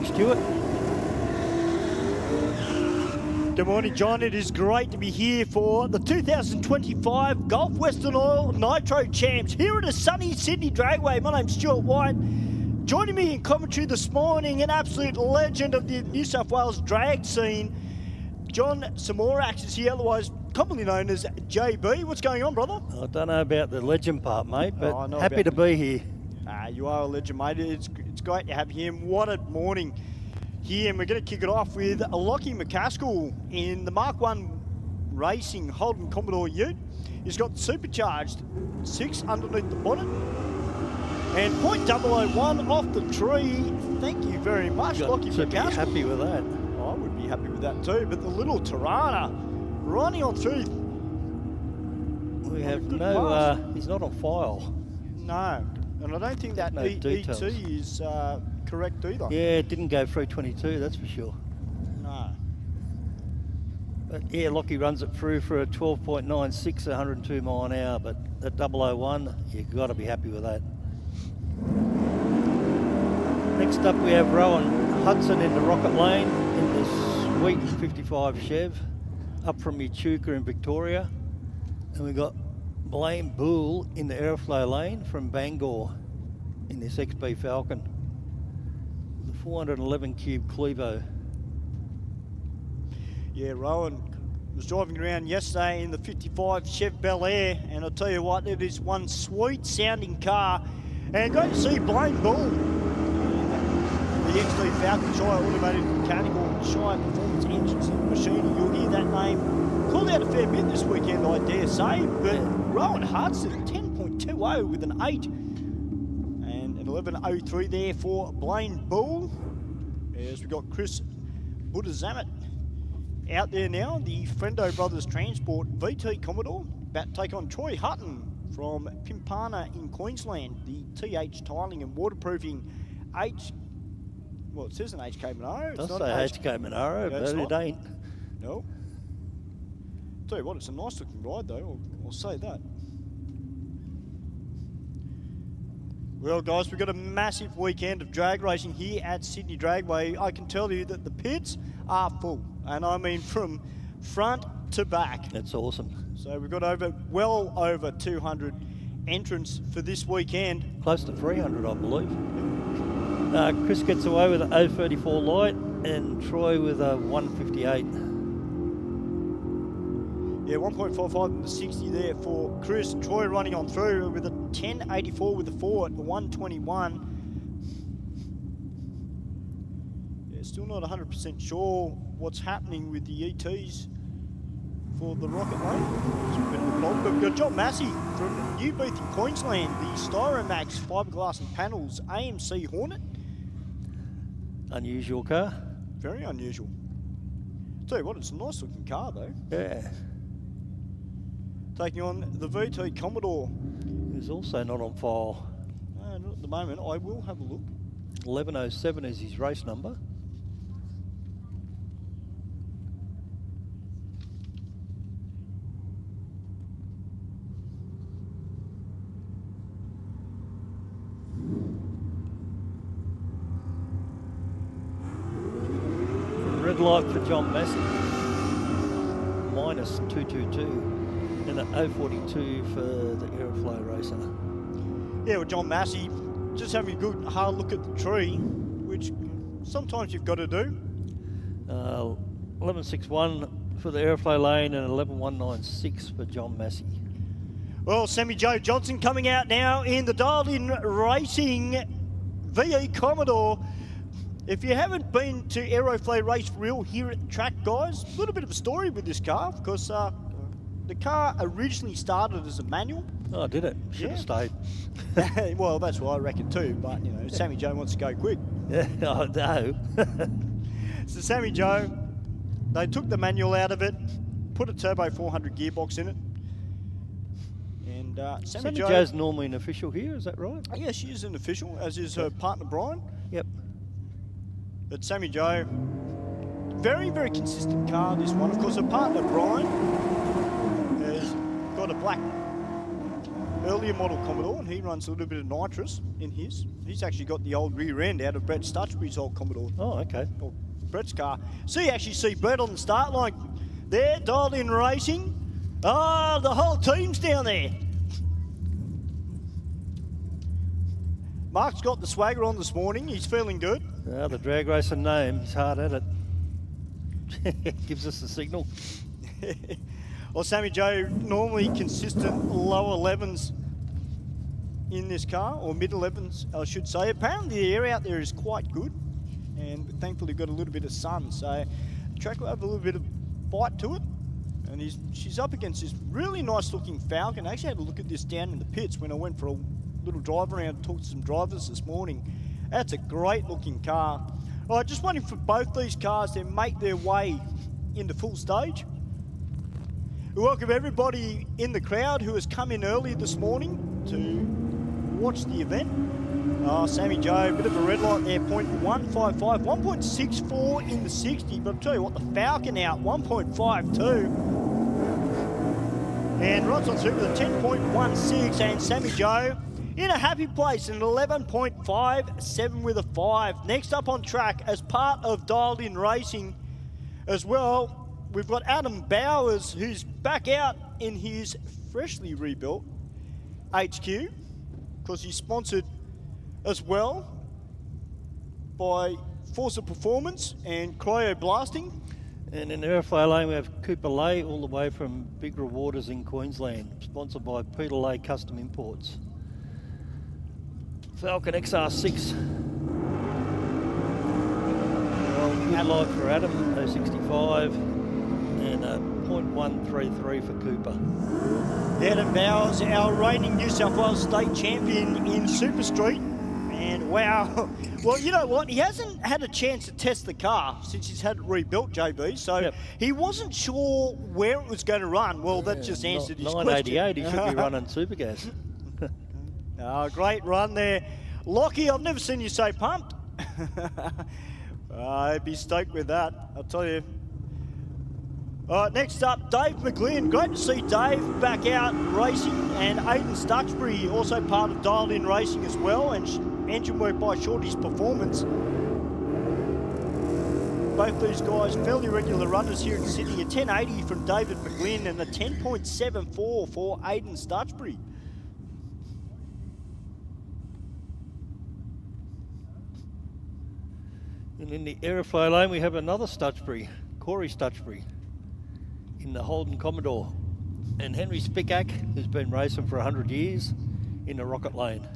morning, Stuart. Good morning, John. It is great to be here for the 2025 Gulf Western Oil Nitro Champs here at a sunny Sydney Dragway. My name's Stuart White. Joining me in commentary this morning, an absolute legend of the New South Wales drag scene, John Samorax is here, otherwise commonly known as JB. What's going on, brother? I don't know about the legend part, mate, but happy to be here. You are a legend, mate. It's great to have him. What a morning here, and we're going to kick it off with Lockie McCaskill in the Mark 1 Racing Holden Commodore Ute. He's got supercharged 6 underneath the bonnet. And .001 off the tree. Thank you very much, Lockie McCaskill. Be happy with that. I would be happy with that too, but the little Tirana running on through. We have no, he's not on file. No, and I don't think that ET is correct either. Yeah, it didn't go through 22, that's for sure. No. But yeah, Lockie runs it through for a 12.96, 102 mile an hour, but at 001, you've got to be happy with that. Next up we have Rowan Hudson in the Rocket Lane in the sweet 55 Chev, up from Echuca in Victoria. And we've got Blaine Bull in the Aeroflow Lane from Bangor in this XB Falcon. The 411 cube Clevo. Yeah, Rowan was driving around yesterday in the 55 Chev Bel Air, and I'll tell you what, it is one sweet sounding car. And great to see Blaine Bull in the XB Falcon Shire Automated Mechanical Shire Performance Engines and Machining. You'll hear that name called out a fair bit this weekend, I dare say. But Rowan Hudson, 10.20 with an 8. And an 11.03 there for Blaine Bull. As we've got Chris Budazamet out there now, the Friendo Brothers Transport VT Commodore, about to take on Troy Hutton from Pimpana in Queensland, the TH Tiling and Waterproofing well, it says an HK Monaro. It does say HK Monaro, but it ain't. No. Tell you what, it's a nice looking ride though, I'll say that. Well guys, we've got a massive weekend of drag racing here at Sydney Dragway. I can tell you that the pits are full, and I mean from front to back. That's awesome. So we've got well over 200 entrants for this weekend. Close to 300, I believe. Chris gets away with an 034 light and Troy with a 158. Yeah, 1.55 and the 60 there for Chris. Troy running on through with a 1084 with the 4 at the 121. Yeah, still not 100% sure what's happening with the ETs for the Rocket Lane. It's a bit of a blog, but we've got John Massey from New Beath in Queensland, the Styromax fiberglass and panels AMC Hornet. Unusual car. Very unusual. Tell you what, it's a nice looking car though. Yeah. Taking on the VT Commodore. He's also not on file. No, not at the moment. I will have a look. 1107 is his race number. Red light for John Massey, minus 222, and an 042 for the Aeroflow racer. Yeah, well, John Massey just having a good hard look at the tree, which sometimes you've got to do. 1161 for the Aeroflow lane and 11196 for John Massey. Well, Sammy Joe Johnson coming out now in the dialed-in racing VE Commodore. If you haven't been to Aeroflow Race Real here at the track, guys, a little bit of a story with this car, because the car originally started as a manual. Oh, did it? Should have stayed. Well, that's what I reckon too, but, you know, Sammy Joe wants to go quick. Yeah, I know. So Sammy Joe, they took the manual out of it, put a turbo 400 gearbox in it, and Sammy Joe's normally an official here, is that right? Yeah, she is an official, as is her partner Brian. Yep. But Sammy Joe, very, very consistent car, this one. Of course, her partner Brian has got a black earlier model Commodore, and he runs a little bit of nitrous in his. He's actually got the old rear end out of Brett Stutchbury's old Commodore. Oh, okay. Or Brett's car. So you actually see Brett on the start line there, dialed in racing. Oh, the whole team's down there. Mark's got the swagger on this morning. He's feeling good. The drag racing name, he's hard at it. Gives us the signal. Well, Sammy Joe, normally consistent low 11s in this car, or mid 11s, I should say. Apparently the air out there is quite good, and thankfully got a little bit of sun, so the track will have a little bit of bite to it. And she's up against this really nice looking Falcon. I actually had a look at this down in the pits when I went for a little drive around, talked to some drivers this morning. That's a great looking car. All right, just waiting for both these cars to make their way into full stage. We welcome everybody in the crowd who has come in early this morning to watch the event. Sammy Joe, a bit of a red light there, 0.155, 1.64 in the 60, but I'll tell you what, the Falcon out, 1.52. And Rod's on through with a 10.16, and Sammy Joe in a happy place, an 11.57 with a 5. Next up on track, as part of Dialed In Racing as well, we've got Adam Bowers, who's back out in his freshly rebuilt HQ, because he's sponsored as well by Force of Performance and Cryo Blasting. And in Aeroflow Lane, we have Cooper Lay, all the way from Big Rewarders in Queensland, sponsored by Peter Lay Custom Imports. Falcon XR6. Well, good light for Adam, 065, and a 0.133 for Cooper. Adam Bowers, our reigning New South Wales state champion in Super Street. And wow, well, you know what? He hasn't had a chance to test the car since he's had it rebuilt, JB. So he wasn't sure where it was going to run. Well, that just answered his 988, question. he should be running Supergas. Great run there. Lockie, I've never seen you so pumped. I'd be stoked with that, I'll tell you. All right, next up, Dave McGlynn. Great to see Dave back out racing, and Aidan Stutchbury, also part of Dialed In Racing as well, and engine work by Shorty's Performance. Both these guys, fairly regular runners here in Sydney. A 1080 from David McGlynn and a 10.74 for Aidan Stutchbury. And in the Aeroflow Lane, we have another Stutchbury, Corey Stutchbury, in the Holden Commodore. And Henry Spickak, who's been racing for 100 years, in the Rocket Lane,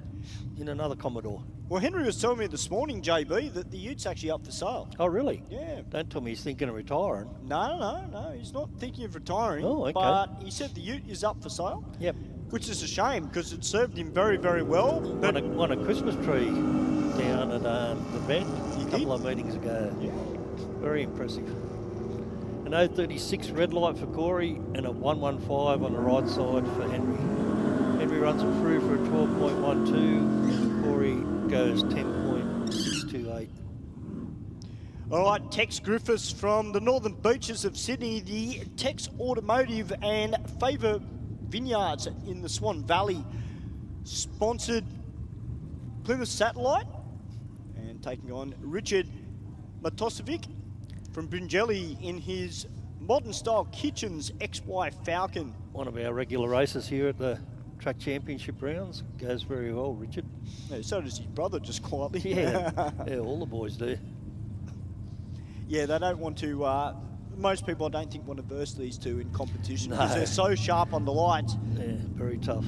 in another Commodore. Well, Henry was telling me this morning, JB, that the Utes actually up for sale. Oh, really? Yeah. Don't tell me he's thinking of retiring. No, he's not thinking of retiring. Oh, okay. But he said the Ute is up for sale. Yep. Which is a shame, because it served him very, very well. But Won a Christmas tree down at the Bend a couple of meetings ago. Yeah. Very impressive. An 036 red light for Corey and a 115 on the right side for Henry. Henry runs it through for a 12.12 and Corey goes 10.628. All right, Tex Griffiths from the Northern Beaches of Sydney, the Tex Automotive and Favour Vineyards in the Swan Valley sponsored Plymouth Satellite, and taking on Richard Matosevic from Brungelli in his modern style kitchens XY Falcon. One of our regular races here at the Track Championship rounds. Goes very well, Richard. Yeah, so does his brother, just quietly. Yeah, all the boys do. Yeah, they don't want to, most people I don't think want to verse these two in competition because they're so sharp on the lights. Yeah, very tough.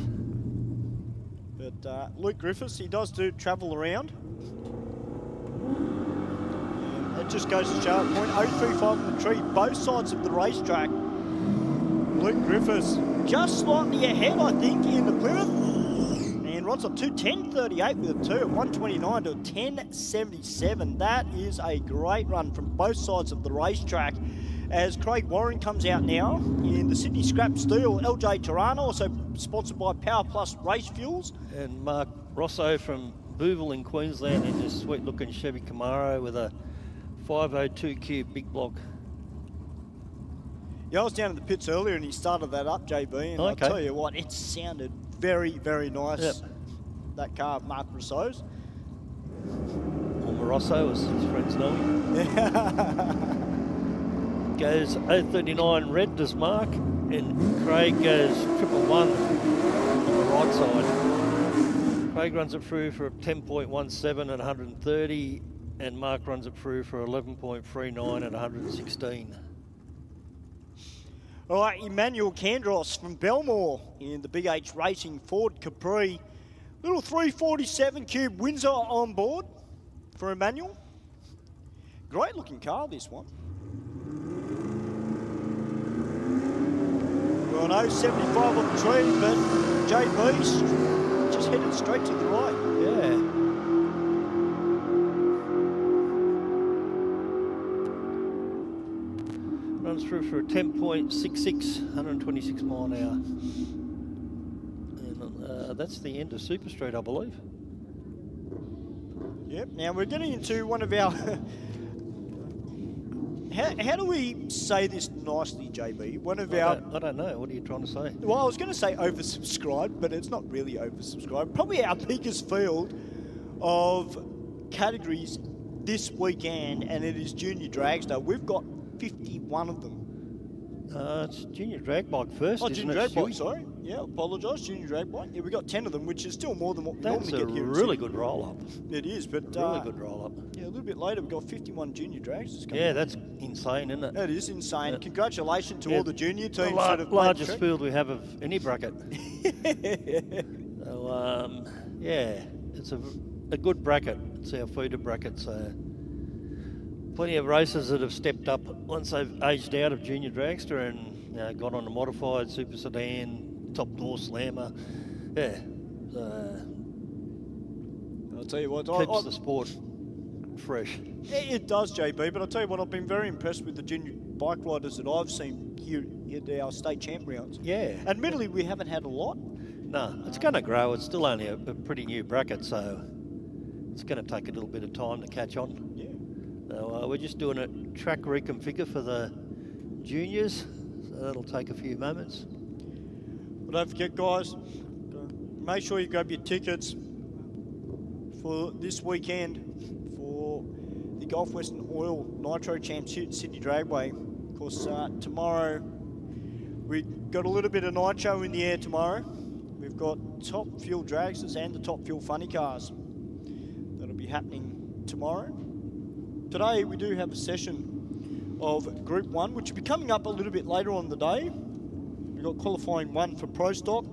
But Luke Griffiths, he does travel around. And it just goes to show at 0.035 in the tree, both sides of the racetrack. Luke Griffiths just slightly ahead, I think, in the Plymouth. And Rod's on 2:10.38 with a 2 at 129 to a 10.77. That is a great run from both sides of the racetrack. As Craig Warren comes out now in the Sydney Scrap Steel LJ Tirana, also sponsored by Power Plus Race Fuels. And Mark Rosso from Booville in Queensland in this sweet looking Chevy Camaro with a 502Q big block. Yeah, I was down in the pits earlier and he started that up, JB, and I'll tell you what, it sounded very, very nice, that car of Mark Rosso's. Rosso, as his friends know him. Goes 039 red, does Mark, and Craig goes 111 on the right side. Craig runs it through for 10.17 at 130, and Mark runs it through for 11.39 at 116. All right, Emmanuel Candros from Belmore in the Big H Racing Ford Capri. Little 347 cube Windsor on board for Emmanuel. Great looking car, this one. Well, no, 75 on the tree, but JB just headed straight to the right. Yeah. Runs through for a 10.66, 126 mile an hour. And that's the end of Super Street, I believe. Yep, now we're getting into one of our... how do we say this nicely, JB? One of our... I don't know. What are you trying to say? Well, I was going to say oversubscribed, but it's not really oversubscribed. Probably our biggest field of categories this weekend, and it is Junior Dragster. We've got 51 of them. It's Junior Drag Bike first, isn't Junior it? Drag Bike, sorry. Yeah, apologise, Junior Drag Bike. Yeah, we got 10 of them, which is still more than what we That's normally get here. That's a really good roll-up. It is, but... Really good roll-up. Yeah, a little bit later, we've got 51 Junior Dragsters coming. Yeah, that's insane, isn't it? That is insane. Congratulations to all the junior teams. The largest field we have of any bracket. So, yeah, it's a good bracket. It's our feeder bracket, so... Plenty of racers that have stepped up once they've aged out of Junior Dragster and got on a modified super sedan, top Doorslammer. Yeah. I'll tell you what. Keeps the sport fresh. It does, JB, but I'll tell you what, I've been very impressed with the junior bike riders that I've seen here at our state champ rounds. Yeah. Admittedly, we haven't had a lot. No, it's going to grow. It's still only a pretty new bracket, so it's going to take a little bit of time to catch on. Yeah. So we're just doing a track reconfigure for the juniors, so that'll take a few moments. But don't forget, guys, make sure you grab your tickets for this weekend for the Gulf Western Oil Nitro Champs here at Sydney Dragway. Of course, tomorrow we got a little bit of Nitro in the air tomorrow. We've got top fuel dragsters and the top fuel funny cars. That'll be happening tomorrow. Today we do have a session of Group 1, which will be coming up a little bit later on the day. We've got qualifying 1 for Pro Stock,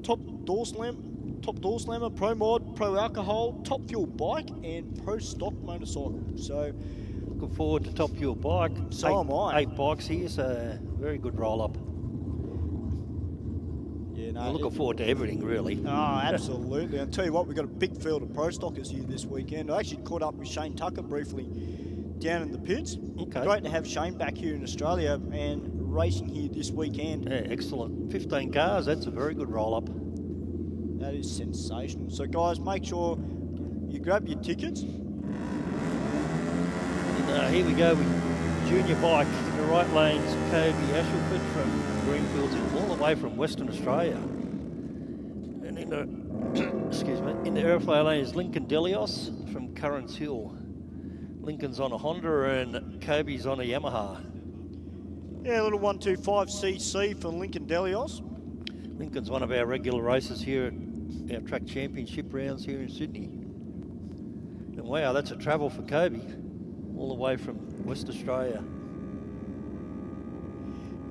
Top Doorslammer, Pro Mod, Pro Alcohol, Top Fuel Bike, and Pro Stock Motorcycle. So, looking forward to Top Fuel Bike. So am I. 8 bikes here, so very good roll-up. Yeah, no, I'm looking forward to everything, really. Oh, absolutely. I'll tell you what, we've got a big field of pro stockers here this weekend. I actually caught up with Shane Tucker briefly down in the pits. Okay. Great to have Shane back here in Australia and racing here this weekend. Yeah, excellent. 15 cars, that's a very good roll-up. That is sensational. So, guys, make sure you grab your tickets. And, here we go with Junior Bike in the right lanes, Kobe Ashelford from Greenfields, all the way from Western Australia. And in the, excuse me, in the Aeroflow lane is Lincoln Delios from Currans Hill. Lincoln's on a Honda and Kobe's on a Yamaha. Yeah, a little 125cc for Lincoln Delios. Lincoln's one of our regular races here at our track championship rounds here in Sydney. And wow, that's a travel for Kobe, all the way from West Australia.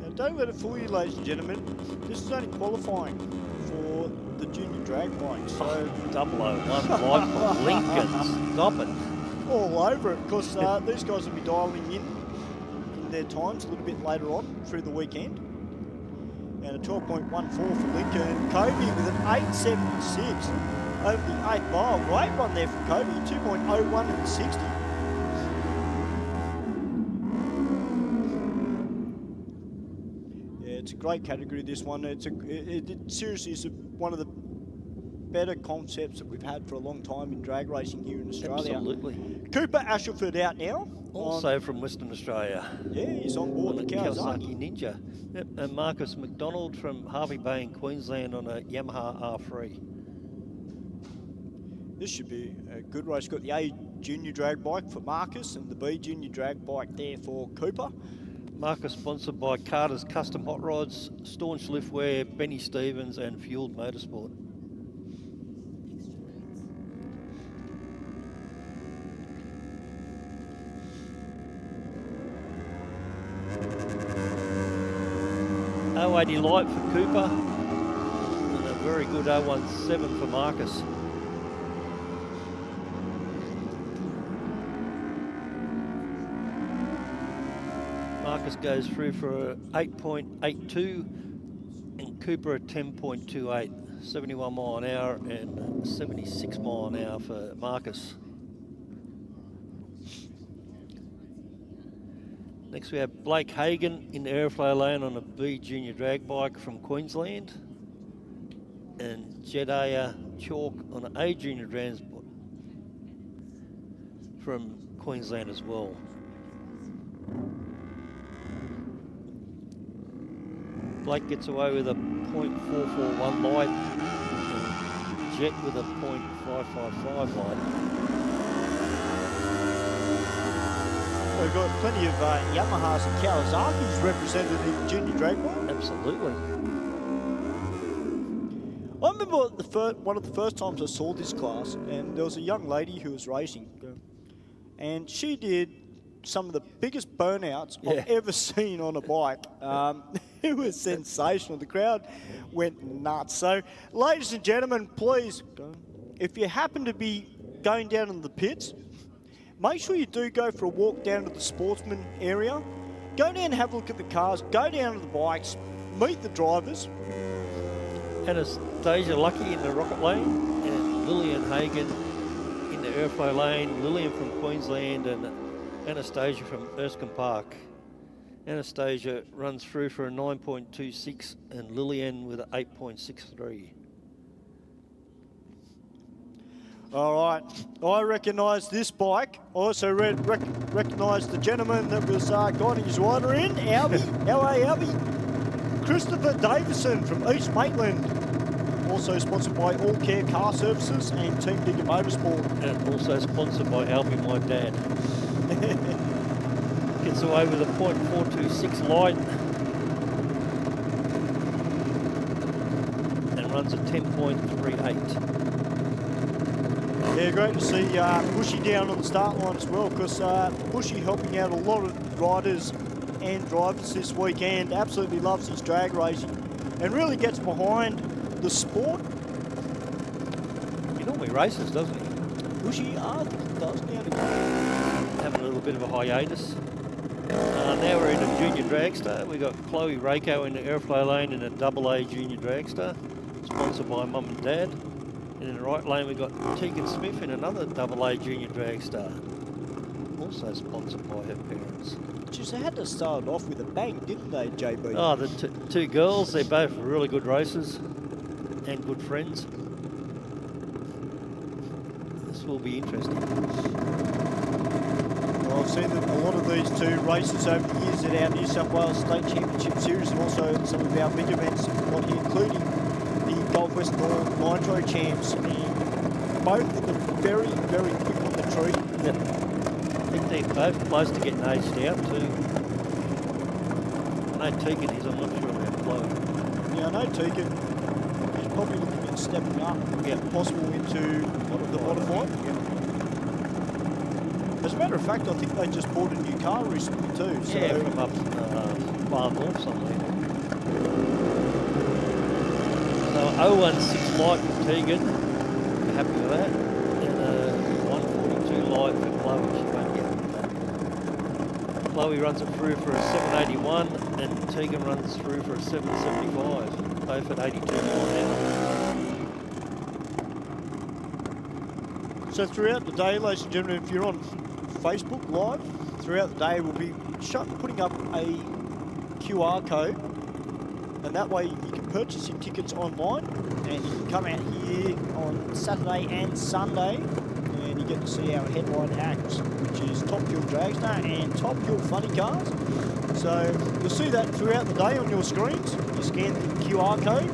Now, don't let it fool you, ladies and gentlemen. This is only qualifying for the junior drag bike. So 001 wide from Lincoln. Stop it. All over it. Of course, these guys will be dialing in their times a little bit later on through the weekend. And a 12.14 for Lincoln. And Kobe with an 8.76 over the 8th mile. Great run there from Kobe. 2.01 in the 60. It's a great category, this one. It seriously is one of the better concepts that we've had for a long time in drag racing here in Australia. Absolutely. Cooper Ashelford out now. Also from Western Australia. Yeah, he's on board the Kawasaki Ninja. Yep. And Marcus McDonald from Harvey Bay in Queensland on a Yamaha R3. This should be a good race. Got the A junior drag bike for Marcus and the B junior drag bike there for Cooper. Marcus sponsored by Carter's Custom Hot Rods, Staunch Liftwear, Benny Stevens and Fueled Motorsport. .080 light for Cooper and a very good 017 for Marcus. Marcus goes through for a 8.82 and Cooper a 10.28, 71 mile an hour and 76 mile an hour for Marcus. Next we have Blake Hagan in the Aeroflow lane on a B junior drag bike from Queensland, and Jedediah Chalk on an A junior drag from Queensland as well. Blake gets away with a .441 light, and Jet with a .555 light. We've got plenty of Yamahas and Kawasaki's represented in junior drag bike. Absolutely. I remember one of the first times I saw this class, and there was a young lady who was racing, and she did some of the biggest burnouts I've ever seen on a bike. It was sensational. The crowd went nuts. So, ladies and gentlemen, please, if you happen to be going down in the pits, make sure you do go for a walk down to the sportsman area. Go down and have a look at the cars. Go down to the bikes. Meet the drivers. Anastasia Lucky in the Rocket Lane and Lillian Hagan in the Aeroflow Lane. Lillian from Queensland and Anastasia from Erskine Park. Anastasia runs through for a 9.26 and Lillian with an 8.63. All right, I recognise this bike. I also recognise the gentleman that was guiding his rider in, Albie. How are you, Albie? Christopher Davison from East Maitland. Also sponsored by All Care Car Services and Team Digger Motorsport. And also sponsored by Albie, my dad. Gets away with a .426 light and runs a 10.38. Yeah, great to see Bushy down on the start line as well, because Bushy helping out a lot of riders and drivers this weekend. Absolutely loves his drag racing and really gets behind the sport. He normally races, doesn't he? Bushy, I think he does now. Having a little bit of a hiatus. Now we're in a junior dragster. We've got Chloe Rako in the Aeroflow lane in a AA junior dragster, sponsored by Mum and Dad. And in the right lane we've got Tegan Smith in another AA junior dragster, also sponsored by her parents. Just they had to start off with a bang, didn't they, JB? Oh, the two girls, they're both really good racers and good friends. This will be interesting. Well, I've seen a lot of these two races over the years at our New South Wales State Championship Series and also some of our big events, including the Gulf West North Nitro Champs, and both of them very, very quick on the tree. Yep. I think they're both close to getting aged out too. I know Tegan is, I'm not sure about Chloe. Yeah, I know Tegan is probably looking at stepping up, possible into the modified. As a matter of fact, I think they just bought a new car recently too. So yeah, from up far north somewhere. So 016 light for Tegan, we're happy with that. And 142 light for Chloe, she won't get that. Chloe runs it through for a 781 and Tegan runs through for a 775, both at 82 mile an hour. So throughout the day, ladies and gentlemen, if you're on Facebook Live, throughout the day we'll be putting up a QR code, and that way you can purchase your tickets online and you can come out here on Saturday and Sunday and you get to see our headline acts, which is Top Fuel Dragster and Top Fuel Funny Cars. So you'll see that throughout the day on your screens. You scan the QR code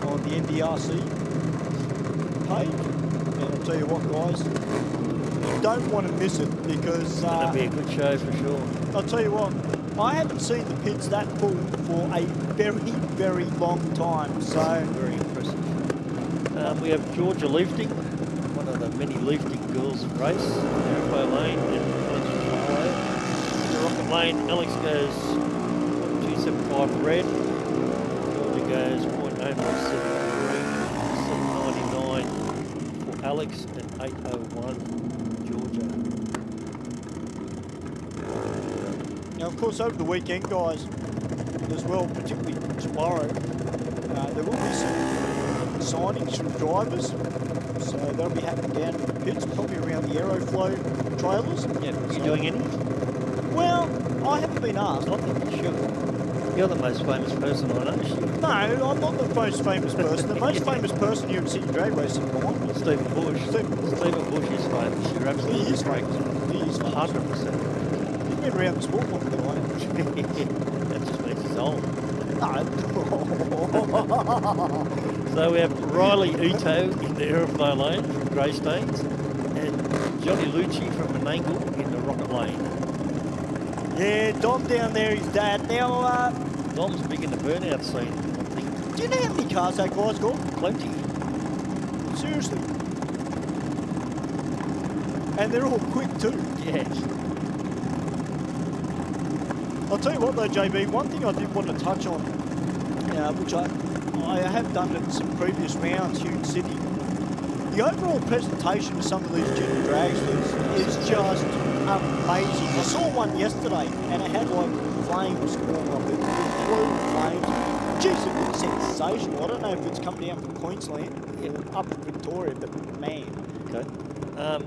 on the NDRC page and I'll tell you what, guys, you don't want to miss it because That'll be a good show for sure. I'll tell you what, I haven't seen the pits that full for a very, very long time. So Very impressive. We have Georgia lifting, one of the many lifting girls in race. Aeroflow Lane and Alex Dragway. In the Rocket Lane, Alex goes 275 red. Georgia goes 0.0973, 799 for Alex and 801 Georgia. now, of course, over the weekend, guys, as well, particularly tomorrow, there will be some signings from drivers. So they'll be happening down in the pits, probably around the Aeroflow trailers. Yeah, are you doing any? Well, I haven't been asked. I think you should. You're the most famous person I know. No, I'm not the most famous person. The most famous person here at Sydney Dragway is behind me. Stephen Bush. Stephen Bush is famous. You're absolutely He is correct. He is 100%. He's been around the sport longer than I am. That just means he's old. No. So we have Riley Uto in the Aeroflow Lane from Greystanes and Johnny Lucci from Menangle in the Rocket Lane. Yeah, Dom down there, his dad. Now, Dom's big in the burnout scene, I think. do you know how many cars that guy's got? Plenty. Seriously. And they're all quick too. Yes. I'll tell you what though, JB, one thing I did want to touch on, which I have done at some previous rounds here in Sydney. The overall presentation of some of these junior dragsters is just amazing. I saw one yesterday and it had like flames going up. It blue flames. Jeez, it was sensational. I don't know if it's come down from Queensland or up in Victoria, but man. Okay.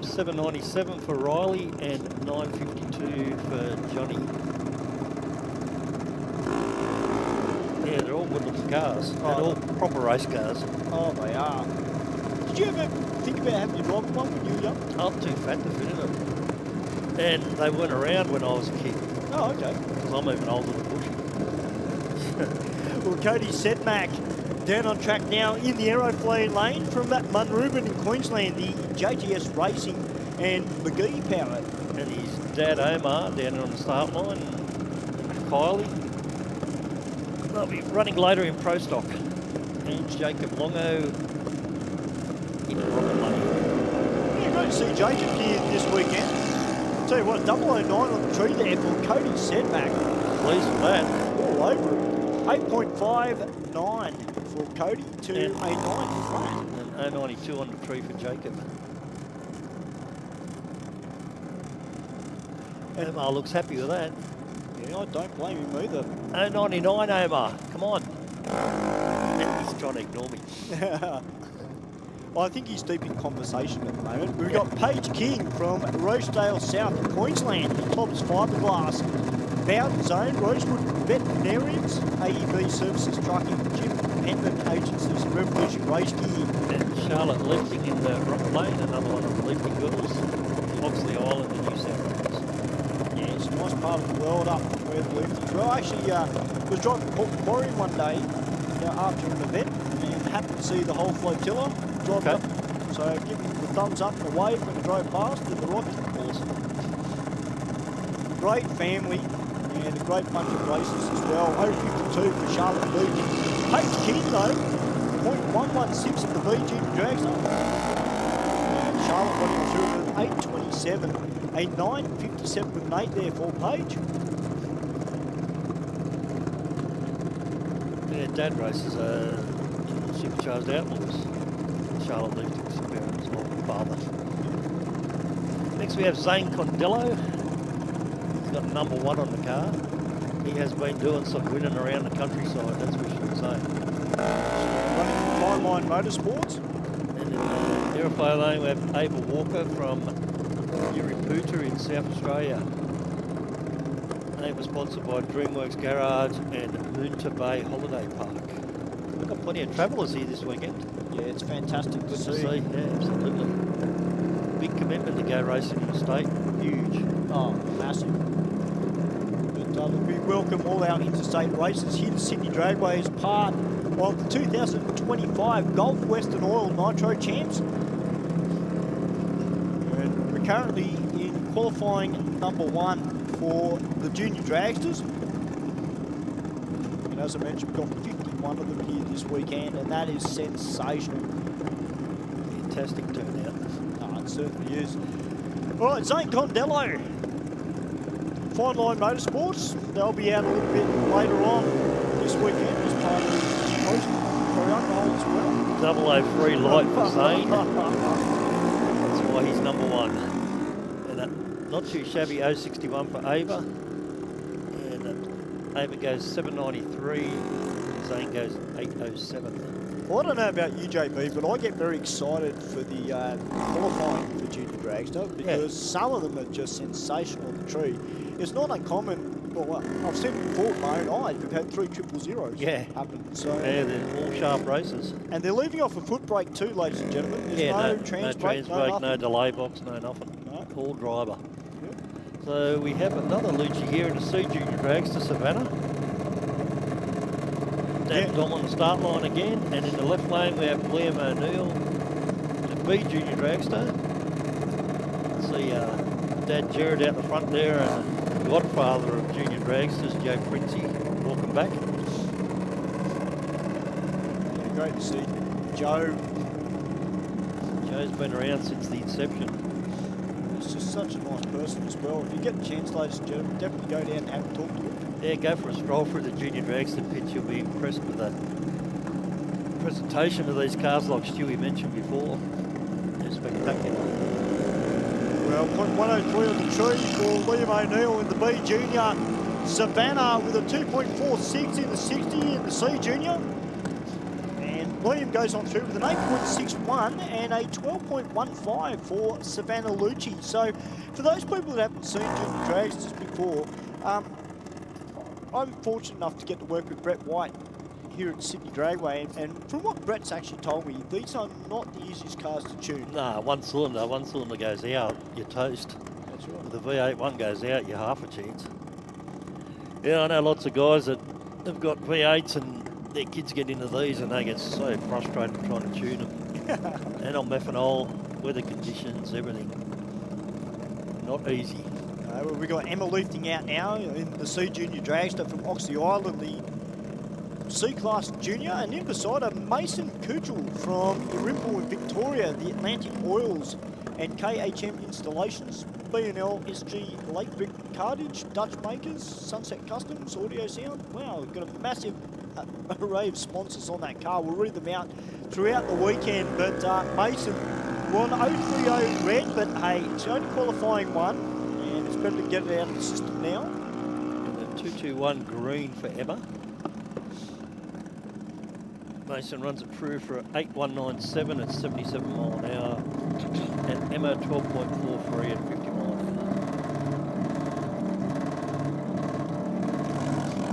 797 for Riley and 952 for Johnny. Yeah, they're all good looking cars. And all proper race cars. Oh, they are. Did you ever think about having your drive one when you were young? I'm too fat to fit in them. And they weren't around when I was a kid. Oh, okay. Because I'm even older than Bushy. Well, Cody Sedmak down on track now in the Aeroflow Lane from that Munrooban in Queensland, the JTS Racing and McGee Power. And his dad Omar down on the start line. Kylie. They'll be running later in Pro Stock. And Jacob Longo in the Rocket Lane. Yeah, great to see Jacob here this weekend. I'll tell you what, 009 on the tree there for Cody Sedmak. Pleased with that. All over it. 8.59 for Cody to a 9 flat. And 092 on the tree for Jacob. And Omar looks happy with that. Yeah, I don't blame him either. 099 Omar, come on. He's trying to ignore me. Well, I think he's deep in conversation at the moment. We've got Paige King from Rosedale South, Queensland. He tops fiberglass. Bowden Zone, Rosewood Veterinarians, AEB Services Trucking, Jim Penman Agencies, and Revolution Race Gear. And Charlotte lifting in the Rocket Lane, another one of the lifting girls. Oxley Island in New South Wales. Yeah, it's a nice part of the world up where the liftings were. I actually was driving Port Macquarie one day after an event and happened to see the whole flotilla driving up. So give them the thumbs up and a wave when I drove past with the Rocky. Awesome. Great family and a great bunch of races as well. 052 for Charlotte Beach. Paige King though, 0.116 at the Beach in Dragster. And Charlotte got into an 827. A 957 with an 8 there for Paige. Yeah, Dad races supercharged outlaws. Charlotte lifting's parents or father. Next we have Zane Condello. He's got number 1 on the car. He has been doing some winning around the countryside, that's for sure. Zane. Running from Fine Line Motorsports. And in the Aeroflow Lane we have Abel Walker from Yuriputa in South Australia. They were sponsored by DreamWorks Garage and Moonta Bay Holiday Park. We've got plenty of travellers here this weekend. Yeah, it's fantastic to Good see. to see, yeah, absolutely. Big commitment to go racing in the state, huge. Oh, massive. But we welcome all our interstate races here to Sydney Dragway as part of the 2025 Gulf Western Oil Nitro Champs. currently in qualifying number 1 for the junior dragsters. And as I mentioned, we've got 51 of them here this weekend, and that is sensational. Fantastic turnout. Oh, it certainly is. All right, Zane Condello, Fine Line Motorsports. They'll be out a little bit later on this weekend as part of the post for alcohol as well. 003 light for Zane. That's why he's number 1. And not too shabby 061 for Ava. And Ava goes 793. Zane goes 807. Well, I don't know about you, JB, but I get very excited for the qualifying for Junior Dragster because some of them are just sensational on the tree. It's not uncommon. Well, I've seen it before with my own eyes. We've had 3 000s happen. So yeah, they're all sharp races. And they're leaving off a foot brake too, ladies and gentlemen. There's no trans brake, no delay box, no nothing. No. All driver. Yep. So we have another Lucci here in the C Junior Dragster, Savannah. Dan Dom on the start line again, and in the left lane we have Liam O'Neill, the B Junior Dragster. See Dad Jared out the front there, and the godfather of Junior Dragsters, Joe Princey. Welcome back. Yeah, great to see Joe. Joe's been around since the inception. He's just such a nice person as well. If you get the chance, ladies and gentlemen, definitely go down and have a talk to him. Yeah, go for a stroll through the Junior Dragster pitch. You'll be impressed with the presentation of these cars like Stewie mentioned before. They're spectacular. Well, point 103 on the tree for Liam O'Neill in the B Junior. Savannah with a 2.46 in the 60 in the C Junior. And Liam goes on through with an 8.61 and a 12.15 for Savannah Lucci. So for those people that haven't seen Junior Dragsters before, I'm fortunate enough to get to work with Brett White here at Sydney Dragway, and from what Brett's actually told me, these are not the easiest cars to tune. Nah, one cylinder goes out, you're toast. That's right. With the V8 one goes out, you're half a chance. Yeah, I know lots of guys that have got V8s and their kids get into these and they get so frustrated trying to tune them. And on methanol, weather conditions, everything. Not easy. Well, we've got Emma Leafting out now in the C Junior Dragster from Oxley Island, the C-Class Junior, and in beside her, Mason Kuchel from Irimpo in Victoria, the Atlantic Oils and KHM Installations, B&L SG Lake Brick Cartage, Dutch Makers, Sunset Customs, Audio Sound. Wow, we've got a massive array of sponsors on that car. We'll read them out throughout the weekend, but Mason won 030 red, but hey, it's only qualifying 1. It's better to get it out of the system now. And the 221 green for Emma. Mason runs it through for 8197 at 77 mile an hour. And Emma 12.43 at 50 mile an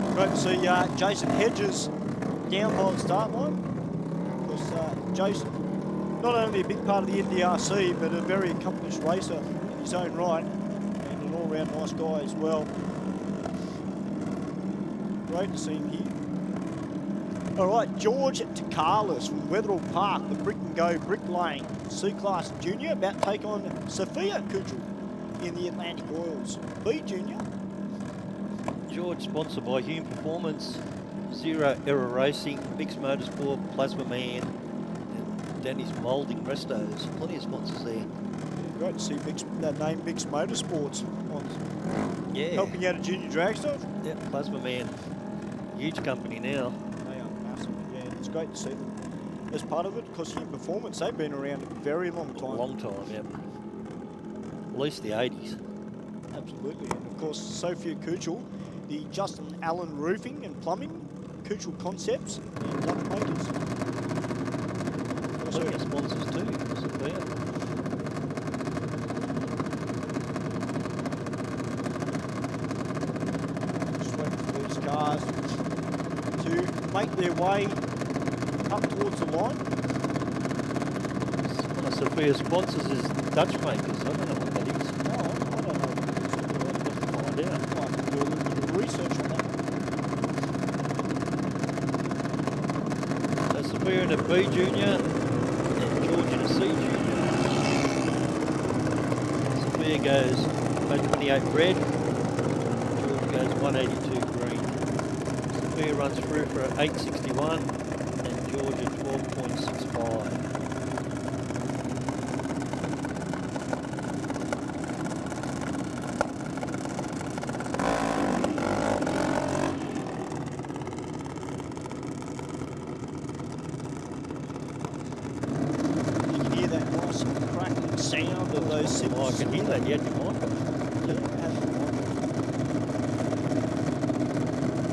hour. Great to see Jason Hedges down by the start line. Because Jason, not only a big part of the NDRC, but a very accomplished racer in his own right. All-round nice guy as well. Great to see him here. All right, George Takalis from Wetherill Park, the Brick and Go Brick Lane C-Class Junior, about to take on Sophia Kuchel in the Atlantic Oils B Junior. George, sponsored by Hume Performance, Zero Error Racing, Mixed Motorsport, Plasma Man, and Danny's Moulding Restos. Plenty of sponsors there. Great to see that name Mixed Motorsports helping out a Junior Dragster. Yeah, Plasma Man, huge company now. They are massive, yeah. It's great to see them as part of it because Hume Performance, they've been around a very long time. A long time, yeah. At least the 80s. Absolutely, and of course Sophia Kuchel, the Justin Allen Roofing and Plumbing, Kuchel Concepts, and Dutch Makers. Plenty of sponsors too, Sophia. Cars to make their way up towards the line. One of Sophia's sponsors is Dutch Makers. I don't know what that is. Oh, I don't know. I'll have to find out. I have to do a little bit of research on that. So Sophia in a B Junior and George in a C Junior. So Sophia goes 128 red. George goes 182 green. Sophia runs through for 861 and George at 12.65. Sound of those Oh, I can hear that, yeah, you might.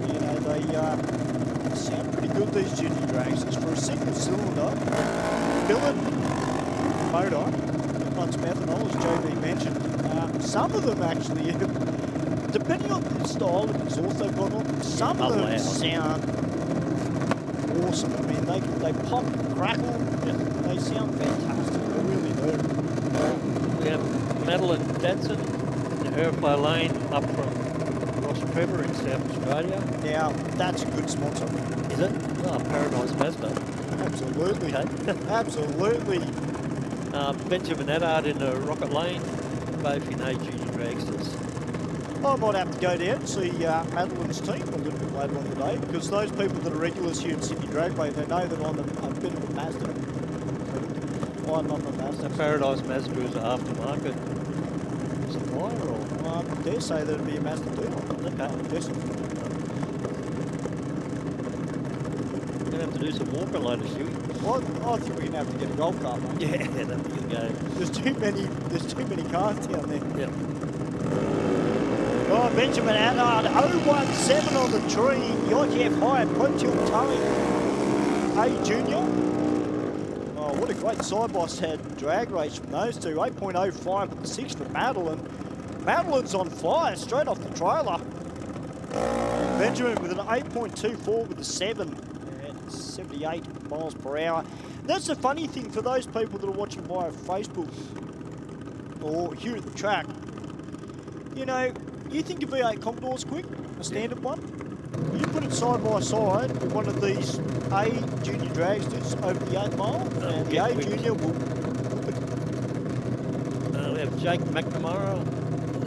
You know, they sound pretty good, these junior dragsters. For a single cylinder, billet motor, runs methanol, as JB mentioned. Some of them actually, depending on the style of exhaust they've got on, some of them sound awesome. I mean, they pop and crackle, they sound fantastic, they really do. We have Madeline Datsun in the Aeroflow Lane up from Ross Trevor in South Australia. Now, that's a good sponsor. Is it? Oh, Paradise Mazda. Absolutely. Okay. Absolutely. Benjamin Addard in the Rocket Lane, both in A Junior Dragsters. I might have to go down and see Madeline's team a little bit later on today, because those people that are regulars here in Sydney Dragway, they know that I'm a bit of a Mazda. I'm not a Mazda. So Paradise Mazda is an aftermarket supplier, or? I dare say that it'd be a Mazda dealer. Okay. Yes. We're going to have to do some walking later, Stewie. Well, I think we're going to have to get a golf cart, mate. Yeah, that'd be a good game. There's too many cars down there. Yep. Oh, Benjamin Addard, 017 on the tree. The ITF high at Pro-Tilt Towing. A Junior. Oh, what a great side-by-side drag race from those two. 8.05 with the 6 for Madeline. Madeline's on fire straight off the trailer. Benjamin with an 8.24 with the 7 at 78 miles per hour. That's the funny thing for those people that are watching via Facebook or here at the track. You know, you think a V8 Commodore's quick, a standard one? You put it side by side with one of these A Junior Dragsters over the 8 mile, and the A Junior will whoop it. We have Jake McNamara,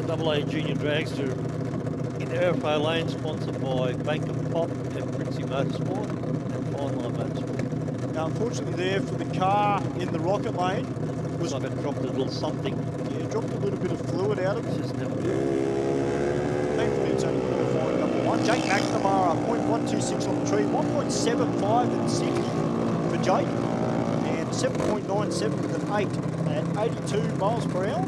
the AA Junior Dragster in Aeroflow Lane, sponsored by Bank of Pop and Princey Motorsport and Fine Line Motorsport. Now, unfortunately, there for the car in the Rocket Lane Was like it dropped a little something. yeah, dropped a little bit of fluid out of it. Just never. Thankfully, it's only going to find number 1. Jake McNamara, 0.126 on the tree, 1.75 and 60 for Jake, and 7.97 with an 8 at 82 miles per hour.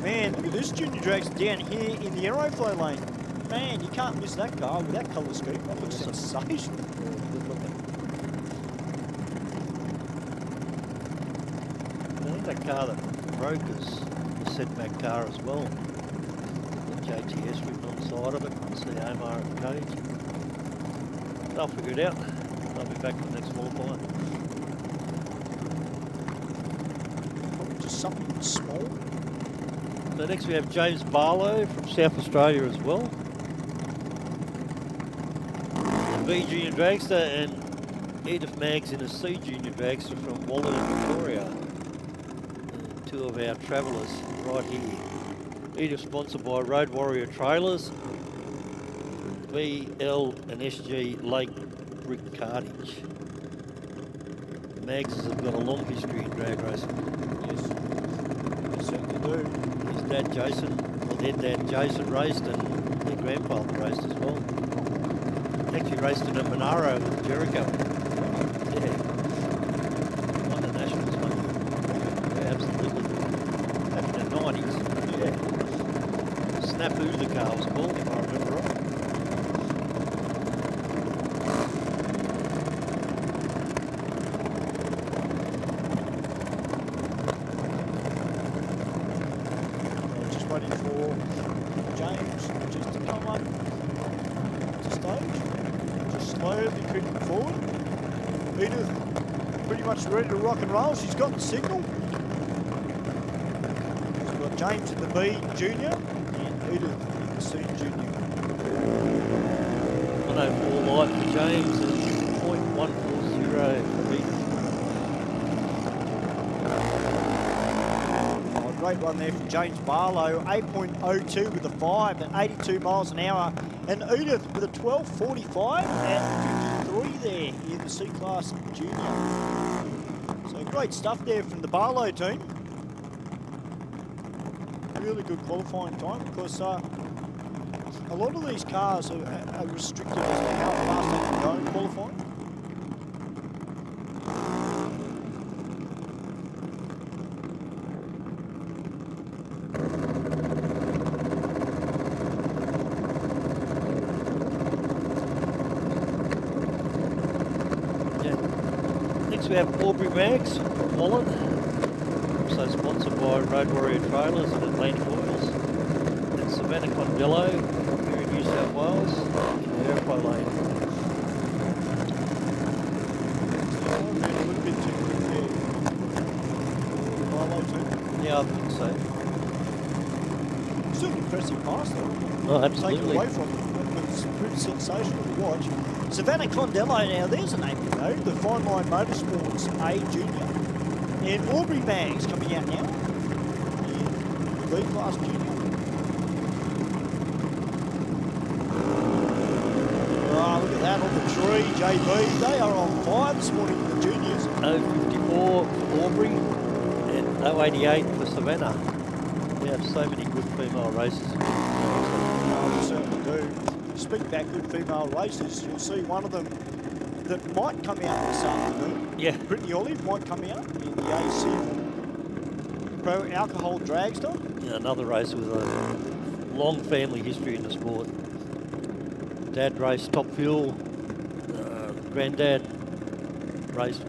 Man, look at this junior dragster down here in the Aeroflow lane. Man, you can't miss that car with that colour scheme. That looks sensational. Good looking. I think that car that broke is the setback car as well. The JTS written on the side of it. See Omar at the cage. They'll figure it out. They'll be back for the next qualifying. Probably just something small. So next we have James Barlow from South Australia as well. The B Junior Dragster, and Edith Maggs in a C Junior Dragster from Wallen, Victoria. Two of our travellers right here. Edith sponsored by Road Warrior Trailers, VL and SG Lake Brick Cartage. The Maggses have got a long history in drag racing. Yes, they certainly do. His dad Jason, well their dad Jason raced, and their grandfather raced as well. Actually raced in a Monaro with Jericho. Yeah. Won the Nationals one year. Yeah, absolutely. Back in the 90s. Yeah. Snafu the car was called, if I remember right. Waiting for James just to come up to stage, just slowly creeping forward. Edith pretty much ready to rock and roll. She's got the signal. We've got James in the B Junior and Edith in the C Junior. 104 light for James and 0.140 Nitro for me. Oh, great run there from James Barlow. 8.02 with a 5 at 82 miles an hour. And Edith with a 12.45 at 53 there in the C-Class Junior. So great stuff there from the Barlow team. Really good qualifying time because a lot of these cars are restricted as to how fast they can go in qualifying. Next we have Aubrey Mags from Wallen, also sponsored by Road Warrior Trailers and Atlantic Oils, and Savannah Condello here in New South Wales in the Aeroflow Lane. A little bit too quick there. Barlow team. Yeah, I think so. Still an impressive pass though. Oh, absolutely. Taken away from him. It's pretty sensational to watch. Savannah Condello now, there's a name you know, the Fine Line Motorsports A Junior. And Aubrey Banks coming out now in B-Class Junior. Oh, look at that on the tree, JB. They are on fire this morning in the juniors. 054 for Aubrey and 088 for Savannah. We have so many good female races. We certainly do. Speak about good female races, you'll see one of them that might come out this afternoon. Yeah. Brittany Olive might come out in the AC Pro Alcohol Dragster. Yeah, another race with a long family history in the sport. Dad raced Top Fuel, granddad raced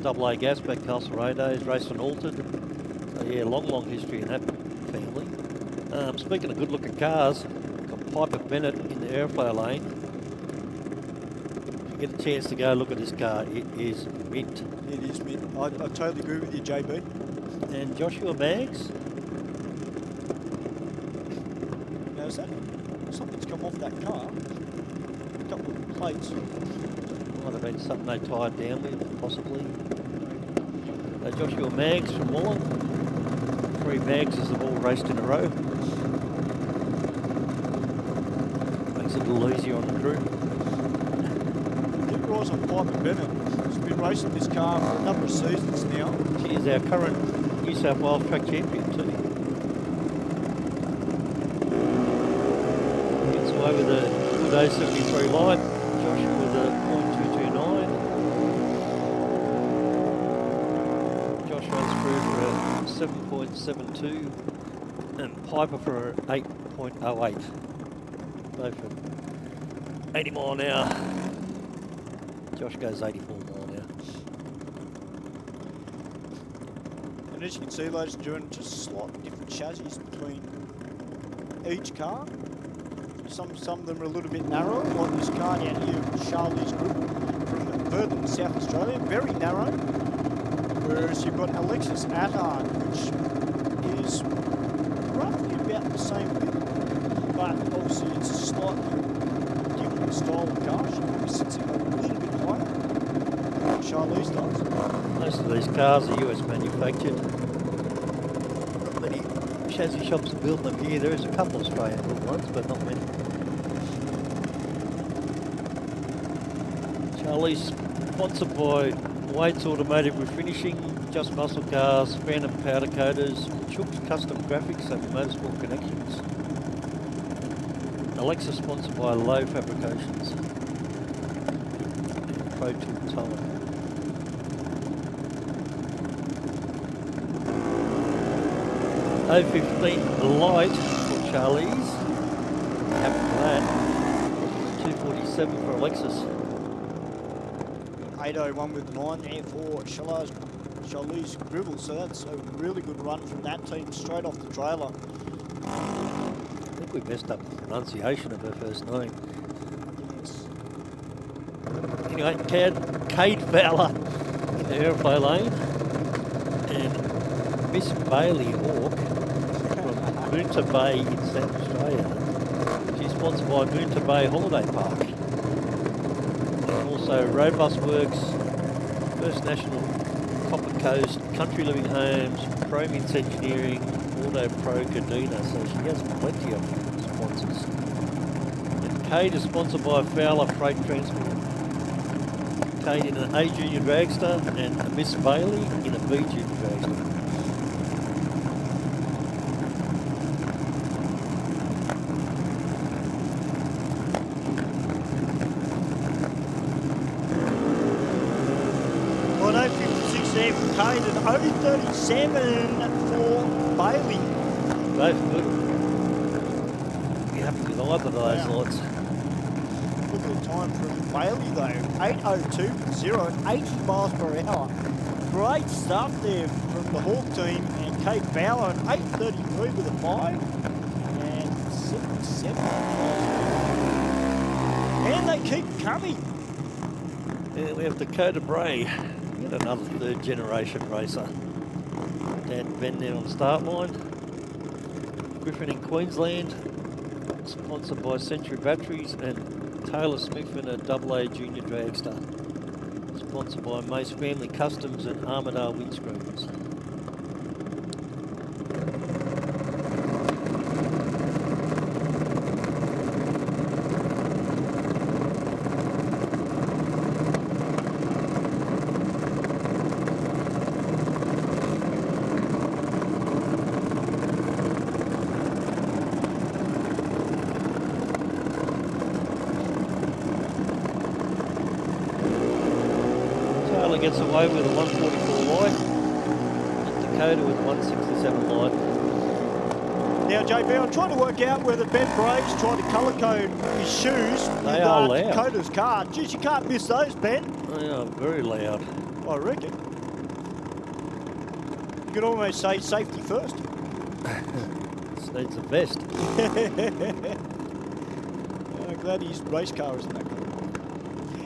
AA gas back Castlereagh days, raced on Altered. So yeah, long history in that family. Speaking of good looking cars, Piper Bennett in the Aeroflow Lane. If you get a chance to go look at this car, it is mint. It is mint. I totally agree with you, JB. And Joshua Maggs. Now is that something's come off that car? A couple of plates. Might have been something they tied down with, possibly. Joshua Maggs from Wallen. 3 Maggses have all raced in a row. Makes it a little easier on the crew. Keep your eyes on Piper Bennett. He's been racing this car for a number of seasons now. She is our current New South Wales track champion too. Gets away with a good A73 light. Joshua with a .229. Josh runs through for a 7.72 and Piper for a 8.08. Both at 80 mile an hour. Josh goes 84 mile an hour. And as you can see, ladies and gentlemen, just slightly different chassis between each car. Some of them are a little bit narrower, like this car down here, Charlie's Group from further in South Australia, very narrow. Whereas you've got Alexis Attard, which is roughly about the same width, but obviously it's a slightly different style of car. She probably sits a little bit higher than what Charlize does. Most of these cars are US manufactured. Not many chassis shops are building them here. There is a couple of Australian built ones, but not many. Charlie's sponsored by Wade's Automotive Refinishing, Just Muscle Cars, Phantom Powder Coaters, Chook's Custom Graphics and Motorsport Connections. Alexa sponsored by Low Fabrications and Pro Tool Towing. O15 light for Charlie's. Happy for that. 247 for Alexis. 801 with 9 there for Charlize Gribble. So that's a really good run from that team straight off the trailer. I think we messed up the pronunciation of her first name. Yes. Anyway, Cade Fowler in the Aeroflow Lane. And Miss Bailey Hawke from Moonta Bay in South Australia. She's sponsored by Moonta Bay Holiday Park. And also Robust Works, First National Copper Coast, Country Living Homes, Prominence Engineering, Auto Pro Cadena, so she has plenty of sponsors. And Cade is sponsored by Fowler Freight Transport. Cade in an A Junior Dragster and a Miss Bailey in a B Junior Dragster. Well, 0.56 there for Cade and 0.37 for Bailey. Both good. Be happy with either of those lights. Look at the time from Bailey though, 8.02, 0 at 80 miles per hour. Great stuff there from the Hawk team, and Kate Fowler at 8.33 with a 5 and 77 miles per hour. And they keep coming. Yeah, we have Dakota Bray, yet another third generation racer. Dad Ben there on the start line. Griffin in Queensland, sponsored by Century Batteries, and Taylor Smith in a AA Junior Dragster, sponsored by Mace Family Customs and Armidale Windscreens. Gets away with a 144 light, and Dakota with 167 light. Now, JB, I'm trying to work out whether Ben Braves tried to colour code his shoes They with are loud. Dakota's car. Geez, you can't miss those, Ben. They are very loud. I reckon. You could almost say safety first. This needs a vest. I'm glad his race car isn't that good.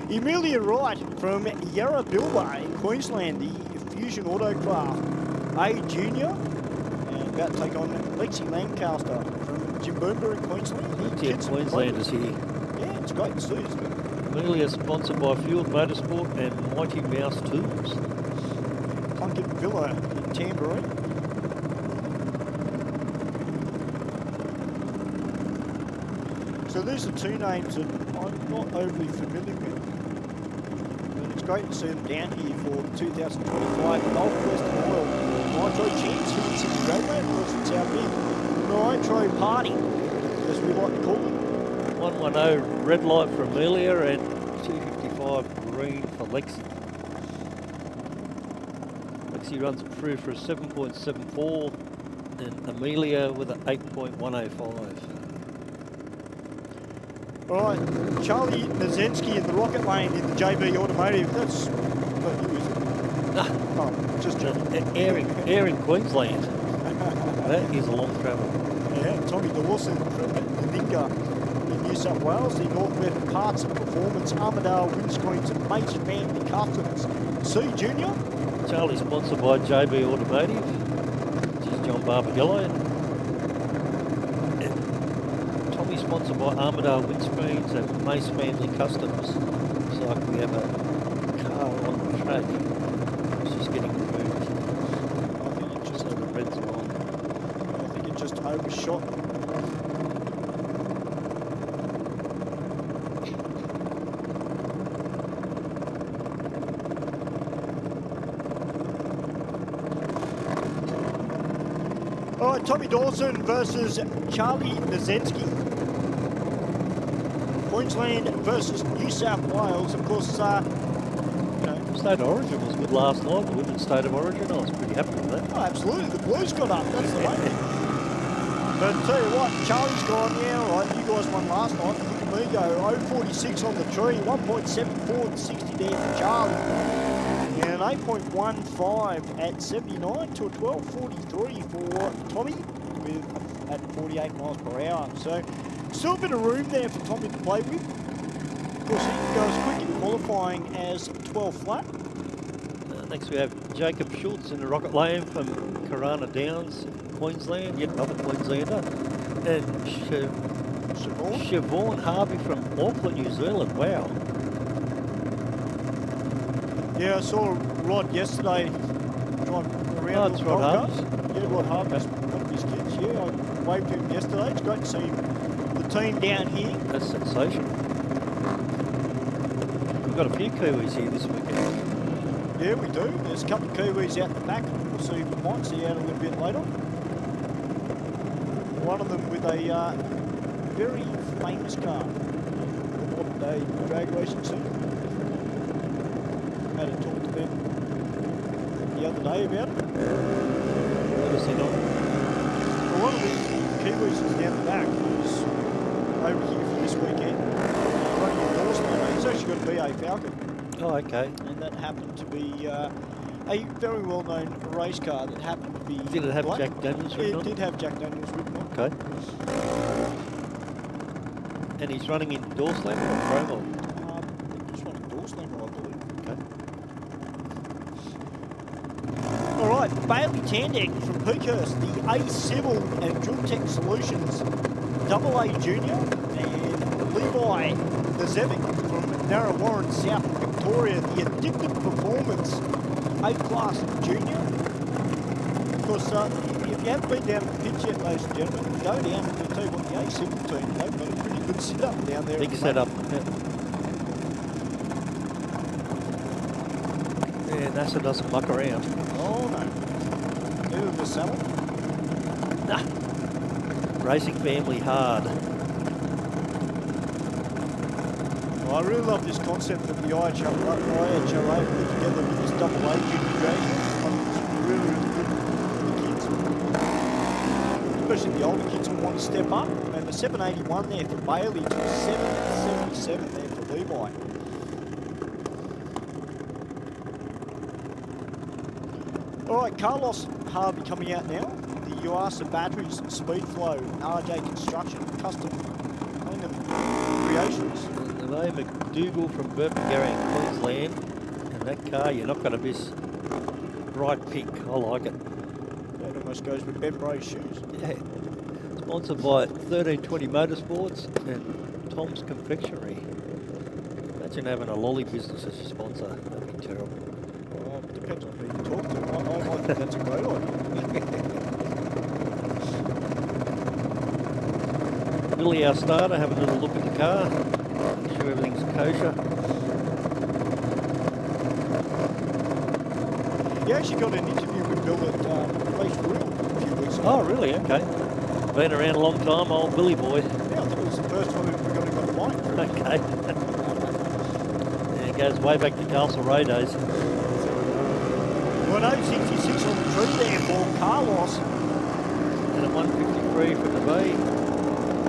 Emilia Wright from Yarrabilba in Queensland, the Fusion Autocraft A Junior, and about to take on Lexi Lancaster from Jimboomba in Queensland. Plenty of Queenslanders here. Yeah, it's great to see, isn't it? Amelia sponsored by Field Motorsport and Mighty Mouse Tools. Plunkett Villa in Tambourine. So these are two names that I'm not overly familiar with. Great to see them down here for the 2025 Northwest Oil Nitro Chance here in Sydney Dragway, of course it's our big Nitro Party, as we like to call it. 110 red light for Amelia and 255 green for Lexi. Lexi runs it through for a 7.74 and Amelia with an 8.105. All right, Charlie Nazensky in the Rocket Lane in the JB Automotive. That's not you, is it? No. Oh, just Air in Queensland. That is a long travel. Yeah, Tommy Dawson from Meninga in New South Wales, the Northwest Parts and Performance, Armidale Windscreens and Mace Family Customs. C Junior. Charlie sponsored by JB Automotive, which is John Barbagallo. Sponsored by Armidale Windscreens and Mace Family Customs. Looks like we have a car on the track. It's just getting removed. I think it just the red's on. I think it just overshot. All right, Tommy Dawson versus Charlie Nazensky. Queensland versus New South Wales, of course. State of Origin was good last night. The women's State of Origin, I was pretty happy with that. Oh, absolutely. The Blues got up. That's the main thing. But I'll tell you what, Charlie's gone. Yeah, all right. You guys won last night. Look at me go. 0.46 on the tree. 1.74 and 60 there for Charlie. And 8.15 at 79 to a 12.43 for Tommy with at 48 miles per hour. So still a bit of room there for Tommy to play with. Of course, he can go as quick in qualifying as 12 flat. Next we have Jacob Schultz in the Rocket Lane from Corona Downs, Queensland, yet another Queenslander. And Siobhan Harvey from Auckland, New Zealand. Wow. Yeah, I saw Rod yesterday driving around. It's Rod Harvey's. Yeah, Rod Harvey's one of his kids. Yeah, I waved to him yesterday. It's great to see the team down here. That's sensational. We've got a few Kiwis here this weekend. Yeah, we do. There's a couple of Kiwis out the back. We'll see, we might see out a little bit later. One of them with a very famous car. Modern day drag racing scene. Had a talk to them the other day about it. Obviously not. Well, one of the Kiwis is down the back who's over here for this weekend. Running a Doorslammer. He's actually got a BA Falcon. Oh, okay. And that happened to be a very well-known race car that happened to be Did it have black. Jack Daniels written on It it? did have Jack Daniels written on it. Okay. And he's running in Doorslammer or Pro Mod? I think he's running Doorslammer, I believe. Okay. All right, Bailey Tandek from Peakhurst, the A Civil and Drill Tech Solutions AA Junior, and Levi Nazevic from Narrawarren, South Victoria, the Addicted Performance A-Class Junior. Of course, if you haven't been down to the pitch yet, ladies and gentlemen, go down and I'll tell you what, the A Civil team, they've got a pretty good setup down there. Big setup. Yeah, NASA doesn't muck around. Oh no. Neither does Samuel. Nah. Racing family hard. Well, I really love this concept that the IHRA put together with this AA junior drag. I think it's really, really good for the kids. Especially the older kids who want to step up. And the 781 there for Bailey to a 777 there for Levi. All right, Carlos Harvey coming out now. The Yuasa Batteries, Speedflow, RJ Construction, Custom Cleanup Creations. The name McDougall from Burpengary in Queensland. And that car, you're not going to miss. Bright pink, I like it. That almost goes with Ben Bray's shoes. Yeah. Sponsored by 1320 Motorsports and Tom's Confectionery. Imagine having a lolly business as your sponsor. That'd be terrible. Well, it depends on who you talk to. I think that's a great idea. Billy, our starter, having a little look at the car. Make sure everything's kosher. He actually got an interview with Bill at Race Real a few weeks ago. Oh, really? Okay. Been around a long time, old Billy boy. Yeah, I think it was the first time we got him on the mic. Okay. Yeah, it goes way back to Castle Road days. Well, no, 66 on the tree there for Carlos. And a 153 from the bay.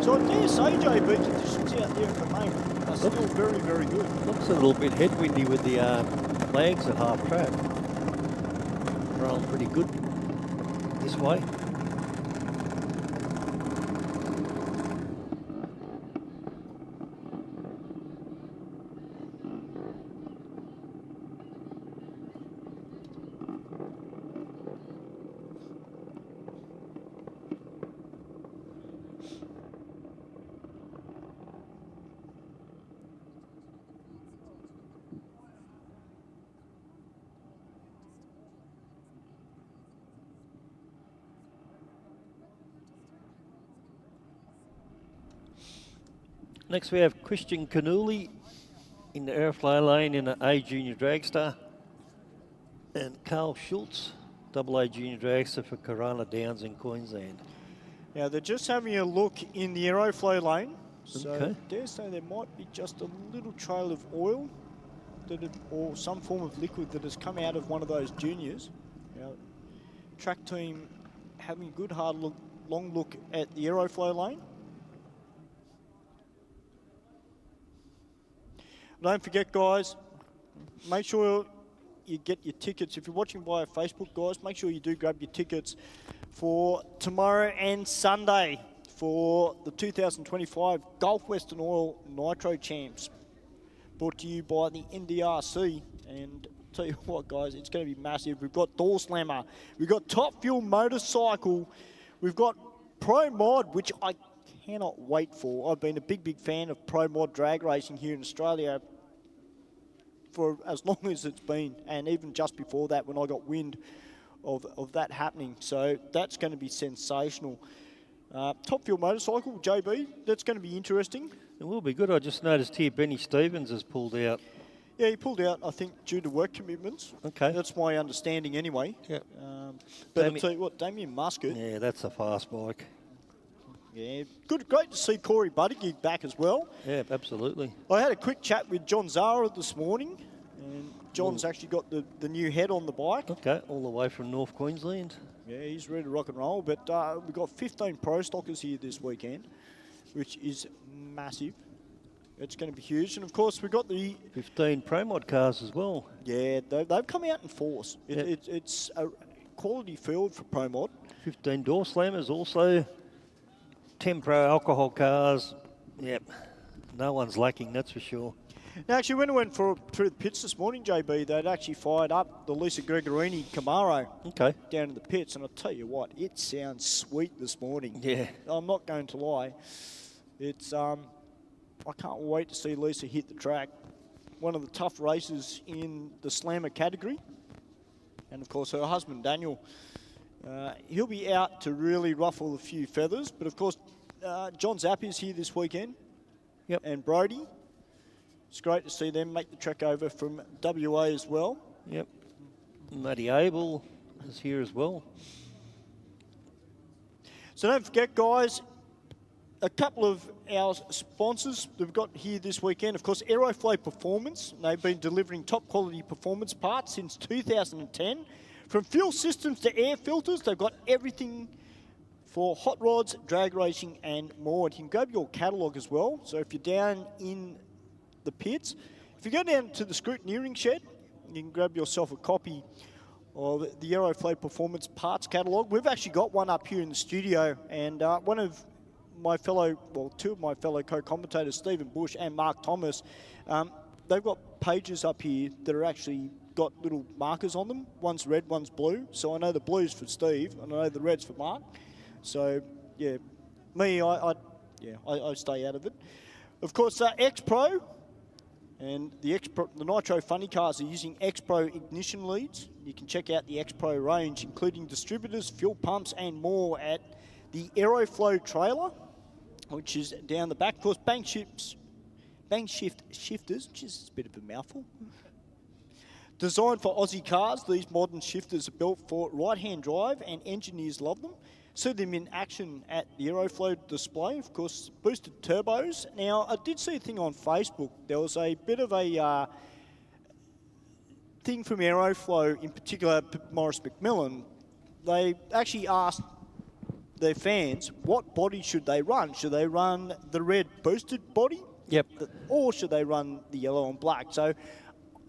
So I dare say, JB, conditions out there at the moment are still very, very good. Looks a little bit headwindy with the flags at half track. Rolling pretty good this way. Next we have Christian Canuli in the Aeroflow lane in an A Junior Dragster. And Carl Schultz, AA Junior Dragster for Corona Downs in Queensland. Now, they're just having a look in the Aeroflow lane. So Okay. I dare say there might be just a little trail of oil or some form of liquid that has come out of one of those juniors. Now, track team having a good hard look, long look at the Aeroflow lane. Don't forget, guys, make sure you get your tickets. If you're watching via Facebook, guys, make sure you do grab your tickets for tomorrow and Sunday for the 2025 Gulf Western Oil Nitro Champs, brought to you by the NDRC. And tell you what, guys, it's going to be massive. We've got Doorslammer, we've got Top Fuel Motorcycle, we've got Pro Mod, which I cannot wait for. I've been a big fan of Pro Mod drag racing here in Australia. for as long as it's been, and even just before that when I got wind of that happening. So that's going to be sensational. Top Fuel Motorcycle, JB, that's going to be interesting. It will be good. I just noticed here Benny Stevens has pulled out. Yeah, he pulled out, I think, due to work commitments. Okay. That's my understanding anyway. Yep. But I'll tell you what, Damien Muscat. Yeah, that's a fast bike. Yeah, great to see Corey Buttigieg back as well. Yeah, absolutely. I had a quick chat with John Zara this morning, and John's actually got the new head on the bike. Okay, all the way from North Queensland. Yeah, he's ready to rock and roll. But we've got 15 pro stockers here this weekend, which is massive. It's going to be huge. And, of course, we've got the 15 Pro Mod cars as well. Yeah, they've come out in force. Yep. It's a quality field for Pro Mod. 15 Doorslammers also. 10 Pro alcohol cars. Yep, no one's lacking, that's for sure. Now, actually, when I went through the pits this morning, JB, they'd actually fired up the Lisa Gregorini Camaro down in the pits. And I'll tell you what, it sounds sweet this morning. Yeah. I'm not going to lie. It's I can't wait to see Lisa hit the track. One of the tough races in the slammer category. And, of course, her husband, Daniel, he'll be out to really ruffle a few feathers. But, of course, John Zapp is here this weekend. Yep. And Brody. It's great to see them make the trek over from WA as well. Yep. Matty Abel is here as well. So don't forget, guys, a couple of our sponsors we've got here this weekend. Of course, Aeroflow Performance. They've been delivering top quality performance parts since 2010. From fuel systems to air filters, they've got everything for hot rods, drag racing and more. You can grab your catalogue as well. So if you're down in the pits, if you go down to the scrutineering shed, you can grab yourself a copy of the Aeroflow Performance Parts catalogue. We've actually got one up here in the studio, and one of my fellow, well, two of my fellow co-commentators, Stephen Bush and Mark Thomas, they've got pages up here that are actually got little markers on them. One's red, one's blue. So I know the blue's for Steve, and I know the red's for Mark. So yeah, me, I stay out of it. Of course, X-Pro and the Nitro funny cars are using X-Pro ignition leads. You can check out the X-Pro range, including distributors, fuel pumps, and more at the Aeroflow trailer, which is down the back. Of course, bank shift shifters, which is a bit of a mouthful. Designed for Aussie cars, these modern shifters are built for right-hand drive, and engineers love them. See them in action at the Aeroflow display. Of course, boosted turbos. Now, I did see a thing on Facebook. There was a bit of a thing from Aeroflow, in particular Morris McMillan. They actually asked their fans, what body should they run? Should they run the red boosted body? Yep. Or should they run the yellow and black? So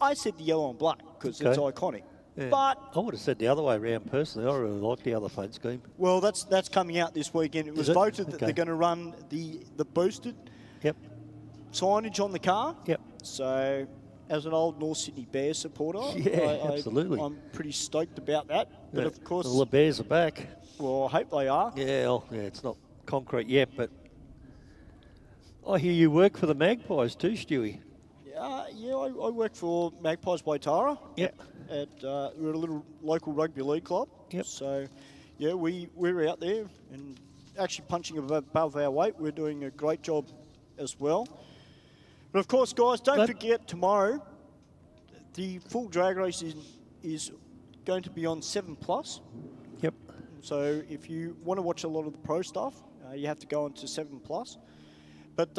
I said the yellow and black because it's iconic. Yeah. But I would have said the other way around personally. I really like the other paint scheme. Well, that's coming out this weekend. It was voted that they're going to run the boosted signage on the car. Yep. So, as an old North Sydney Bears supporter, absolutely. I'm pretty stoked about that. But of course, well, the Bears are back. Well, I hope they are. Yeah, it's not concrete yet, but I hear you work for the Magpies too, Stewie. Yeah, I work for Magpies Waitara. Yep. We're a little local rugby league club. Yep. So, yeah, we're out there and actually punching above our weight. We're doing a great job as well. But of course, guys, don't forget tomorrow, the full drag race is going to be on 7+. Yep. So if you want to watch a lot of the pro stuff, you have to go on to 7+. But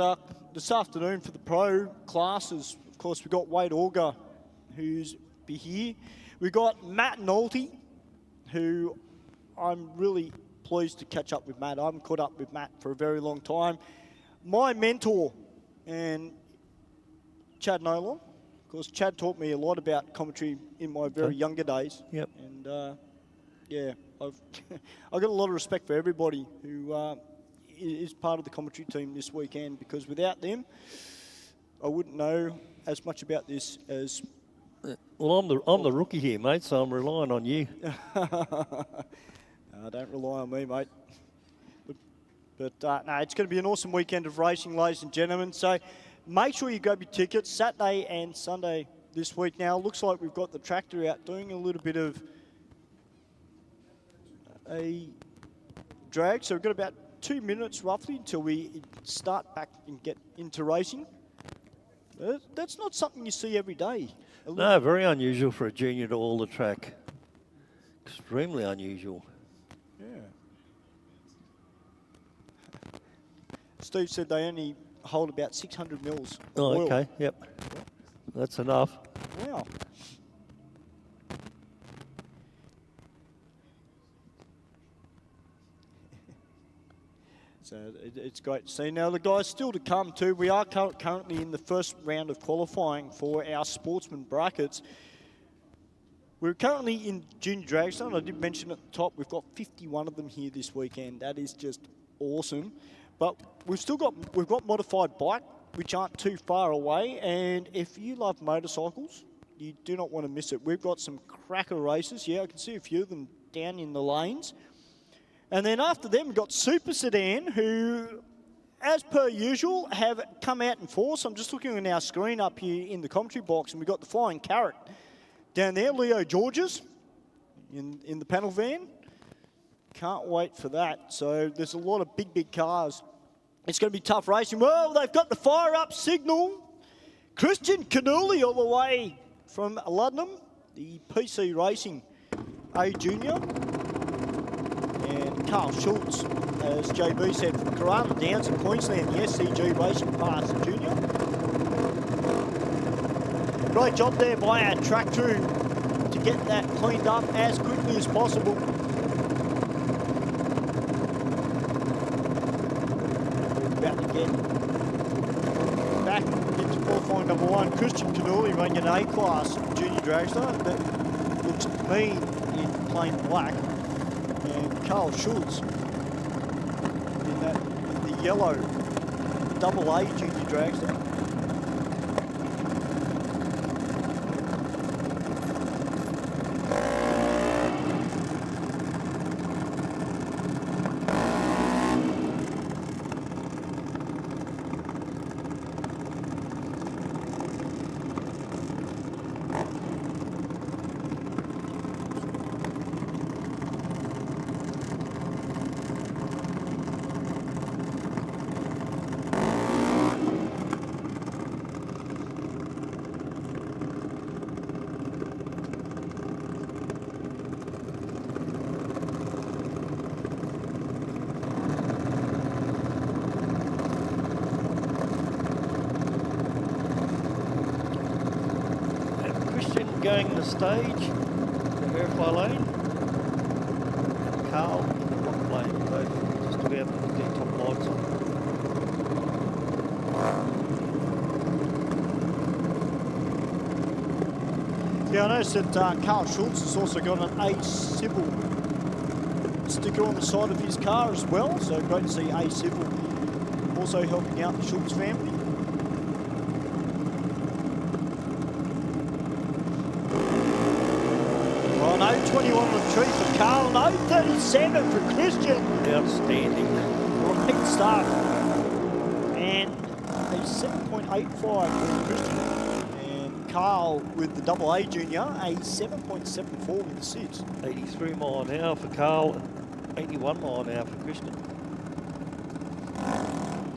this afternoon for the pro classes, of course, we've got Wade Auger, who's be here. We've got Matt Nolte, who I'm really pleased to catch up with Matt. I haven't caught up with Matt for a very long time. My mentor and Chad Nolan. Of course, Chad taught me a lot about commentary in my very younger days. Yep. And yeah, I've got a lot of respect for everybody who is part of the commentary team this weekend, because without them, I wouldn't know as much about this as. Well, I'm the rookie here, mate, so I'm relying on you. Don't rely on me, mate. But no, it's going to be an awesome weekend of racing, ladies and gentlemen. So make sure you grab your tickets Saturday and Sunday this week now. Looks like we've got the tractor out doing a little bit of a drag. So we've got about 2 minutes roughly until we start back and get into racing. That's not something you see every day. No, very unusual for a junior to haul the track. Extremely unusual. Yeah. Steve said they only hold about 600 mils. Oh, oil. okay, yep. That's enough. Wow. So it's great to see. Now the guys still to come too. We are currently in the first round of qualifying for our sportsman brackets. We're currently in Junior Dragster, and I did mention at the top, we've got 51 of them here this weekend. That is just awesome. But we've got modified bike, which aren't too far away. And if you love motorcycles, you do not want to miss it. We've got some cracker races. Yeah, I can see a few of them down in the lanes. And then after them, we've got Super Sedan, who, as per usual, have come out in force. I'm just looking on our screen up here in the commentary box, and we've got the Flying Carrot down there, Leo Georges, in the panel van. Can't wait for that. So there's a lot of big cars. It's going to be tough racing. Well, they've got the fire-up signal. Christian Canuli all the way from Luddenham, the PC Racing A Junior. And Carl Schultz, as JB said, from Corona Downs in Queensland, the SCG Racing Pass Junior. Great job there by our track crew to get that cleaned up as quickly as possible. We're about to get back into qualifying number one. Christian Canuli running an A-class junior dragster that looks mean in plain black. And Carl Schultz in the yellow AA junior dragster. Going the stage, the Aeroflow lane, and Carl in the rock lane, both just about to put their top lights on. Yeah, I noticed that Carl Schultz has also got an A Civil sticker on the side of his car as well, so great to see A Civil also helping out the Schultz family. No 21 on the tree for Carl, no 37 for Christian. Outstanding. Great start. And a 7.85 for Christian. And Carl with the AA junior, a 7.74 with the SIDS. 83 mile an hour for Carl and 81 mile an hour for Christian.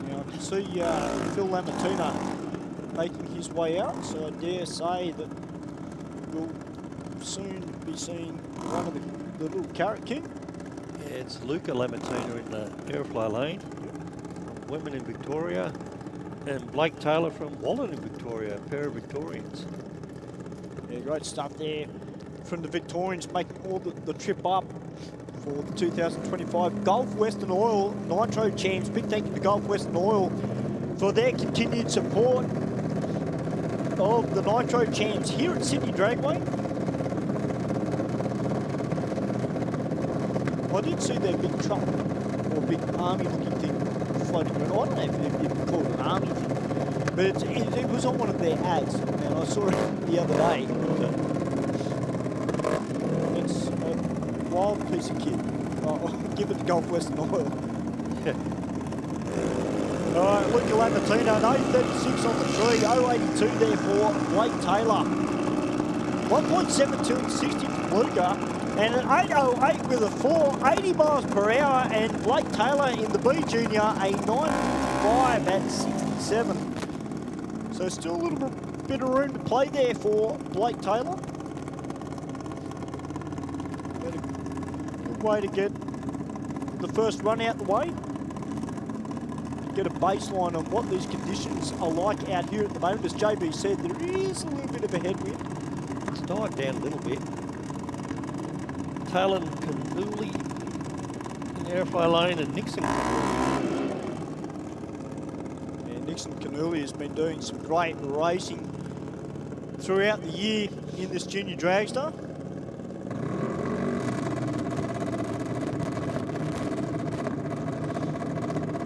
Now I can see Phil Lamatuna making his way out, so I dare say that we'll soon be seeing one of the little Carrot King. Yeah, it's Luca Lamatuna in the Aeroflow lane from Women in Victoria, and Blake Taylor from Wallen in Victoria, a pair of Victorians. Yeah, great stuff there from the Victorians, making all the trip up for the 2025 Gulf Western Oil Nitro Champs. Big thank you to Gulf Western Oil for their continued support of the Nitro Champs here at Sydney Dragway. I did see their big truck, or big army-looking thing floating around. I don't know if you can call it an army thing, but it was on one of their ads, and I saw it the other day. It's a wild piece of kit. I'll give it to Gulf Western Oil. All right, Luca Lamatino, no 36 on the tree, 082 there for Blake Taylor. 1.72 and 60 for Luca, and an 808 with a 4, 80 miles per hour, and Blake Taylor in the B Junior, a 95 at 67. So still a little bit of room to play there for Blake Taylor. But a good way to get the first run out the way. Get a baseline on what these conditions are like out here at the moment. As JB said, there is a little bit of a headwind. It's died down a little bit. Talon Canooly in Aeroflow Lane and Nixon Canooly. Yeah, Nixon Canooly has been doing some great racing throughout the year in this junior dragster.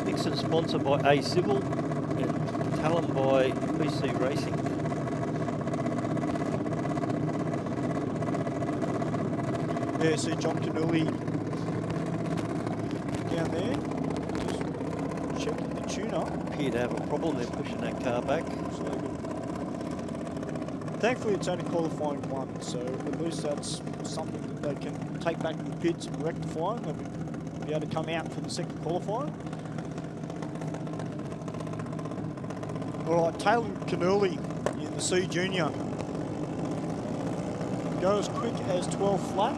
Nixon sponsored by A Civil and Talon by BC Racing. Yeah, see John Canooly down there, just checking the tune-up. Appear to have a problem, they're pushing that car back. So thankfully it's only qualifying one, so at least that's something that they can take back to the pits and rectify, and they'll be able to come out for the second qualifying. All right, Taylor Canooly in the C Junior. Goes quick as 12 flat.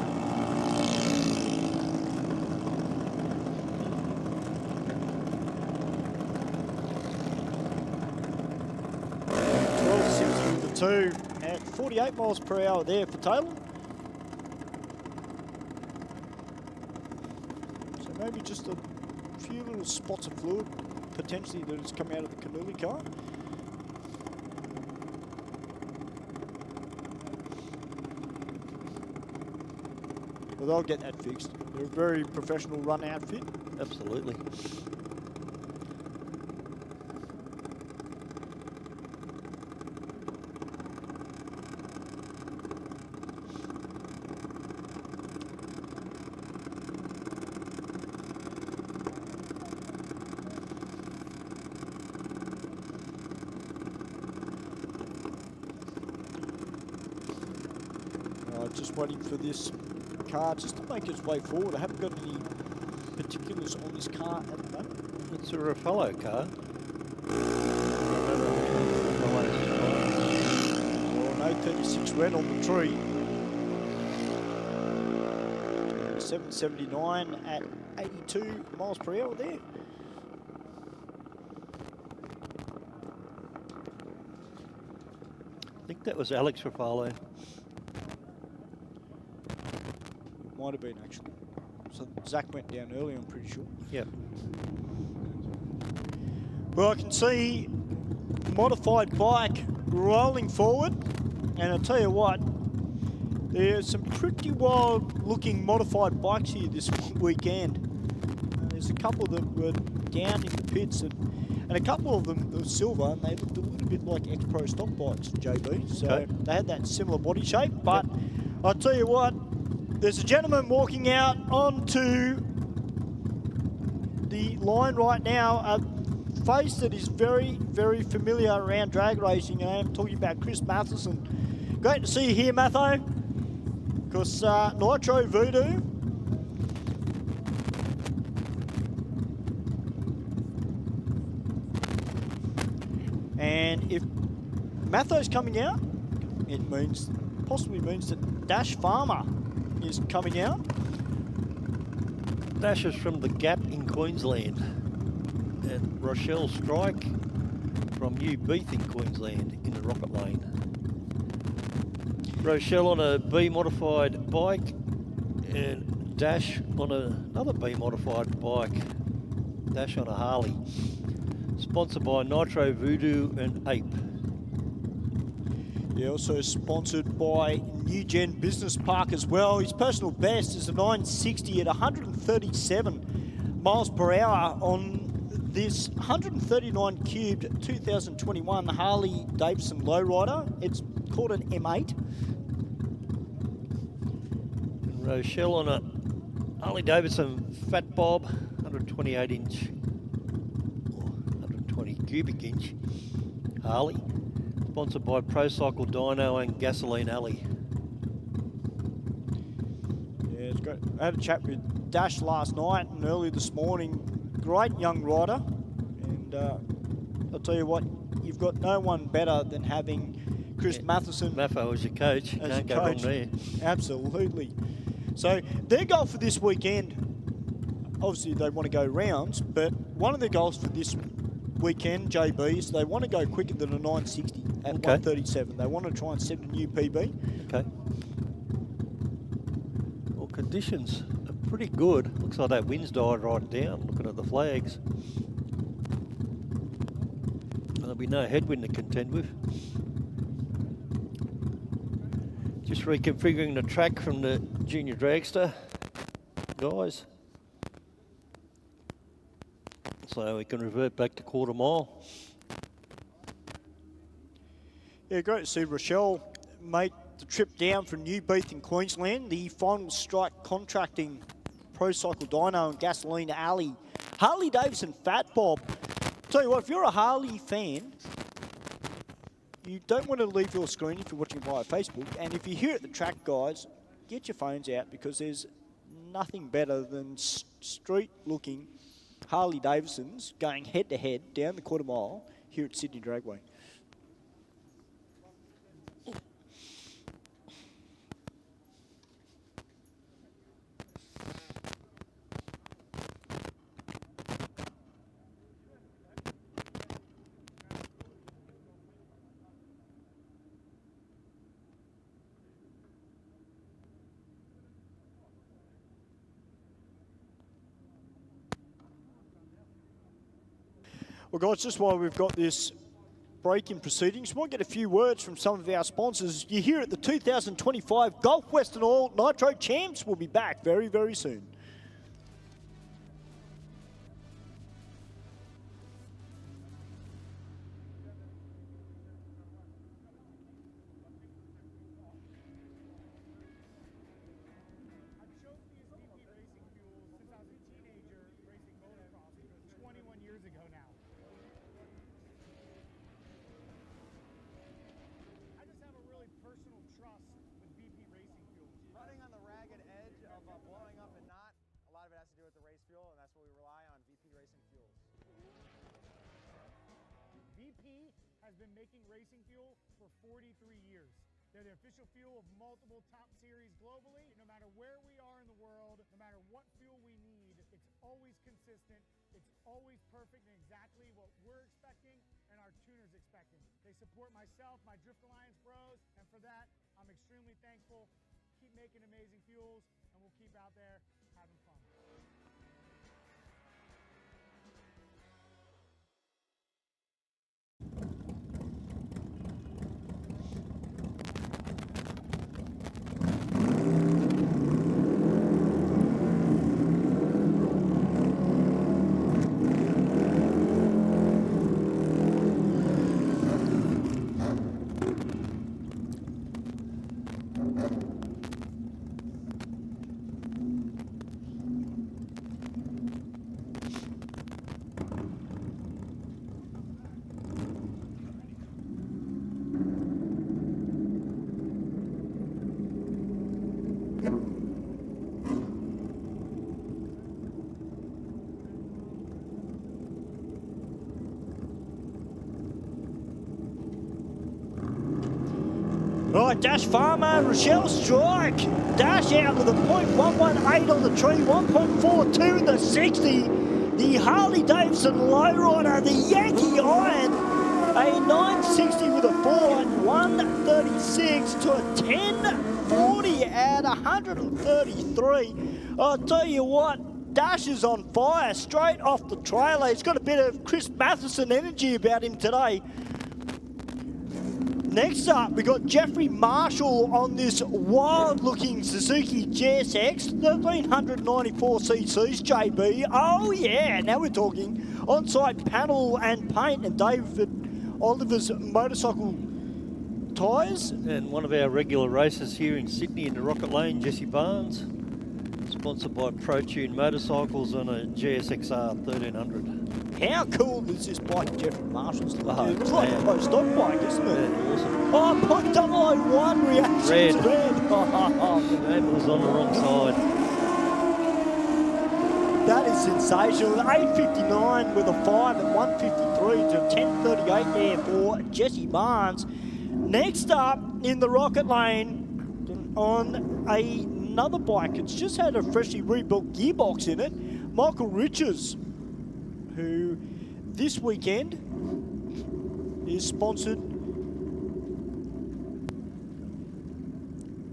Two at 48 miles per hour there for Taylor. So maybe just a few little spots of fluid potentially that has come out of the Canooly car. Well, they'll get that fixed. They're a very professional run outfit. Absolutely. Just waiting for this car just to make its way forward. I haven't got any particulars on this car at the moment. It's a Ruffalo car. Or an 836 red on the tree. 779 at 82 miles per hour there. I think that was Alex Ruffalo. Might have been actually. So Zach went down early, I'm pretty sure. Yep. Well, I can see modified bike rolling forward, and I'll tell you what, there's some pretty wild looking modified bikes here this weekend. There's a couple that were down in the pits, and a couple of them were silver, and they looked a little bit like X-Pro stock bikes, JB. So okay. They had that similar body shape, but yep. I'll tell you what, there's a gentleman walking out onto the line right now, a face that is very, very familiar around drag racing. I am talking about Chris Matheson. Great to see you here, Matho. Of course, Nitro Voodoo. And if Matho's coming out, it possibly means that Dash Farmer is coming out. Dash is from the Gap in Queensland, and Rochelle Strike from New Beath in Queensland in the Rocket Lane. Rochelle on a B modified bike, and Dash on another B modified bike. Dash on a Harley. Sponsored by Nitro Voodoo and Ape. Yeah, also sponsored by New Gen Business Park as well. His personal best is a 960 at 137 miles per hour on this 139 cubed 2021 Harley Davidson Lowrider. It's called an M8. And Rochelle on a Harley Davidson Fat Bob, 128 inch, or 20 cubic inch Harley, sponsored by Pro Cycle Dyno and Gasoline Alley. Yeah, it's great. I had a chat with Dash last night and early this morning. Great young rider, and I'll tell you what, you've got no one better than having Chris Matheson. Maffo as your coach. As Can't your go wrong coach. there. Absolutely. So their goal for this weekend, obviously they want to go rounds, but one of their goals for this weekend, JB, is they want to go quicker than a 960 at 137. They want to try and set a new PB. Okay. Well, conditions are pretty good. Looks like that wind's died right down, looking at the flags. There'll be no headwind to contend with. Just reconfiguring the track from the junior dragster guys, so we can revert back to quarter mile. Yeah, great to see Rochelle make the trip down from Newbeath in Queensland, the Final Strike Contracting Pro Cycle Dyno and Gasoline Alley Harley Davidson Fat Bob. Tell you what, if you're a Harley fan, you don't want to leave your screen if you're watching via Facebook. And if you're here at the track, guys, get your phones out, because there's nothing better than street-looking Harley Davidsons going head-to-head down the quarter mile here at Sydney Dragway. Well, guys, just while we've got this break in proceedings, we might get a few words from some of our sponsors. You're here at the 2025 Gulf Western Oil Nitro Champs. We'll be back very, very soon. Been making racing fuel for 43 years. They're the official fuel of multiple top series globally. No matter where we are in the world, no matter what fuel we need, it's always consistent, it's always perfect and exactly what we're expecting and our tuners expecting. They support myself, my Drift Alliance bros, and for that, I'm extremely thankful. Keep making amazing fuels, and we'll keep out there having fun. Right, Dash Farmer, Rochelle Strike. Dash out with a .118 on the tree, 1.42 in the 60. The Harley Davidson Lowrider, the Yankee Iron, a 960 with a 4 at 136 to a 1040 at 133. I'll tell you what, Dash is on fire straight off the trailer. He's got a bit of Chris Matheson energy about him today. Next up, we got Jeffrey Marshall on this wild-looking Suzuki GSX, 1394 cc's, JB. Oh yeah, now we're talking on-site panel and paint, and David Oliver's motorcycle tyres. And one of our regular racers here in Sydney in the Rocket Lane, Jesse Barnes, Sponsored by ProTune Motorcycles on a GSXR 1300. How cool is this bike, Jeffrey Marshall's? Oh, It's like a post-stock bike, isn't it? Yeah, awesome. Oh, point 001 reaction. Red. Red. It was on the wrong side. That is sensational. An 8.59 with a 5 at 1.53 to 10.38 there for Jesse Barnes. Next up in the rocket lane on another bike. It's just had a freshly rebuilt gearbox in it. Michael Riches, who this weekend is sponsored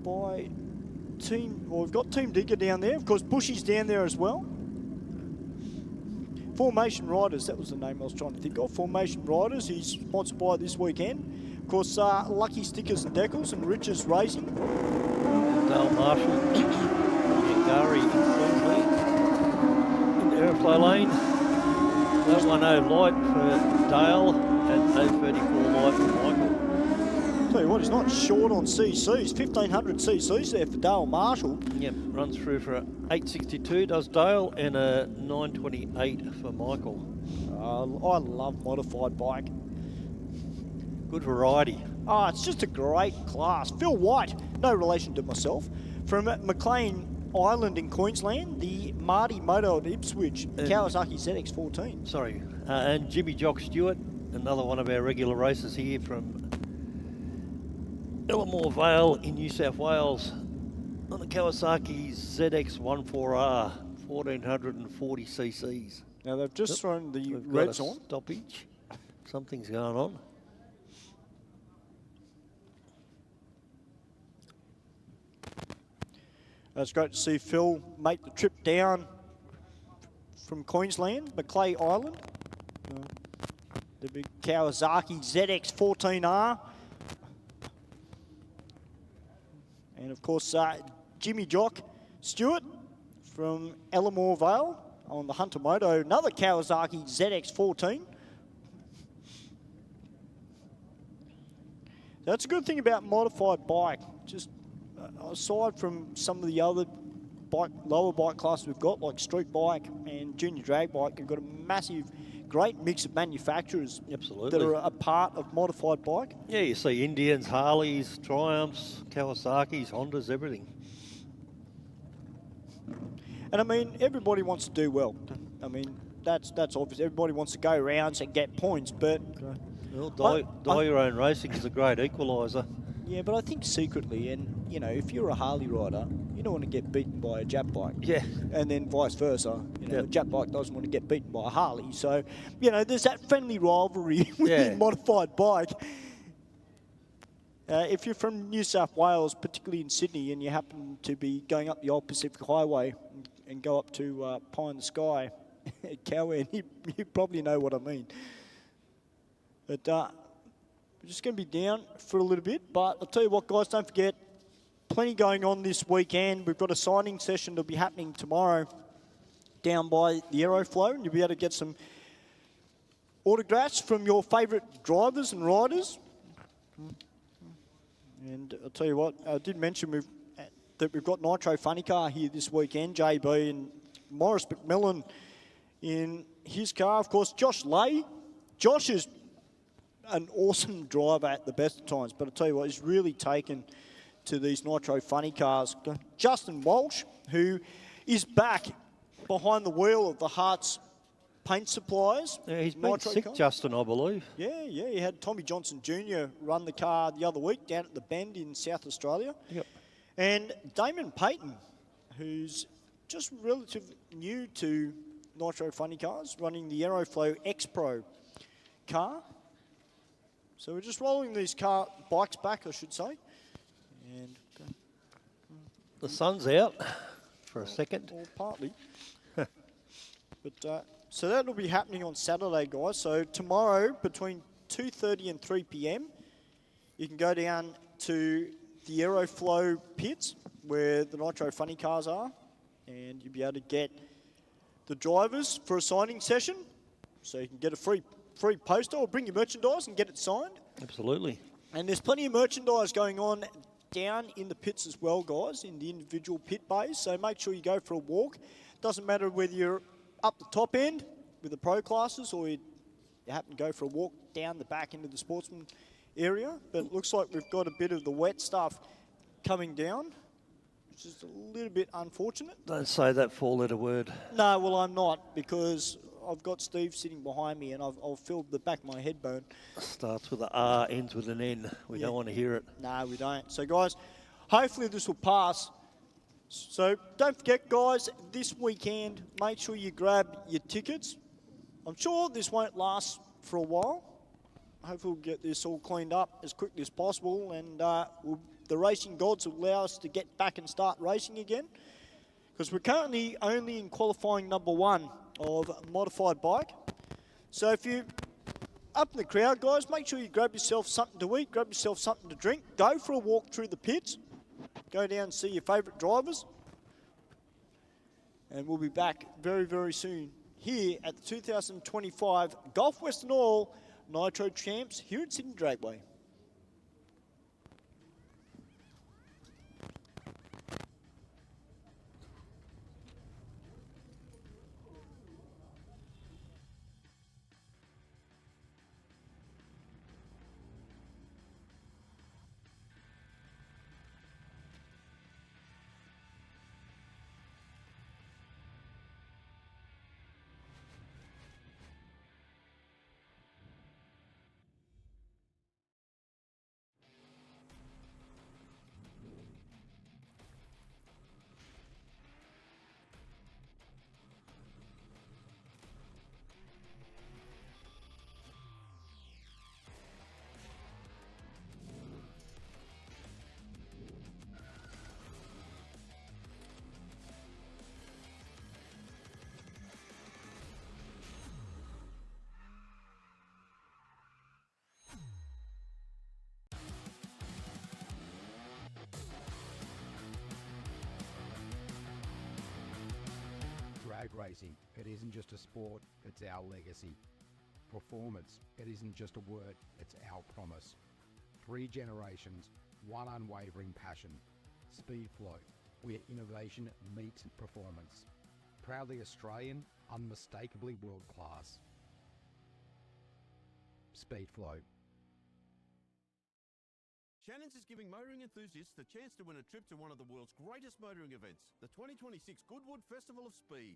by we've got Team Digger down there. Of course, Bushy's down there as well. Formation Riders, that was the name I was trying to think of. Formation Riders, he's sponsored by this weekend. Of course, Lucky Stickers and Decals and Riches Racing. Dale Marshall, Gary in Queensland, in Aeroflow Lane. 010 light for Dale and 034 light for Michael. Tell you what, he's not short on CCs. 1,500 CCs there for Dale Marshall. Yep, runs through for a 862 does Dale and a 928 for Michael. I love modified bike. Good variety. Oh, it's just a great class. Phil White, no relation to myself, from McLean Island in Queensland, the Marty Moto at Ipswich, Kawasaki ZX14. Sorry, and Jimmy Jock Stewart, another one of our regular racers here from Ellamore Vale in New South Wales on the Kawasaki ZX14R, 1440 cc's. Now they've just thrown the We've reds got a on. stoppage. Something's going on. It's great to see Phil make the trip down from Queensland, Macleay Island. The big Kawasaki ZX14R. And of course, Jimmy Jock Stewart from Ellamore Vale on the Hunter Moto, another Kawasaki ZX14. That's a good thing about modified bike. Just aside from some of the other lower bike classes we've got, like street bike and junior drag bike, you've got a massive, great mix of manufacturers Absolutely. that are a part of modified bike. Yeah, you see Indians, Harleys, Triumphs, Kawasaki's, Hondas, everything. And I mean, everybody wants to do well. I mean, that's obvious. Everybody wants to go around and get points, but Well, die your own racing is a great equaliser. yeah, but I think secretly, and you know, if you're a Harley rider, you don't want to get beaten by a Jap bike. Yeah. And then vice versa. You know, Yep. a Jap bike doesn't want to get beaten by a Harley. So, you know, there's that friendly rivalry within modified bike. If you're from New South Wales, particularly in Sydney, and you happen to be going up the old Pacific Highway and go up to Pie in the Sky at Cowan, you probably know what I mean. But we're just going to be down for a little bit. But I'll tell you what, guys, don't forget, plenty going on this weekend. We've got a signing session that'll be happening tomorrow down by the Aeroflow, and you'll be able to get some autographs from your favourite drivers and riders. And I'll tell you what, I did mention that we've got Nitro Funny Car here this weekend, JB and Morris McMillan in his car. Of course, Josh Lay. Josh is an awesome driver at the best of times, but I'll tell you what, he's really taken to these Nitro Funny Cars. Justin Walsh, who is back behind the wheel of the Hearts Paint Suppliers. Yeah, he's been Nitro sick, car. Justin, I believe. Yeah, he had Tommy Johnson Jr. run the car the other week down at the Bend in South Australia. Yep. And Damon Payton, who's just relatively new to Nitro Funny Cars, running the Aeroflow X Pro car. So we're just rolling these bikes back, I should say. And The sun's out for a second. or partly. But so that'll be happening on Saturday, guys. So tomorrow between 2:30 and 3 p.m, you can go down to the Aeroflow pits where the Nitro Funny Cars are, and you'll be able to get the drivers for a signing session. So you can get a free poster or bring your merchandise and get it signed. Absolutely. And there's plenty of merchandise going on down in the pits as well, guys, in the individual pit bays. So make sure you go for a walk. Doesn't matter whether you're up the top end with the pro classes or you happen to go for a walk down the back into the sportsman area. But it looks like we've got a bit of the wet stuff coming down, which is a little bit unfortunate. Don't say that four-letter word. No, well, I'm not, because I've got Steve sitting behind me and I've filled the back of my head bone. Starts with an R, ends with an N. We don't want to hear it. No, we don't. So, guys, hopefully this will pass. So, don't forget, guys, this weekend, make sure you grab your tickets. I'm sure this won't last for a while. Hopefully we'll get this all cleaned up as quickly as possible, and the racing gods will allow us to get back and start racing again, because we're currently only in qualifying number 1 of modified bike. So if you're up in the crowd, guys, make sure you grab yourself something to eat, grab yourself something to drink, go for a walk through the pits, go down and see your favourite drivers, and we'll be back very, very soon here at the 2025 Gulf Western Oil Nitro Champs here at Sydney Dragway. Drag racing, it isn't just a sport, it's our legacy. Performance, it isn't just a word, it's our promise. 3 generations, 1 unwavering passion. Speedflow, where innovation meets performance. Proudly Australian, unmistakably world class. Speedflow. Shannon's is giving motoring enthusiasts the chance to win a trip to one of the world's greatest motoring events, the 2026 Goodwood Festival of Speed.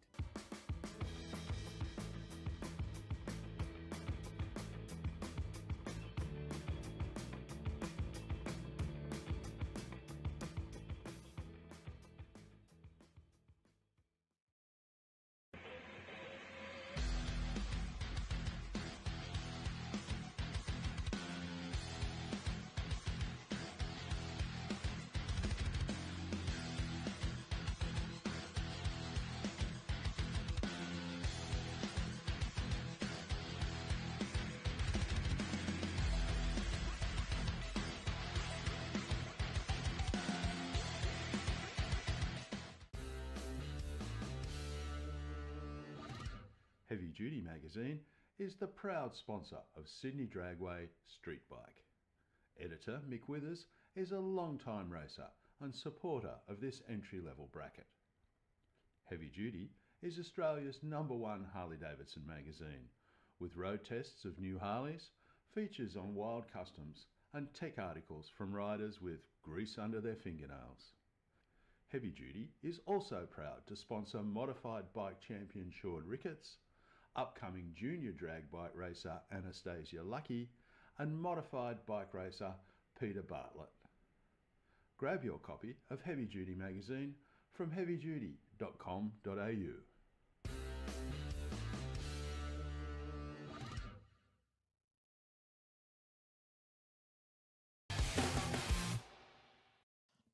Heavy Duty magazine is the proud sponsor of Sydney Dragway Street Bike. Editor Mick Withers is a long-time racer and supporter of this entry-level bracket. Heavy Duty is Australia's #1 Harley-Davidson magazine, with road tests of new Harleys, features on wild customs and tech articles from riders with grease under their fingernails. Heavy Duty is also proud to sponsor modified bike champion Sean Ricketts, upcoming junior drag bike racer Anastasia Lucky, and modified bike racer Peter Bartlett. Grab your copy of Heavy Duty magazine from heavyduty.com.au.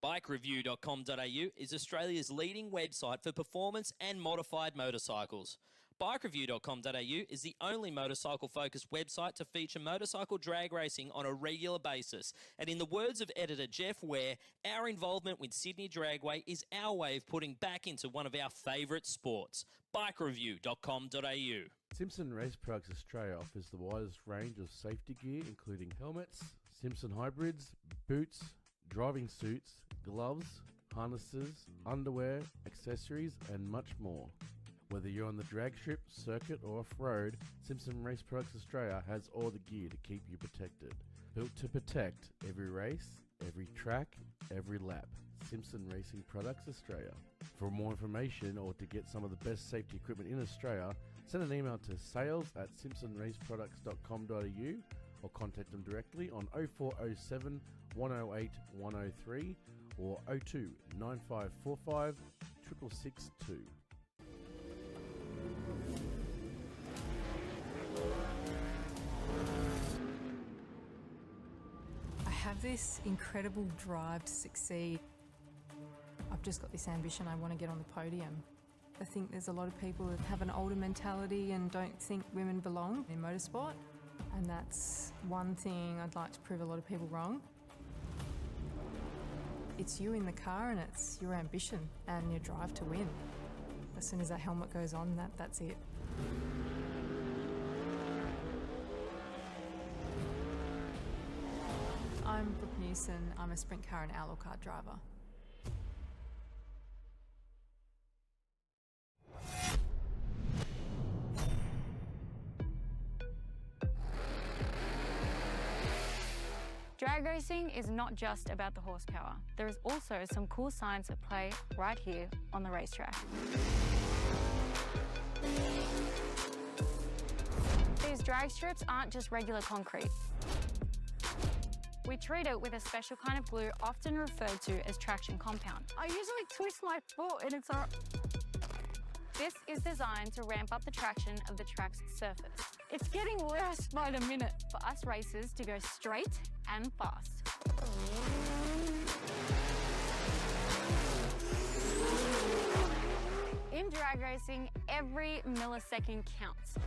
BikeReview.com.au is Australia's leading website for performance and modified motorcycles. BikeReview.com.au is the only motorcycle-focused website to feature motorcycle drag racing on a regular basis. And in the words of editor Jeff Ware, our involvement with Sydney Dragway is our way of putting back into one of our favourite sports. BikeReview.com.au. Simpson Race Products Australia offers the widest range of safety gear, including helmets, Simpson hybrids, boots, driving suits, gloves, harnesses, underwear, accessories, and much more. Whether you're on the drag strip, circuit, or off-road, Simpson Race Products Australia has all the gear to keep you protected. Built to protect every race, every track, every lap. Simpson Racing Products Australia. For more information or to get some of the best safety equipment in Australia, send an email to sales@simpsonraceproducts.com.au or contact them directly on 0407 108 103 or 02 9545 6662. I have this incredible drive to succeed. I've just got this ambition, I want to get on the podium. I think there's a lot of people that have an older mentality and don't think women belong in motorsport. And that's one thing I'd like to prove a lot of people wrong. It's you in the car and it's your ambition and your drive to win. As soon as that helmet goes on, that's it. I'm Brooke Newson. I'm a sprint car and outlaw car driver. Drag racing is not just about the horsepower. There is also some cool science at play right here on the racetrack. These drag strips aren't just regular concrete. We treat it with a special kind of glue often referred to as traction compound. I usually twist my foot and it's all right. This is designed to ramp up the traction of the track's surface. It's getting worse by the minute for us racers to go straight and fast. In drag racing, every millisecond counts.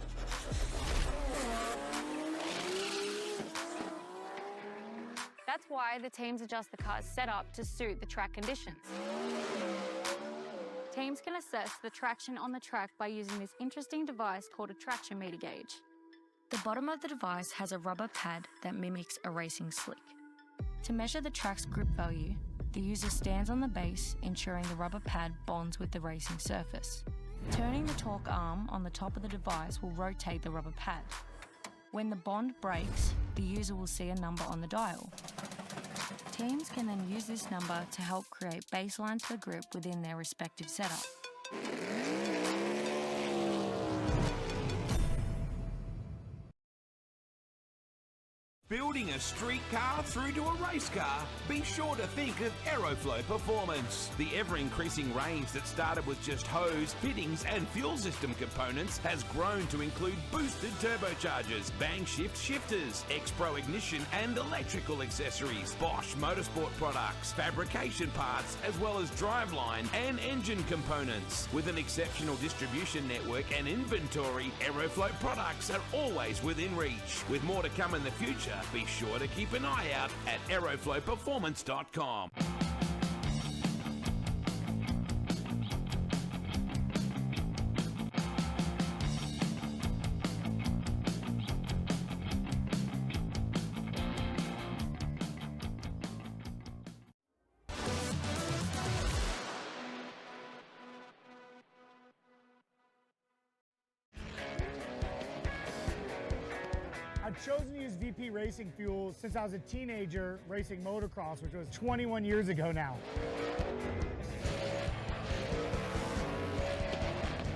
That's why the teams adjust the car's setup to suit the track conditions. Teams can assess the traction on the track by using this interesting device called a traction meter gauge. The bottom of the device has a rubber pad that mimics a racing slick. To measure the track's grip value, the user stands on the base, ensuring the rubber pad bonds with the racing surface. Turning the torque arm on the top of the device will rotate the rubber pad. When the bond breaks, the user will see a number on the dial. Teams can then use this number to help create baselines for grip within their respective setup. Building a street car through to a race car? Be sure to think of Aeroflow Performance. The ever-increasing range that started with just hose, fittings and fuel system components has grown to include boosted turbochargers, bang shift shifters, X-Pro ignition and electrical accessories, Bosch motorsport products, fabrication parts, as well as driveline and engine components. With an exceptional distribution network and inventory, Aeroflow products are always within reach. With more to come in the future, be sure to keep an eye out at aeroflowperformance.com. I've chosen to use VP racing fuel since I was a teenager racing motocross, which was 21 years ago now.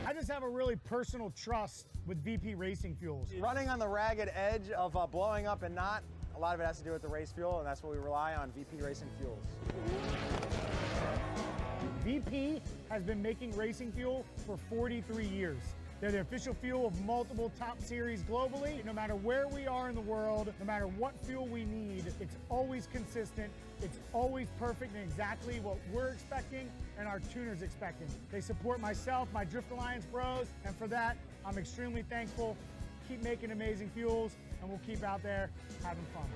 I just have a really personal trust with VP racing fuels. Running on the ragged edge of blowing up and not, a lot of it has to do with the race fuel, and that's what we rely on, VP racing fuels. VP has been making racing fuel for 43 years. They're the official fuel of multiple top series globally. No matter where we are in the world, no matter what fuel we need, it's always consistent, it's always perfect and exactly what we're expecting and our tuners expecting. They support myself, my Drift Alliance bros, and for that, I'm extremely thankful. Keep making amazing fuels, and we'll keep out there having fun.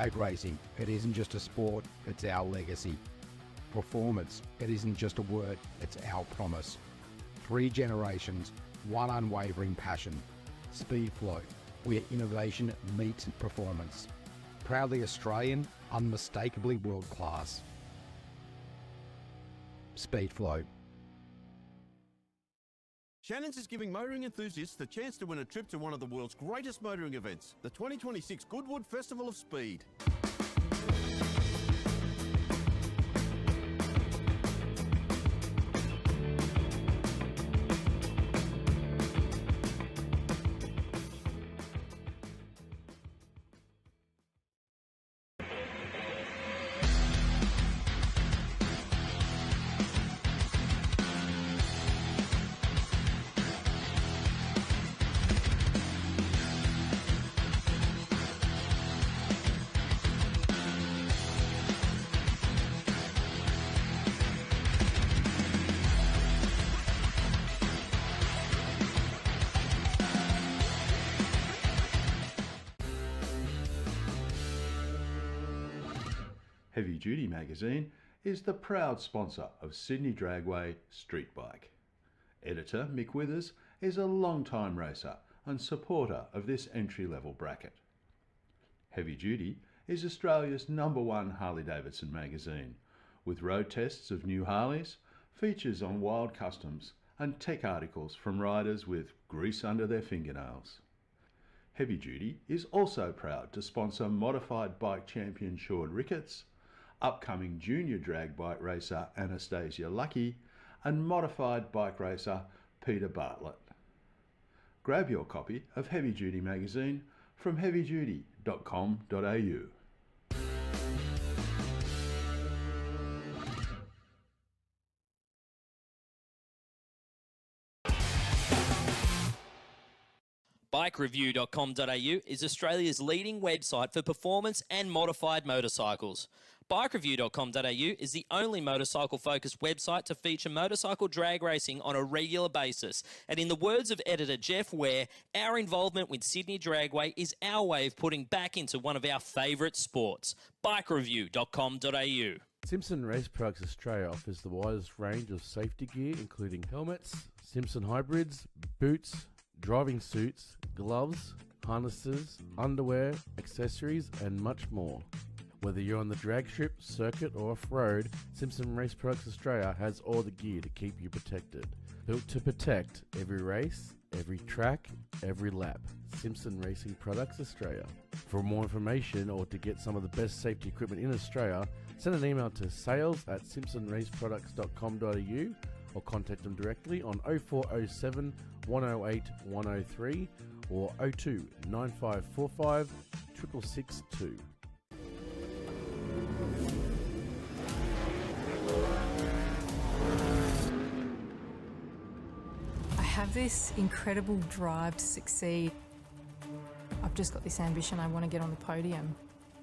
Drag racing, it isn't just a sport, it's our legacy. Performance, it isn't just a word, it's our promise. 3 generations, one unwavering passion. Speedflow, where innovation meets performance. Proudly Australian, unmistakably world class. Speedflow. Shannon's is giving motoring enthusiasts the chance to win a trip to one of the world's greatest motoring events, the 2026 Goodwood Festival of Speed. Heavy Duty magazine is the proud sponsor of Sydney Dragway Street Bike. Editor Mick Withers is a long-time racer and supporter of this entry-level bracket. Heavy Duty is Australia's #1 Harley-Davidson magazine, with road tests of new Harleys, features on wild customs and tech articles from riders with grease under their fingernails. Heavy Duty is also proud to sponsor modified bike champion Sean Ricketts, upcoming junior drag bike racer Anastasia Lucky, and modified bike racer Peter Bartlett. Grab your copy of Heavy Duty magazine from heavyduty.com.au. BikeReview.com.au is Australia's leading website for performance and modified motorcycles. BikeReview.com.au is the only motorcycle-focused website to feature motorcycle drag racing on a regular basis. And in the words of editor Jeff Ware, our involvement with Sydney Dragway is our way of putting back into one of our favourite sports. BikeReview.com.au. Simpson Race Products Australia offers the widest range of safety gear, including helmets, Simpson hybrids, boots, driving suits, gloves, harnesses, underwear, accessories, and much more. Whether you're on the drag strip, circuit, or off-road, Simpson Race Products Australia has all the gear to keep you protected. Built to protect every race, every track, every lap. Simpson Racing Products Australia. For more information or to get some of the best safety equipment in Australia, send an email to sales@simpsonraceproducts.com.au or contact them directly on 0407 108 103 or 02 9545 6662. I have this incredible drive to succeed. I've just got this ambition, I want to get on the podium.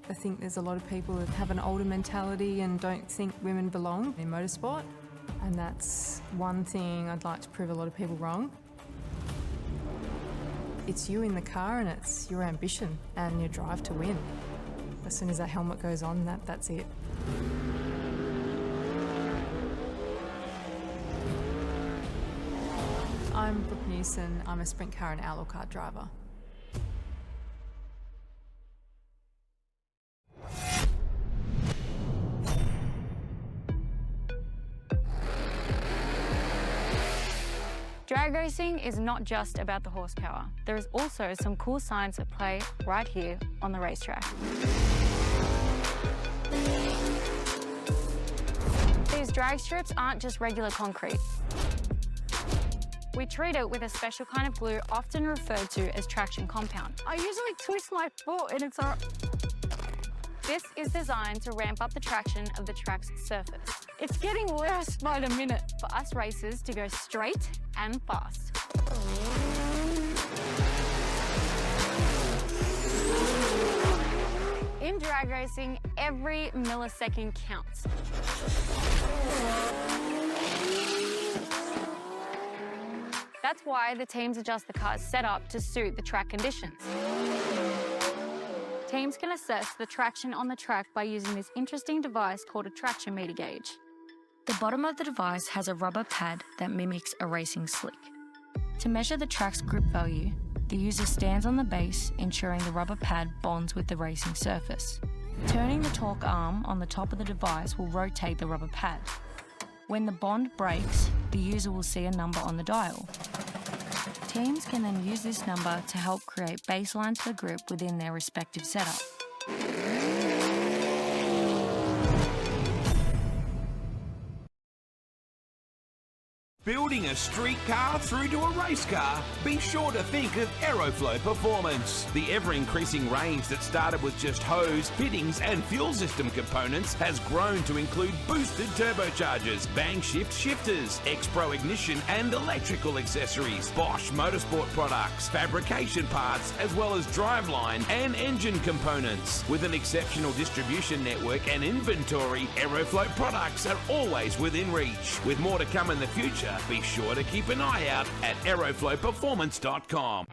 I think there's a lot of people that have an older mentality and don't think women belong in motorsport. And that's one thing I'd like to prove a lot of people wrong. It's you in the car and it's your ambition and your drive to win. As soon as that helmet goes on, that's it. I'm Brooke Newson. I'm a sprint car and outlaw kart driver. Drag racing is not just about the horsepower. There is also some cool science at play right here on the racetrack. These drag strips aren't just regular concrete. We treat it with a special kind of glue often referred to as traction compound. I usually twist my foot and it's all... This is designed to ramp up the traction of the track's surface. It's getting worse by the minute for us racers to go straight and fast. In drag racing, every millisecond counts. That's why the teams adjust the car's setup to suit the track conditions. Teams can assess the traction on the track by using this interesting device called a traction meter gauge. The bottom of the device has a rubber pad that mimics a racing slick. To measure the track's grip value, the user stands on the base, ensuring the rubber pad bonds with the racing surface. Turning the torque arm on the top of the device will rotate the rubber pad. When the bond breaks, the user will see a number on the dial. Teams can then use this number to help create baselines for grip within their respective setup. Building a street car through to a race car? Be sure to think of Aeroflow Performance. The ever-increasing range that started with just hose, fittings and fuel system components has grown to include boosted turbochargers, bang shift shifters, X-Pro ignition and electrical accessories, Bosch motorsport products, fabrication parts, as well as driveline and engine components. With an exceptional distribution network and inventory, Aeroflow products are always within reach. With more to come in the future, be sure to keep an eye out at aeroflowperformance.com.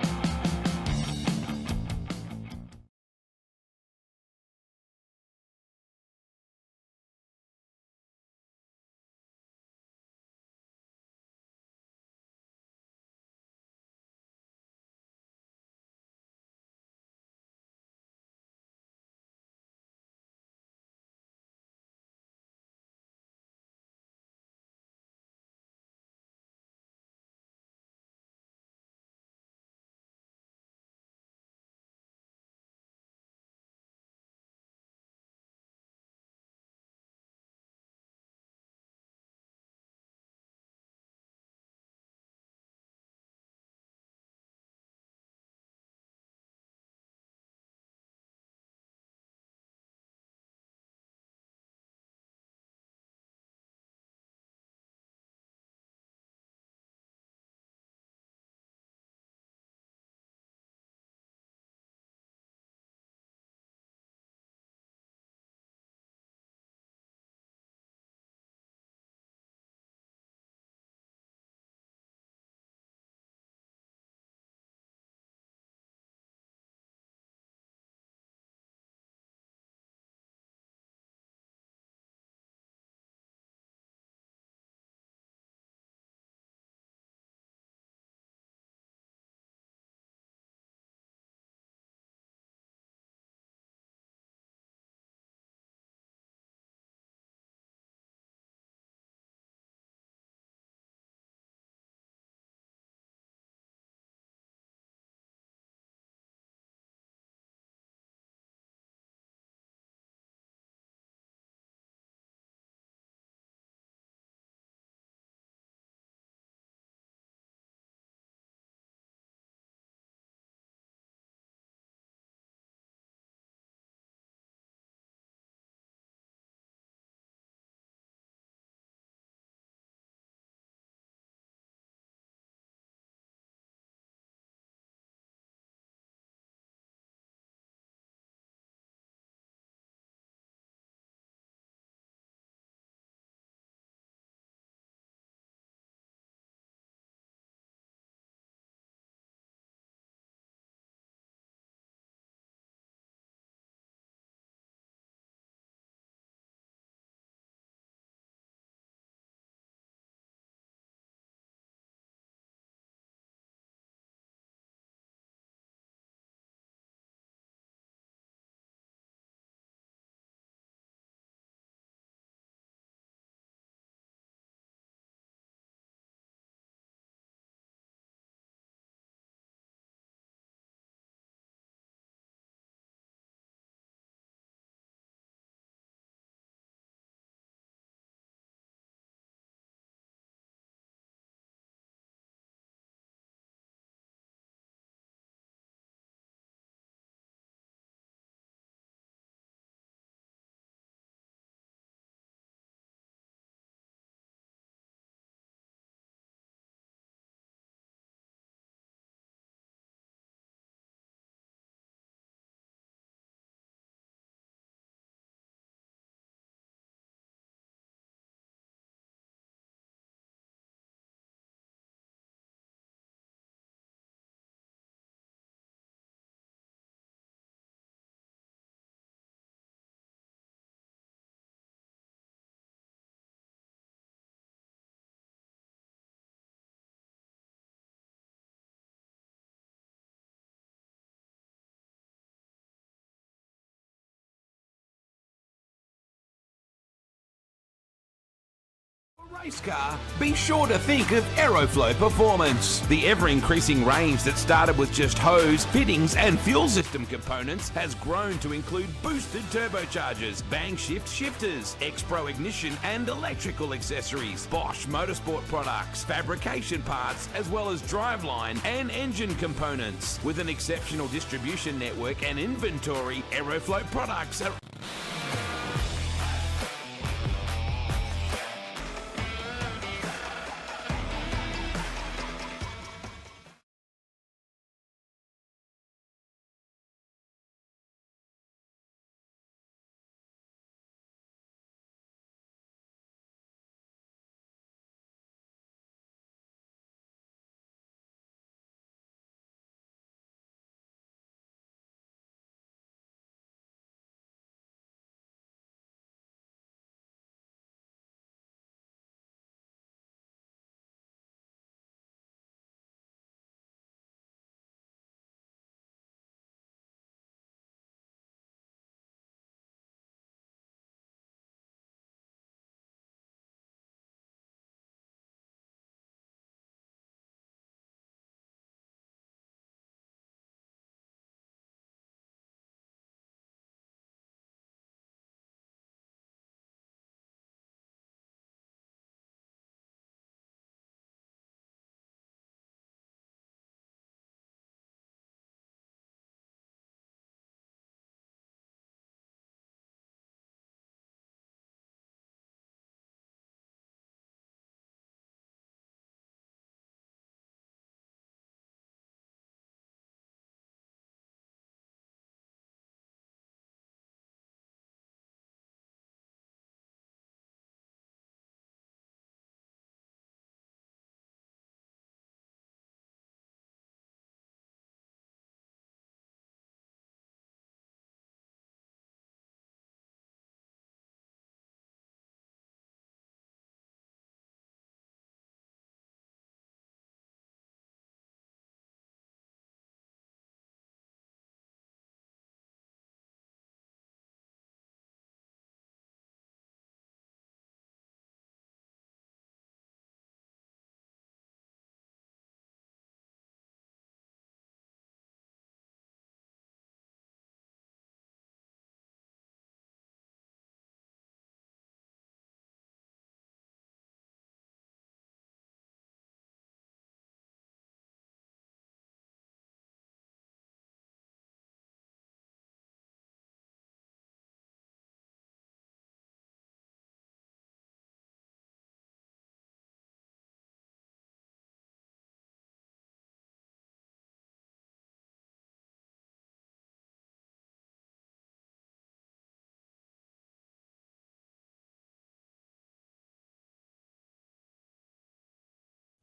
race car, be sure to think of Aeroflow Performance. The ever-increasing range that started with just hose, fittings and fuel system components has grown to include boosted turbochargers, bang shift shifters, X-Pro ignition and electrical accessories, Bosch motorsport products, fabrication parts, as well as driveline and engine components. With an exceptional distribution network and inventory, Aeroflow products are...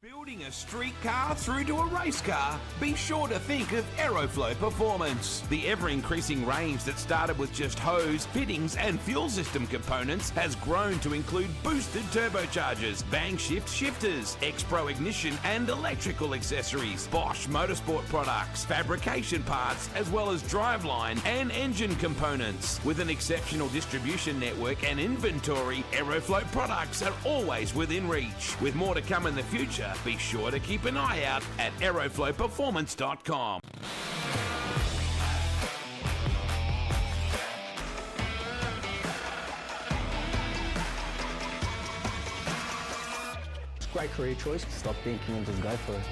Building a street car through to a race car, be sure to think of Aeroflow Performance. The ever-increasing range that started with just hose, fittings and fuel system components has grown to include boosted turbochargers, bang shift shifters, X-Pro ignition and electrical accessories, Bosch motorsport products, fabrication parts, as well as driveline and engine components. With an exceptional distribution network and inventory, Aeroflow products are always within reach. With more to come in the future, be sure to keep an eye out at aeroflowperformance.com. Great career choice. Stop thinking and just go for it.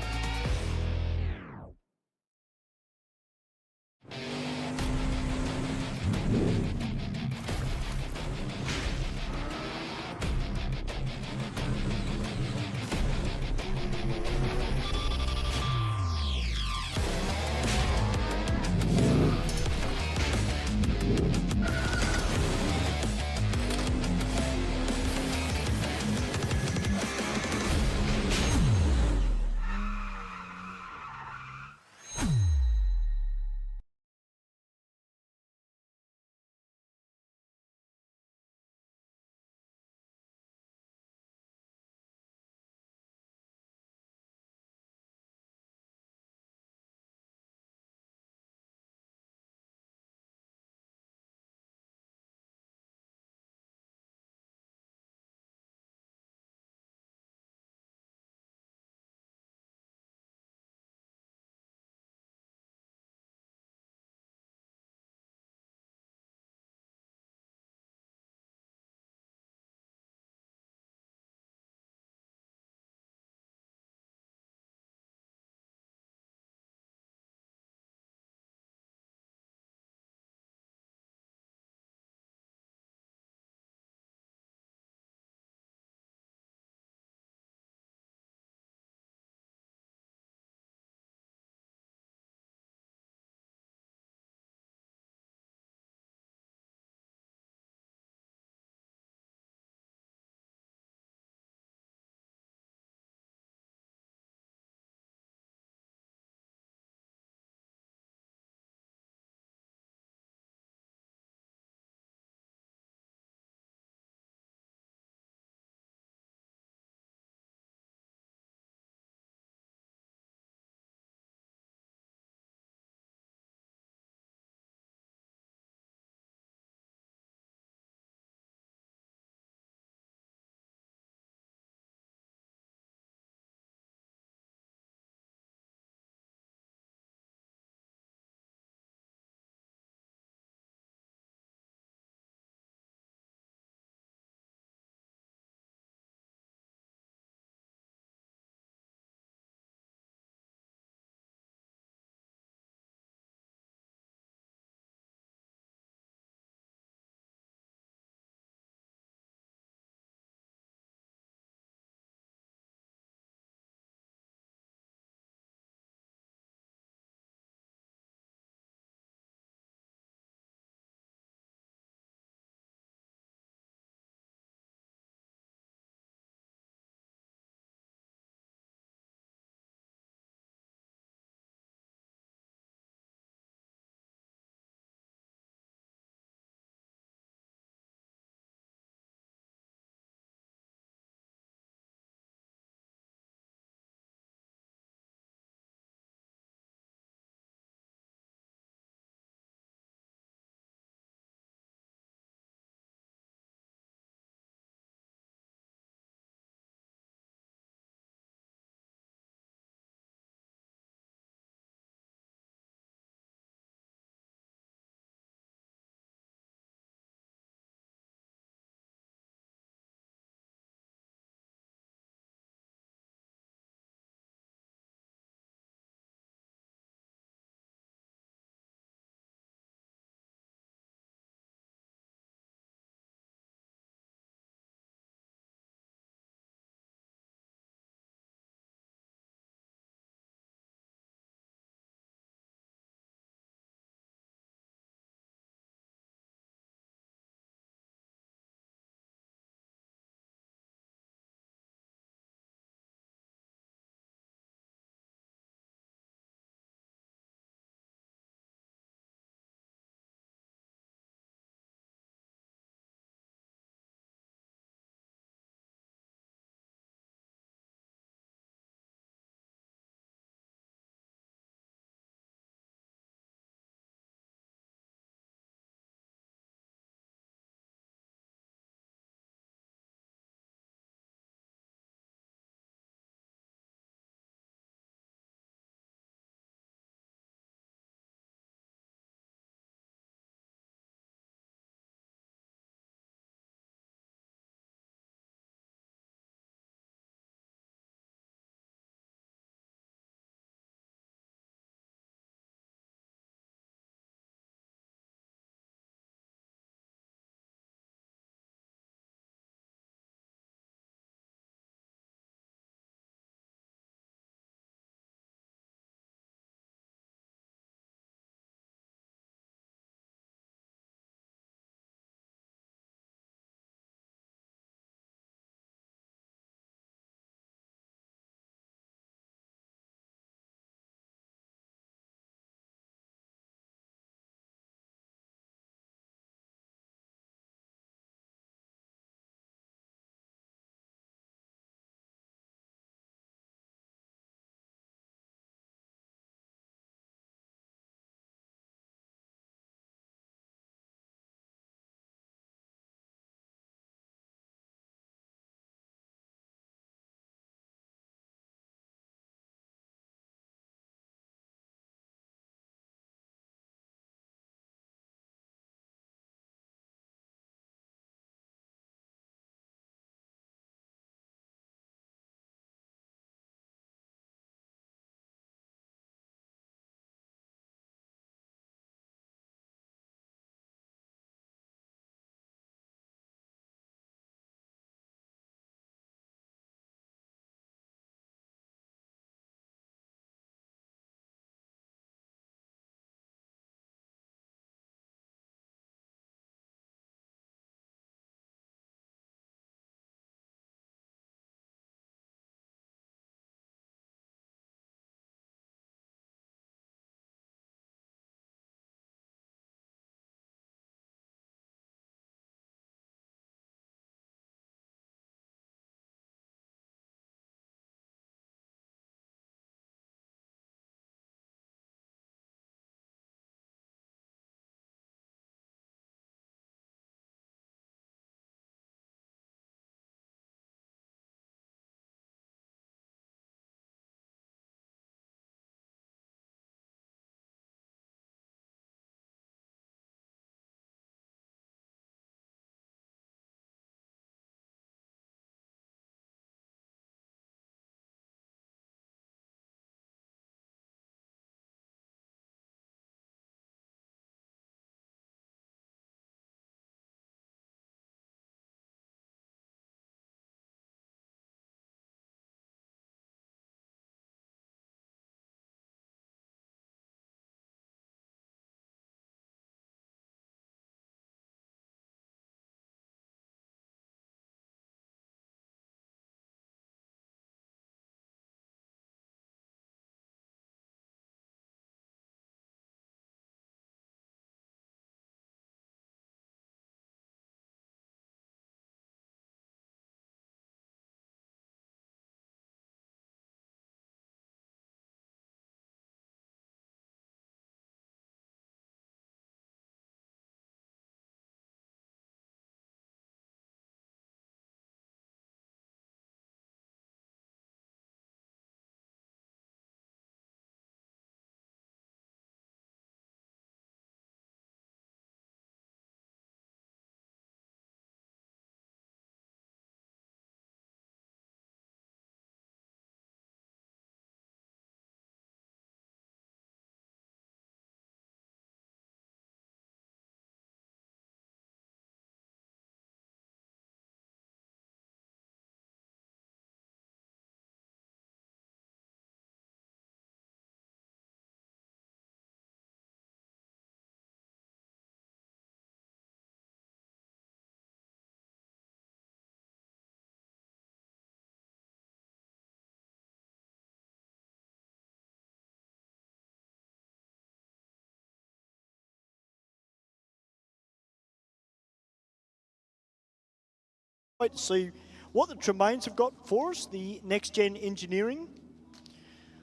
Wait to see what the Tremaines have got for us, the Next Gen Engineering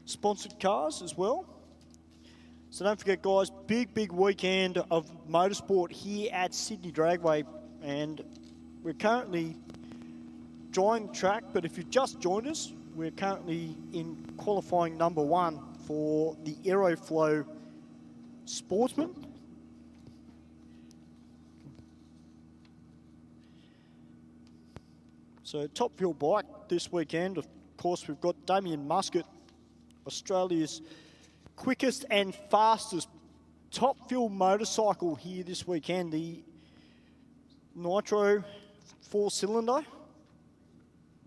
sponsored cars as well. So don't forget, guys, big weekend of motorsport here at Sydney Dragway, and we're currently drying the track, but if you've just joined us, we're currently in qualifying number 1 for the Aeroflow Sportsman. So top fuel bike this weekend, of course, we've got Damien Muscat, Australia's quickest and fastest top fuel motorcycle here this weekend, the Nitro 4-cylinder.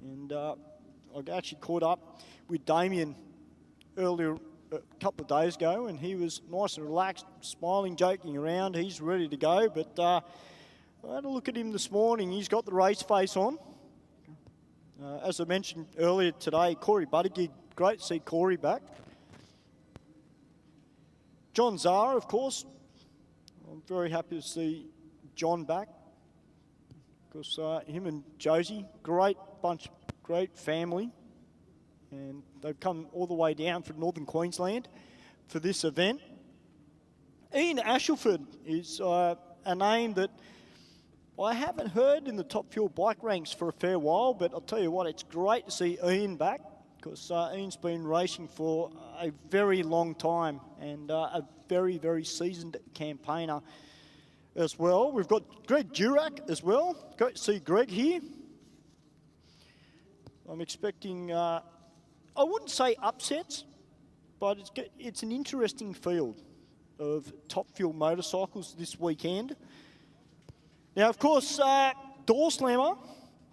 And I actually caught up with Damien earlier, a couple of days ago, and he was nice and relaxed, smiling, joking around. He's ready to go, but I had a look at him this morning. He's got the race face on. As I mentioned earlier today, Corey Buttigieg, great to see Corey back. John Zara, of course. I'm very happy to see John back. Because him and Josie, great bunch, great family. And they've come all the way down from Northern Queensland for this event. Ian Ashelford is a name that I haven't heard in the top fuel bike ranks for a fair while, but I'll tell you what, it's great to see Ian back, because Ian's been racing for a very long time and a very seasoned campaigner as well. We've got Greg Durack as well. Great to see Greg here. I'm expecting, I wouldn't say upsets, but it's an interesting field of top fuel motorcycles this weekend. Now, of course, Doorslammer,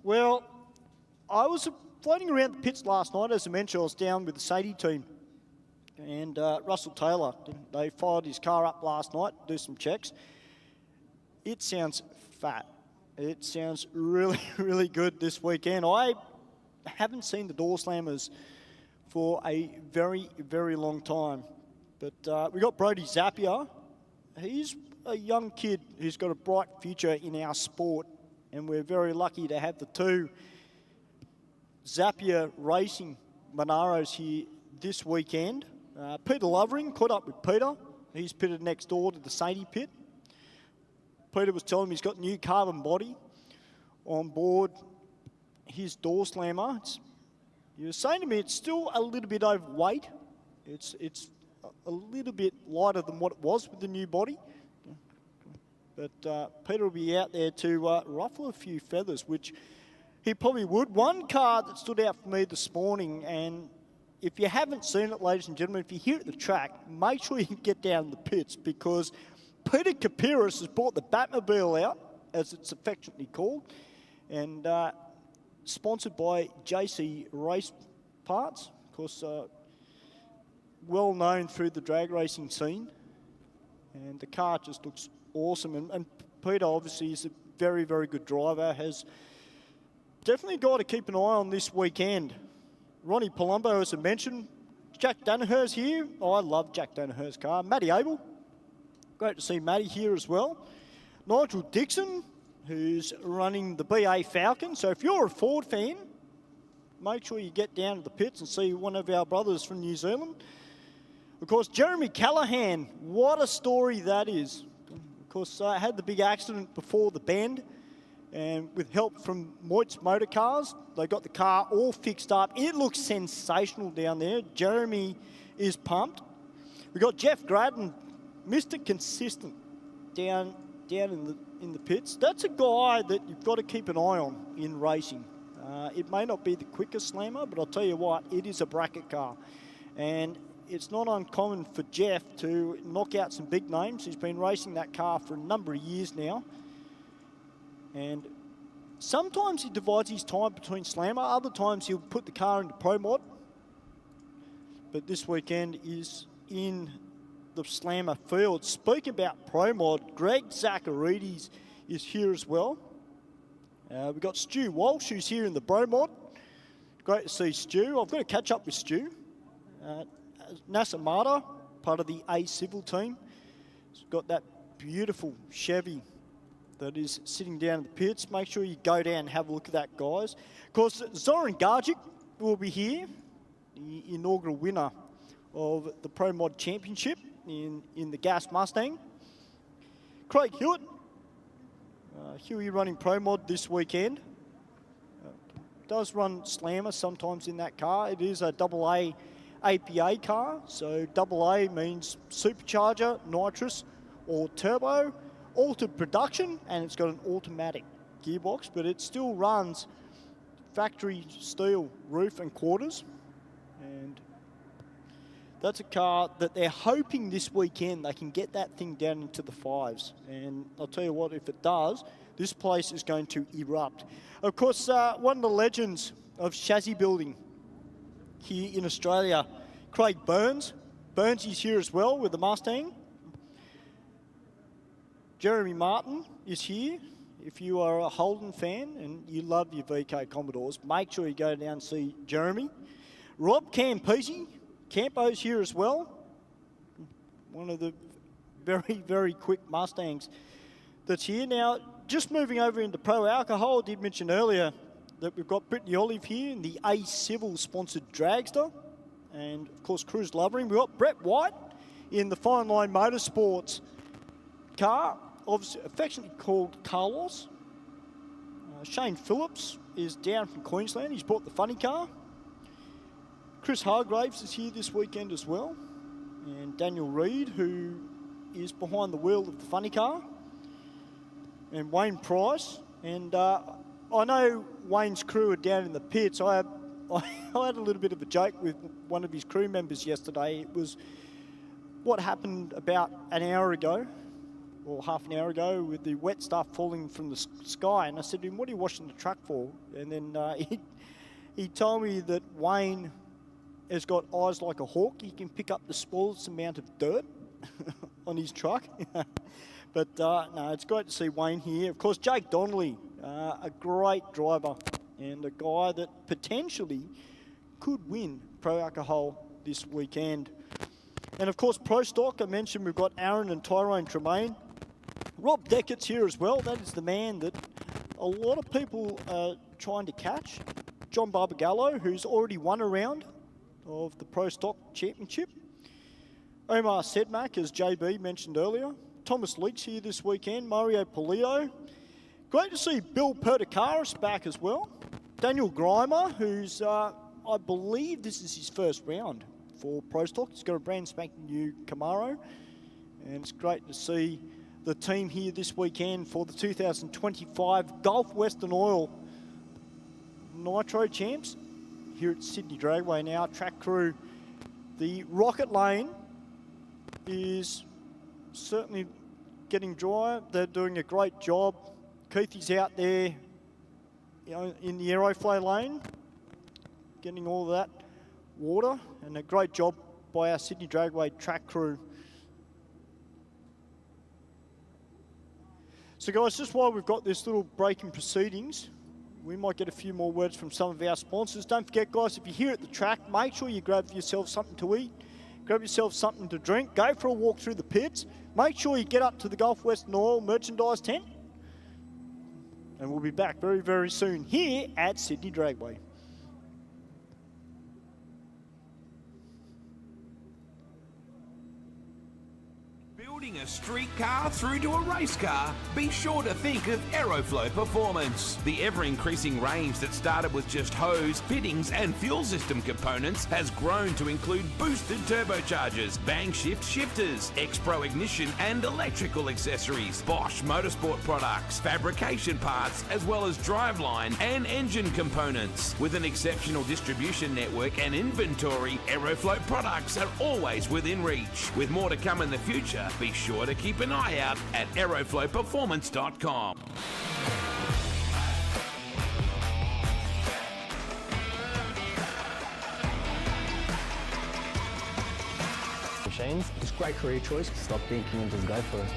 well, I was floating around the pits last night. As I mentioned, I was down with the Sadie team. And Russell Taylor, they fired his car up last night to do some checks. It sounds fat. It sounds really good this weekend. I haven't seen the Doorslammers for a very long time. But we got Brody Zapier. He's a young kid who's got a bright future in our sport, and we're very lucky to have the two Zapier Racing Monaros here this weekend. Peter Lovering caught up with Peter. He's pitted next door to the Sadie pit. Peter was telling me he's got new carbon body on board his Doorslammer. He was saying to me it's still a little bit overweight. It's a little bit lighter than what it was with the new body. But Peter will be out there to ruffle a few feathers, which he probably would. One car that stood out for me this morning, and if you haven't seen it, ladies and gentlemen, if you're here at the track, make sure you get down in the pits, because Peter Kapiris has brought the Batmobile out, as it's affectionately called, and sponsored by JC Race Parts, of course, well known through the drag racing scene. And the car just looks awesome. And Peter obviously is a very good driver, has definitely got to keep an eye on this weekend. Ronnie Palumbo, as I mentioned. Jack Danaher's here. Oh, I love Jack Danaher's car. Matty Abel. Great to see Matty here as well. Nigel Dixon, who's running the BA Falcon. So if you're a Ford fan, make sure you get down to the pits and see one of our brothers from New Zealand. Of course, Jeremy Callahan, what a story that is. Of course, had the big accident before the bend, and with help from Moit's Motor Cars, they got the car all fixed up. It looks sensational down there. Jeremy is pumped. We got Jeff Gradden, Mr. Consistent, down in the pits. That's a guy that you've got to keep an eye on in racing. It may not be the quickest slammer, but I'll tell you what, it is a bracket car. And it's not uncommon for Jeff to knock out some big names. He's been racing that car for a number of years now. And sometimes he divides his time between slammer. Other times he'll put the car into Pro Mod. But this weekend is in the slammer field. Speaking about Pro Mod, Greg Zacharides is here as well. We've got Stu Walsh, who's here in the Pro Mod. Great to see Stu. I've got to catch up with Stu. Nasser Mata, part of the A Civil team. He's got that beautiful Chevy that is sitting down in the pits. Make sure you go down and have a look at that, guys. Of course, Zoran Garjic will be here, the inaugural winner of the Pro Mod Championship in the Gas Mustang. Craig Hewitt, Huey running Pro Mod this weekend. Does run Slammer sometimes in that car. It is a AA APA car, so AA means supercharger, nitrous, or turbo, altered production, and it's got an automatic gearbox, but it still runs factory steel roof and quarters. And that's a car that they're hoping this weekend they can get that thing down into the 5s. And I'll tell you what, if it does, this place is going to erupt. Of course, one of the legends of chassis building here in Australia, Craig Burns. Burns is here as well with the Mustang. Jeremy Martin is here. If you are a Holden fan and you love your VK Commodores, make sure you go down and see Jeremy. Rob Campese, Campo's here as well. One of the very, very quick Mustangs that's here. Now, just moving over into Pro Alcohol, I did mention earlier that we've got Brittany Olive here in the A Civil sponsored Dragster. And of course, Cruise Lovering. We've got Brett White in the Fine Line Motorsports car, obviously affectionately called Carlos. Shane Phillips is down from Queensland. He's bought the funny car. Chris Hargraves is here this weekend as well. And Daniel Reed, who is behind the wheel of the funny car. And Wayne Price. And I know Wayne's crew are down in the pits. I had a little bit of a joke with one of his crew members yesterday. It was what happened about an hour ago, or half an hour ago, with the wet stuff falling from the sky. And I said to him, what are you washing the truck for? And then he told me that Wayne has got eyes like a hawk. He can pick up the smallest amount of dirt on his truck. But no, it's great to see Wayne here. Of course, Jake Donnelly, a great driver and a guy that potentially could win Pro Alcohol this weekend. And of course, Pro Stock, I mentioned we've got Aaron and Tyrone Tremaine. Rob Deckett's here as well. That is the man that a lot of people are trying to catch. John Barbagallo, who's already won a round of the Pro Stock Championship. Omar Sedmak, as JB mentioned earlier. Thomas Leaks here this weekend. Mario Polito. Great to see Bill Perdicaris back as well. Daniel Grimer, who's, I believe this is his first round for Pro Stock. He's got a brand spanking new Camaro. And it's great to see the team here this weekend for the 2025 Gulf Western Oil Nitro Champs here at Sydney Dragway now. Track crew, the Rocket Lane is certainly getting drier. They're doing a great job. Keithy's out there, you know, in the Aeroflow lane, getting all of that water, and a great job by our Sydney Dragway track crew. So guys, just while we've got this little break in proceedings, we might get a few more words from some of our sponsors. Don't forget, guys, if you're here at the track, make sure you grab yourself something to eat, grab yourself something to drink, go for a walk through the pits. Make sure you get up to the Gulf Western Oil merchandise tent. And we'll be back very, very soon here at Sydney Dragway. Building a street car through to a race car, be sure to think of Aeroflow Performance. The ever-increasing range that started with just hose, fittings and fuel system components has grown to include boosted turbochargers, bang shift shifters, X-Pro ignition and electrical accessories, Bosch motorsport products, fabrication parts, as well as driveline and engine components. With an exceptional distribution network and inventory, Aeroflow products are always within reach. With more to come in the future, be sure to keep an eye out at aeroflowperformance.com. Machines, it's a great career choice. Stop thinking and just go for it.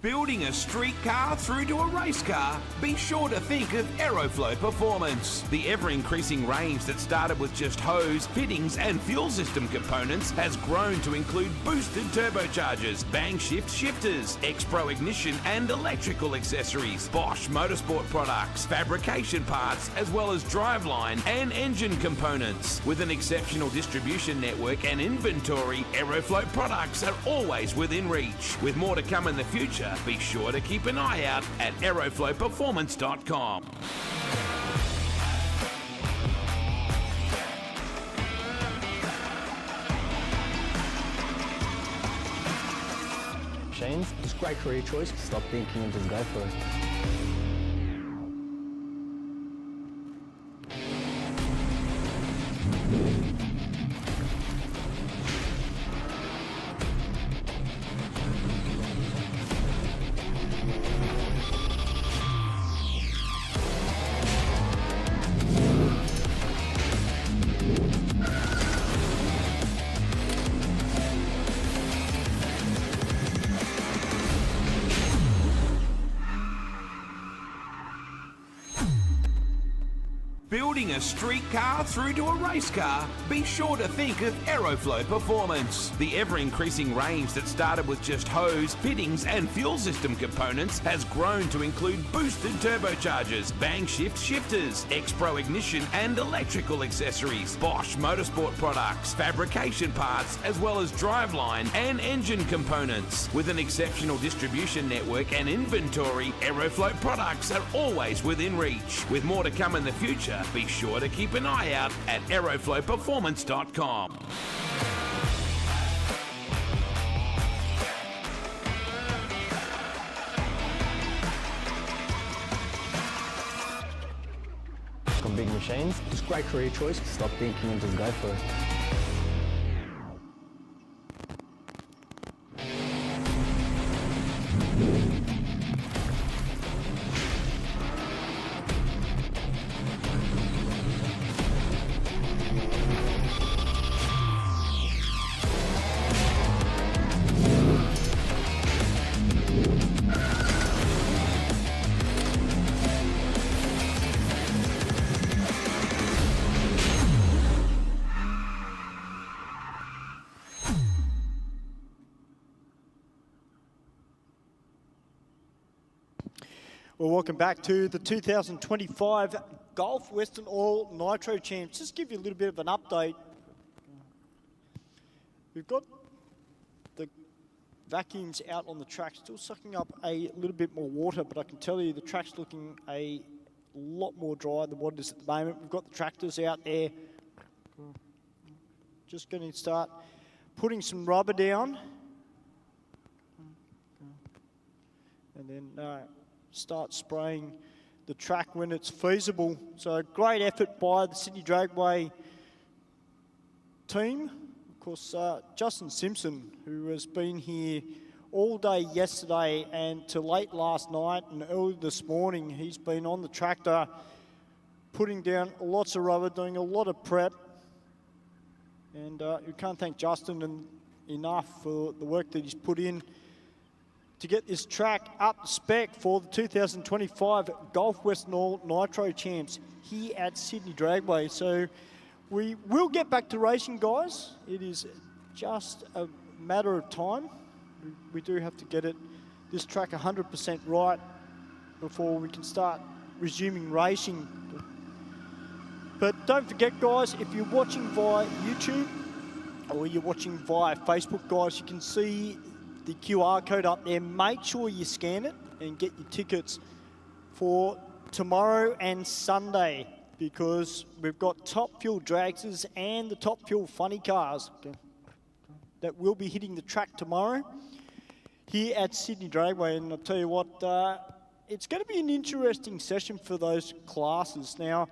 Building a street car through to a race car? Be sure to think of Aeroflow Performance. The ever-increasing range that started with just hose, fittings and fuel system components has grown to include boosted turbochargers, bang shift shifters, X-Pro ignition and electrical accessories, Bosch motorsport products, fabrication parts, as well as driveline and engine components. With an exceptional distribution network and inventory, Aeroflow products are always within reach. With more to come in the future, be sure to keep an eye out at aeroflowperformance.com. Shane's, it's a great career choice. Stop thinking and just go for it. Building a street car through to a race car? Be sure to think of Aeroflow Performance. The ever-increasing range that started with just hose, fittings and fuel system components has grown to include boosted turbochargers, bang shift shifters, X-Pro ignition and electrical accessories, Bosch motorsport products, fabrication parts, as well as driveline and engine components. With an exceptional distribution network and inventory, Aeroflow products are always within reach. With more to come in the future, be sure to keep an eye out at aeroflowperformance.com. On big machines, it's a great career choice. Stop thinking and just go for it. Well, welcome back to the 2025 Gulf Western Oil Nitro Champs. Just give you a little bit of an update. We've got the vacuums out on the track, still sucking up a little bit more water, but I can tell you the track's looking a lot more dry than what it is at the moment. We've got the tractors out there. Just going to start putting some rubber down. And then start spraying the track when it's feasible. So great effort by the Sydney Dragway team. Of course, Justin Simpson, who has been here all day yesterday and to late last night and early this morning, he's been on the tractor putting down lots of rubber, doing a lot of prep. And you can't thank Justin enough for the work that he's put in to get this track up to spec for the 2025 Gulf Western Oil Nitro Champs here at Sydney Dragway. So we will get back to racing, guys. It is just a matter of time. We do have to get this track 100% right before we can start resuming racing. But don't forget, guys, if you're watching via YouTube or you're watching via Facebook, guys, you can see the QR code up there. Make sure you scan it and get your tickets for tomorrow and Sunday, because we've got Top Fuel Dragsters and the Top Fuel Funny Cars that will be hitting the track tomorrow here at Sydney Dragway. And I'll tell you what, it's going to be an interesting session for those classes. Now,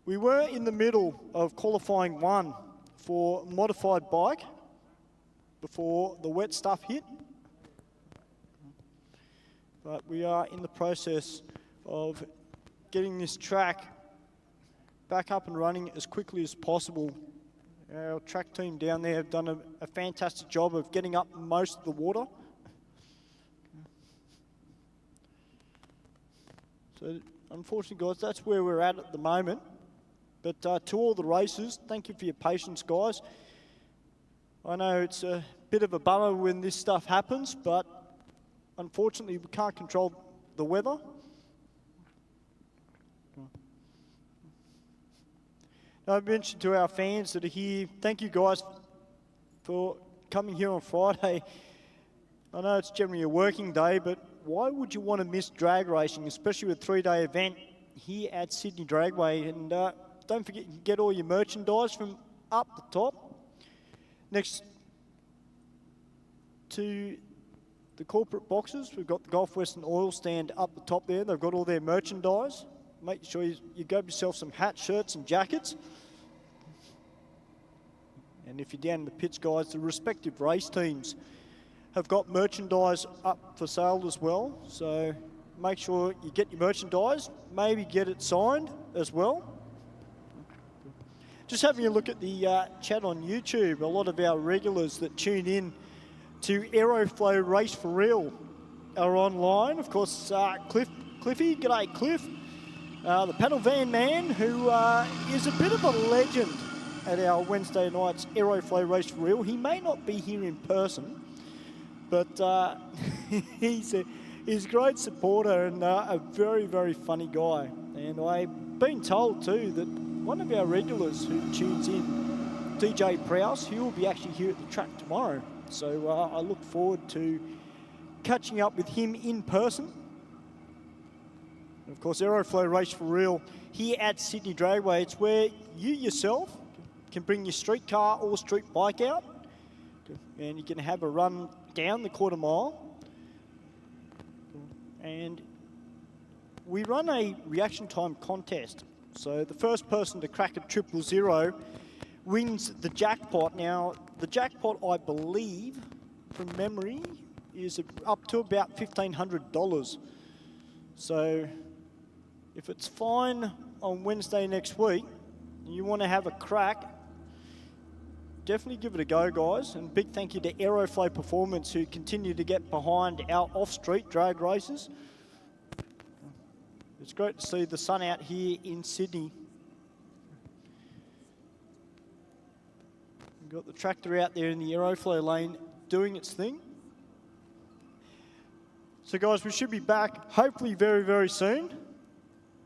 we were in the middle of qualifying one for modified bike before the wet stuff hit. But we are in the process of getting this track back up and running as quickly as possible. Our track team down there have done a fantastic job of getting up most of the water. So unfortunately, guys, that's where we're at the moment. But to all the racers, thank you for your patience, guys. I know it's a bit of a bummer when this stuff happens, but unfortunately we can't control the weather. I mentioned to our fans that are here, thank you guys for coming here on Friday. I know it's generally a working day, but why would you want to miss drag racing, especially with a 3-day event here at Sydney Dragway? And don't forget, you can get all your merchandise from up the top. Next to the corporate boxes, we've got the Gulf Western Oil stand up the top there. They've got all their merchandise. Make sure you grab yourself some hats, shirts and jackets. And if you're down in the pits, guys, the respective race teams have got merchandise up for sale as well. So make sure you get your merchandise, maybe get it signed as well. Just having a look at the chat on YouTube, a lot of our regulars that tune in to Aeroflow Race for Real are online. Of course, Cliffy, g'day Cliff. The pedal van man, who is a bit of a legend at our Wednesday night's Aeroflow Race for Real. He may not be here in person, but he's a great supporter and a very, very funny guy. And I've been told too that one of our regulars who tunes in, DJ Prowse, he will be actually here at the track tomorrow. So I look forward to catching up with him in person. And of course, Aeroflow Race for Real here at Sydney Dragway. It's where you yourself can bring your street car or street bike out and you can have a run down the quarter mile. And we run a reaction time contest. So the first person to crack a 000 wins the jackpot. Now, the jackpot, I believe, from memory, is up to about $1,500. So if it's fine on Wednesday next week, and you want to have a crack, definitely give it a go, guys. And big thank you to Aeroflow Performance, who continue to get behind our off-street drag races. It's great to see the sun out here in Sydney. We've got the tractor out there in the Aeroflow lane doing its thing. So guys, we should be back hopefully very, very soon.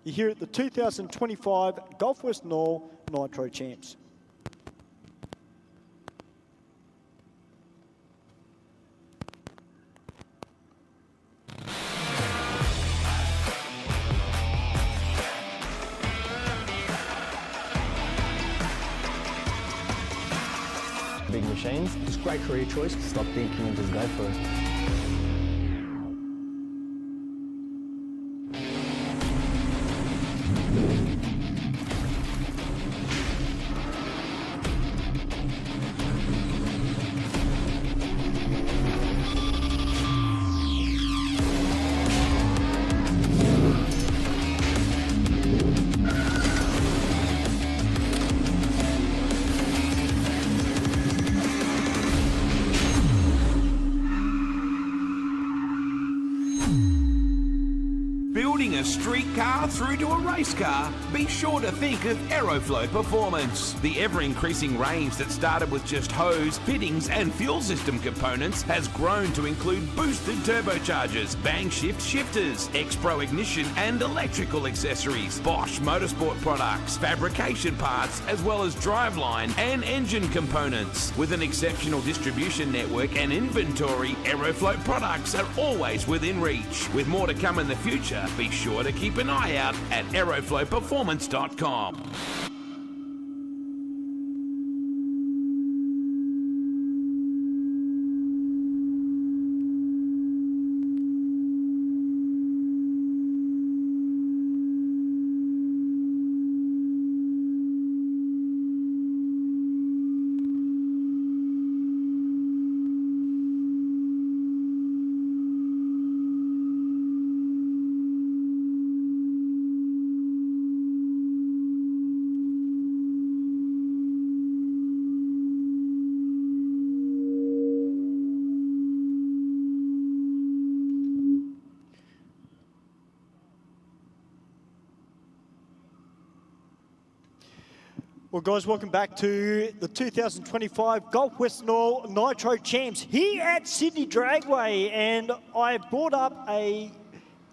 You're here at the 2025 Gulf Western Oil Nitro Champs. Big machines, it's a great career choice. Stop thinking and just go for it. Building a street car through to a race car? Be sure to think of Aeroflow Performance. The ever-increasing range that started with just hose, fittings and fuel system components has grown to include boosted turbochargers, bang shift shifters, X-Pro ignition and electrical accessories, Bosch motorsport products, fabrication parts, as well as driveline and engine components. With an exceptional distribution network and inventory, Aeroflow products are always within reach. With more to come in the future, be sure to keep an eye out at aeroflowperformance.com. Well, guys, welcome back to the 2025 Gulf Western Oil Nitro Champs here at Sydney Dragway. And I brought up a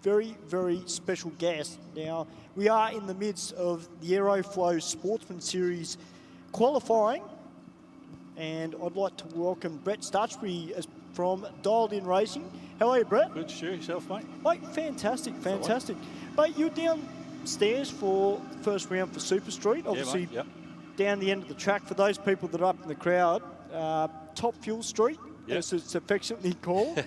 very, very special guest. Now, we are in the midst of the Aeroflow Sportsman Series qualifying. And I'd like to welcome Brett Stutchbury from Dialed In Racing. How are you, Brett? Good, sure. Yourself, mate? Mate, fantastic, fantastic. Mate, you're downstairs for the first round for Super Street. Obviously, yeah, mate, yep. Down the end of the track. For those people that are up in the crowd, Top Fuel Street, yep. as it's affectionately called.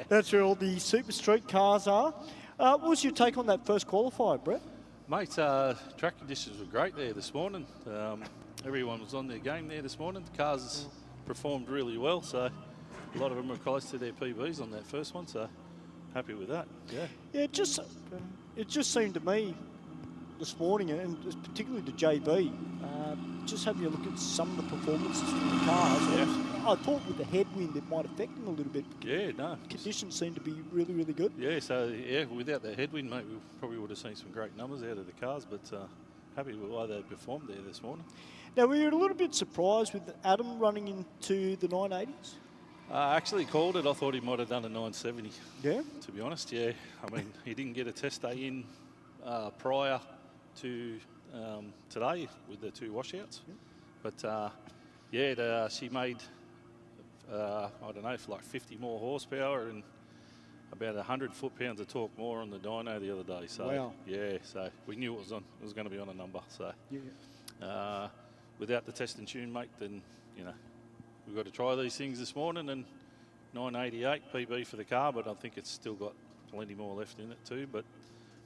That's where all the Super Street cars are. What was your take on that first qualifier, Brett? Mate, track conditions were great there this morning. Everyone was on their game there this morning. The cars performed really well, so a lot of them were close to their PBs on that first one, so happy with that. Yeah. Yeah, it just seemed to me this morning, and particularly to JB, just having a look at some of the performances from the cars. Yeah. I thought with the headwind it might affect them a little bit. Yeah, no. Conditions seem to be really, really good. Yeah, so yeah, without that headwind, mate, we probably would have seen some great numbers out of the cars, but happy with why they performed there this morning. Now, we were a little bit surprised with Adam running into the 980s. I actually called it. I thought he might have done a 970. Yeah? To be honest, yeah. I mean, he didn't get a test day in prior to today with the two washouts. Yeah. But, yeah, she made, I don't know, for like 50 more horsepower and about 100 foot-pounds of torque more on the dyno the other day. So, wow. Yeah, so we knew it was going to be on a number. So, yeah. Without the test and tune, mate, then, you know, we've got to try these things this morning, and 988 PB for the car, but I think it's still got plenty more left in it too, but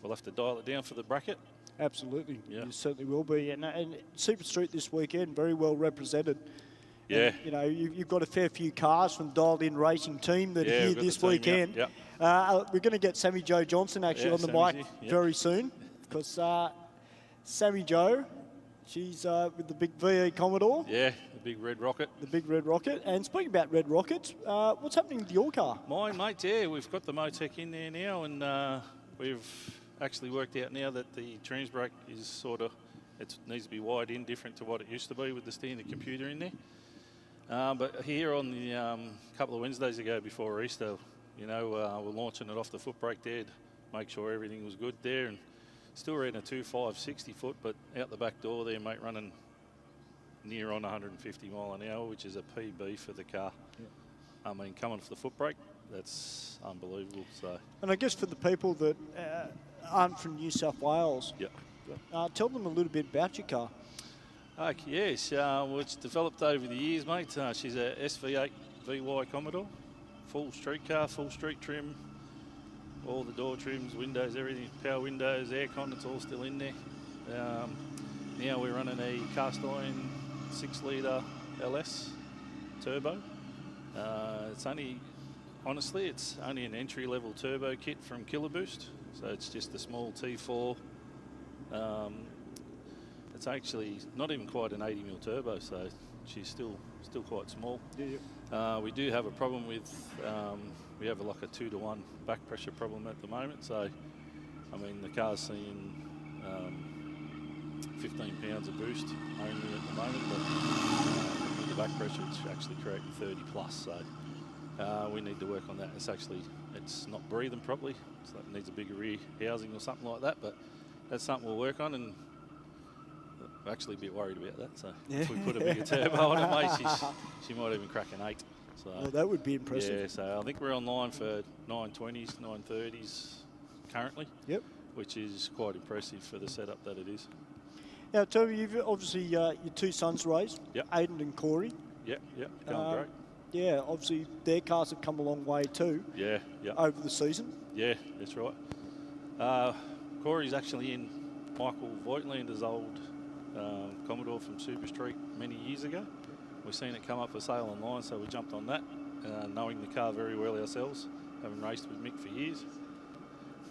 we'll have to dial it down for the bracket. Absolutely, yeah. You certainly will be. And Super Street this weekend, very well represented. Yeah. And, you know, you've got a fair few cars from Dialed In Racing team that are here this weekend. Yeah. We're going to get Sammy Jo Johnson actually on the mic very soon, because Sammy Jo, she's with the big VE Commodore. Yeah, the big red rocket. The big red rocket. And speaking about red rockets, what's happening with your car? Mine, mate, yeah, we've got the Motec in there now, and we've actually worked out now that the trans brake is sort of, it needs to be wired in different to what it used to be with the standard computer in there. But here on the couple of Wednesdays ago before Easter, you know, we're launching it off the foot brake there to make sure everything was good there, and still ran a 2.5 60 foot, but out the back door there, mate, running near on 150 mile an hour, which is a PB for the car. Yeah. I mean, coming off the foot brake, that's unbelievable. So. And I guess for the people that aren't from New South Wales, tell them a little bit about your car. Yes, well, it's developed over the years, mate. She's a SV8 VY Commodore, full street car, full street trim, all the door trims, windows, everything, power windows, aircon, it's all still in there. Now we're running a cast iron 6-litre LS turbo. It's only, honestly, it's only an entry-level turbo kit from Kiloboost. So it's just a small T4. It's actually not even quite an 80mm turbo, so she's still quite small. Yeah. We do have a problem with, we have like a 2-to-1 back pressure problem at the moment. So, I mean, the car's seeing 15 pounds of boost only at the moment, but with the back pressure, it's actually creating 30 plus. So we need to work on that. It's not breathing properly, so it needs a bigger rear housing or something like that. But that's something we'll work on, and I'm actually a bit worried about that. So if we put a bigger turbo on it, mate, she might even crack an 8. So well, that would be impressive. Yeah, so I think we're online for 920s, 930s currently. Yep. Which is quite impressive for the setup that it is. Now, Toby, you've obviously your two sons raced, Aiden and Corey. Yep, going great. Yeah, obviously their cars have come a long way too. Yeah. Over the season. Yeah, that's right. Corey's actually in Michael Voigtlander's old Commodore from Super Street many years ago. We've seen it come up for sale online, so we jumped on that, knowing the car very well ourselves, having raced with Mick for years.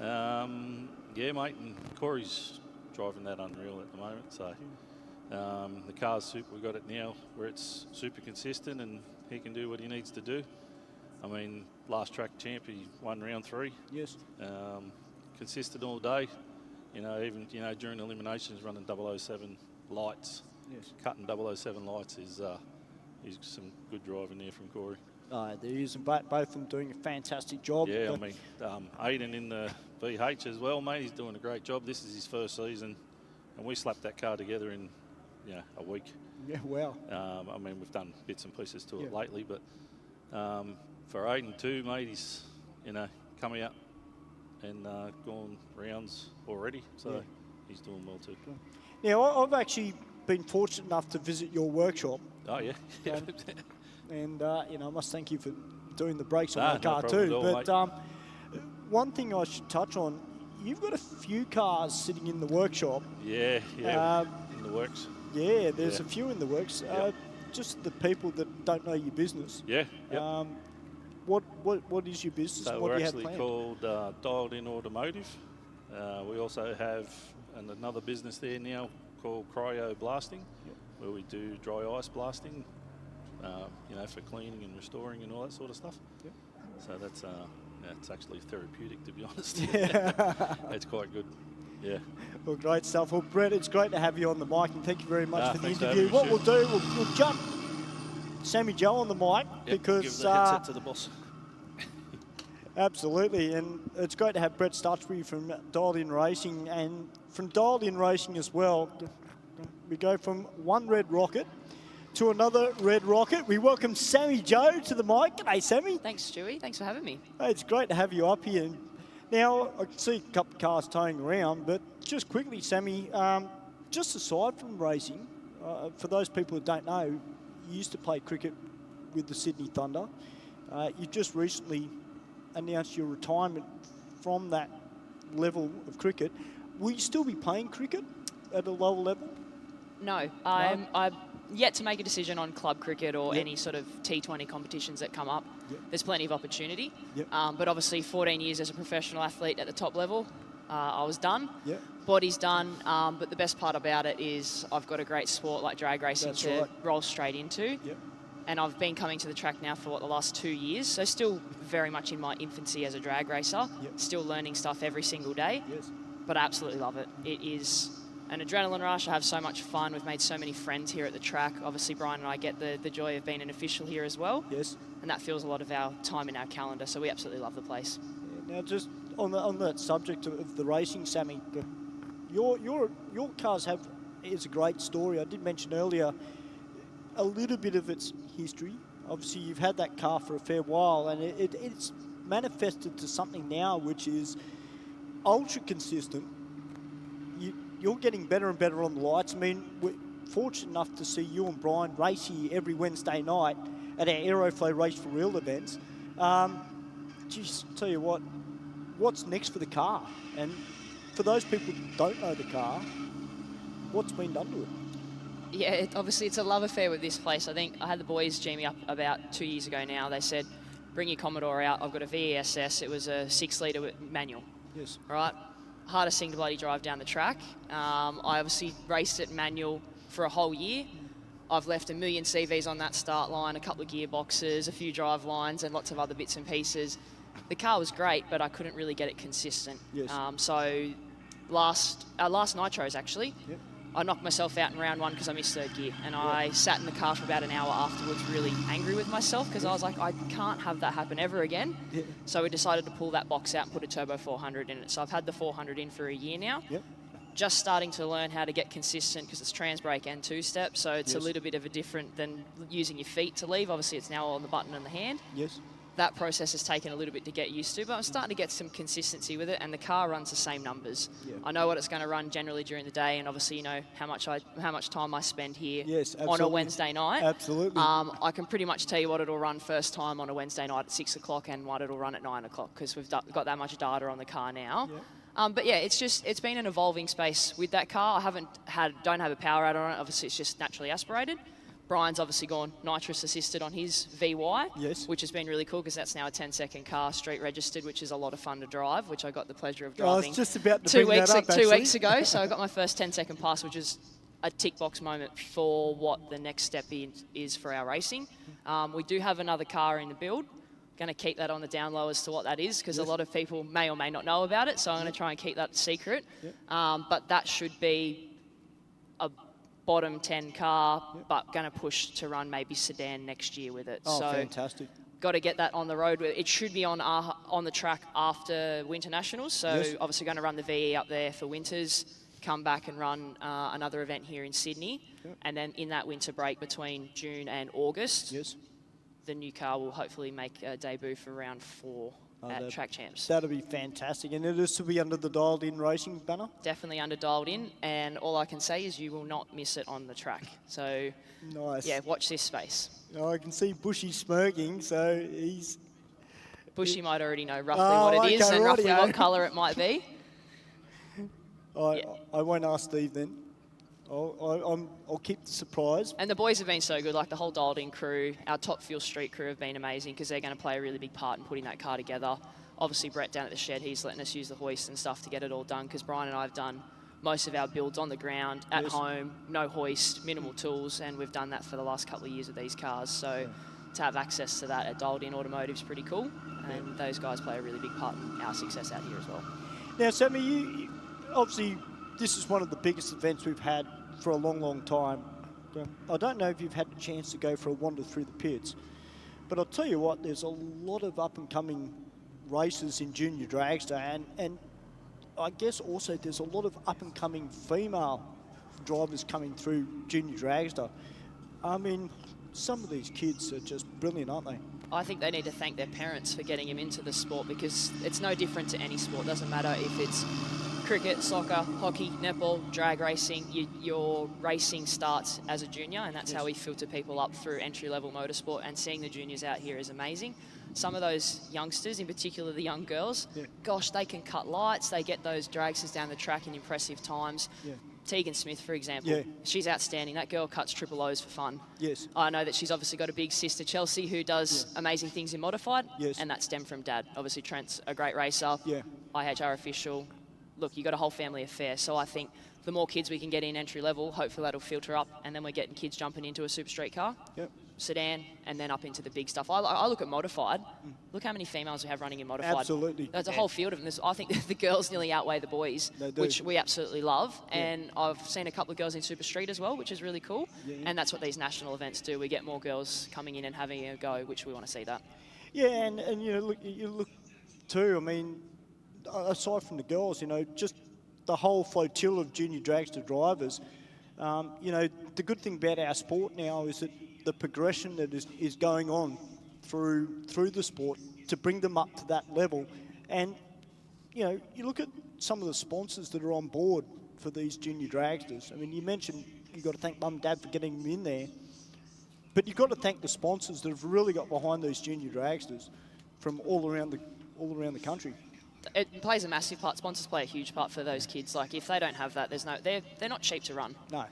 Yeah, mate, and Corey's driving that unreal at the moment. So the car's super. We got it now where it's super consistent, and he can do what he needs to do. I mean, last track champ, he won round 3. Yes. Consistent all day. You know, even during eliminations, running 007 lights. cutting 007 lights is some good driving there from Corey. There is, and both of them doing a fantastic job. Yeah, I mean, Aiden in the VH as well, mate. He's doing a great job. This is his first season, and we slapped that car together in a week. Yeah, wow. I mean, we've done bits and pieces to it lately, but for Aiden too, mate, he's coming out and gone rounds already, so he's doing well too. Now, I've actually been fortunate enough to visit your workshop. Oh yeah. And I must thank you for doing the brakes on No my car problem too. at all, But one thing I should touch on, you've got a few cars sitting in the workshop. Yeah, in the works. Yeah, there's a few in the works. Just the people that don't know your business. Yeah. What is your business? So what we're do you have actually planned? called Dialed In Automotive. We also have another business there now called Cryo Blasting, where we do dry ice blasting, for cleaning and restoring and all that sort of stuff. So that's it's actually therapeutic, to be honest. It's quite good. Yeah. Well, great stuff. Well, Brett, it's great to have you on the mic, and thank you very much for the thanks for interview. having me, What we'll do, we'll jump Sammy Joe on the mic because give the headset to the boss. Absolutely, and it's great to have Brett Stutchbury from Dialed In Racing, and from Dialed In Racing as well. We go from one red rocket to another red rocket. We welcome Sammy Joe to the mic. G'day, Sammy. Thanks, Stewie. Thanks for having me. Hey, it's great to have you up here. Now, I can see a couple of cars towing around, but just quickly, Sammy, just aside from racing, for those people who don't know, you used to play cricket with the Sydney Thunder. You just recently announced your retirement from that level of cricket. Will you still be playing cricket at a lower level? No, I'm yet to make a decision on club cricket or any sort of T20 competitions that come up. There's plenty of opportunity. But obviously 14 years as a professional athlete at the top level, I was done. Body's done, but the best part about it is I've got a great sport like drag racing to roll straight into. And I've been coming to the track now for the last 2 years, so still very much in my infancy as a drag racer, still learning stuff every single day, but I absolutely love it. It is an adrenaline rush. I have so much fun. We've made so many friends here at the track. Obviously, Brian and I get the joy of being an official here as well. And that fills a lot of our time in our calendar, so we absolutely love the place. Now, just on that subject of the racing, Sammy, your cars is a great story. I did mention earlier a little bit of its history. Obviously, you've had that car for a fair while, and it's manifested to something now which is ultra consistent. You're getting better and better on the lights. I mean, we're fortunate enough to see you and Brian race here every Wednesday night at our Aeroflow Race for Real events. Just tell you what's next for the car? And for those people who don't know the car, what's been done to it? Yeah, obviously it's a love affair with this place. I think I had the boys gee me up about 2 years ago now. They said, bring your Commodore out. I've got a VESS. It was a 6-litre manual. Right? Hardest thing to bloody drive down the track. I obviously raced it manual for a whole year. I've left a million CVs on that start line, a couple of gearboxes, a few drive lines, and lots of other bits and pieces. The car was great, but I couldn't really get it consistent. So last Nitros, actually, I knocked myself out in round one because I missed third gear, and I sat in the car for about an hour afterwards really angry with myself because I was like, I can't have that happen ever again. So we decided to pull that box out and put a turbo 400 in it. So I've had the 400 in for a year now. Just starting to learn how to get consistent because it's trans brake and two-step, so it's a little bit of a different than using your feet to leave. Obviously, it's now on the button and the hand. That process has taken a little bit to get used to, but I'm starting to get some consistency with it, and the car runs the same numbers. I know what it's going to run generally during the day, and obviously, you know how much time I spend here on a Wednesday night. I can pretty much tell you what it'll run first time on a Wednesday night at 6 o'clock and what it'll run at 9 o'clock because we've got that much data on the car now. But yeah, it's been an evolving space with that car. I don't have a power out on it. Obviously, it's just naturally aspirated. Brian's obviously gone nitrous assisted on his VY, which has been really cool because that's now a 10-second car, street registered, which is a lot of fun to drive, which I got the pleasure of driving. I was just about to bring that up, 2 weeks ago. So I got my first 10-second pass, which is a tick box moment for what the next step is for our racing. We do have another car in the build. Going to keep that on the down low as to what that is because a lot of people may or may not know about it. So I'm going to try and keep that secret. But that should be bottom 10 car, but going to push to run maybe sedan next year with it. Oh, so fantastic. Got to get that on the road. It should be on the track after Winter Nationals. So obviously going to run the VE up there for winters, come back and run another event here in Sydney. And then in that winter break between June and August, the new car will hopefully make a debut for round 4 at Track Champs. That'll be fantastic. And it is to be under the dialed-in racing banner? Definitely under dialed in. And all I can say is you will not miss it on the track. So, nice. Yeah, watch this space. Oh, I can see Bushy smirking, so he's... Bushy might already know roughly what it is and roughly what colour it might be. I won't ask Steve then. I'll keep the surprise. And the boys have been so good, like the whole dialed-in crew, our Top Fuel Street crew have been amazing because they're going to play a really big part in putting that car together. Obviously, Brett down at the shed, he's letting us use the hoist and stuff to get it all done because Brian and I have done most of our builds on the ground, at home, no hoist, minimal tools, and we've done that for the last couple of years with these cars. So to have access to that at dialed-in automotive is pretty cool, and those guys play a really big part in our success out here as well. Now, Sammy, you obviously, this is one of the biggest events we've had for a long, long time. I don't know if you've had the chance to go for a wander through the pits, but I'll tell you what, there's a lot of up-and-coming races in Junior Dragster, and I guess also there's a lot of up-and-coming female drivers coming through Junior Dragster. I mean, some of these kids are just brilliant, aren't they? I think they need to thank their parents for getting them into the sport because it's no different to any sport. It doesn't matter if it's cricket, soccer, hockey, netball, drag racing. Your racing starts as a junior, and that's how we filter people up through entry-level motorsport, and seeing the juniors out here is amazing. Some of those youngsters, in particular the young girls, gosh, they can cut lights. They get those dragsters down the track in impressive times. Tegan Smith, for example, she's outstanding. That girl cuts triple O's for fun. Yes. I know that she's obviously got a big sister, Chelsea, who does amazing things in modified, and that stemmed from Dad. Obviously, Trent's a great racer, IHR official. Look, you got a whole family affair, so I think the more kids we can get in entry level, hopefully that'll filter up, and then we're getting kids jumping into a super street car, sedan, and then up into the big stuff. I look at modified. Look how many females we have running in modified. Absolutely. There's a whole field of them. I think the girls nearly outweigh the boys, which we absolutely love. And I've seen a couple of girls in super street as well, which is really cool. And that's what these national events do. We get more girls coming in and having a go, which we want to see that. Yeah, and you look too, I mean, aside from the girls, just the whole flotilla of junior dragster drivers, the good thing about our sport now is that the progression that is going on through the sport to bring them up to that level. And, you look at some of the sponsors that are on board for these junior dragsters. I mean, you mentioned you've got to thank Mum and Dad for getting them in there, but you've got to thank the sponsors that have really got behind these junior dragsters from all around the country. It plays a massive part. Sponsors play a huge part for those kids. Like, if they don't have that, they're not cheap to run. No.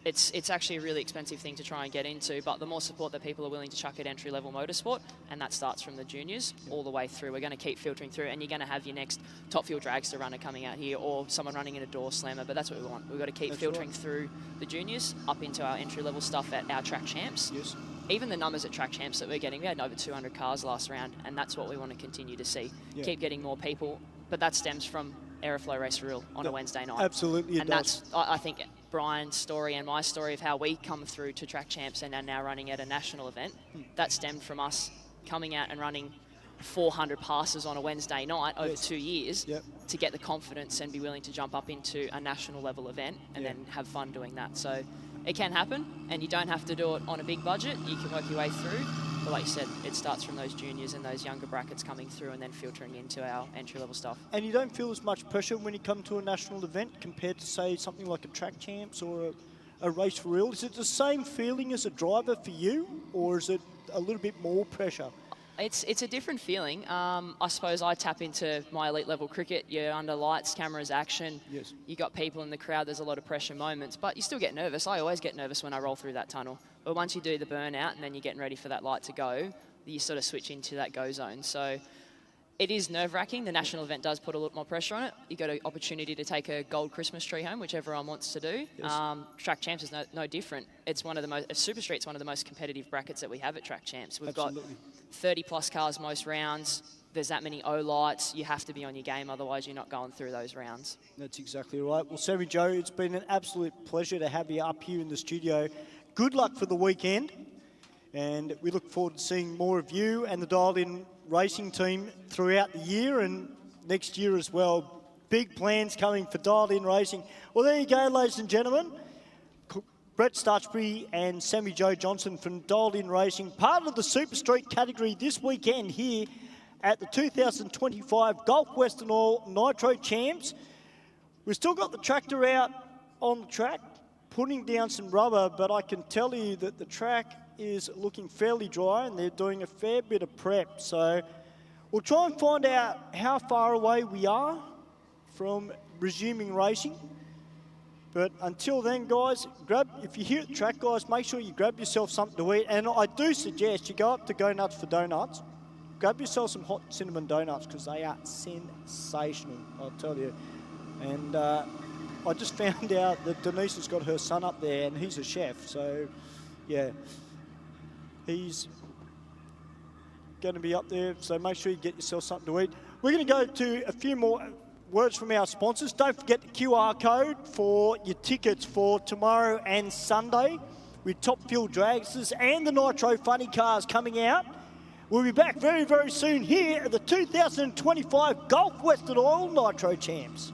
It's actually a really expensive thing to try and get into, but the more support that people are willing to chuck at entry-level motorsport, and that starts from the juniors all the way through. We're going to keep filtering through, and you're going to have your next Top Fuel Dragster runner coming out here, or someone running in a Doorslammer, but that's what we want. We've got to keep filtering through the juniors up into our entry-level stuff at our track champs. Yes. Even the numbers at track champs that we're getting, we had over 200 cars last round, and that's what we want to continue to see. Keep getting more people, but that stems from Aeroflow Race Real on a Wednesday night. Absolutely, and that's, I think, Brian's story and my story of how we come through to track champs and are now running at a national event. That stemmed from us coming out and running 400 passes on a Wednesday night over 2 years to get the confidence and be willing to jump up into a national level event and then have fun doing that. So it can happen, and you don't have to do it on a big budget. You can work your way through. But like you said, it starts from those juniors and those younger brackets coming through and then filtering into our entry-level stuff. And you don't feel as much pressure when you come to a national event compared to, say, something like a track champs or a race for real? Is it the same feeling as a driver for you, or is it a little bit more pressure? It's a different feeling. I suppose I tap into my elite level cricket. You're under lights, cameras, action. Yes. You got people in the crowd. There's a lot of pressure moments, but you still get nervous. I always get nervous when I roll through that tunnel. But once you do the burnout and then you're getting ready for that light to go, you sort of switch into that go zone. So it is nerve-wracking. The national event does put a lot more pressure on it. You got an opportunity to take a gold Christmas tree home, which everyone wants to do. Yes. Track Champs is no different. It's one of the most, Super Street's one of the most competitive brackets that we have at Track Champs. We've got 30 plus cars most rounds, there's that many O-lights. You have to be on your game, otherwise you're not going through those rounds. That's exactly right. Well, Sammy Joe, it's been an absolute pleasure to have you up here in the studio. Good luck for the weekend, and we look forward to seeing more of you and the Dialed In Racing team throughout the year and next year as well. Big plans coming for Dialed In Racing. Well, there you go, ladies and gentlemen. Brett Starchbury and Sammy Joe Johnson from Dialed In Racing, part of the Super Street category this weekend here at the 2025 Gulf Western Oil Nitro Champs. We've still got the tractor out on the track, putting down some rubber, but I can tell you that the track is looking fairly dry and they're doing a fair bit of prep. So we'll try and find out how far away we are from resuming racing. But until then, guys, if you're here at the track, guys, make sure you grab yourself something to eat. And I do suggest you go up to Go Nuts for Donuts. Grab yourself some hot cinnamon donuts because they are sensational, I'll tell you. And I just found out that Denise has got her son up there and he's a chef. So, yeah, he's going to be up there. So make sure you get yourself something to eat. We're going to go to a few more words from our sponsors. Don't forget the QR code for your tickets for tomorrow and Sunday with Top Fuel Dragsters and the Nitro Funny Cars coming out. We'll be back very, very soon here at the 2025 Gulf Western Oil Nitro Champs.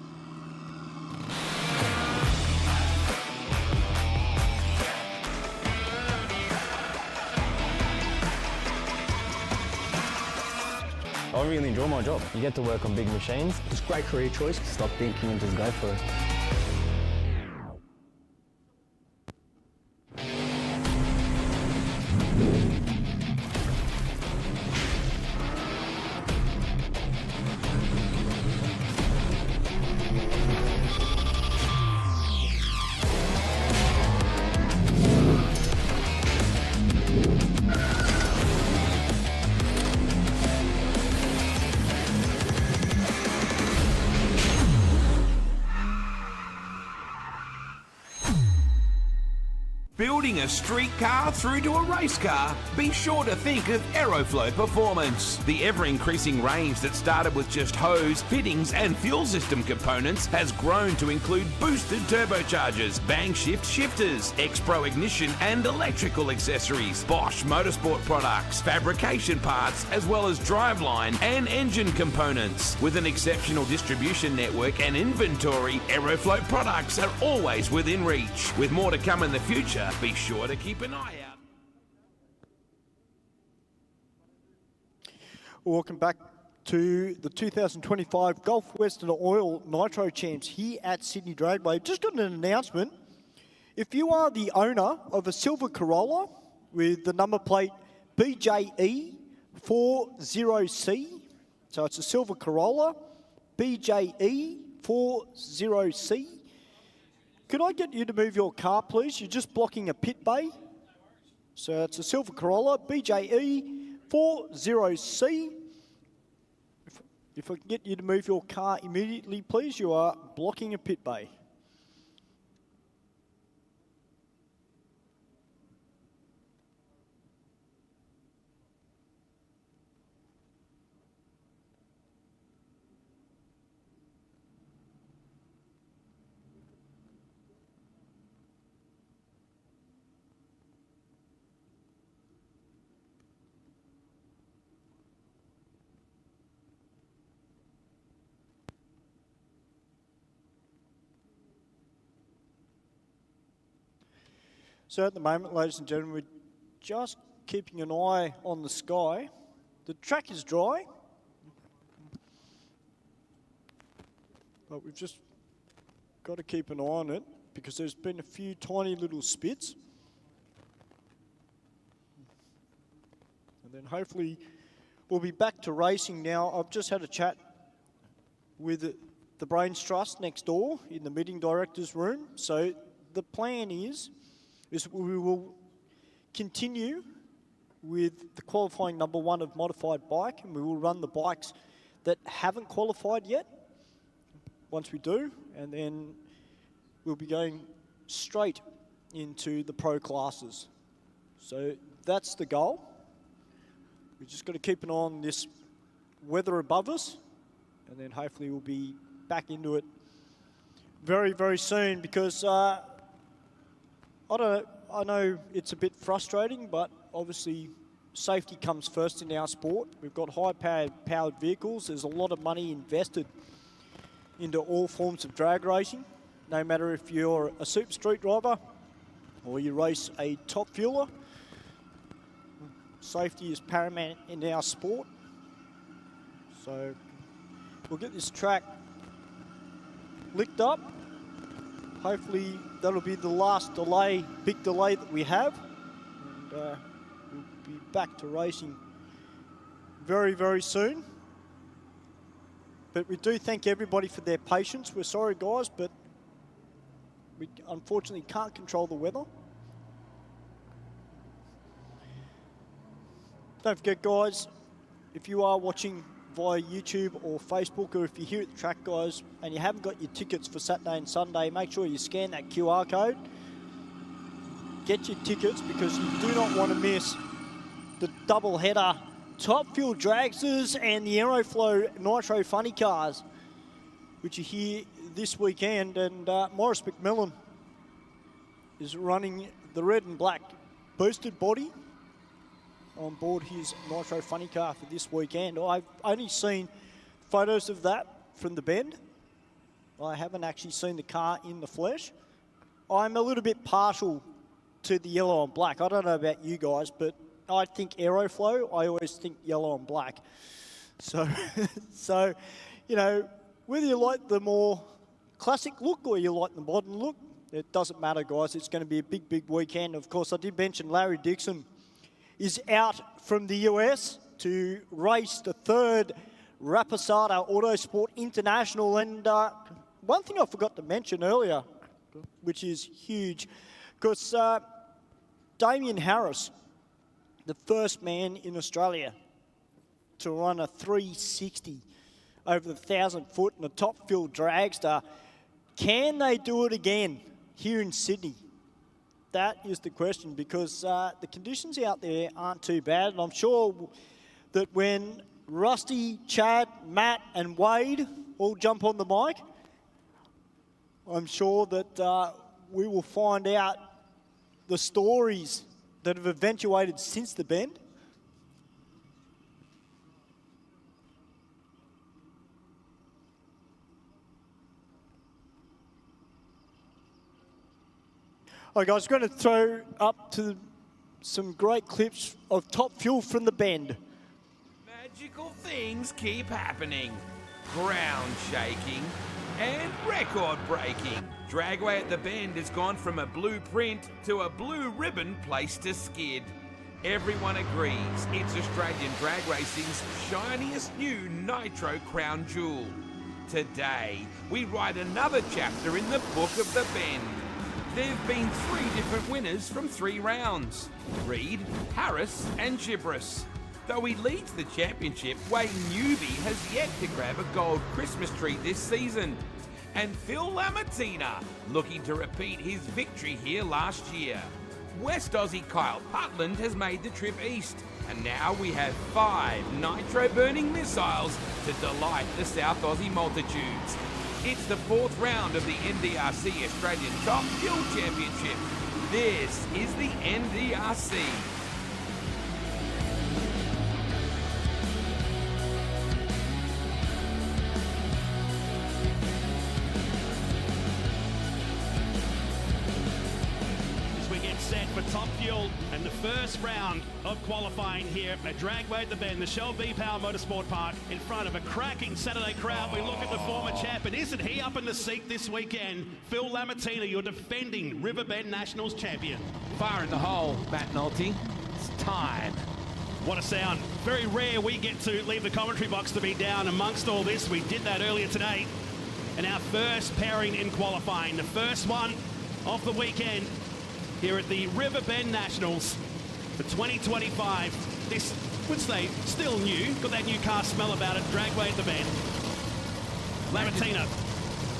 I really enjoy my job. You get to work on big machines. It's a great career choice. Stop thinking and just go for it. Building a street car through to a race car? Be sure to think of Aeroflow Performance. The ever-increasing range that started with just hose, fittings and fuel system components has grown to include boosted turbochargers, bang shift shifters, X-Pro ignition and electrical accessories, Bosch motorsport products, fabrication parts, as well as driveline and engine components. With an exceptional distribution network and inventory, Aeroflow products are always within reach. With more to come in the future, be sure to keep an eye out. Welcome back to the 2025 Gulf Western Oil Nitro Champs here at Sydney Dragway. Just got an announcement. If you are the owner of a silver Corolla with the number plate BJE40C, so it's a silver Corolla, BJE40C, could I get you to move your car, please? You're just blocking a pit bay. So it's a silver Corolla, BJE40C. If I can get you to move your car immediately, please, you are blocking a pit bay. So at the moment, ladies and gentlemen, we're just keeping an eye on the sky. The track is dry, but we've just got to keep an eye on it because there's been a few tiny little spits. And then hopefully we'll be back to racing now. I've just had a chat with the Brains Trust next door in the meeting director's room. So the plan is we will continue with the qualifying number 1 of modified bike, and we will run the bikes that haven't qualified yet once we do, and then we'll be going straight into the pro classes. So that's the goal. We've just got to keep an eye on this weather above us, and then hopefully we'll be back into it very, very soon, because I know it's a bit frustrating, but obviously safety comes first in our sport. We've got high-powered vehicles. There's a lot of money invested into all forms of drag racing, no matter if you're a super street driver or you race a top fueler. Safety is paramount in our sport. So we'll get this track licked up. Hopefully that'll be the last big delay that we have. And we'll be back to racing very, very soon. But we do thank everybody for their patience. We're sorry, guys, but we unfortunately can't control the weather. Don't forget, guys, if you are watching via YouTube or Facebook, or if you're here at the track, guys, and you haven't got your tickets for Saturday and Sunday, make sure you scan that QR code. Get your tickets, because you do not want to miss the double header Top Fuel Dragsters and the Aeroflow Nitro Funny Cars, which are here this weekend. And Maurice McMillan is running the red and black boosted body on board his Nitro Funny Car for this weekend. I've only seen photos of that from the bend. I haven't actually seen the car in the flesh. I'm a little bit partial to the yellow and black. I don't know about you guys, but I think Aeroflow, I always think yellow and black. So, you know, whether you like the more classic look or you like the modern look, it doesn't matter, guys. It's going to be a big, big weekend. Of course, I did mention Larry Dixon is out from the US to race the 3rd Rapisada Autosport International. And one thing I forgot to mention earlier, which is huge, because Damien Harris, the first man in Australia to run a 360 over the 1,000 foot in a top fuel dragster. Can they do it again here in Sydney? That is the question, because the conditions out there aren't too bad. And I'm sure that when Rusty, Chad, Matt and Wade all jump on the mic, I'm sure that we will find out the stories that have eventuated since the bend. All right, guys, I'm going to throw up to some great clips of Top Fuel from the bend. Magical things keep happening. Ground shaking and record breaking. Dragway at the Bend has gone from a blueprint to a blue ribbon place to skid. Everyone agrees it's Australian drag racing's shiniest new Nitro crown jewel. Today, we write another chapter in the book of the Bend. There have been 3 different winners from 3 rounds: Reed, Harris and Gibris. Though he leads the championship, Wayne Newby has yet to grab a gold Christmas tree this season. And Phil Lamartina looking to repeat his victory here last year. West Aussie Kyle Putland has made the trip east, and now we have 5 nitro-burning missiles to delight the South Aussie multitudes. It's the 4th round of the NDRC Australian Top Fuel Championship. This is the NDRC. Set for Top Fuel and the first round of qualifying here at Dragway at the Bend, the Shell V-Power Motorsport Park, in front of a cracking Saturday crowd. We look at the former champ, and isn't he up in the seat this weekend? Phil Lamartina, your defending Riverbend Nationals champion. Far in the hole, Matt Nolte. It's time. What a sound. Very rare we get to leave the commentary box to be down amongst all this. We did that earlier today. And our first pairing in qualifying, the first one of the weekend, here at the Riverbend Nationals for 2025. This, would say, still new. Got that new car smell about it. Dragway at the Bend. Lamartina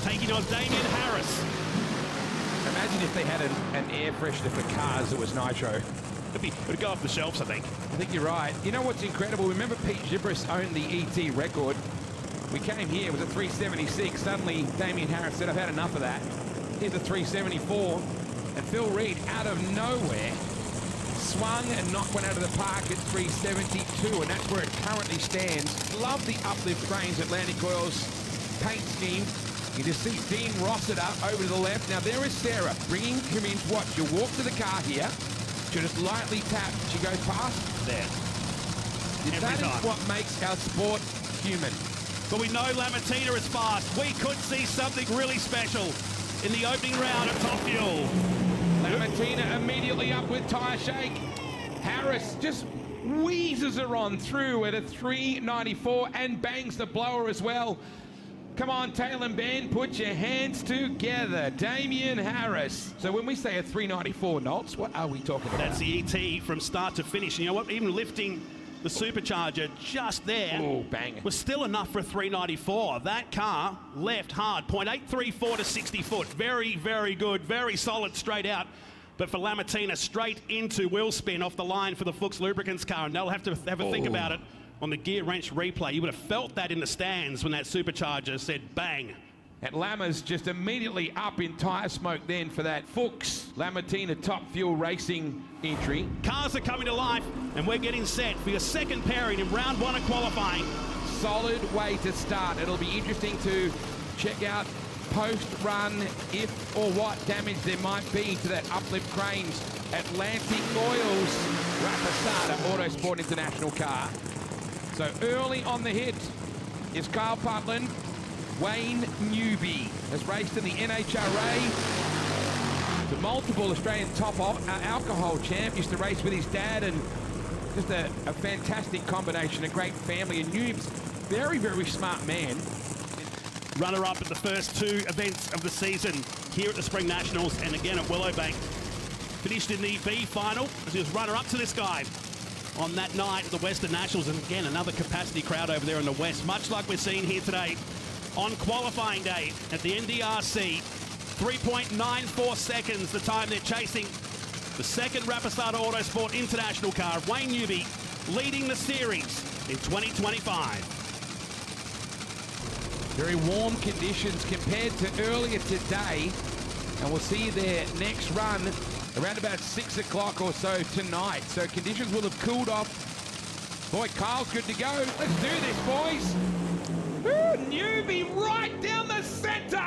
taking on Damien Harris. Imagine if they had an air freshener for cars that was nitro. would go off the shelves, I think. I think you're right. You know what's incredible? Remember Pete Gibris owned the ET record? We came here with a 376. Suddenly, Damien Harris said, I've had enough of that. Here's a 374. And Phil Reed, out of nowhere, swung and knocked one out of the park at 372. And that's where it currently stands. Love the uplift range Atlantic Oil's paint scheme. You just see Dean Rossiter over to the left. Now there is Sarah bringing him in. Watch, she'll walk to the car here. She'll just lightly tap. She goes past. There. That is what makes our sport human. But we know Lamartina is fast. We could see something really special in the opening round at Top Fuel. Lamartina immediately up with tyre shake. Harris just wheezes her on through at a 394 and bangs the blower as well. Come on, Tail and Ben, put your hands together. Damien Harris. So when we say a 394 knots, what are we talking about? That's the ET from start to finish. And you know what? Even lifting the supercharger just there was still enough for a 394. That car left hard. 0.834 to 60 foot. Very, very good. Very solid straight out. But for Lamartina, straight into wheel spin off the line for the Fuchs Lubricants car. And they'll have to have a think about it on the gear wrench replay. You would have felt that in the stands when that supercharger said bang. And Lama's just immediately up in tyre smoke then for that Fuchs Lamartina Top Fuel Racing entry. Cars are coming to life, and we're getting set for your second pairing in round one of qualifying. Solid way to start. It'll be interesting to check out post-run if or what damage there might be to that uplift crane's Atlantic Oil's Rapasada Autosport International car. So early on the hit is Kyle Putland. Wayne Newby has raced in the NHRA. The multiple Australian top alcohol champ. Used to race with his dad, and just a fantastic combination, a great family. And Newb's very, very smart man. Runner-up at the first two events of the season here at the Spring Nationals and again at Willowbank. Finished in the B final as he was runner-up to this guy on that night at the Western Nationals. And again, another capacity crowd over there in the West, much like we're seeing here today. On qualifying day at the NDRC, 3.94 seconds the time they're chasing the second Rapasada Autosport International car. Wayne Newby leading the series in 2025. Very warm conditions compared to earlier today. And we'll see their next run around about 6 o'clock or so tonight. So conditions will have cooled off. Boy, Kyle's good to go. Let's do this, boys. Ooh, Newby right down the center.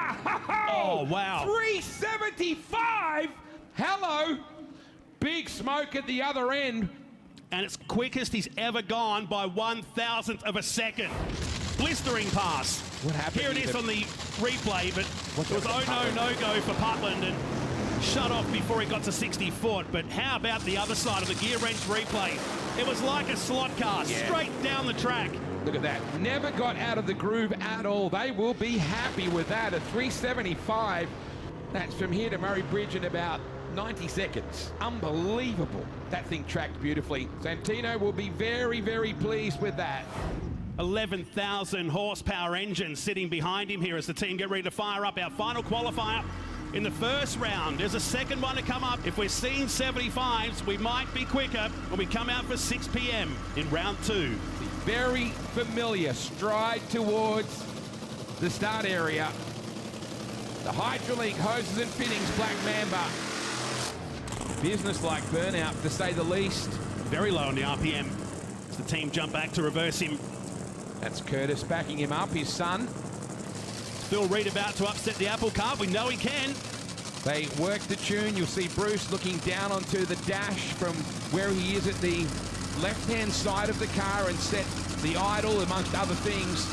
Oh, wow. 375. Hello. Big smoke at the other end. And it's quickest he's ever gone by 1,000th of a second. Blistering pass. What happened? Here it is on the replay, but it was no-go for Putland and shut off before he got to 60 foot. But how about the other side of the gear wrench replay? It was like a slot car, straight down the track. Look at that. Never got out of the groove at all. They will be happy with that. A 375. That's from here to Murray Bridge in about 90 seconds. Unbelievable. That thing tracked beautifully. Santino will be very, very pleased with that. 11,000 horsepower engine sitting behind him here as the team get ready to fire up our final qualifier in the first round. There's a second one to come up. If we're seeing 75s, we might be quicker when we come out for 6 p.m. in round two. Very familiar stride towards the start area. The Hydrolink hoses and fittings Black Mamba. Business-like burnout, to say the least. Very low on the RPM. As the team jump back to reverse him. That's Curtis backing him up, his son. Phil Reed about to upset the apple cart. We know he can. They work the tune. You'll see Bruce looking down onto the dash from where he is at the left-hand side of the car and set the idle, amongst other things.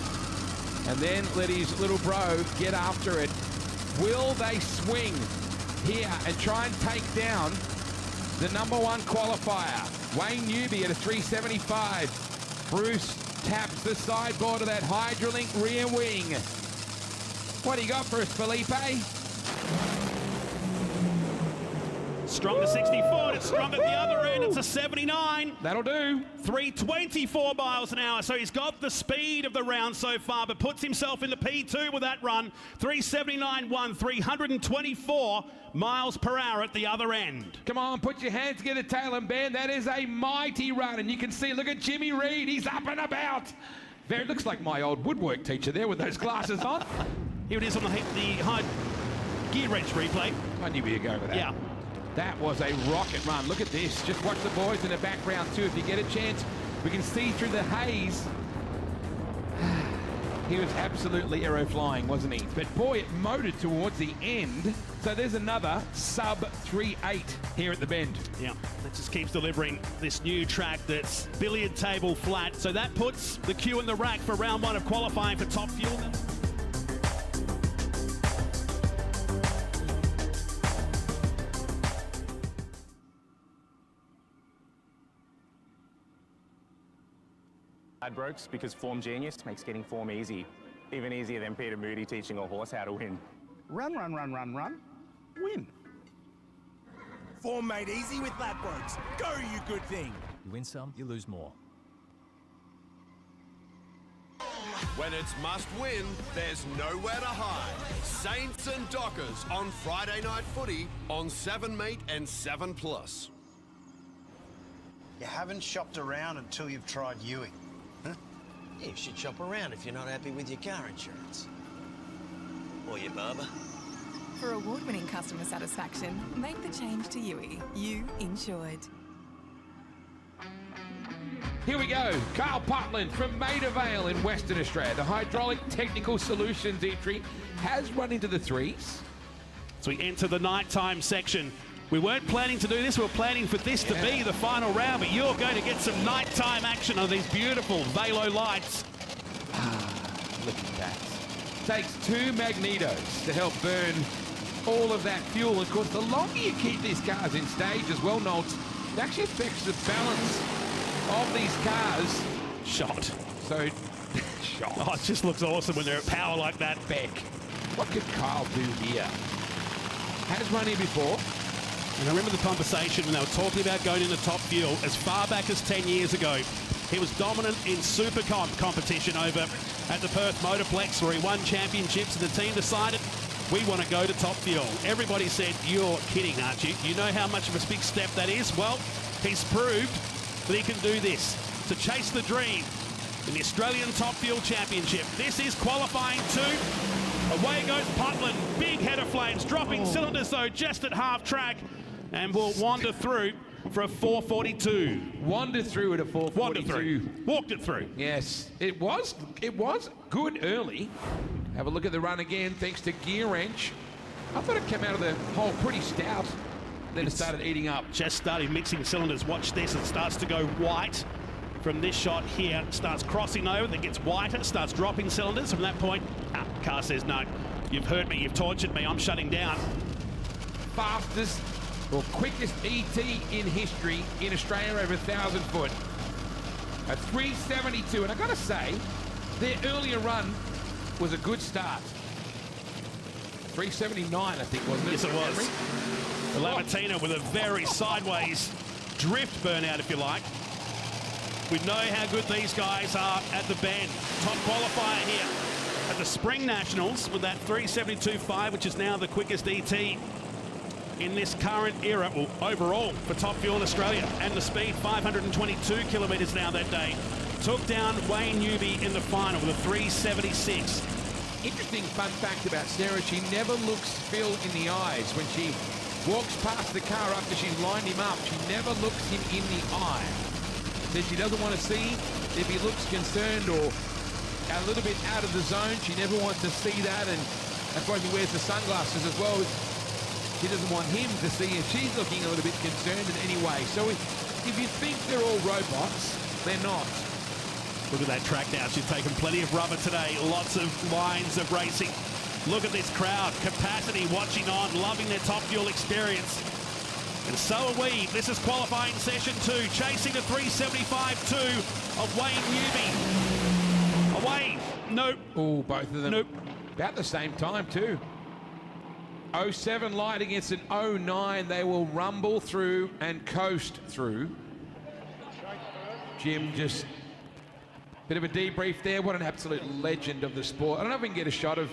And then let his little bro get after it. Will they swing here and try and take down the #1 qualifier? Wayne Newby at a 375. Bruce taps the sideboard of that Hydrolink rear wing. What do you got for us, Felipe? Strong to 64, it's strong at the other end, it's a 79. That'll do. 324 miles an hour, so he's got the speed of the round so far, but puts himself in the P2 with that run. 379.1, 324 miles per hour at the other end. Come on, put your hands together, tail and band. That is a mighty run, and you can see, look at Jimmy Reed, he's up and about. Very looks like my old woodwork teacher there with those glasses on. Here it is on the high gear wrench replay. I knew we were going with that. Yeah. That was a rocket run. Look at this. Just watch the boys in the background too. If you get a chance, we can see through the haze. He was absolutely aero-flying, wasn't he? But boy, it motored towards the end. So there's another sub 3.8 here at the bend. Yeah, that just keeps delivering this new track that's billiard table flat. So that puts the queue in the rack for round one of qualifying for Top Fuel. Ladbrokes, because form genius makes getting form easy. Even easier than Peter Moody teaching a horse how to win. Run, run, run, run, run. Win. Form made easy with Ladbrokes. Go, you good thing. You win some, you lose more. When it's must win, there's nowhere to hide. Saints and Dockers on Friday Night Footy on 7 Meat and 7 Plus. You haven't shopped around until you've tried Ewing. Huh? Yeah, you should shop around if you're not happy with your car insurance. Or your barber. For award-winning customer satisfaction, make the change to Yui. You insured. Here we go. Carl Putland from Maida Vale in Western Australia. The hydraulic technical solutions entry has run into the threes. So we enter the nighttime section. We weren't planning to do this, we were planning for this to be the final round, but you're going to get some nighttime action on these beautiful Velo lights. Look at that. Takes 2 magnetos to help burn all of that fuel. Of course, the longer you keep these cars in stage as well, Nolts, it actually affects the balance of these cars. Shot. So, shot. Oh, it just looks awesome when they're at power like that. Beck. What could Kyle do here? Has run here before. And I remember the conversation when they were talking about going into Top Fuel as far back as 10 years ago. He was dominant in super competition over at the Perth Motorplex where he won championships, and the team decided, we want to go to Top Fuel. Everybody said, you're kidding, aren't you? You know how much of a big step that is? Well, he's proved that he can do this, to chase the dream in the Australian Top Fuel Championship. This is qualifying 2. Away goes Putland, big head of flames, dropping cylinders though just at half track, and will wander through for a 442. Wander through at a 442. Wander through. Walked it through. Yes, it was good early. Have a look at the run again, thanks to gear wrench. I thought it came out of the hole pretty stout. Then it started eating up. Just started mixing cylinders. Watch this, it starts to go white. From this shot here, starts crossing over, then gets whiter, starts dropping cylinders. From that point, car says, no, you've hurt me, you've tortured me, I'm shutting down. Fastest or quickest ET in history in Australia over 1,000 foot. A 372, and I gotta say, their earlier run was a good start. 379, I think, wasn't it? Yes, it was. The Lamatina with a very sideways drift burnout, if you like. We know how good these guys are at the bend. Top qualifier here at the Spring Nationals with that 372.5, which is now the quickest ET in this current era, well, overall for Top Fuel Australia. And the speed, 522 kilometres now that day. Took down Wayne Newby in the final with a 376. Interesting fun fact about Sarah, she never looks Phil in the eyes when she walks past the car after she's lined him up. She never looks him in the eye. Says she doesn't want to see if he looks concerned or a little bit out of the zone. She never wants to see that, and that's why he wears the sunglasses as well. She doesn't want him to see if she's looking a little bit concerned in any way. So if you think they're all robots, they're not. Look at that track now. She's taken plenty of rubber today. Lots of lines of racing. Look at this crowd. Capacity watching on, loving their Top Fuel experience. And so are we. This is qualifying session 2, chasing the 375.2 of Wayne Newby. Away. Nope. Oh, both of them. Nope. About the same time, too. 07 light against an 09. They will rumble through and coast through. Jim, just a bit of a debrief there. What an absolute legend of the sport. I don't know if we can get a shot of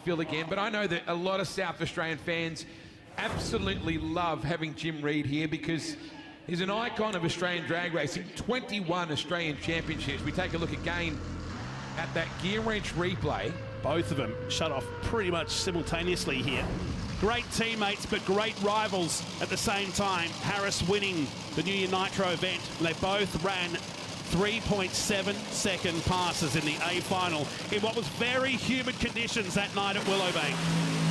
Phil again, but I know that a lot of South Australian fans absolutely love having Jim Reid here because he's an icon of Australian drag racing. 21 Australian championships. We take a look again at that gear wrench replay. Both of them shut off pretty much simultaneously here. Great teammates, but great rivals at the same time. Harris winning the New Year Nitro event. They both ran 3.7 second passes in the A final in what was very humid conditions that night at Willowbank.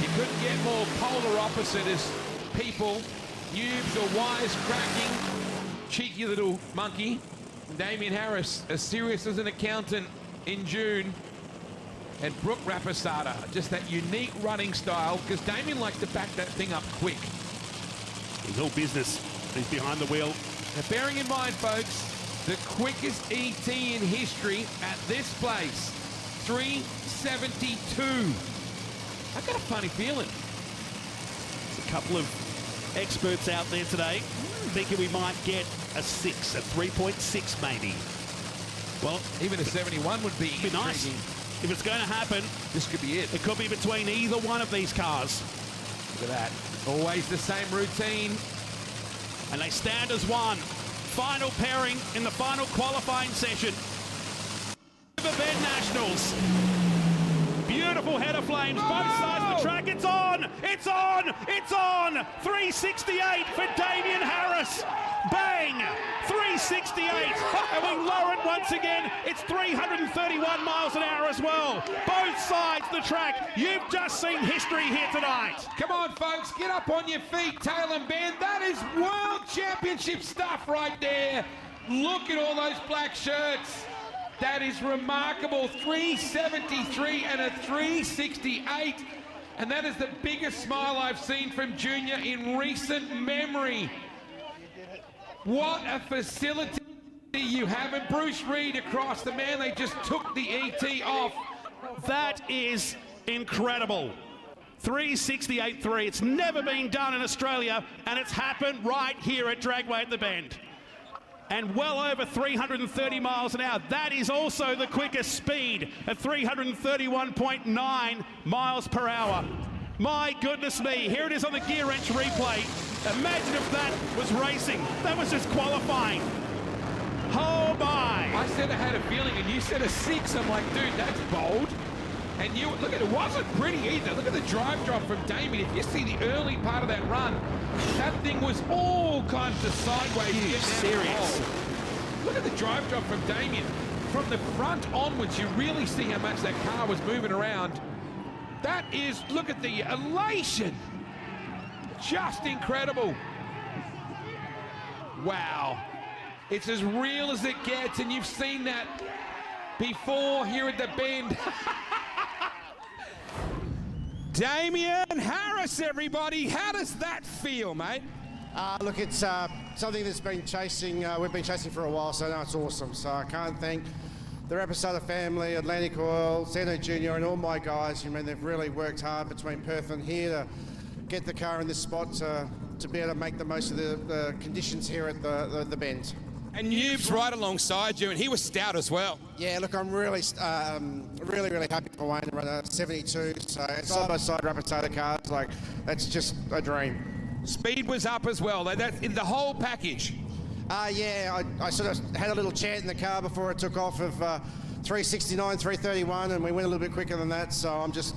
You couldn't get more polar opposite as people, noobs or wisecracking, cheeky little monkey. Damien Harris, as serious as an accountant in June. And Brooke Rapisada, just that unique running style, because Damien likes to back that thing up quick. He's all business. He's behind the wheel. Now, bearing in mind, folks, the quickest ET in history at this place, 3:72. I've got a funny feeling. There's a couple of experts out there today thinking we might get a 6, a 3.6 maybe. Well, even a 71 would be nice. If it's going to happen, this could be it. It could be between either one of these cars. Look at that. Always the same routine. And they stand as one. Final pairing in the final qualifying session. The Bend Nationals. Beautiful header flames, both sides of the track. It's on! It's on! It's on! 368 for Damien Harris. Bang! 368. And we lower it once again. It's 331 miles an hour as well. Both sides of the track. You've just seen history here tonight. Come on, folks. Get up on your feet, tail and bend. That is World Championship stuff right there. Look at all those black shirts. That is remarkable. 373 and a 368. And that is the biggest smile I've seen from Junior in recent memory. What a facility you have. And Bruce Reid across the man. They just took the ET off. That is incredible. 368.3. It's never been done in Australia, and it's happened right here at Dragway at the Bend. And well over 330 miles an hour. That is also the quickest speed at 331.9 miles per hour. My goodness me, here it is on the gear wrench replay. Imagine if that was racing. That was just qualifying. Oh my. I said I had a feeling and you said a 6. I'm like, dude, that's bold. And you look at it, wasn't pretty either. Look at the drive drop from Damien. If you see the early part of that run, that thing was all kinds of sideways. Serious. Look at the drive drop from Damien. From the front onwards, you really see how much that car was moving around. That is, look at the elation. Just incredible. Wow. It's as real as it gets, and you've seen that before here at the Bend. Damien Harris, everybody. How does that feel, mate? Look, it's something that's been chasing, we've been chasing for a while, so now it's awesome. So I can't thank the Rapisada family, Atlantic Oil, Zeno Jr. and all my guys. I mean, they've really worked hard between Perth and here to get the car in this spot to be able to make the most of the conditions here at the Bend. And Noob's right alongside you, and he was stout as well. Yeah, look, I'm really happy for Wayne to run a 72. So side-by-side Rapisada cars, like, that's just a dream. Speed was up as well. That's in the whole package. Yeah, I sort of had a little chant in the car before it took off of 369, 331, and we went a little bit quicker than that, so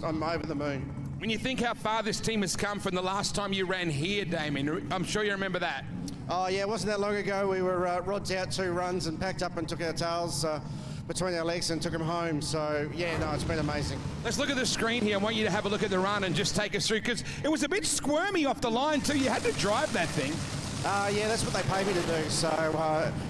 I'm over the moon. When you think how far this team has come from the last time you ran here, Damien, I'm sure you remember that. Oh, yeah, it wasn't that long ago. We were rods out 2 runs and packed up and took our tails between our legs and took them home. So, yeah, no, it's been amazing. Let's look at the screen here. I want you to have a look at the run and just take us through, because it was a bit squirmy off the line too. You had to drive that thing. Yeah, that's what they paid me to do. So,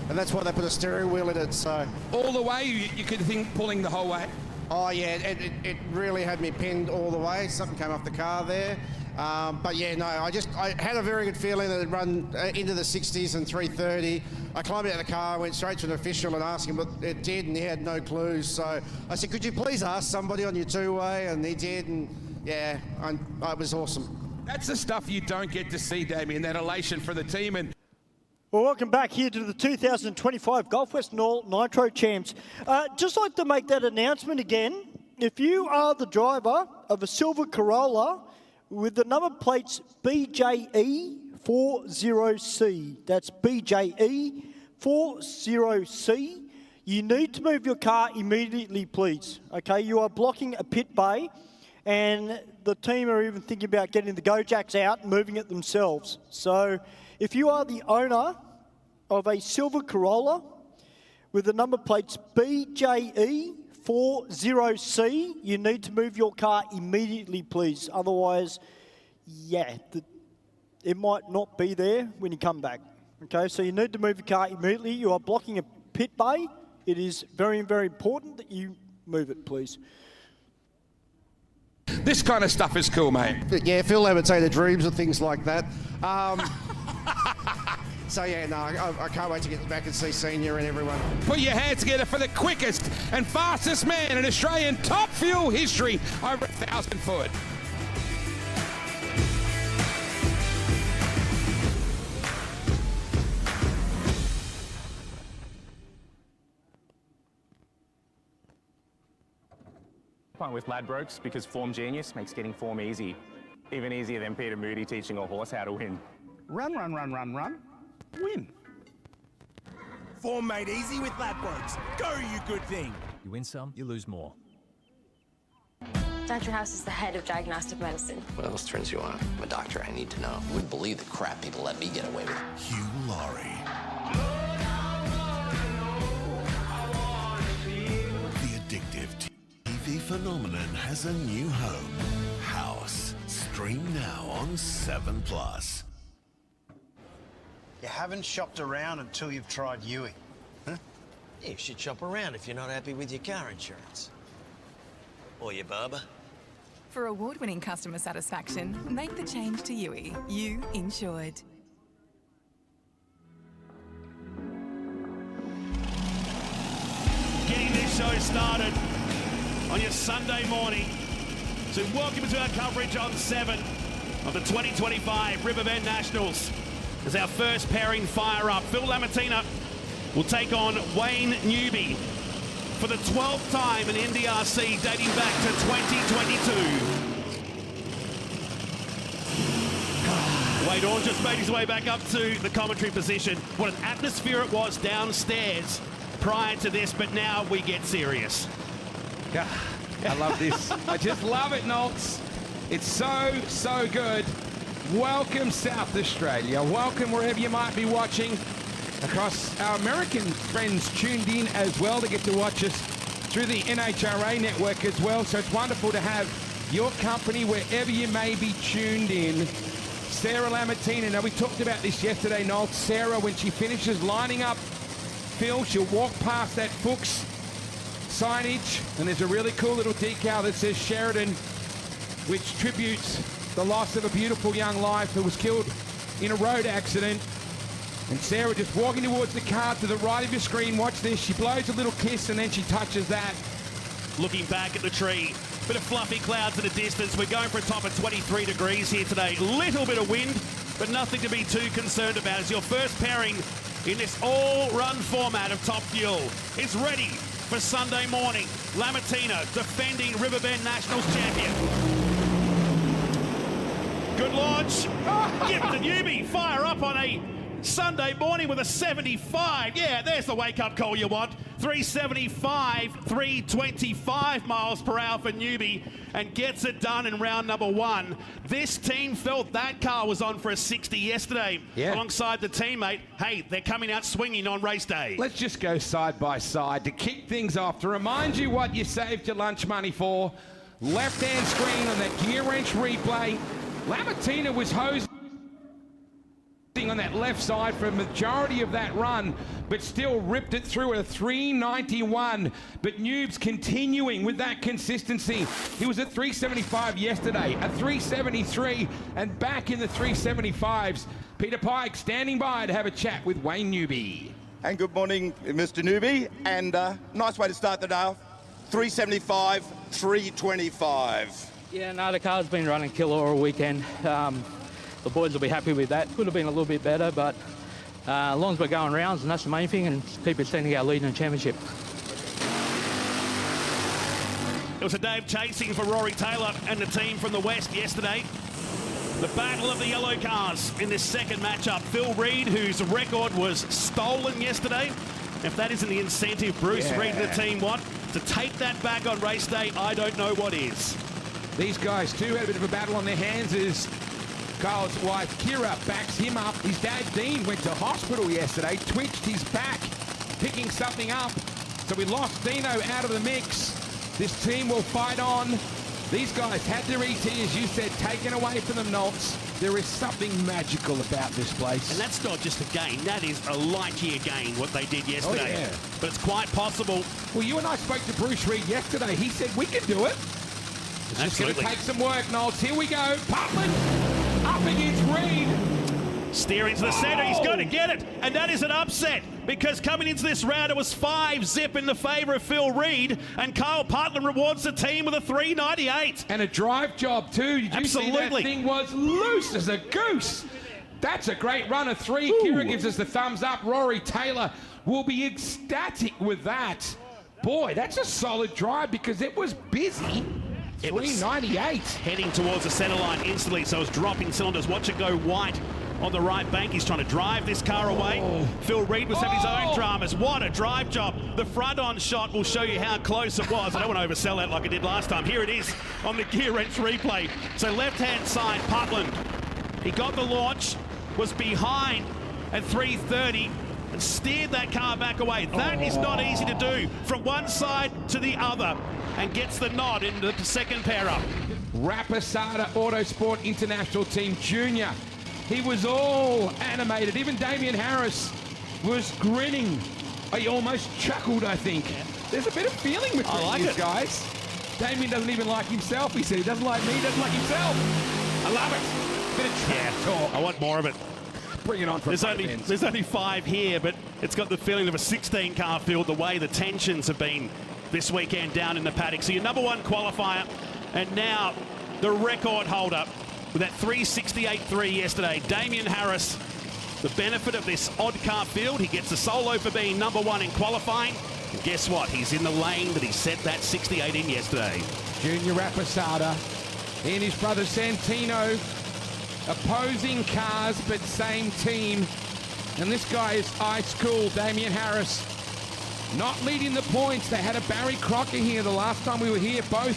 and that's why they put a steering wheel in it. So all the way, you could think pulling the whole way. Oh yeah, it really had me pinned all the way. Something came off the car there. But yeah, no, I had a very good feeling that it'd run into the 60s and 330. I climbed out of the car, went straight to an official and asked him what it did, and he had no clues. So I said, could you please ask somebody on your two-way? And he did, and yeah, it was awesome. That's the stuff you don't get to see, Damien, that elation for the team. And well, welcome back here to the 2025 Gulf Western All Nitro Champs. Just like to make that announcement again. If you are the driver of a silver Corolla with the number plates BJE40C, that's BJE40C, you need to move your car immediately, please. Okay, you are blocking a pit bay, and the team are even thinking about getting the Go-Jacks out and moving it themselves. So if you are the owner of a silver Corolla with the number plates BJE40C, you need to move your car immediately, please. Otherwise, yeah, it might not be there when you come back. Okay, so you need to move your car immediately. You are blocking a pit bay. It is very, very important that you move it, please. this kind of stuff is cool, mate. Yeah, Phil Lamontina dreams and things like that. So yeah, no, I can't wait to get back and see Senior and everyone. Put your hands together for the quickest and fastest man in Australian top fuel history over 1,000 foot. With Ladbrokes because Form Genius makes getting form easy. Even easier than Peter Moody teaching a horse how to win. Run, run, run, run, run. Win. Form made easy with Ladbrokes. Go, you good thing. You win some, you lose more. Dr. House is the head of diagnostic medicine. What else turns you on? I'm a doctor, I need to know. You wouldn't believe the crap people let me get away with. Hugh Laurie. The addictive TV phenomenon has a new home. House. Stream now on 7+. You haven't shopped around until you've tried Yui. Huh? Yeah, you should shop around if you're not happy with your car insurance. Or your barber. For award-winning customer satisfaction, make the change to Yui. You insured. Getting this show started on your Sunday morning. So welcome to our coverage on 7 of the 2025 Riverbend Nationals. As our first pairing fire up, Phil Lamontina will take on Wayne Newby for the 12th time in NDRC dating back to 2022. Wade Orr just made his way back up to the commentary position. What an atmosphere it was downstairs prior to this, but now we get serious. Yeah, I love this. I just love it, Nolts. It's so good. Welcome, South Australia. Welcome wherever you might be watching. Across our American friends tuned in as well to get to watch us through the NHRA network as well. So it's wonderful to have your company wherever you may be tuned in. Sarah Lamontina. Now, we talked about this yesterday, Noel. Sarah, when she finishes lining up Phil, she'll walk past that Fuchs signage, and there's a really cool little decal that says Sheridan, which tributes the loss of a beautiful young life who was killed in a road accident. And Sarah just walking towards the car to the right of your screen. Watch this. She blows a little kiss and then she touches that. Looking back at the tree, bit of fluffy clouds in the distance. We're going for a top of 23 degrees here today. Little bit of wind, but nothing to be too concerned about. As your first pairing in this all-run format of Top Fuel is ready for Sunday morning. Lamontina, defending Riverbend Nationals champion. Good launch. Give it to Newby. Fire up on a Sunday morning with a 75. Yeah, there's the wake-up call you want. 375, 325 miles per hour for Newby, and gets it done in round number 1. This team felt that car was on for a 60 yesterday alongside the teammate. Hey, they're coming out swinging on race day. Let's just go side by side to kick things off. To remind you what you saved your lunch money for, left-hand screen on that gear wrench replay. Lamontina was hosing on that left side for a majority of that run, but still ripped it through at a 391. But Noob's continuing with that consistency. He was at 375 yesterday, a 373, and back in the 375s. Peter Pike standing by to have a chat with Wayne Newby. And good morning, Mr. Newby, and nice way to start the day off. 375, 325. Yeah, no, the car's been running killer all weekend. The boys will be happy with that. Could have been a little bit better, but as long as we're going rounds, and that's the main thing, and keep extending our lead in the championship. It was a day of chasing for Rory Taylor and the team from the West yesterday. The battle of the yellow cars in this second matchup. Phil Reid, whose record was stolen yesterday. If that isn't the incentive Bruce Reid and the team want to take that back on race day, I don't know what is. These guys too had a bit of a battle on their hands as Kyle's wife Kira backs him up. His dad Dean went to hospital yesterday, twitched his back, picking something up. So we lost Dino out of the mix. This team will fight on. These guys had their ET, as you said, taken away from them, Nolts. There is something magical about this place. And that's not just a gain, that is a light year gain, what they did yesterday. Oh, yeah. But it's quite possible. Well, you and I spoke to Bruce Reid yesterday. He said we can do it. It's just going to take some work, Nolts. Here we go. Putman up against Reid. Steering to the centre, he's going to get it. And that is an upset, because coming into this round, it was 5-zip in the favour of Phil Reid, and Kyle Putman rewards the team with a 398. And a drive job too. Did you see that thing was loose as a goose? That's a great run of 3. Ooh. Kira gives us the thumbs up. Rory Taylor will be ecstatic with that. Boy, that's a solid drive because it was busy. It was 398. Heading towards the centre line instantly, so it's dropping cylinders. Watch it go white on the right bank. He's trying to drive this car away. Phil Reid was having his own dramas. What a drive job. The front-on shot will show you how close it was. I don't want to oversell that like I did last time. Here it is on the gear wrench replay. So left-hand side, Putland. He got the launch, was behind at 330, and steered that car back away. That is not easy to do from one side to the other, and gets the nod into the second pair-up. Rapasada Autosport International Team Junior. He was all animated. Even Damien Harris was grinning. He almost chuckled, I think. There's a bit of feeling between these guys. Damien doesn't even like himself. He said he doesn't like me, doesn't like himself. I love it. Bit of trash talk. I want more of it. Bring it on from There's only 5 here, but it's got the feeling of a 16-car field, the way the tensions have been this weekend down in the paddock. So your number 1 qualifier, and now the record holder with that 368.3 yesterday, Damien Harris. The benefit of this odd car field, he gets a solo for being number 1 in qualifying. And guess what? He's in the lane that he set that 68 in yesterday. Junior Rapasada and his brother Santino, opposing cars but same team. And this guy is ice cool, Damien Harris. Not leading the points. They had a Barry Crocker here the last time we were here. Both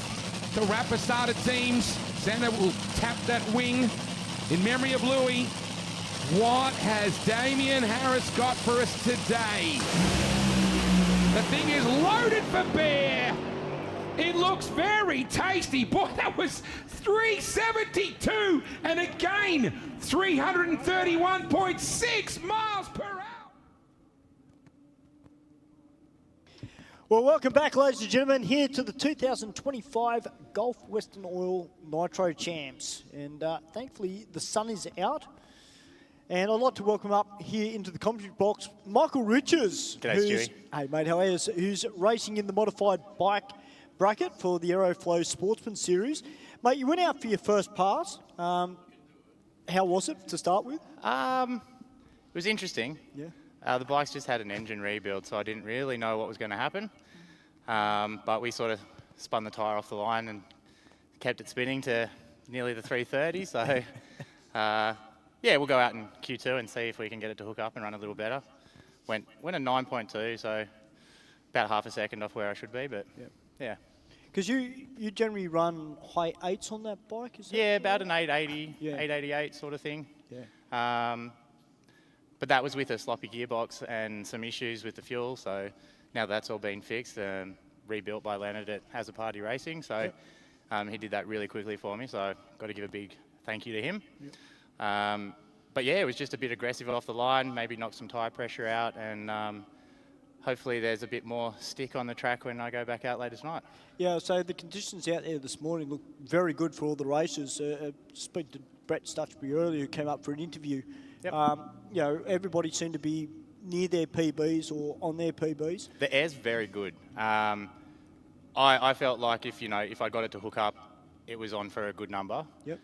the Rapasada teams. Santa will tap that wing in memory of Louis. What has Damien Harris got for us today? The thing is loaded for bear. It looks very tasty. Boy, that was 372 and again 331.6 miles per hour. Well, welcome back, ladies and gentlemen, here to the 2025 Gulf Western Oil Nitro Champs. And thankfully, the sun is out. And I'd like to welcome up here into the commentary box, Michael Riches. G'day, Stewie. Hey, mate, how are you? Who's racing in the modified bike bracket for the Aeroflow Sportsman Series. Mate, you went out for your first pass. How was it to start with? It was interesting. Yeah. The bikes just had an engine rebuild, so I didn't really know what was going to happen. But we sort of spun the tyre off the line and kept it spinning to nearly the 330. So, yeah, we'll go out in Q2 and see if we can get it to hook up and run a little better. Went a 9.2, so about half a second off where I should be, but yeah. Because you generally run high 8s on that bike, is that? Yeah, about an 880, 888 sort of thing. Yeah. But that was with a sloppy gearbox and some issues with the fuel, so now that's all been fixed, rebuilt by Leonard at Hazard Party Racing, so he did that really quickly for me, so I've got to give a big thank you to him. Yep. But yeah, it was just a bit aggressive off the line, maybe knock some tyre pressure out, and hopefully there's a bit more stick on the track when I go back out later tonight. Yeah, so the conditions out there this morning look very good for all the races. Speak to Brett Stutchbury earlier, who came up for an interview. Yep. You know, everybody seemed to be near their PBs or on their PBs. The air's very good. I felt like if I got it to hook up, it was on for a good number. Yep.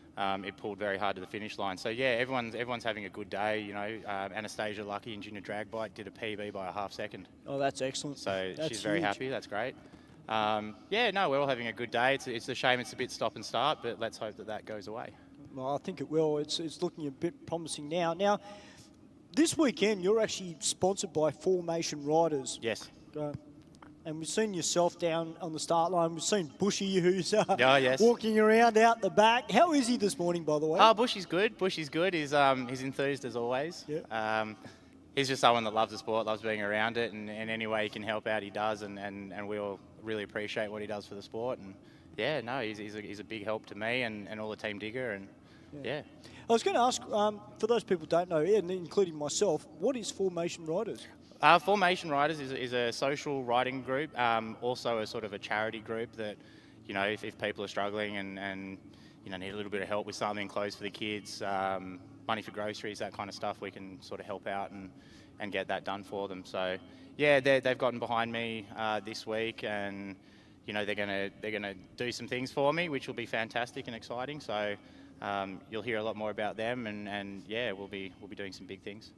It pulled very hard to the finish line. So yeah, everyone's having a good day. You know, Anastasia Lucky in junior drag bike did a PB by a half second. Oh, that's excellent. So That's she's very huge. happy. That's great. Yeah, no, we're all having a good day. It's a shame it's a bit stop and start, but let's hope that that goes away. Well, I think it will. It's looking a bit promising now. Now, this weekend you're actually sponsored by Formation Riders. Yes. And we've seen yourself down on the start line. We've seen Bushy, who's yes. walking around out the back. How is he this morning, by the way? Oh, Bushy's good. Bushy's good. He's enthused as always. Yeah. He's just someone that loves the sport, loves being around it, and any way he can help out, he does, and we all really appreciate what he does for the sport. And yeah, no, he's a big help to me and all the team Digger, and yeah. I was going to ask, for those people who don't know, and including myself, what is Formation Riders? Formation Riders is a social riding group, also a sort of a charity group that, you know, if people are struggling and you know, need a little bit of help with something, clothes for the kids, money for groceries, that kind of stuff, we can sort of help out and get that done for them. So yeah, they've gotten behind me this week, and you know, they're gonna do some things for me, which will be fantastic and exciting. So you'll hear a lot more about them, and yeah, we'll be doing some big things.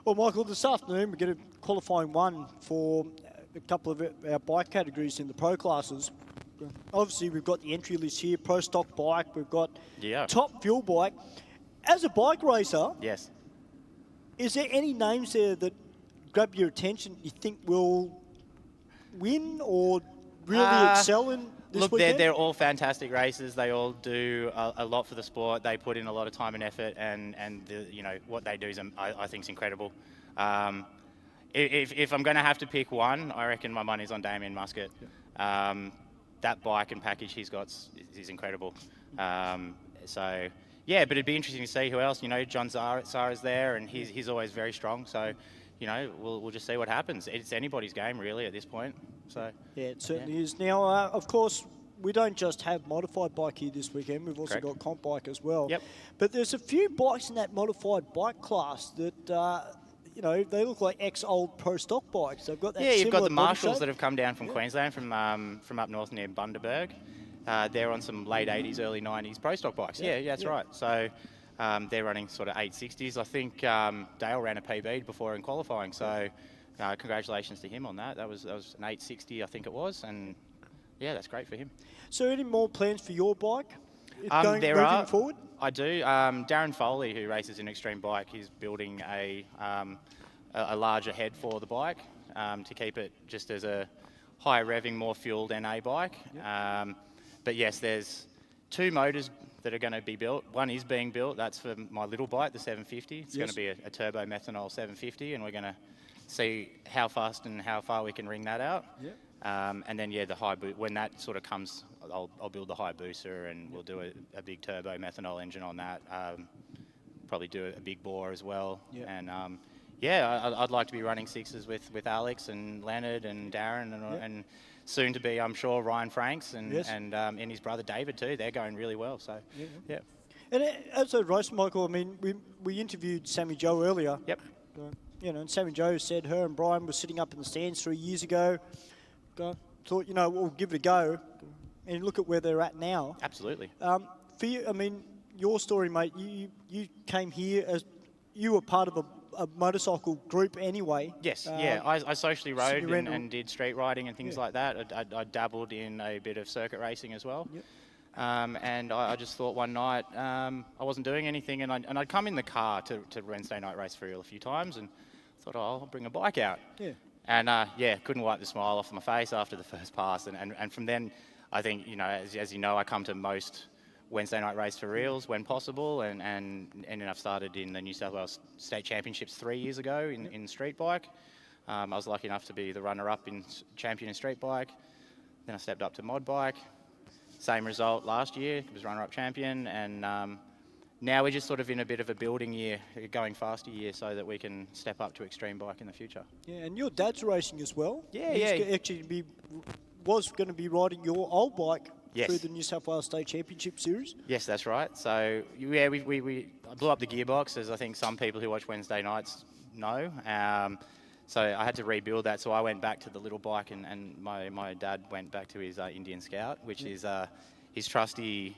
Well, Michael, this afternoon we're going to qualifying one for a couple of our bike categories in the pro classes. Obviously, we've got the entry list here, pro stock bike, we've got top fuel bike. As a bike racer, yes, is there any names there that grab your attention you think will win or really excel in this Look, weekend? they're all fantastic races. They all do a lot for the sport. They put in a lot of time and effort, and you know, what they do is, I think, is incredible. If I'm going to have to pick one, I reckon my money's on Damien Muscat. That bike and package he's got is incredible. So yeah, but it'd be interesting to see who else. You know, John Zara's there, and he's always very strong. So you know, we'll just see what happens. It's anybody's game really at this point. So yeah, it certainly is. Now, of course, we don't just have modified bike here this weekend. We've also got comp bike as well. Yep. But there's a few bikes in that modified bike class that, you know, they look like ex-old pro stock bikes. They've got that. Yeah, you've got the similar body Marshalls shape. that have come down from Queensland, from up north near Bundaberg. They're on some late 80s, early 90s pro stock bikes. Yeah, that's right. So they're running sort of 860s. I think Dale ran a PB before in qualifying. So congratulations to him on that. That was an 860, I think it was, and yeah, that's great for him. So, any more plans for your bike? Moving forward? I do. Darren Foley, who races in Extreme Bike, he's building a larger head for the bike to keep it just as a higher revving, more fueled NA bike. But yes, there's two motors that are going to be built. One is being built. That's for my little bike, the 750. It's going to be a turbo methanol 750, and we're going to see how fast and how far we can ring that out. And then yeah, the high when that sort of comes, I'll build the high booster, and we'll do a big turbo methanol engine on that. Probably do a big bore as well. And yeah, I'd like to be running sixes with Alex and Leonard and Darren and soon to be, I'm sure, Ryan Franks and his brother David too. They're going really well. So yeah. And as a racer, Michael, I mean, we interviewed Sammy Joe earlier. Yep. You know, and Sammy Joe said her and Brian were sitting up in the stands 3 years ago. Thought, you know, we'll give it a go. And look at where they're at now. Absolutely. For you, I mean, your story, mate, you came here as you were part of a motorcycle group anyway. Yes, yeah. I socially rode and did street riding and things like that. I dabbled in a bit of circuit racing as well. And I just thought one night I wasn't doing anything, and I'd come in the car to Wednesday night race for real a few times, and thought, oh, I'll bring a bike out. And yeah, couldn't wipe the smile off my face after the first pass, and from then, I think, you know, as you know, I come to most Wednesday night race for reals when possible, and then I've started in the New South Wales State Championships 3 years ago in street bike. I was lucky enough to be the runner-up in champion in street bike. Then I stepped up to mod bike. Same result last year, it was runner-up champion, and now we're just sort of in a bit of a building year, going faster year, so that we can step up to extreme bike in the future. Yeah, and your dad's racing as well. Yeah, He's actually was going to be riding your old bike Yes. through the New South Wales State Championship Series. Yes, that's right. So yeah, we blew up the gearbox, as I think some people who watch Wednesday nights know. So I had to rebuild that. So I went back to the little bike, and my dad went back to his Indian Scout, which is his trusty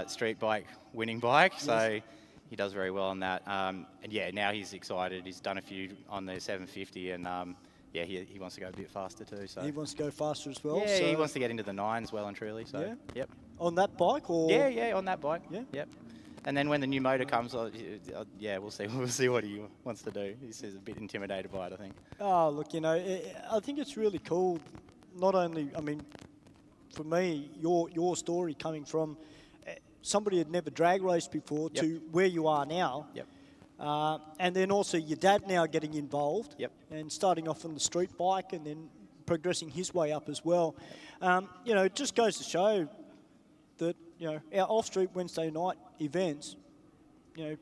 street bike winning bike. So he does very well on that. And yeah, now he's excited. He's done a few on the 750, and yeah, he wants to go a bit faster too. So he wants to go faster as well. Yeah, so he wants to get into the 9s well and truly. So yeah. Yep. On that bike, or yeah, on that bike. Yeah. Yep. And then when the new motor comes, yeah, we'll see what he wants to do. He's a bit intimidated by it, I think. Oh, look, you know, I think it's really cool. Not only, I mean, for me, your story coming from somebody who'd never drag raced before to where you are now. Yep. And then also your dad now getting involved. Yep. And starting off on the street bike and then progressing his way up as well. You know, it just goes to show that, you know, our off-street Wednesday night events, you know,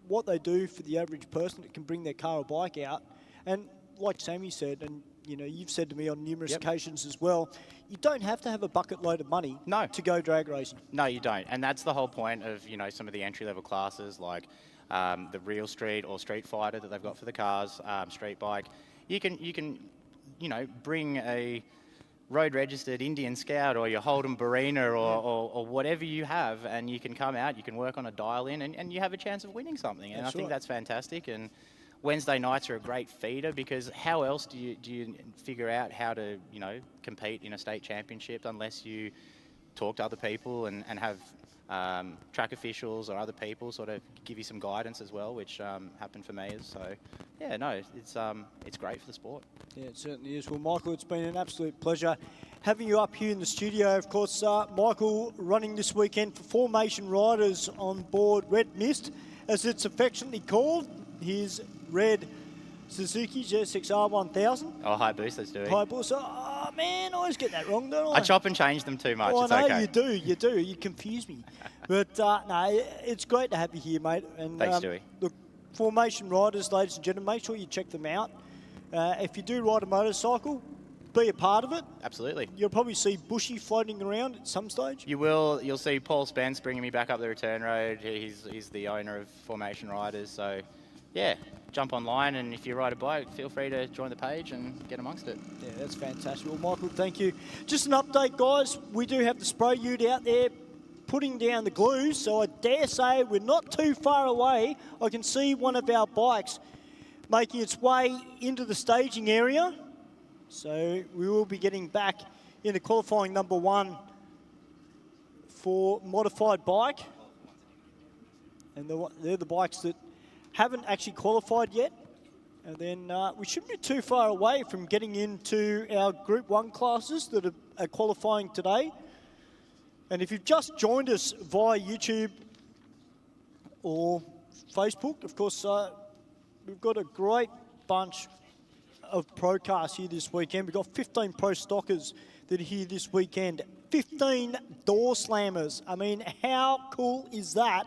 what they do for the average person that can bring their car or bike out. And like Sammy said, and you know, you've said to me on numerous occasions as well, you don't have to have a bucket load of money to go drag racing. No, you don't. And that's the whole point of, you know, some of the entry-level classes like the Real Street or Street Fighter that they've got for the cars, street bike. You can, you know, bring a road-registered Indian Scout or your Holden Barina or whatever you have, and you can come out, you can work on a dial-in, and you have a chance of winning something. And I think that's fantastic. And Wednesday nights are a great feeder, because how else do you figure out how to, you know, compete in a state championship unless you talk to other people and have track officials or other people sort of give you some guidance as well, which happened for me. So yeah, no, it's great for the sport. Yeah, it certainly is. Well, Michael, it's been an absolute pleasure having you up here in the studio. Of course, Michael running this weekend for Formation Riders on board Red Mist, as it's affectionately called. His red Suzuki GSX-R 1000. Oh, high boost, let's do it. High boost. Oh, man, I always get that wrong, don't I? I chop and change them too much. Oh, it's I know okay. you do. You confuse me. But no, it's great to have you here, mate. And thanks, Stewie. Look, Formation Riders, ladies and gentlemen, make sure you check them out. If you do ride a motorcycle, be a part of it. Absolutely. You'll probably see Bushy floating around at some stage. You will. You'll see Paul Spence bringing me back up the return road. He's the owner of Formation Riders. So, yeah, jump online, and if you ride a bike, feel free to join the page and get amongst it. Yeah, that's fantastic. Well, Michael, thank you. Just an update, guys. We do have the spray ute out there putting down the glue, so I dare say we're not too far away. I can see one of our bikes making its way into the staging area. So we will be getting back into qualifying number 1 for modified bike. And they're the bikes that haven't actually qualified yet. And then we shouldn't be too far away from getting into our Group 1 classes that are qualifying today. And if you've just joined us via YouTube or Facebook, of course, we've got a great bunch of pro cars here this weekend. We've got 15 pro stockers that are here this weekend. 15 Doorslammers. I mean, how cool is that?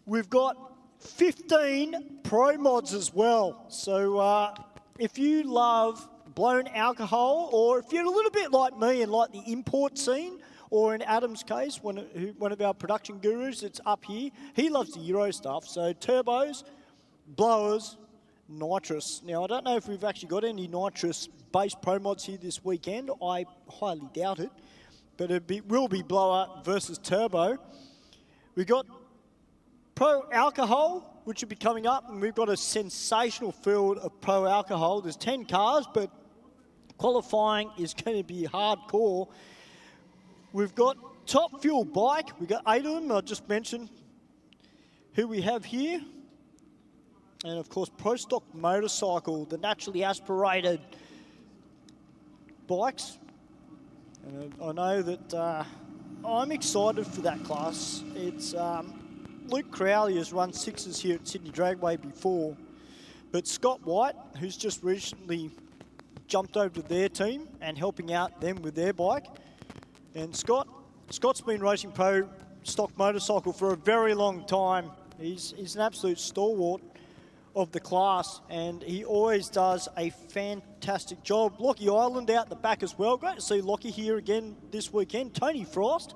We've got 15 pro mods as well. So if you love blown alcohol, or if you're a little bit like me and like the import scene, or in Adam's case, one of our production gurus that's up here, he loves the Euro stuff. So turbos, blowers, nitrous. Now, I don't know if we've actually got any nitrous-based pro mods here this weekend. I highly doubt it. But it will be blower versus turbo. We've got pro alcohol, which will be coming up, and we've got a sensational field of pro alcohol. There's 10 cars, but qualifying is going to be hardcore. We've got top fuel bike. We've got 8 of them. I'll just mention who we have here. And of course, pro stock motorcycle, the naturally aspirated bikes. And I know that I'm excited for that class. It's Luke Crowley has run 6s here at Sydney Dragway before, but Scott White, who's just recently jumped over to their team and helping out them with their bike. And Scott's been racing pro stock motorcycle for a very long time. He's an absolute stalwart of the class, and he always does a fantastic job. Lockie Island out the back as well. Great to see Lockie here again this weekend. Tony Frost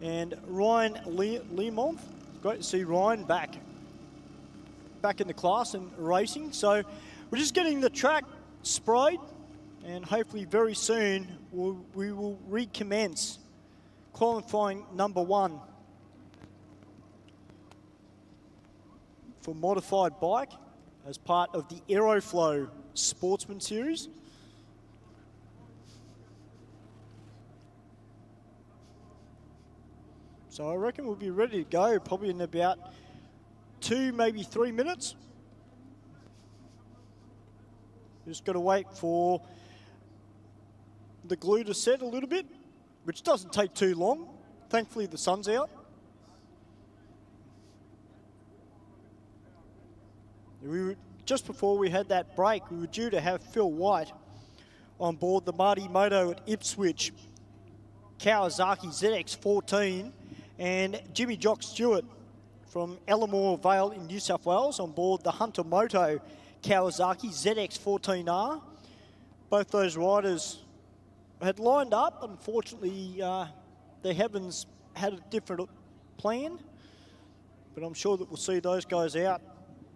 and Ryan Learmonth. Great to see Ryan back in the class and racing. So we're just getting the track sprayed, and hopefully very soon we will recommence qualifying number 1 for modified bike as part of the Aeroflow Sportsman Series. So I reckon we'll be ready to go probably in about 2, maybe 3 minutes. Just got to wait for the glue to set a little bit, which doesn't take too long. Thankfully the sun's out. Just before we had that break, we were due to have Phil White on board the Marty Moto at Ipswich Kawasaki ZX14 and Jimmy Jock Stewart from Ellamore Vale in New South Wales on board the Hunter Moto Kawasaki ZX14R. Both those riders had lined up. Unfortunately, the heavens had a different plan, but I'm sure that we'll see those guys out.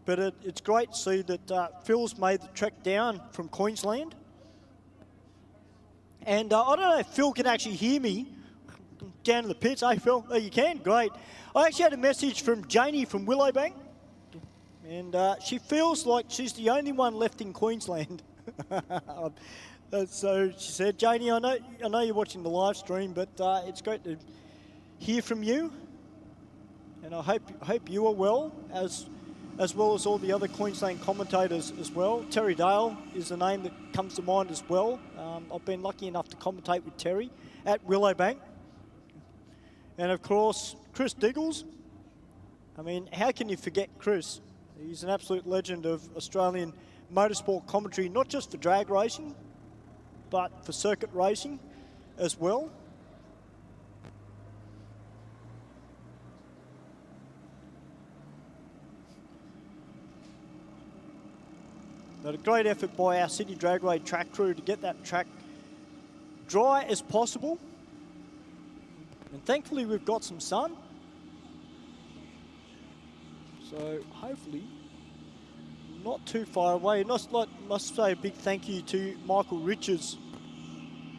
But it's great to see that Phil's made the trek down from Queensland. And I don't know if Phil can actually hear me down in the pits. Hey, Phil, oh, you can? Great. I actually had a message from Janie from Willowbank, and she feels like she's the only one left in Queensland. So she said, Janie, I know you're watching the live stream, but it's great to hear from you. And I hope you are well, as well as all the other Queensland commentators as well. Terry Dale is the name that comes to mind as well. I've been lucky enough to commentate with Terry at Willowbank. And of course, Chris Diggles. I mean, how can you forget Chris? He's an absolute legend of Australian motorsport commentary, not just for drag racing, but for circuit racing as well. But a great effort by our Sydney Dragway track crew to get that track dry as possible. And thankfully we've got some sun. So hopefully not too far away. Must say a big thank you to Michael Richards,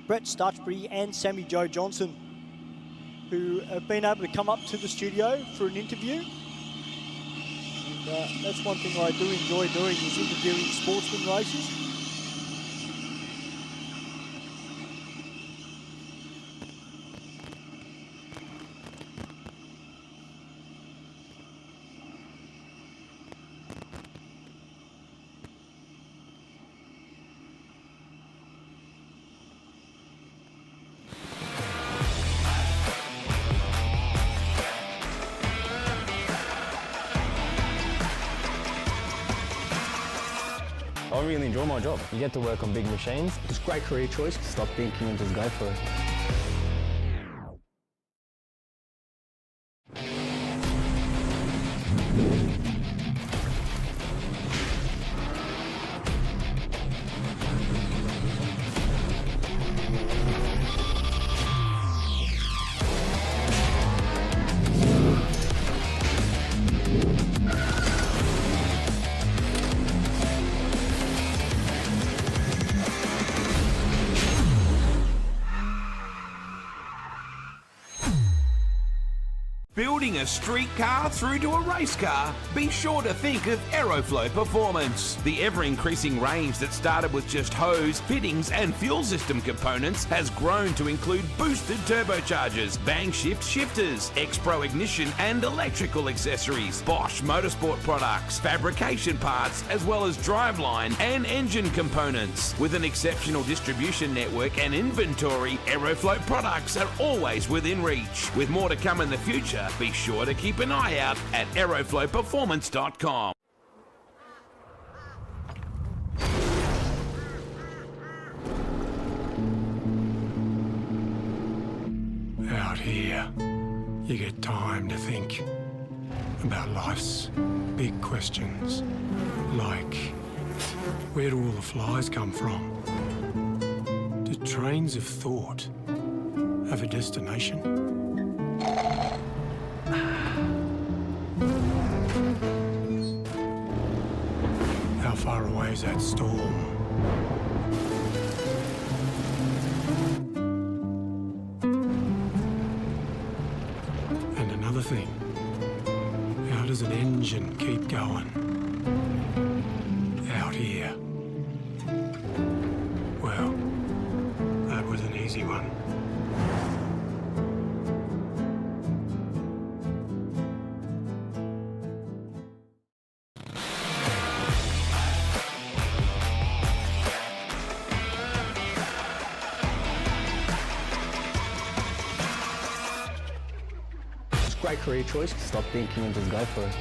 Brett Stutchbury and Sammy Joe Johnson, who have been able to come up to the studio for an interview. And that's one thing I do enjoy doing, is interviewing sportsman racers. I really enjoy my job. You get to work on big machines. It's a great career choice. Stop thinking and just go for it. Building a street car through to a race car? Be sure to think of Aeroflow Performance. The ever-increasing range that started with just hose, fittings and fuel system components has grown to include boosted turbochargers, bang shift shifters, X-Pro ignition and electrical accessories, Bosch motorsport products, fabrication parts, as well as driveline and engine components. With an exceptional distribution network and inventory, Aeroflow products are always within reach. With more to come in the future, be sure to keep an eye out at aeroflowperformance.com. Out here, you get time to think about life's big questions, like where do all the flies come from? Do trains of thought have a destination? How far away is that storm? thing. How does an engine keep going? Out here. Well, that was an easy one. It's a great career choice. Stop thinking and just go for it.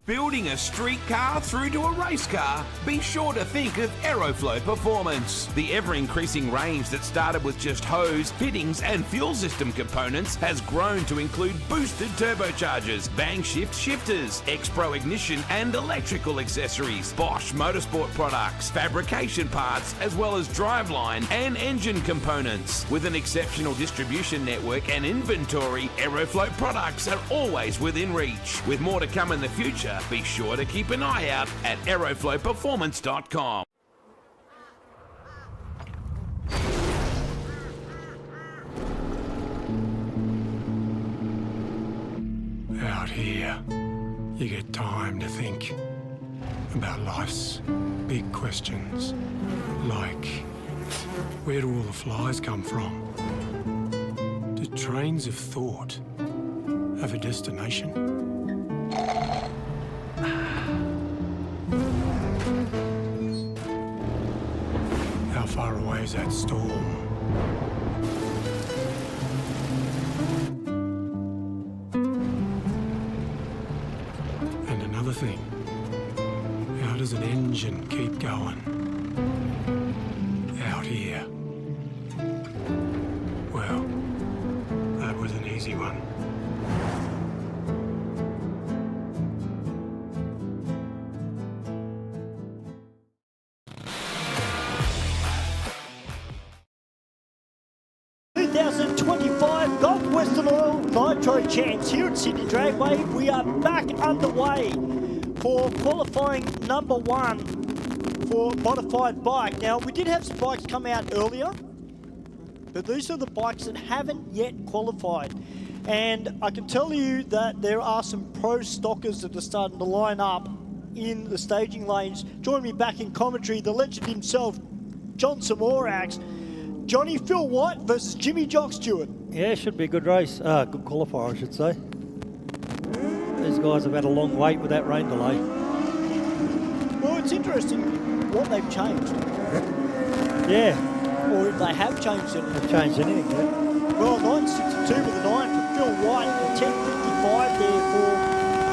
Building a street car through to a race car? Be sure to think of Aeroflow Performance. The ever-increasing range that started with just hose, fittings and fuel system components has grown to include boosted turbochargers, bang shift shifters, X-Pro ignition and electrical accessories, Bosch motorsport products, fabrication parts, as well as driveline and engine components. With an exceptional distribution network and inventory, Aeroflow products are always within reach. With more to come in the future, be sure to keep an eye out at aeroflowperformance.com. Out here, you get time to think about life's big questions, like where do all the flies come from? Do trains of thought have a destination? How far away is that storm? And another thing, how does an engine keep going? Out here. Well, that was an easy one. Gulf Western Oil Nitro Champs here at Sydney Dragway. We are back underway for qualifying number 1 for modified bike. Now, we did have some bikes come out earlier, but these are the bikes that haven't yet qualified. And I can tell you that there are some pro stockers that are starting to line up in the staging lanes. Join me back in commentary, the legend himself, John Samorax. Johnny, Phil White versus Jimmy Jock Stewart. Yeah, should be a good race. Good qualifier, I should say. These guys have had a long wait with that rain delay. Well, it's interesting what they've changed. Yeah. Or if they have changed anything. They've changed anything, yeah. Well, 9.62 with a 9 for Phil White and 10.55 there for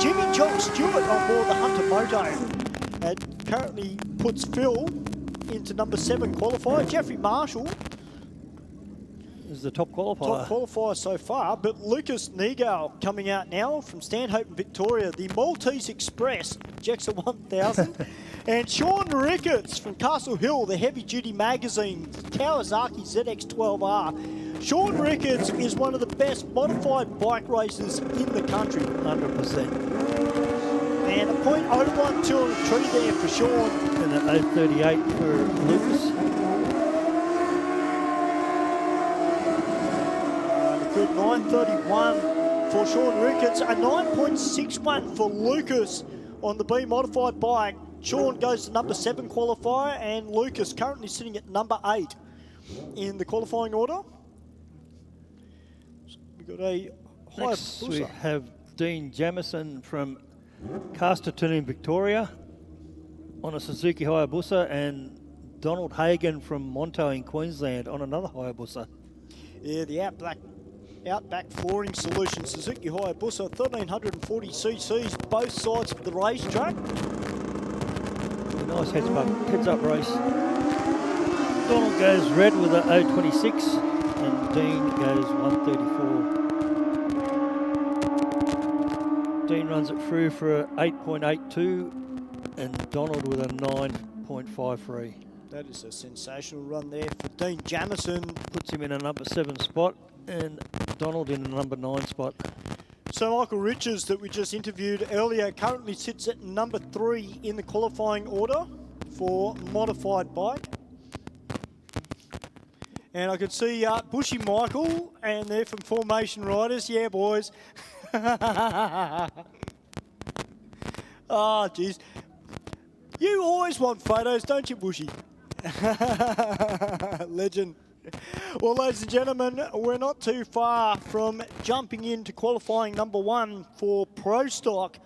Jimmy Jock Stewart on board the Hunter Moto. It currently puts Phil into number 7 qualifier. Jeffrey Marshall is the top qualifier. Top qualifier so far, but Lucas Negau coming out now from Stanhope in Victoria, the Maltese Express, Jexa 1000, and Sean Ricketts from Castle Hill, the heavy duty magazine, Kawasaki ZX12R. Sean Ricketts is one of the best modified bike racers in the country. 100%. And a .012 tree there for Sean. And an 038 for Lucas. Good 9.31 for Sean Ricketts, a 9.61 for Lucas on the B modified bike. Sean goes to number 7 qualifier, and Lucas currently sitting at number 8 in the qualifying order. So we've got a Next we have Dean Jamieson from Casterton in Victoria on a Suzuki Hayabusa, and Donald Hagan from Monto in Queensland on another Hayabusa. Yeah, the Outback Flooring Solution Suzuki Hayabusa, 1340 cc's, both sides of the racetrack. Nice heads up race. Donald goes red with a 026, and Dean goes 134. Dean runs it through for a 8.82 and Donald with a 9.53. That is a sensational run there for Dean Jamison. Puts him in a number 7 spot and Donald in a number 9 spot. So Michael Richards, that we just interviewed earlier, currently sits at number 3 in the qualifying order for modified bike. And I can see Bushy Michael, and they're from Formation Riders. Yeah, boys. Oh, geez. You always want photos, don't you, Bushy? Legend. Well, ladies and gentlemen, we're not too far from jumping into qualifying number 1 for Pro Stock.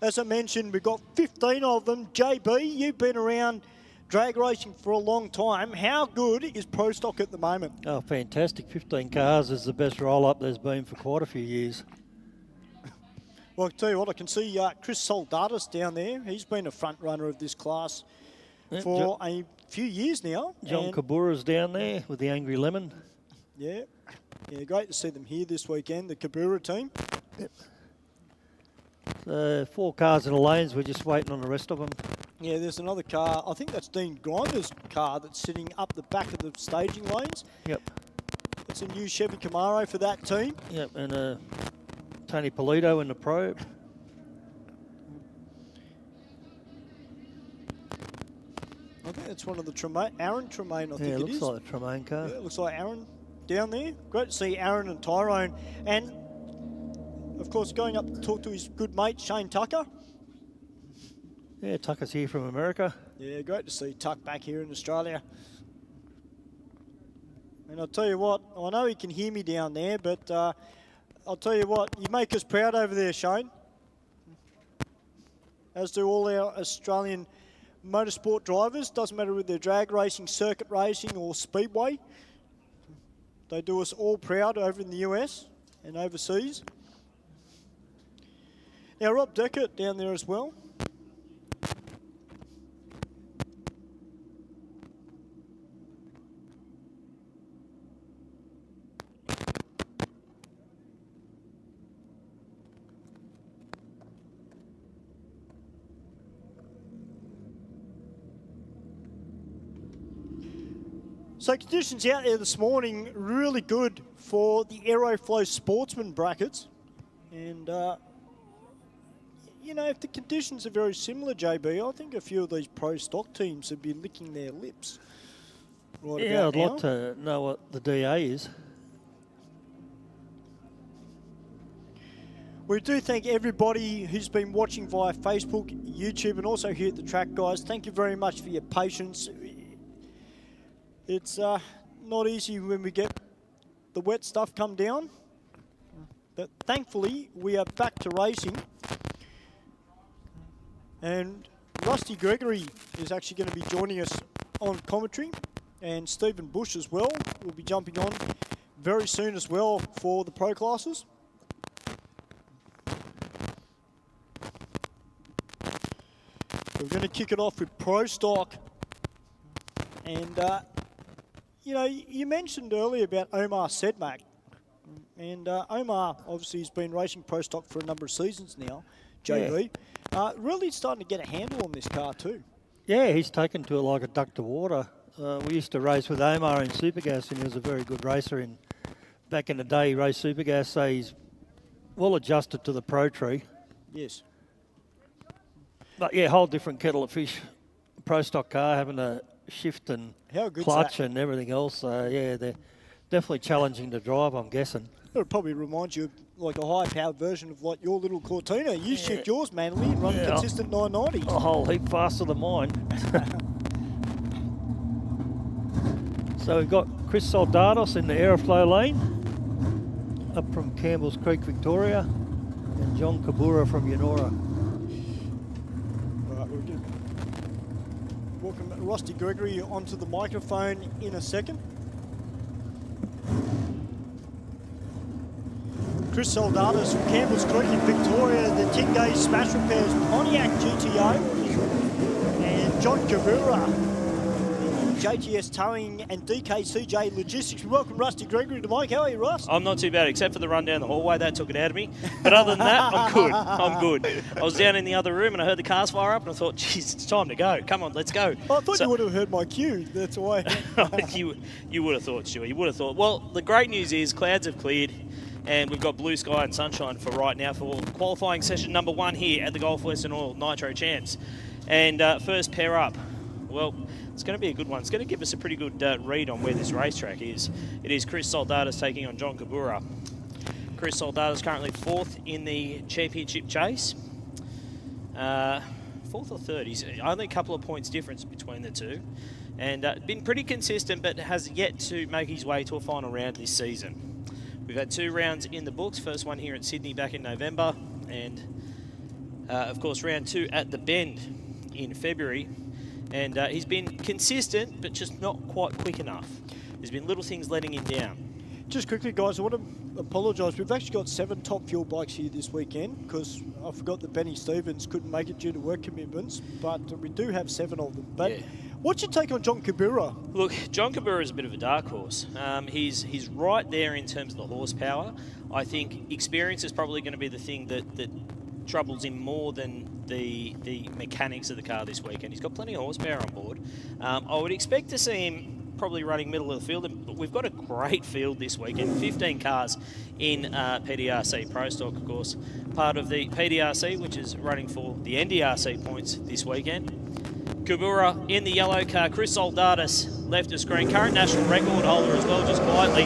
As I mentioned, we've got 15 of them. JB, you've been around drag racing for a long time. How good is Pro Stock at the moment? Oh, fantastic. 15 cars is the best roll-up there's been for quite a few years. Well, I can tell you what, I can see Chris Soldatis down there. He's been a front runner of this class for a few years now. John Kabura's down there with the Angry Lemon. Yeah, great to see them here this weekend, the Kabura team. Yep. 4 cars in the lanes, we're just waiting on the rest of them. Yeah, there's another car, I think that's Dean Grinder's car that's sitting up the back of the staging lanes. Yep. It's a new Chevy Camaro for that team. Yep, and Tony Polito in the Probe. I think that's one of the Tremaine, Aaron Tremaine, I think it is. Yeah, it looks like a Tremaine car. Yeah, it looks like Aaron down there. Great to see Aaron and Tyrone. And, of course, going up to talk to his good mate, Shane Tucker. Yeah, Tucker's here from America. Yeah, great to see Tuck back here in Australia. And I'll tell you what, I know he can hear me down there, but I'll tell you what, you make us proud over there, Shane. As do all our Australian motorsport drivers. Doesn't matter whether they're drag racing, circuit racing or speedway. They do us all proud over in the US and overseas. Now Rob Deckert down there as well. So conditions out there this morning, really good for the Aeroflow Sportsman brackets. And, you know, if the conditions are very similar, JB, I think a few of these pro stock teams would be licking their lips right yeah, about I'd now. like to know what the DA is. We do thank everybody who's been watching via Facebook, YouTube, and also here at the track, guys. Thank you very much for your patience. It's not easy when we get the wet stuff come down, but thankfully we are back to racing. And Rusty Gregory is actually going to be joining us on commentary, and Stephen Bush as well will be jumping on very soon as well for the pro classes. We're going to kick it off with Pro Stock. And, you know, you mentioned earlier about Omar Sedmak. And Omar obviously has been racing Pro Stock for a number of seasons now, JB. Yeah. Really starting to get a handle on this car too. Yeah, he's taken to it like a duck to water. We used to race with Omar in Supergas, and he was a very good racer. Back in the day, he raced Supergas, so he's well adjusted to the Pro Tree. Yes. But yeah, whole different kettle of fish. Pro Stock car, having a shift and clutch and everything else. So yeah, they're definitely challenging to drive, I'm guessing. It'll probably remind you of like a high-powered version of like your little Cortina. You shift yours manually and run consistent 990. A whole heap faster than mine. So we've got Chris Soldatis in the Aeroflow lane, up from Campbell's Creek, Victoria, and John Kabura from Yennora. Right, we'll get welcome Rusty Gregory onto the microphone in a second. Chris Soldatis from Campbell's Creek in Victoria, the Tingay Smash Repairs Pontiac GTO, and John Kabura, JTS Towing and DKCJ Logistics. We welcome Rusty Gregory to Mike. How are you, Russ? I'm not too bad, except for the run down the hallway. That took it out of me. But other than that, I'm good. I'm good. I was down in the other room and I heard the cars fire up and I thought, geez, it's time to go. Come on, let's go. I thought you would have heard my cue. That's why. You would have thought, Stuart. You would have thought. Well, the great news is clouds have cleared and we've got blue sky and sunshine for right now for qualifying session number 1 here at the Gulf Western Oil Nitro Champs. And first pair up, well, it's going to be a good one. It's going to give us a pretty good read on where this racetrack is. It is Chris Soldatis taking on John Kabura. Chris Soldatis currently 4th in the championship chase. 4th or 3rd. He's only a couple of points difference between the two. And been pretty consistent, but has yet to make his way to a final round this season. We've had 2 rounds in the books. First one here at Sydney back in November. And, of course, round 2 at the Bend in February. And he's been consistent, but just not quite quick enough. There's been little things letting him down. Just quickly, guys, I want to apologise. We've actually got 7 top fuel bikes here this weekend because I forgot that Benny Stevens couldn't make it due to work commitments, but we do have 7 of them. But yeah. What's your take on John Kabura? Look, John Kabura is a bit of a dark horse. He's right there in terms of the horsepower. I think experience is probably going to be the thing that troubles him more than the mechanics of the car this weekend. He's got plenty of horsepower on board. I would expect to see him probably running middle of the field, but we've got a great field this weekend. 15 cars in PDRC Pro Stock, of course, part of the PDRC, which is running for the NDRC points this weekend. Kabura in the yellow car, Chris Soldatis left of screen, current national record holder as well, just quietly.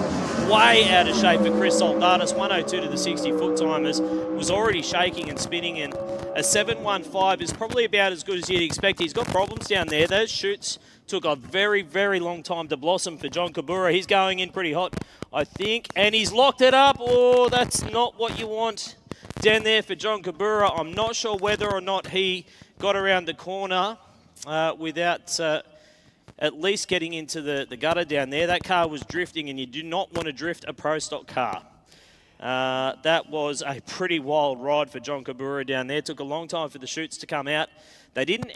Way out of shape for Chris Soldatis, 102 to the 60 foot timers, was already shaking and spinning, and a 7.15 is probably about as good as you'd expect. He's got problems down there. Those chutes took a very, very long time to blossom for John Kabura. He's going in pretty hot, I think, and he's locked it up. Oh, that's not what you want down there for John Kabura. I'm not sure whether or not he got around the corner without at least getting into the gutter down there. That car was drifting, and you do not want to drift a Pro Stock car. That was a pretty wild ride for John Kabura down there. It took a long time for the chutes to come out. They didn't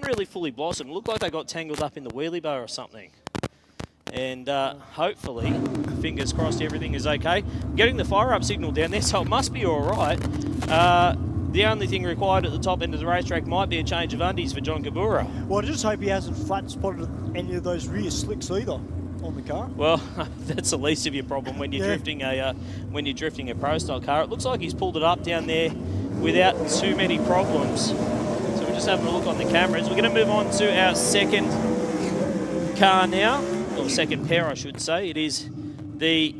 really fully blossom. It looked like they got tangled up in the wheelie bar or something. And hopefully, fingers crossed, everything is okay. Getting the fire up signal down there, so it must be all right. The only thing required at the top end of the racetrack might be a change of undies for John Kabura. Well, I just hope he hasn't flat spotted any of those rear slicks either on the car. Well, that's the least of your problem when you're drifting a Pro Style car. It looks like he's pulled it up down there without too many problems. So we're just having a look on the cameras. We're going to move on to our second car now, or second pair, I should say. It is I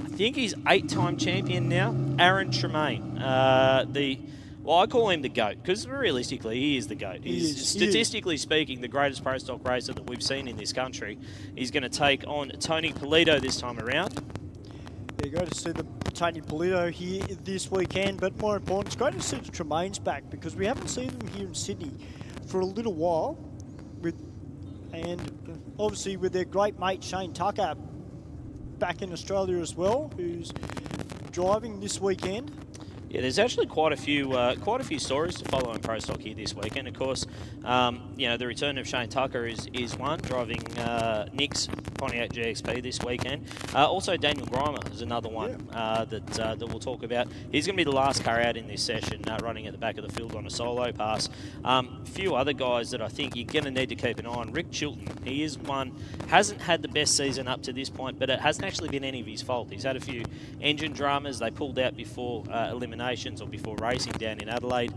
think he's 8-time champion now, Aaron Tremaine. Well, I call him the GOAT because realistically he is the GOAT. He's statistically speaking the greatest Pro Stock racer that we've seen in this country. He's going to take on Tony Polito this time around. There you go, to see the Tony Polito here this weekend, but more important, it's great to see the Tremaines back because we haven't seen them here in Sydney for a little while, and obviously with their great mate Shane Tucker back in Australia as well, who's driving this weekend. Yeah, there's actually quite a few stories to follow in Pro Stock here this weekend. Of course, the return of Shane Tucker is one, driving Nick's Pontiac GXP this weekend. Also, Daniel Grimer is another one that we'll talk about. He's going to be the last car out in this session, running at the back of the field on a solo pass. A few other guys that I think you're going to need to keep an eye on. Rick Chilton, he is one, hasn't had the best season up to this point, but it hasn't actually been any of his fault. He's had a few engine dramas. They pulled out before elimination. Or before racing down in Adelaide.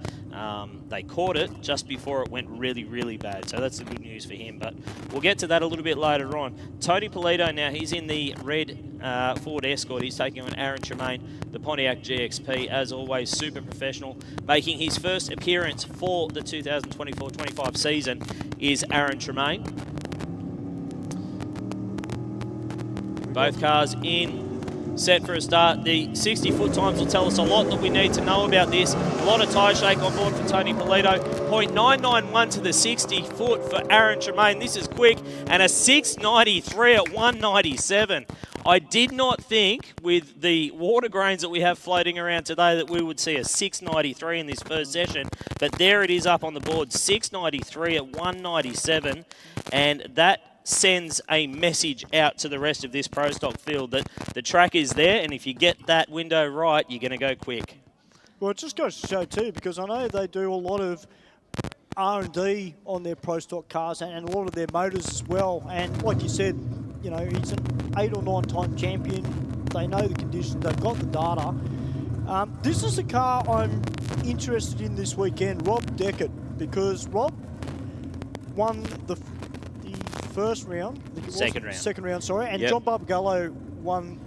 They caught it just before it went really, really bad. So that's the good news for him. But we'll get to that a little bit later on. Tony Polito now, he's in the red Ford Escort. He's taking on Aaron Tremaine, the Pontiac GXP. As always, super professional. Making his first appearance for the 2024-25 season is Aaron Tremaine. Both cars in. Set for a start. The 60-foot times will tell us a lot that we need to know about this. A lot of tyre shake on board for Tony Polito. 0.991 to the 60-foot for Aaron Tremaine. This is quick. And a 693 at 197. I did not think with the water grains that we have floating around today that we would see a 693 in this first session. But there it is up on the board. 693 at 197. And that sends a message out to the rest of this Pro Stock field that the track is there, and if you get that window right, you're going to go quick. Well, it just goes to show too, because I know they do a lot of R&D on their Pro Stock cars and a lot of their motors as well. And like you said, you know, he's an 8 or 9 time champion. They know the conditions. They've got the data. This is a car I'm interested in this weekend, Rob Deckett, because Rob won the first round. I think it was. Second round, sorry. And John Barbagallo won.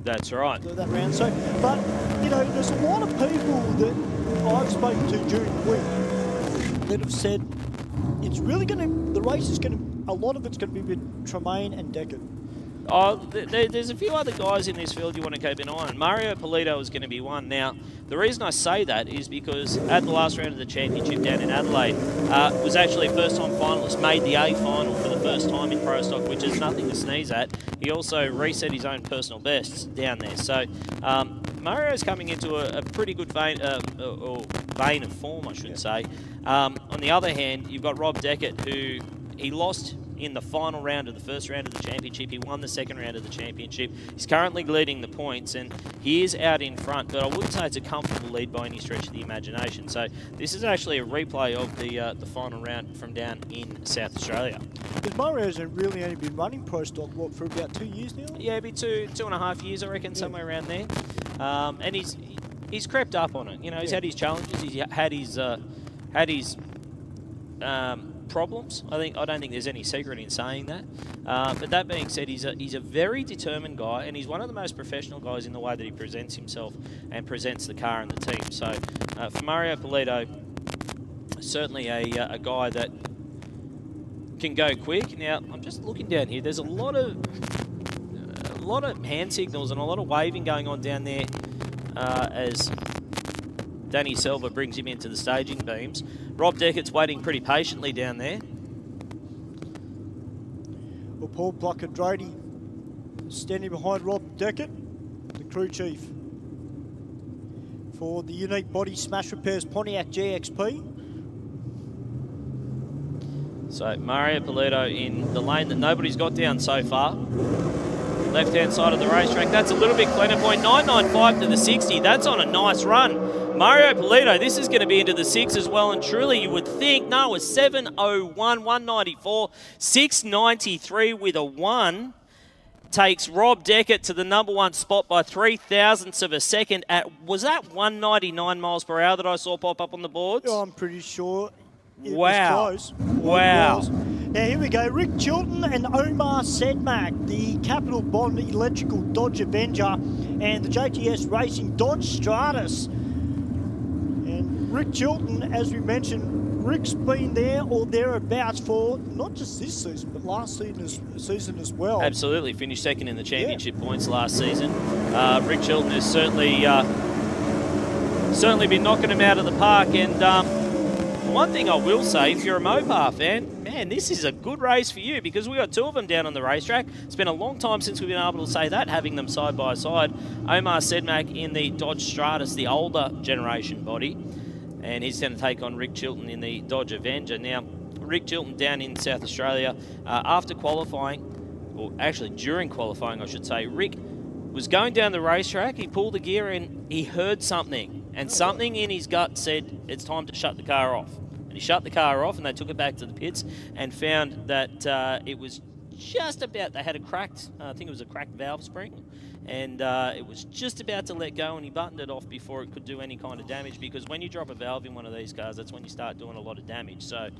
That's right. That round. So, but, you know, there's a lot of people that I've spoken to during the week that have said it's really going to, the race is going to, a lot of it's going to be with Tremaine and Deckett. Oh, there's a few other guys in this field you want to keep an eye on. Mario Polito is going to be one. Now, the reason I say that is because at the last round of the championship down in Adelaide, was actually a first-time finalist, made the A final for the first time in Pro Stock, which is nothing to sneeze at. He also reset his own personal bests down there. So Mario's coming into a pretty good vein, or vein of form, I should say. On the other hand, you've got Rob Deckett, who he lost in the final round of the first round of the championship. He won the second round of the championship. He's currently leading the points, and he is out in front, but I wouldn't say it's a comfortable lead by any stretch of the imagination. So this is actually a replay of the final round from down in South Australia. Because Mario's really only been running Pro Stock, what, for about 2 years now? Yeah, it'd be two and a half years, I reckon, somewhere around there. And he's crept up on it. You know, he's had his challenges. He's had his problems. I don't think there's any secret in saying that. But that being said, he's a very determined guy, and he's one of the most professional guys in the way that he presents himself and presents the car and the team. So for Mario Polito, certainly a guy that can go quick. Now I'm just looking down here. There's a lot of hand signals and a lot of waving going on down there as Danny Silva brings him into the staging beams. Rob Deckett's waiting pretty patiently down there. Well, Paul Plucker-Drady standing behind Rob Deckett, the crew chief for the Unique Body Smash Repairs Pontiac GXP. So Mario Polito in the lane that nobody's got down so far. Left-hand side of the racetrack. That's a little bit cleaner. 0.995 to the 60. That's on a nice run. Mario Polito, this is going to be into the 6 as well, and truly you would think, no, a 7:01, 194, 693 with a 1 takes Rob Deckett to the #1 spot by 0.003 of a second at, was that 199 miles per hour that I saw pop up on the boards? Oh, I'm pretty sure it wow. was close. Wow. Now here we go, Rick Chilton and Omar Sedmak, the Capital Bond Electrical Dodge Avenger and the JTS Racing Dodge Stratus. And Rick Chilton, as we mentioned, Rick's been there or thereabouts for not just this season, but last season as well. Absolutely, finished second in the championship points last season. Rick Chilton has certainly been knocking him out of the park. And one thing I will say, if you're a Mopar fan, man, this is a good race for you because we got 2 of them down on the racetrack. It's been a long time since we've been able to say that, having them side by side. Omar Sedmak in the Dodge Stratus, the older generation body, and he's going to take on Rick Chilton in the Dodge Avenger. Now, Rick Chilton down in South Australia, after qualifying, or actually during qualifying, I should say, Rick was going down the racetrack, he pulled the gear and he heard something, and something in his gut said, it's time to shut the car off. And he shut the car off and they took it back to the pits and found that it was just about, they had a cracked, I think it was a cracked valve spring, and it was just about to let go, and he buttoned it off before it could do any kind of damage, because when you drop a valve in one of these cars, that's when you start doing a lot of damage. So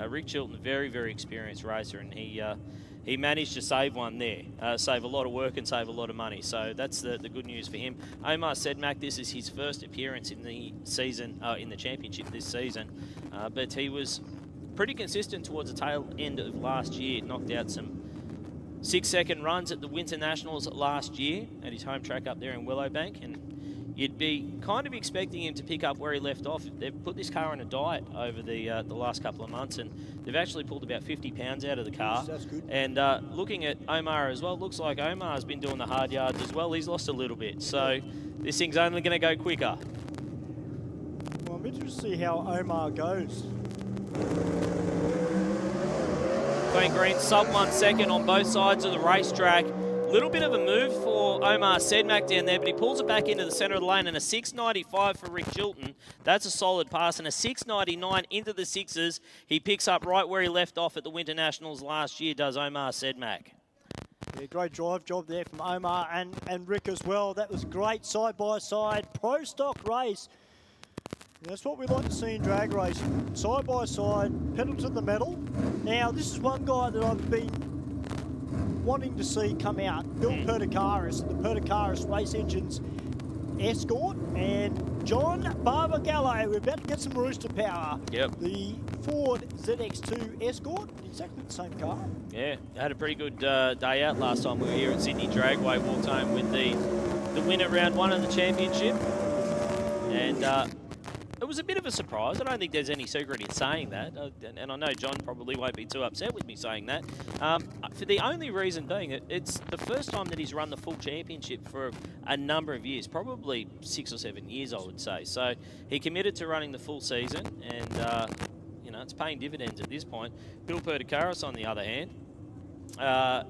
Rick Chilton, very, very experienced racer, and he managed to save one there, save a lot of work and save a lot of money. So that's the good news for him. Omar Sedmak, this is his first appearance in the season, in the championship this season, but he was pretty consistent towards the tail end of last year. Knocked out some 6-second runs at the Winter Nationals last year at his home track up there in Willowbank, and you'd be kind of expecting him to pick up where he left off. They've put this car on a diet over the last couple of months, and they've actually pulled about 50 pounds out of the car. That's good. And looking at Omar as well, looks like Omar's been doing the hard yards as well. He's lost a little bit, so this thing's only going to go quicker. Well, I'm interested to see how Omar goes. Queen Green sub 1 second on both sides of the racetrack. Little bit of a move for Omar Sedmak down there, but he pulls it back into the centre of the lane, and a 6.95 for Rick Chilton. That's a solid pass, and a 6.99 into the sixes. He picks up right where he left off at the Winter Nationals last year, does Omar Sedmak. Yeah, great drive job there from Omar and Rick as well. That was great side-by-side pro stock race. And that's what we like to see in drag racing. Side-by-side, pedal to the metal. Now, this is one guy that I've been wanting to see come out, Bill Perdicaris, the Perdicaris Race Engines Escort, and John Barbagallo. We're about to get some rooster power. Yep. The Ford ZX2 Escort, exactly the same car. Yeah, had a pretty good day out last time we were here at Sydney Dragway. Walked home with the win at round 1 of the championship. And it was a bit of a surprise. I don't think there's any secret in saying that. And I know John probably won't be too upset with me saying that. For the only reason being, it's the first time that he's run the full championship for a number of years, probably 6 or 7 years, I would say. So he committed to running the full season, and you know, it's paying dividends at this point. Bill Perdicaris, on the other hand,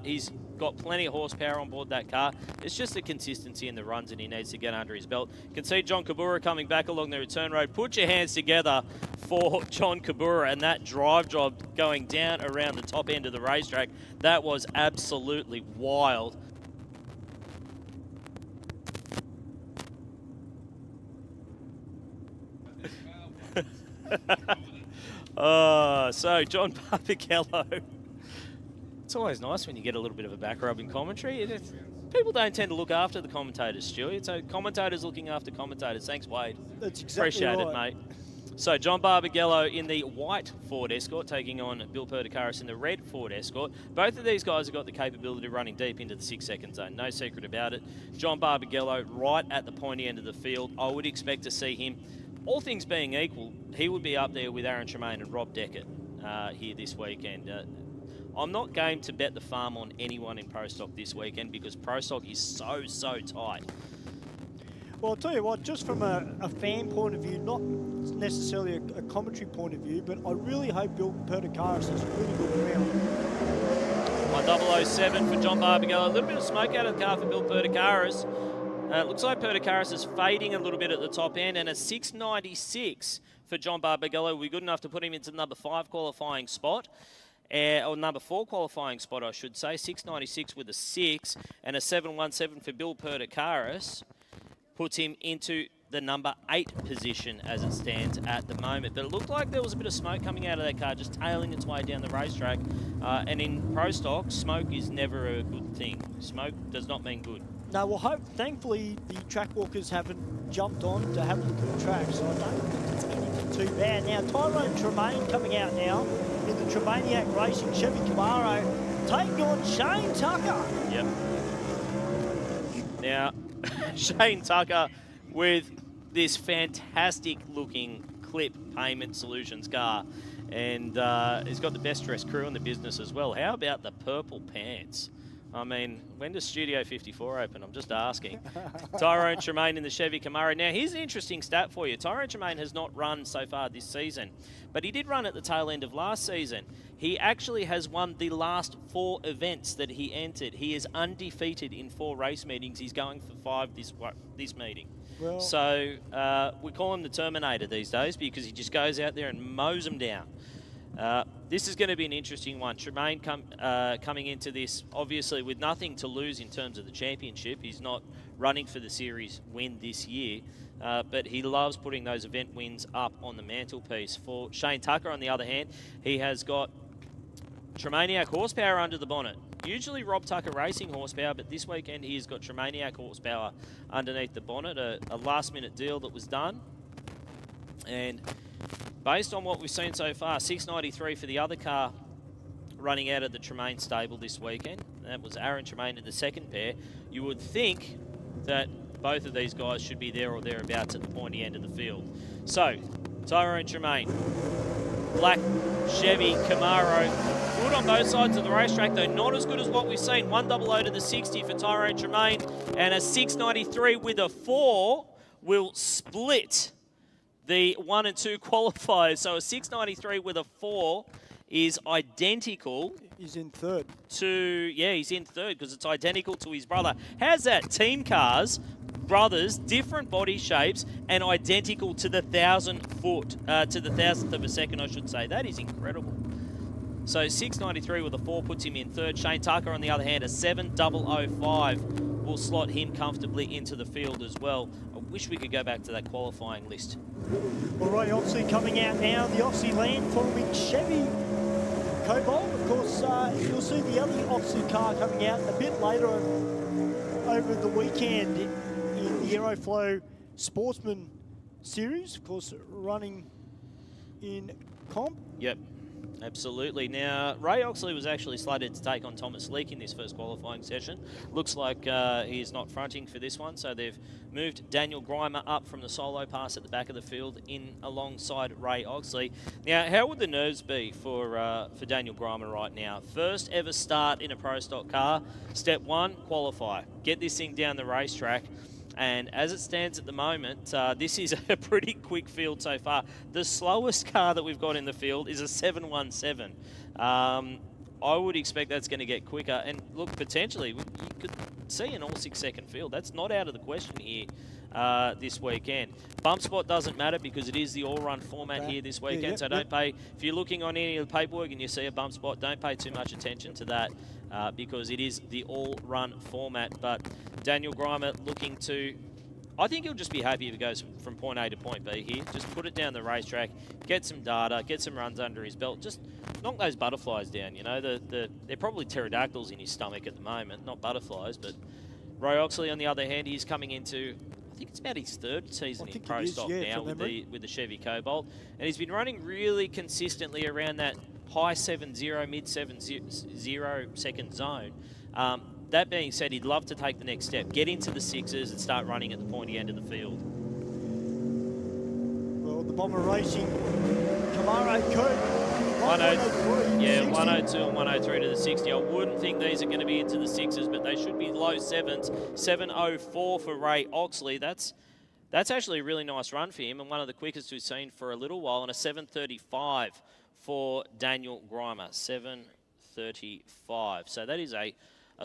he's got plenty of horsepower on board that car. It's just the consistency in the runs that he needs to get under his belt. You can see John Kabura coming back along the return road. Put your hands together for John Kabura and that drive job going down around the top end of the racetrack. That was absolutely wild. So John Barbagallo. It's always nice when you get a little bit of a back rub in commentary. People don't tend to look after the commentators, Stuart. So commentators looking after commentators. Thanks, Wade. That's exactly Appreciate right. it, mate. So John Barbagallo in the white Ford Escort, taking on Bill Perdicaris in the red Ford Escort. Both of these guys have got the capability of running deep into the 6-second zone. No secret about it. John Barbagallo right at the pointy end of the field. I would expect to see him, all things being equal, he would be up there with Aaron Tremaine and Rob Deckett here this weekend. I'm not game to bet the farm on anyone in Pro Stock this weekend because Pro Stock is so tight. Well, I'll tell you what, just from a fan point of view, not necessarily a commentary point of view, but I really hope Bill Perdicaris has a really good round. 1007 for John Barbagallo. A little bit of smoke out of the car for Bill Perdicaris. Looks like Perdicaris is fading a little bit at the top end, and a 696 for John Barbagallo will be good enough to put him into the number 5 qualifying spot. Or number 4 qualifying spot, I should say. 696 with a 6, and a 717 for Bill Perdicaris puts him into the number 8 position as it stands at the moment. But it looked like there was a bit of smoke coming out of that car, just tailing its way down the racetrack. And in Pro Stock, smoke is never a good thing. Smoke does not mean good. No, well, thankfully the track walkers haven't jumped on to have a look at the track, so I don't think it's anything too bad. Now, Tyrone Tremaine coming out now in the Tremaniac Racing Chevy Camaro, taking on Shane Tucker. Yep. Now, Shane Tucker with this fantastic looking Clip Payment Solutions car, and he's got the best dressed crew in the business as well. How about the purple pants? I mean, when does Studio 54 open? I'm just asking. Tyrone Tremaine in the Chevy Camaro. Now, here's an interesting stat for you. Tyrone Tremaine has not run so far this season, but he did run at the tail end of last season. He actually has won the last 4 events that he entered. He is undefeated in 4 race meetings. He's going for 5 this meeting. Well, so we call him the Terminator these days because he just goes out there and mows them down. This is going to be an interesting one. Tremaine coming into this, obviously, with nothing to lose in terms of the championship. He's not running for the series win this year, but he loves putting those event wins up on the mantelpiece. For Shane Tucker, on the other hand, he has got Tremaniac horsepower under the bonnet. Usually Rob Tucker Racing horsepower, but this weekend he's got Tremaniac horsepower underneath the bonnet, a last-minute deal that was done. And based on what we've seen so far, 693 for the other car running out of the Tremaine stable this weekend. That was Aaron Tremaine in the second pair. You would think that both of these guys should be there or thereabouts at the pointy end of the field. So, Tyrone Tremaine, black Chevy Camaro, good on both sides of the racetrack, though not as good as what we've seen. 100 to the 60 for Tyrone Tremaine, and a 693 with a 4 will split the 1 and 2 qualifiers. So a 693 with a 4 is identical. He's in third. He's in third because it's identical to his brother. How's that? Team cars, brothers, different body shapes, and identical to the 1,000th foot, to the 1,000th of a second, I should say. That is incredible. So 693 with a 4 puts him in third. Shane Tucker, on the other hand, a 7005 will slot him comfortably into the field as well. I wish we could go back to that qualifying list. Well, Ray Oxley coming out now, the Oxley landforming Chevy Cobalt. Of course, you'll see the other Oxley car coming out a bit later over the weekend in the Aeroflow Sportsman Series, of course, running in comp. Yep. Absolutely. Now, Ray Oxley was actually slated to take on Thomas Leake in this first qualifying session. Looks like he is not fronting for this one, so they've moved Daniel Grimer up from the solo pass at the back of the field in alongside Ray Oxley. Now, how would the nerves be for Daniel Grimer right now? First ever start in a Pro Stock car. Step one, qualify. Get this thing down the racetrack. And as it stands at the moment, this is a pretty quick field so far. The slowest car that we've got in the field is a 717. I would expect that's going to get quicker. And look, potentially, you could see an all 6 second field. That's not out of the question here this weekend. Bump spot doesn't matter because it is the all-run format here this weekend. So don't pay, if you're looking on any of the paperwork and you see a bump spot, don't pay too much attention to that because it is the all-run format. But Daniel Grimer looking to, I think he'll just be happy if he goes from point A to point B here. Just put it down the racetrack, get some data, get some runs under his belt. Just knock those butterflies down, you know. They're probably pterodactyls in his stomach at the moment, not butterflies. But Ray Oxley, on the other hand, he's coming into, I think it's about his third season in Pro Stock now with the Chevy Cobalt. And he's been running really consistently around that high 7.0, mid 7.0 second zone. That being said, he'd love to take the next step, get into the sixes and start running at the pointy end of the field. Well, the Bomber Racing Camaro Coupe. 102 and 103 to the 60. I wouldn't think these are going to be into the sixes, but they should be low sevens. 704 for Ray Oxley. That's actually a really nice run for him and one of the quickest we've seen for a little while. And a 735 for Daniel Grimer. 735. So that is a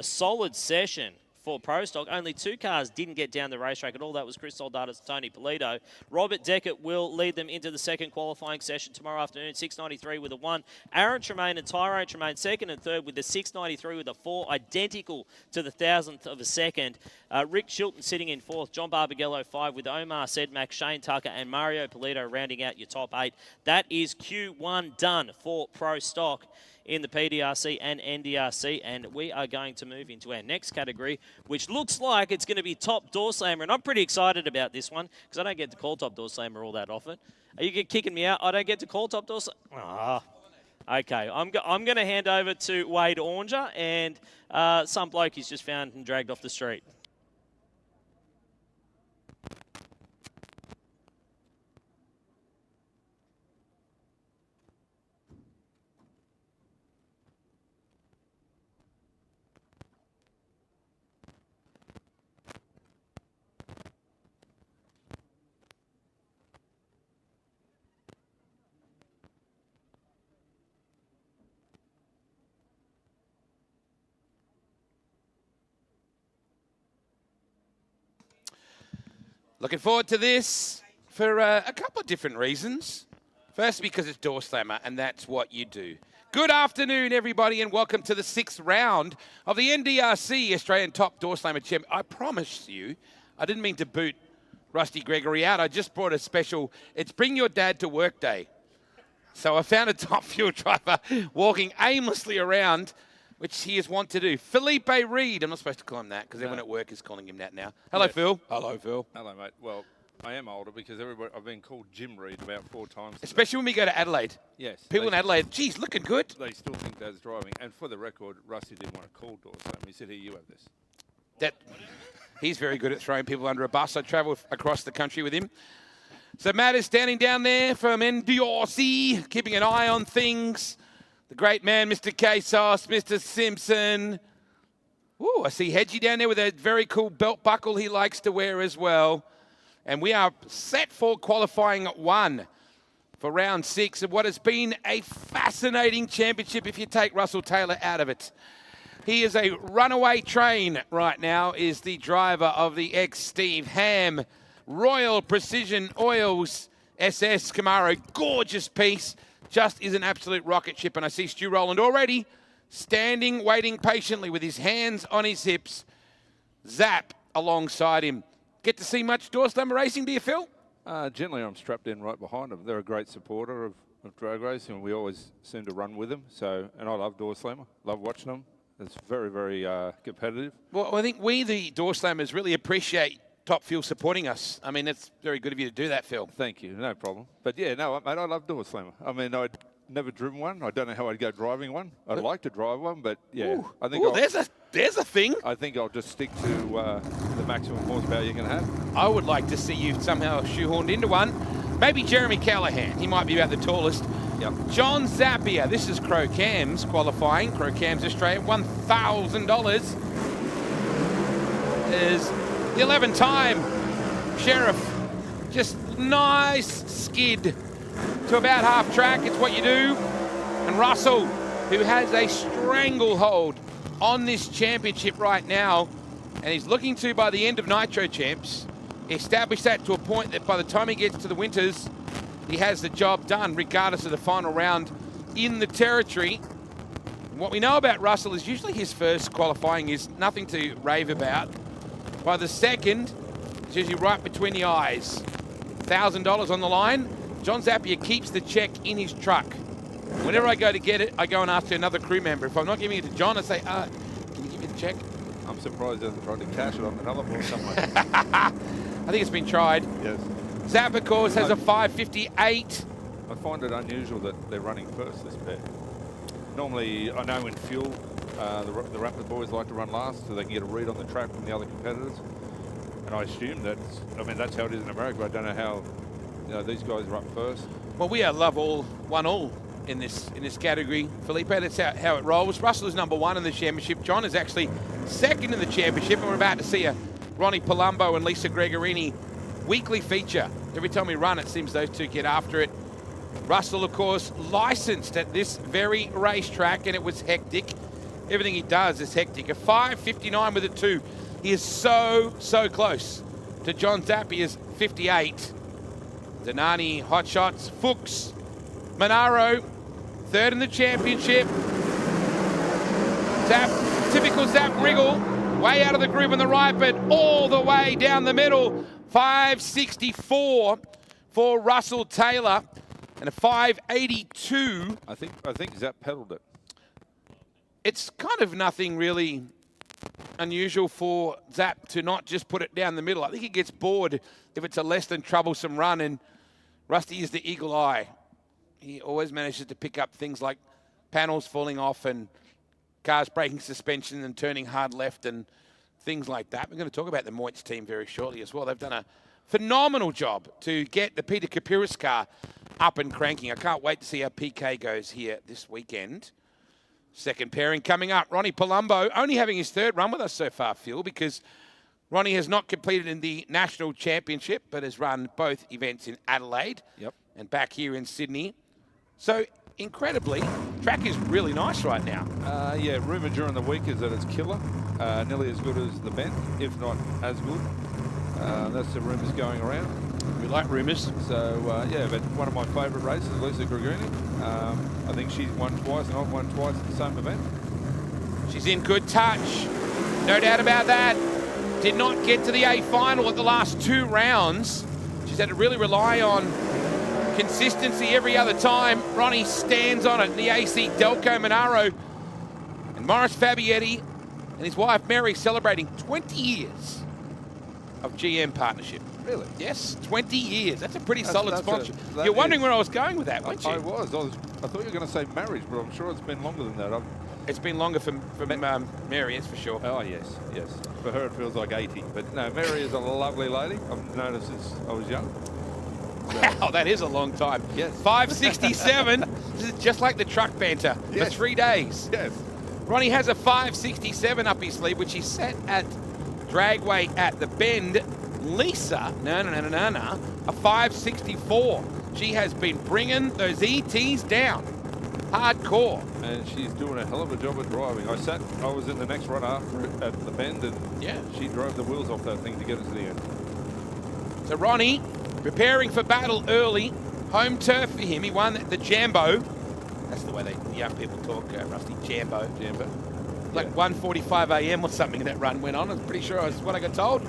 solid session for Pro Stock. Only 2 cars didn't get down the racetrack at all. That was Chris Soldata's Tony Polito. Robert Deckett will lead them into the second qualifying session tomorrow afternoon. 693 with a 1. Aaron Tremaine and Tyrone Tremaine second and third with the 693 with a 4, identical to the 1,000th of a second. Rick Chilton sitting in fourth. John Barbagello 5 with Omar Sedmak, Shane Tucker and Mario Polito rounding out your top 8. That is Q1 done for Pro Stock in the PDRC and NDRC, and we are going to move into our next category, which looks like it's going to be Top Doorslammer, and I'm pretty excited about this one because I don't get to call Top Doorslammer all that often. Are you kicking me out? I don't get to call Top Doorslammer? Okay, I'm going to hand over to Wade Oranger, and some bloke he's just found and dragged off the street. Looking forward to this for a couple of different reasons. First, because it's Doorslammer, and that's what you do. Good afternoon, everybody, and welcome to the 6th round of the NDRC Australian Top Doorslammer Championship. I promise you, I didn't mean to boot Rusty Gregory out. I just brought a special, it's Bring Your Dad to Work Day. So I found a top fuel driver walking aimlessly around, which he is wont to do. Felipe Reed. I'm not supposed to call him that because everyone at work is calling him that now. Hello, Yeah. Phil. Hello, Phil. Hello, mate. Well, I am older because I've been called Jim Reed about 4 times today. Especially when we go to Adelaide. Yes. People in Adelaide, geez, looking good. They still think Dad's driving. And for the record, Rusty didn't want to call Doorslammer. He said, here, you have this. He's very good at throwing people under a bus. I travel across the country with him. So Matt is standing down there from NDRC, keeping an eye on things. The great man, Mr. K-Sauce, Mr. Simpson. Ooh, I see Hedgie down there with a very cool belt buckle he likes to wear as well. And we are set for qualifying 1. for round 6 of what has been a fascinating championship if you take Russell Taylor out of it. He is a runaway train right now, is the driver of the ex-Steve Ham Royal Precision Oils SS Camaro. Gorgeous piece, just is an absolute rocket ship. And I see Stu Rowland already standing, waiting patiently with his hands on his hips. Zap alongside him. Get to see much Doorslammer racing, do you, Phil? Generally, I'm strapped in right behind them. They're a great supporter of drag racing, and we always seem to run with them. So, and I love Doorslammer. Love watching them. It's very, very competitive. Well, I think we, the Doorslammers, really appreciate Top Fuel supporting us. I mean, it's very good of you to do that, Phil. Thank you. No problem. But yeah, no, mate, I love Doorslammer. I mean, I'd never driven one. I don't know how I'd go driving one. I'd like to drive one, but yeah, Ooh. I think there's a thing. I think I'll just stick to the maximum horsepower you can have. I would like to see you somehow shoehorned into one. Maybe Jeremy Callahan. He might be about the tallest. Yep. John Zappia. This is Crow Cam's qualifying. Crow Cam's Australia. $1,000 is the 11-time Sheriff. Just nice skid to about half track. It's what you do. And Russell, who has a stranglehold on this championship right now, and he's looking to, by the end of Nitro Champs, establish that to a point that by the time he gets to the Winters, he has the job done, regardless of the final round in the territory. And what we know about Russell is usually his first qualifying is nothing to rave about. By the second, it's usually right between the eyes. $1,000 on the line. John Zappia keeps the check in his truck. Whenever I go to get it, I go and ask another crew member. If I'm not giving it to John, I say, can you give me the check? I'm surprised he hasn't tried to cash it on another board somewhere. I think it's been tried. Yes. Zap, of course, has a 558. I find it unusual that they're running first, this pair. Normally, I know in fuel, the Raptor boys like to run last so they can get a read on the track from the other competitors. And I assume that's how it is in America. I don't know how these guys are up first. Well, we love all, 1-all in this category, Felipe. That's how it rolls. Russell is number 1 in the championship. John is actually second in the championship, and we're about to see a Ronnie Palumbo and Lisa Gregorini weekly feature. Every time we run, it seems those two get after it. Russell, of course, licensed at this very racetrack, and it was hectic. Everything he does is hectic. A 5.59 with a 2. He is so close to John Zappia's 58. Zanani, Hot Shots, Fuchs, Monaro, third in the championship. Zap, typical Zap wriggle, way out of the groove on the right, but all the way down the middle. 5.64 for Russell Taylor, and a 5.82. I think Zap pedalled it. It's kind of nothing really unusual for Zap to not just put it down the middle. I think he gets bored if it's a less than troublesome run, and Rusty is the eagle eye. He always manages to pick up things like panels falling off and cars breaking suspension and turning hard left and things like that. We're going to talk about the Moitz team very shortly as well. They've done a phenomenal job to get the Peter Kapiris car up and cranking. I can't wait to see how PK goes here this weekend. Second pairing coming up. Ronnie Palumbo only having his third run with us so far, Phil, because Ronnie has not competed in the National Championship, but has run both events in Adelaide and back here in Sydney. So, incredibly, track is really nice right now. Yeah, rumour during the week is that it's killer. Nearly as good as the Bent, if not as good. That's the rumours going around. We like rumours. So, yeah, but one of my favourite races, Lisa Gregorini. I think she's won twice and I've won twice at the same event. She's in good touch. No doubt about that. Did not get to the A final at the last 2 rounds. She's had to really rely on consistency every other time. Ronnie stands on it in the AC Delco Monaro. And Morris Fabietti and his wife Mary celebrating 20 years of GM partnership. Really? Yes, 20 years. That's a pretty solid sponsorship. You're wondering where I was going with that, weren't you? I was. I thought you were going to say marriage, but I'm sure it's been longer than that. It's been longer for Mary, that's for sure. Oh, yes. For her, it feels like 80. But no, Mary is a lovely lady. I've noticed since I was young. So. Wow, that is a long time. Yes. 5.67. This is just like the truck banter for 3 days. Yes. Ronnie has a 5.67 up his sleeve, which he set at Dragway at the Bend. Lisa, a 5.64. She has been bringing those ETs down. Hardcore. And she's doing a hell of a job of driving. I was in the next run after it at the bend, and yeah, she drove the wheels off that thing to get us to the end. So Ronnie, preparing for battle early. Home turf for him. He won the Jambo. That's the way the young people talk, Rusty. Jambo. Jambo. Like 1:45 a.m. or something that run went on. I'm pretty sure that's what I got told.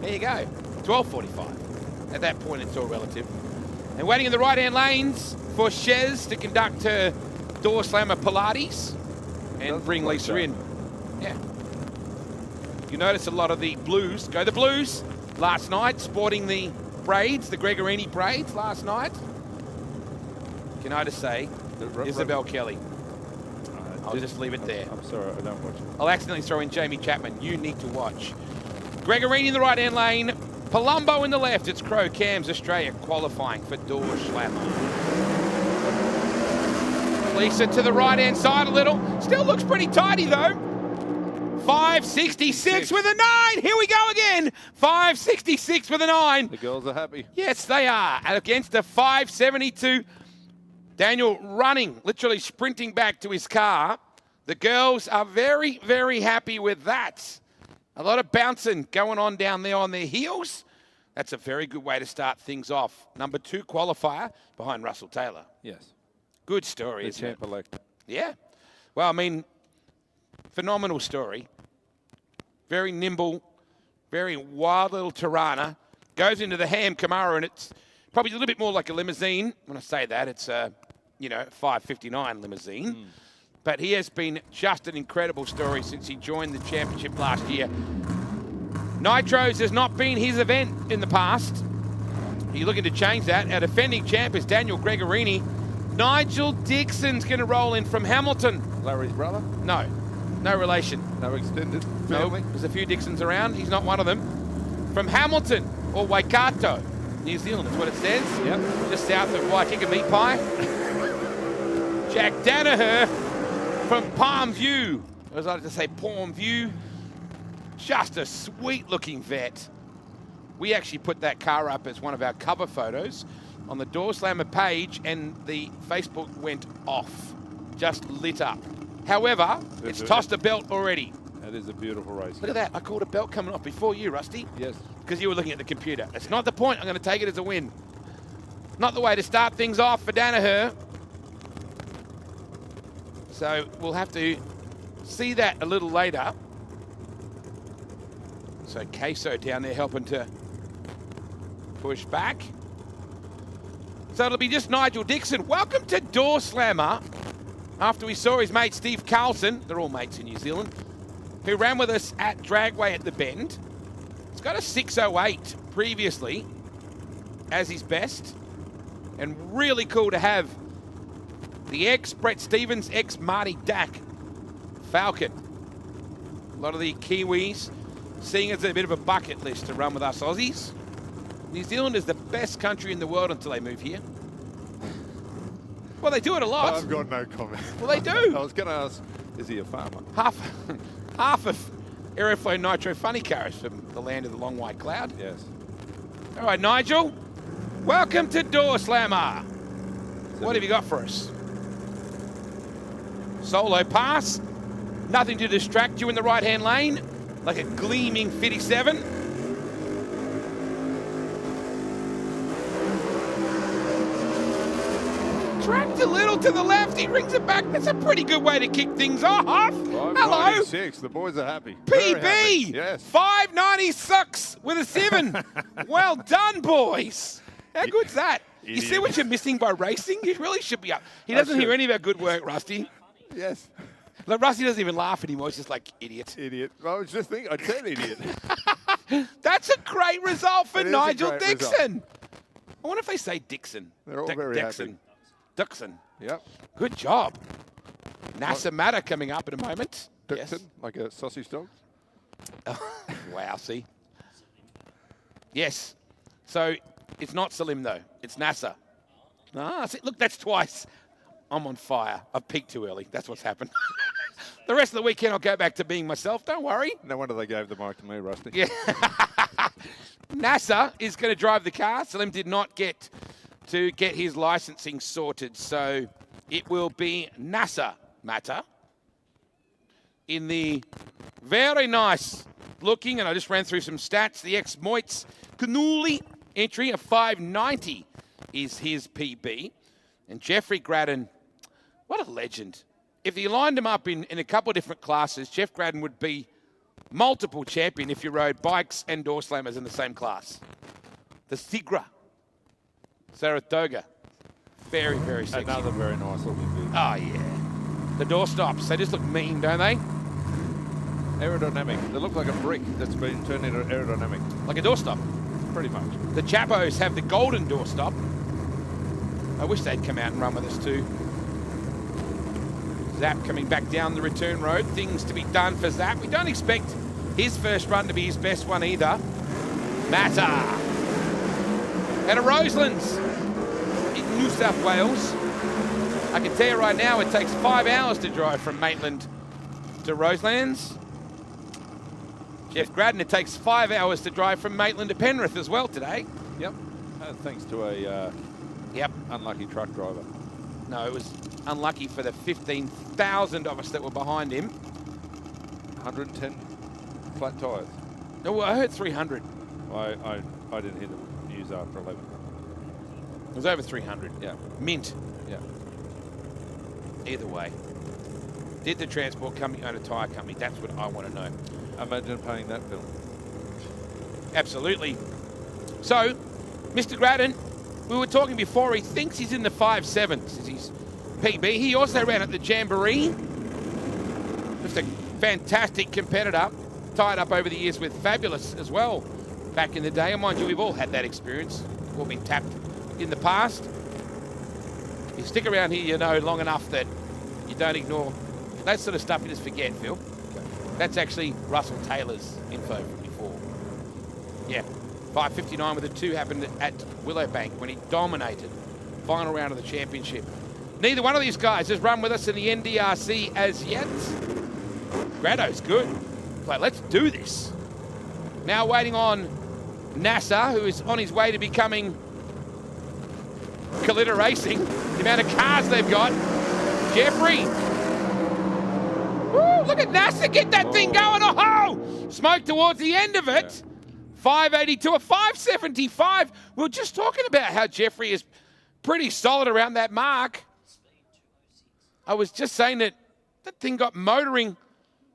There you go. 12:45. At that point, it's all relative. And waiting in the right-hand lanes for Shez to conduct her Doorslammer Pilates and bring Lisa in. Yeah. You notice a lot of the Blues. Go the Blues. Last night, sporting the braids, the Gregorini braids last night. Can I just say, Isabel Kelly. I'll just leave it there. I'm sorry, I don't watch it. I'll accidentally throw in Jamie Chapman. You need to watch. Gregorini in the right-hand lane. Palumbo in the left. It's Crow Cams Australia qualifying for Doorslammer. Lisa to the right-hand side a little. Still looks pretty tidy, though. 5.66 with a 9. Here we go again. 5.66 with a 9. The girls are happy. Yes, they are. Against a 5.72. Daniel running, literally sprinting back to his car. The girls are very, very happy with that. A lot of bouncing going on down there on their heels. That's a very good way to start things off. Number 2 qualifier behind Russell Taylor. Yes. Good story, The isn't it? champ elect. Yeah. Well, I mean, phenomenal story. Very nimble, very wild little Tirana. Goes into the Ham Camaro, and it's probably a little bit more like a limousine. When I say that, it's a, 559 limousine. But he has been just an incredible story since he joined the championship last year. Nitros has not been his event in the past. You're looking to change that. Our defending champ is Daniel Gregorini. Nigel Dixon's going to roll in from Hamilton. Larry's brother? No. No relation. No extended No, family? there's a few Dixons around. He's not one of them. From Hamilton, or Waikato, New Zealand, is what it says. Yep. Just south of Waikika Meat Pie. Jack Danaher from Palm View. As I like to say, Palm View. Just a sweet-looking vet. We actually put that car up as one of our cover photos on the Doorslammer page, and the Facebook went off. Just lit up. However, it's tossed a belt already. That is a beautiful race. Look at that. I called a belt coming off before you, Rusty. Yes. Because you were looking at the computer. That's not the point. I'm going to take it as a win. Not the way to start things off for Danaher. So we'll have to see that a little later. So Queso down there helping to push back. So it'll be just Nigel Dixon. Welcome to Doorslammer. After we saw his mate Steve Carlson, they're all mates in New Zealand, who ran with us at Dragway at the Bend. He's got a 6:08 previously as his best. And really cool to have the ex-Brett Stevens, ex-Marty Dack Falcon. A lot of the Kiwis seeing it as a bit of a bucket list to run with us Aussies. New Zealand is the best country in the world until they move here. Well, they do it a lot. I've got no comment. Well, they do. I was going to ask, is he a farmer? Half of Aeroflow Nitro funny cars from the land of the long white cloud. Yes. All right, Nigel, welcome to Doorslammer. What have you got for us? Solo pass. Nothing to distract you in the right-hand lane, like a gleaming 57. Tracked a little to the left. He rings it back. That's a pretty good way to kick things off. Hello. 596. The boys are happy. Very PB. happy. Yes. 596 with a 7. Well done, boys. How good's that? You see what you're missing by racing? You really should be up. He doesn't hear any of our good work, Rusty. Yes. Like, Rusty doesn't even laugh anymore. He's just like, idiot. Idiot. I was just thinking, I'd said idiot. That's a great result for It is a Nigel great Dixon. result. I wonder if they say Dixon. They're all very happy. Dixon. Yep. Good job. NASA Matter coming up in a moment. Dixon, like a sausage dog. Wow, see? Yes. So it's not Salim, though. It's NASA. Ah, see, look, that's twice. I'm on fire. I've peaked too early. That's what's happened. The rest of the weekend, I'll go back to being myself. Don't worry. No wonder they gave the mic to me, Rusty. Yeah. NASA is going to drive the car. Salim did not get to get his licensing sorted. So it will be NASA Matter in the very nice looking, and I just ran through some stats, the ex-Moits Cannuli entry of 590 is his PB. And Jeffrey Gradden, what a legend. If you lined him up in a couple of different classes, Jeff Gradden would be multiple champion if you rode bikes and Doorslammers in the same class. The Sigra, Saratoga, very, very sexy. Another very nice looking vehicle. Oh, yeah. The door stops, they just look mean, don't they? Aerodynamic. They look like a brick that's been turned into aerodynamic. Like a doorstop. Pretty much. The Chapos have the golden doorstop. I wish they'd come out and run with us too. Zap coming back down the return road. Things to be done for Zap. We don't expect his first run to be his best one either. Matter. At a Roselands in New South Wales. I can tell you right now, it takes 5 hours to drive from Maitland to Roselands. Jeff Gradden, it takes 5 hours to drive from Maitland to Penrith as well today. Yep. Thanks to a unlucky truck driver. No, it was unlucky for the 15,000 of us that were behind him. 110 flat tyres. No, I heard 300. I didn't hear the news after 11. It was over 300. Yeah. Mint. Yeah. Either way. Did the transport company own a tyre company? That's what I want to know. Imagine paying that bill. Absolutely. So, Mr. Gradden, we were talking before, he thinks he's in the 5.7s as his PB. He also ran at the Jamboree. Just a fantastic competitor, tied up over the years with Fabulous as well back in the day. And mind you, we've all had that experience. We've all been tapped in the past. You stick around here, you know, long enough that you don't ignore that sort of stuff. You just forget, Phil. That's actually Russell Taylor's info from before. Yeah, 5.59 with a 2 happened at Willowbank when he dominated final round of the championship. Neither one of these guys has run with us in the NDRC as yet. Grado's good. But let's do this. Now waiting on NASA, who is on his way to becoming Kalita Racing. The amount of cars they've got. Jeffrey. Woo, look at NASA get that thing going. Oh, smoke towards the end of it. 582, a 575. We were just talking about how Jeffrey is pretty solid around that mark. I was just saying that thing got motoring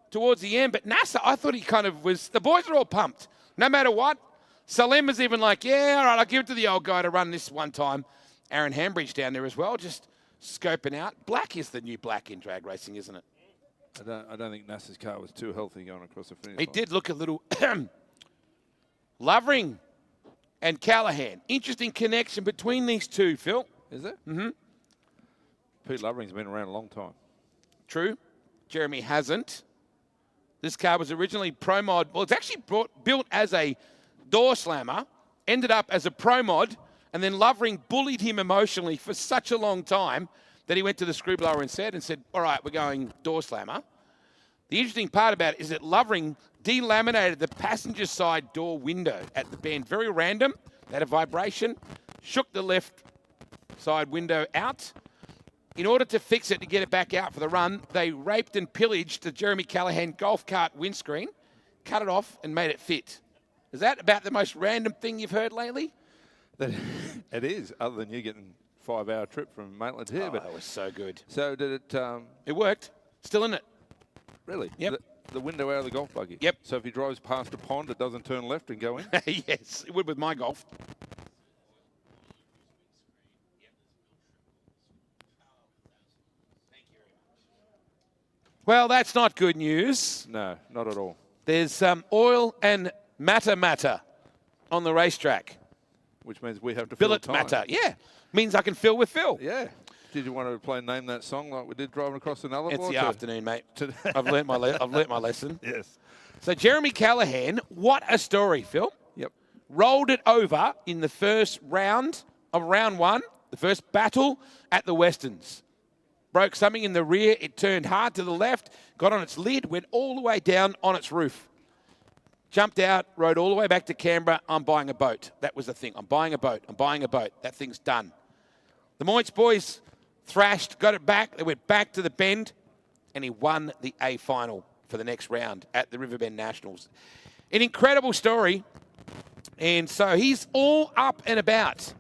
towards the end, but NASA, I thought he kind of was, the boys are all pumped, no matter what. Salim was even like, yeah, all right, I'll give it to the old guy to run this one time. Aaron Hambridge down there as well, just scoping out. Black is the new black in drag racing, isn't it? I don't think NASA's car was too healthy going across the finish line. It did look a little... Lovering and Callahan. Interesting connection between these two, Phil. Is it? Mm-hmm. Pete Lovering's been around a long time. True. Jeremy hasn't. This car was originally Pro Mod. Well, it's actually built as a Doorslammer, ended up as a Pro Mod, and then Lovering bullied him emotionally for such a long time that he went to the screwblower instead and said, all right, we're going Doorslammer. The interesting part about it is that Lovering delaminated the passenger side door window at the bend. Very random. They had a vibration, shook the left side window out. In order to fix it, to get it back out for the run, they raped and pillaged the Jeremy Callahan golf cart windscreen, cut it off and made it fit. Is that about the most random thing you've heard lately? It is, other than you getting a 5-hour trip from Maitland here. Oh, but that was so good. So did it... it worked. Still in it. Really? Yep. The window out of the golf buggy? Yep. So if he drives past a pond, it doesn't turn left and go in? Yes, it would with my golf. Well, that's not good news. No, not at all. There's oil and matter on the racetrack. Which means we have to fill Billet time. matter. Yeah. Means I can fill with Phil. Yeah. Did you want to play Name That Song like we did driving across the Nullarbor? It's the afternoon, mate. I've learnt my lesson. Yes. So Jeremy Callahan, what a story, Phil. Yep. Rolled it over in the first round of round one, the first battle at the Westerns. Broke something in the rear. It turned hard to the left, got on its lid, went all the way down on its roof. Jumped out, rode all the way back to Canberra. I'm buying a boat. That was the thing. I'm buying a boat. I'm buying a boat. That thing's done. The Moits boys thrashed, got it back. They went back to the bend, and he won the A final for the next round at the Riverbend Nationals. An incredible story. And so he's all up and about.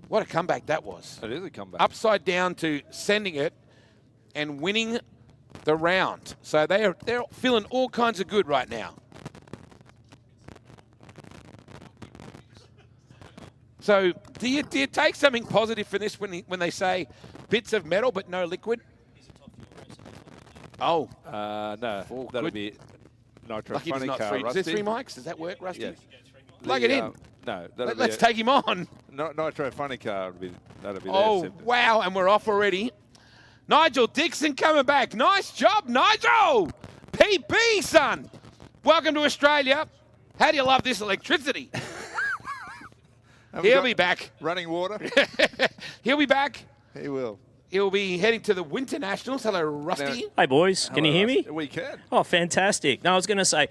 What a comeback that was. It is a comeback. Upside down to sending it and winning the round. So they're feeling all kinds of good right now. So do you take something positive for this when they say bits of metal but no liquid? Oh. No. That'll be Nitro Lucky there's funny not car, three. Is Rusty. there 3 mics? Does that work, Rusty? Yes. Plug it in. No. Let's take him on. Nitro funny car that'll be Oh, there. wow, and we're off already. Nigel Dixon coming back. Nice job, Nigel. PB, son. Welcome to Australia. How do you love this electricity? He'll be back. Running water? He'll be back. He will. He'll be heading to the Winter Nationals. Hello, Rusty. Hey, boys. Can you hear me? We can. Oh, fantastic. No, I was going to say,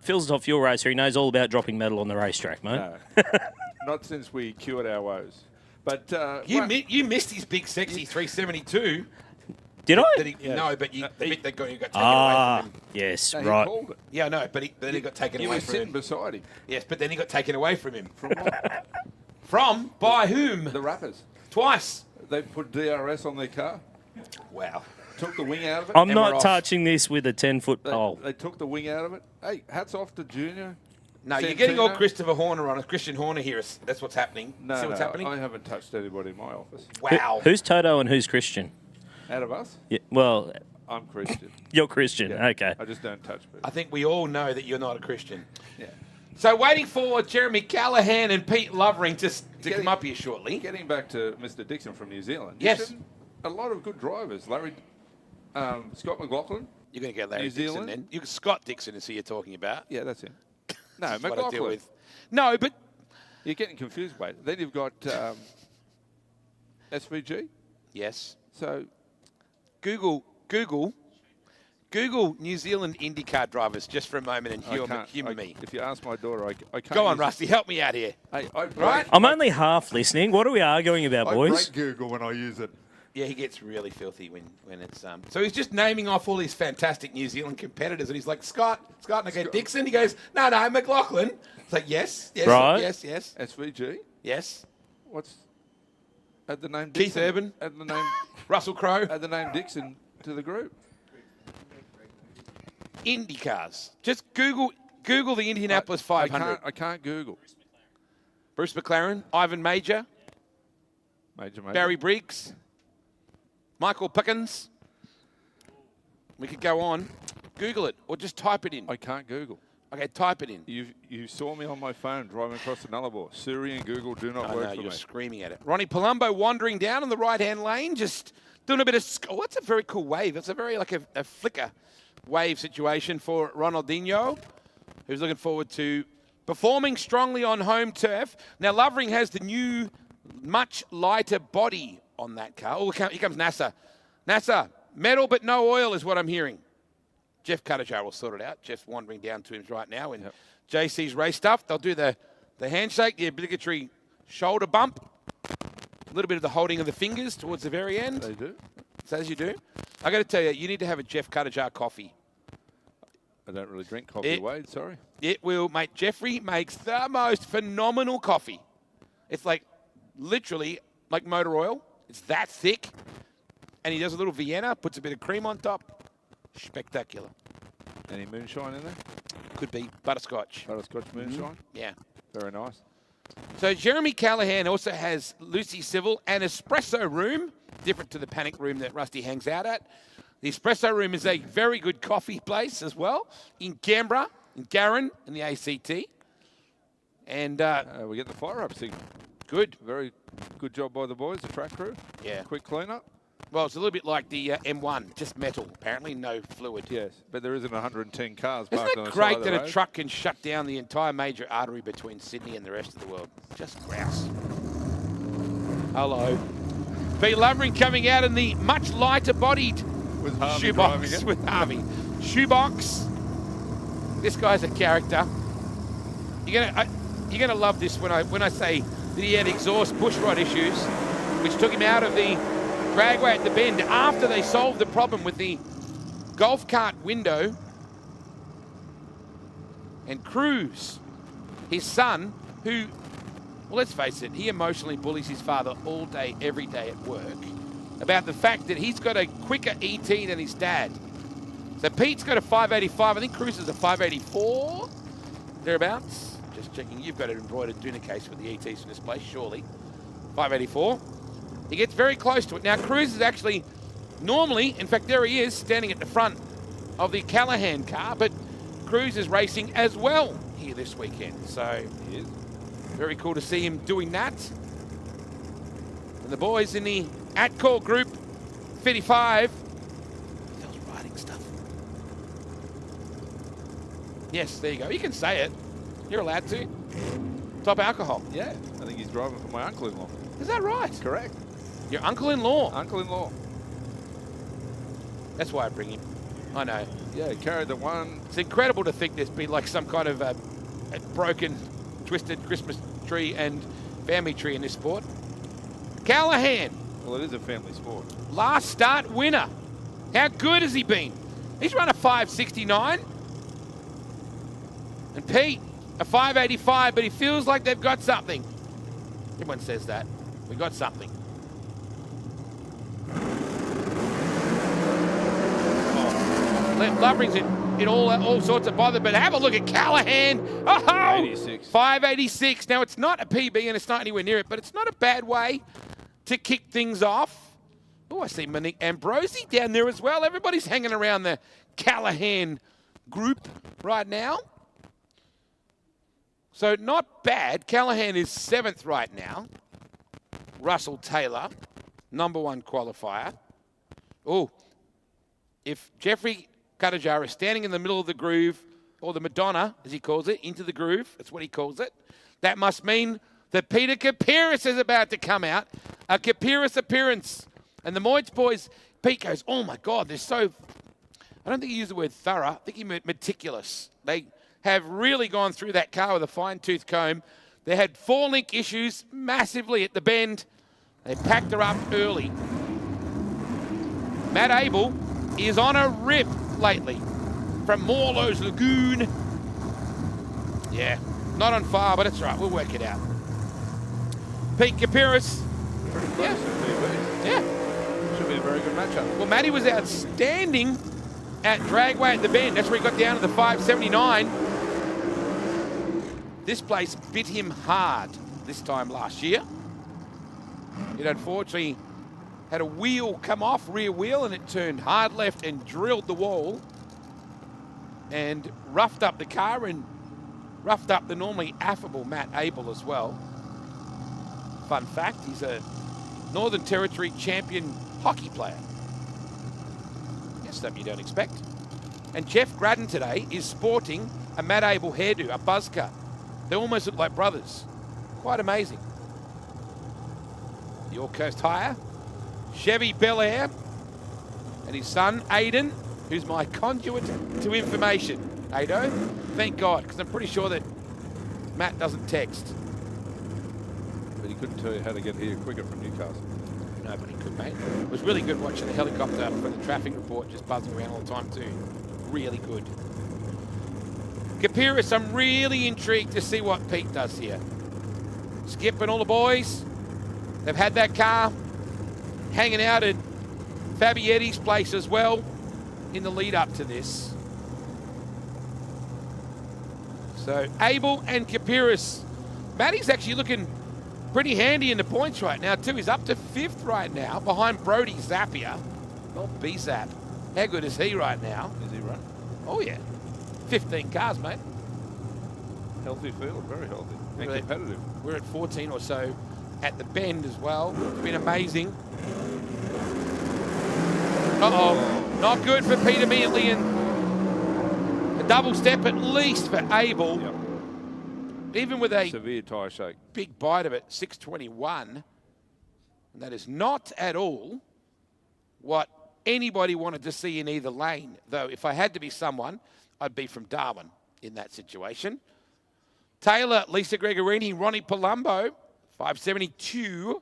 Phil's a top fuel racer. He knows all about dropping metal on the racetrack, mate. No. Not since we cured our woes. But you missed his big, sexy 372. Did I? No, but you got taken away from him. Yes, No, right. He called it. Yeah, no, but then he got taken You away were from sitting him. beside him. Yes, but then he got taken away from him. From what? From? By whom? The rappers. Twice. They put DRS on their car. Wow. Took the wing out of it. I'm And we're not off. touching this with a 10-foot They, pole. they took the wing out of it. Hey, hats off to Junior. No, you're getting all Santino. Christopher Horner on us. Christian Horner here. That's what's happening. No, See what's happening? I haven't touched anybody in my office. Wow. Who's Toto and who's Christian? Out of us? Yeah, well, I'm Christian. you're Christian. Yeah, Okay. I just don't touch people. I think we all know that you're not a Christian. Yeah. So waiting for Jeremy Callahan and Pete Lovering to come up here shortly. Getting back to Mr. Dixon from New Zealand. Yes. A lot of good drivers. Larry, Scott McLaughlin. You're going to get Larry New Dixon Zealand. then. Scott Dixon is who you're talking about. Yeah, that's him. No, That's what I deal McLaughlin. with. No, but You're getting confused, mate. Then you've got SVG. yes. So Google New Zealand IndyCar drivers just for a moment and humour me. If you ask my daughter, I can't. Go on, use- Rusty, help me out here. Hey, I break, Right? I'm only half listening. What are we arguing about, I boys? break Google when I use it. Yeah, he gets really filthy when it's So he's just naming off all his fantastic New Zealand competitors, and he's like Scott, and I go Dixon. He goes, no, McLaughlin. It's like yes, Right. yes. SVG. Yes. What's add the name Keith Dixon? Urban. Add the name Russell Crowe. Add the name Dixon to the group. IndyCars. Just Google the Indianapolis 500. I can't Google. Bruce McLaren, Ivan Major, Major. Barry Briggs, Michael Pickens. We could go on. Google it or just type it in. I can't Google. Okay, type it in. You saw me on my phone driving across the Nullarbor. Siri and Google do not I work know, for you're me. screaming at it. Ronnie Palumbo wandering down on the right-hand lane, just doing a bit of... Oh, that's a very cool wave. That's a very, like a flicker wave situation for Ronaldinho, who's looking forward to performing strongly on home turf. Now, Lovering has the new, much lighter body on that car. Oh, here comes NASA. NASA, metal but no oil is what I'm hearing. Jeff Cuttajar will sort it out. Jeff's wandering down to him right now. And JC's race stuff, they'll do the handshake, the obligatory shoulder bump, a little bit of the holding of the fingers towards the very end. They do. So as you do. I got to tell you, you need to have a Jeff Cuttajar coffee. I don't really drink coffee, Wade. Sorry. It will, mate. Jeffrey makes the most phenomenal coffee. It's like literally like motor oil. It's that thick. And he does a little Vienna, puts a bit of cream on top. Spectacular. Any moonshine in there? Could be butterscotch. Butterscotch moonshine? Yeah. Very nice. So Jeremy Callahan also has Lucy Civil and Espresso Room, different to the Panic Room that Rusty hangs out at. The Espresso Room is a very good coffee place as well in Canberra, in Garran, in the ACT. And we get the fire-up signal. Good. Very good job by the boys, the track crew. Yeah. Quick clean-up. Well, it's a little bit like the M1, just metal, apparently, no fluid. Yes, but there isn't 110 cars Isn't parked it on the side great of the that road. a truck can shut down the entire major artery between Sydney and the rest of the world? Just grouse. Hello. Pete Lovering coming out in the much lighter-bodied with Harvey driving shoebox it. with Harvey. Shoebox. This guy's a character. You're gonna love this when I say that he had exhaust pushrod issues. which took him out of the Dragway at the bend after they solved the problem with the golf cart window. And Cruz, his son, who, well, let's face it, he emotionally bullies his father all day, every day at work about the fact that he's got a quicker ET than his dad. So Pete's got a 585. I think Cruz is a 584, thereabouts. Just checking. You've got an embroidered Duna case with the ETs in this place, surely. 584. He gets very close to it. Now, Cruz is actually normally, in fact, there he is, standing at the front of the Callahan car, but Cruz is racing as well here this weekend. So, he is very cool to see him doing that. And the boys in the at-call group, 55. Phil's writing stuff. Yes, there you go. You can say it. You're allowed to. Top alcohol. Yeah, I think he's driving for my uncle-in-law. Is that right? Correct. Your uncle-in-law? Uncle-in-law. That's why I bring him. I know. Yeah, carried the one. It's incredible to think there's been like some kind of a broken, twisted Christmas tree and family tree in this sport. Callahan. Well, it is a family sport. Last start winner. How good has he been? He's run a 569. And Pete, a 585, but he feels like they've got something. Everyone says that. We got something. Love brings in all sorts of bother, but have a look at Callahan. Oh, 86. 586. Now, it's not a PB and it's not anywhere near it, but it's not a bad way to kick things off. Oh, I see Monique Ambrosi down there as well. Everybody's hanging around the Callahan group right now. So not bad. Callahan is 7th right now. Russell Taylor, #1 qualifier. Oh, if Jeffrey Cuttajar is standing in the middle of the groove, or the Madonna, as he calls it, into the groove, that's what he calls it, that must mean that Peter Kapiris is about to come out. A Kapiris appearance. And the Moits boys, Pete goes, oh my God, they're so, I don't think he used the word thorough, I think he meant meticulous. They have really gone through that car with a fine-tooth comb. They had 4-link issues massively at the bend. They packed her up early. Matt Abel is on a rip lately from Morlow's Lagoon. Yeah, not on fire, but it's all right. We'll work it out. Pete Kapiris. Yeah. Should be a very good matchup. Well, Matty was outstanding at Dragway at the bend. That's where he got down to the 579. This place bit him hard this time last year. It unfortunately had a wheel come off, rear wheel, and it turned hard left and drilled the wall and roughed up the car and roughed up the normally affable Matt Abel as well. Fun fact, he's a Northern Territory champion hockey player. Yes, something you don't expect. And Jeff Gradden today is sporting a Matt Abel hairdo, a buzz cut. They almost look like brothers. Quite amazing. The York Coast Hire, Chevy Bel Air, and his son, Aiden, who's my conduit to information. Ado, thank God, because I'm pretty sure that Matt doesn't text. But he couldn't tell you how to get here quicker from Newcastle. Nobody could, mate. It was really good watching the helicopter for the traffic report just buzzing around all the time too. Really good. Kapiris, I'm really intrigued to see what Pete does here. Skip and all the boys, they've had that car hanging out at Fabietti's place as well in the lead up to this. So Abel and Kapiris. Matty's actually looking pretty handy in the points right now too. He's up to 5th right now behind Brody Zappia. Well, B-Zap. How good is he right now? Is he running? Oh yeah. 15 cars, mate. Healthy field, very healthy. And competitive. We're at 14 or so at the bend as well. It's been amazing. Uh-oh. Not good for Pete immediately, and a double step at least for Abel. Yep. Even with a severe tyre shake. Big bite of it, 621. And that is not at all what anybody wanted to see in either lane. Though if I had to be someone, I'd be from Darwin in that situation. Taylor, Lisa Gregorini, Ronnie Palumbo, 572.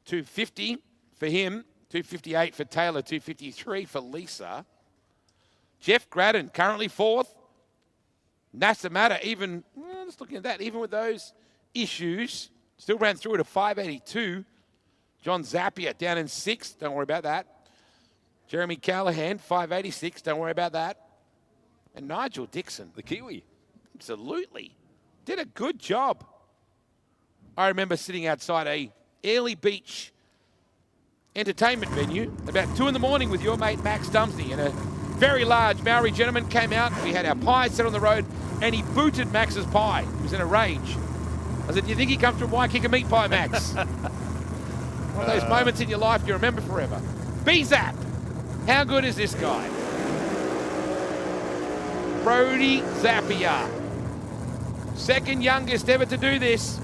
250 for him, 258 for Taylor, 253 for Lisa. Jeff Gradden, currently 4th. Nasamata, even, just looking at that, even with those issues, still ran through it at 582. John Zappia down in 6th, don't worry about that. Jeremy Callahan, 586, don't worry about that. And Nigel Dixon. The Kiwi. Absolutely. Did a good job. I remember sitting outside a Airlie Beach entertainment venue about 2 in the morning with your mate Max Dumsney, and a very large Maori gentleman came out. We had our pie set on the road, and he booted Max's pie. He was in a rage. I said, do you think he comes from Waikika Meat Pie, Max? One of those moments in your life you remember forever. B-Zap. How good is this guy? Brody Zappia. Second youngest ever to do this.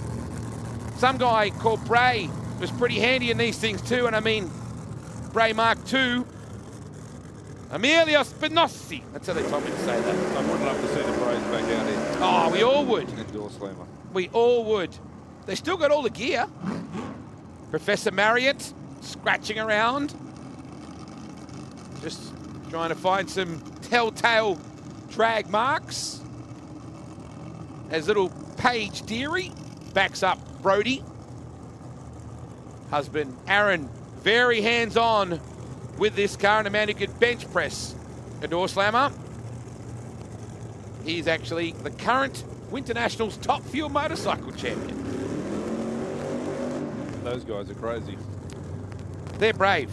Some guy called Bray was pretty handy in these things too, and I mean Bray Mark II. Emilio Spinozzi. That's how they told me to say that. I would love to see the Brays back out here. Oh, we all would. And Doorslammer. We all would. They still got all the gear. Professor Marriott scratching around. Just trying to find some telltale drag marks. As little Paige Deary backs up Brody. Husband Aaron, very hands-on with this car, and a man who could bench press a Doorslammer. He's actually the current Winter Nationals top fuel motorcycle champion. Those guys are crazy. They're brave.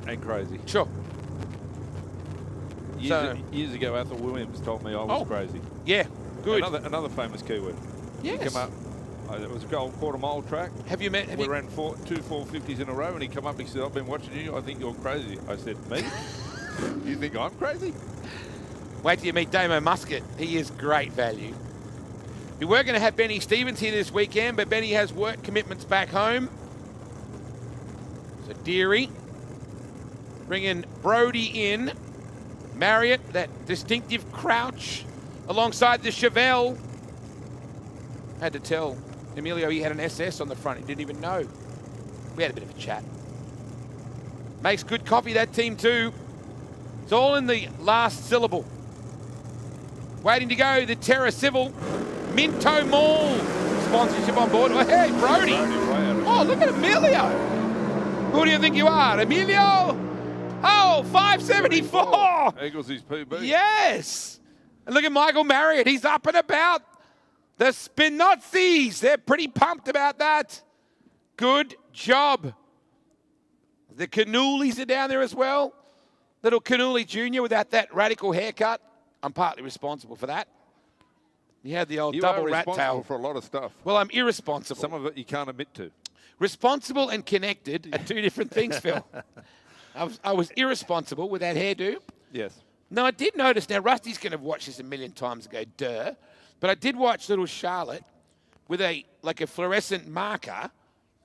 And crazy. Sure. Years ago, Ethel Williams told me I was crazy. Yeah, good. Another famous Kiwi. Yes. He came up, it was a quarter-mile track. Have you met? We ran 2 450s in a row, and he came up and he said, I've been watching you, I think you're crazy. I said, me? You think I'm crazy? Wait till you meet Damo Muscat. He is great value. We were going to have Benny Stevens here this weekend, but Benny has work commitments back home. So Deary bringing Brody in. Marriott, that distinctive crouch alongside the Chevelle. Had to tell Emilio he had an SS on the front. He didn't even know. We had a bit of a chat. Makes good coffee, that team too. It's all in the last syllable. Waiting to go, the Terra Civil. Minto Mall sponsorship on board. Oh, hey, Brody. Oh, look at Emilio. Who do you think you are, Emilio? Oh, 574. Eagles his PB. Yes. And look at Michael Marriott. He's up and about. The Spinozzis, they're pretty pumped about that. Good job. The Canoolis are down there as well. Little Canooli Jr. without that radical haircut. I'm partly responsible for that. You had the old double rat tail. For a lot of stuff. Well, I'm irresponsible. Some of it you can't admit to. Responsible and connected are two different things, Phil. I was irresponsible with that hairdo. Yes. No, I did notice. Now, Rusty's going to watch this a million times ago, but I did watch little Charlotte with a fluorescent marker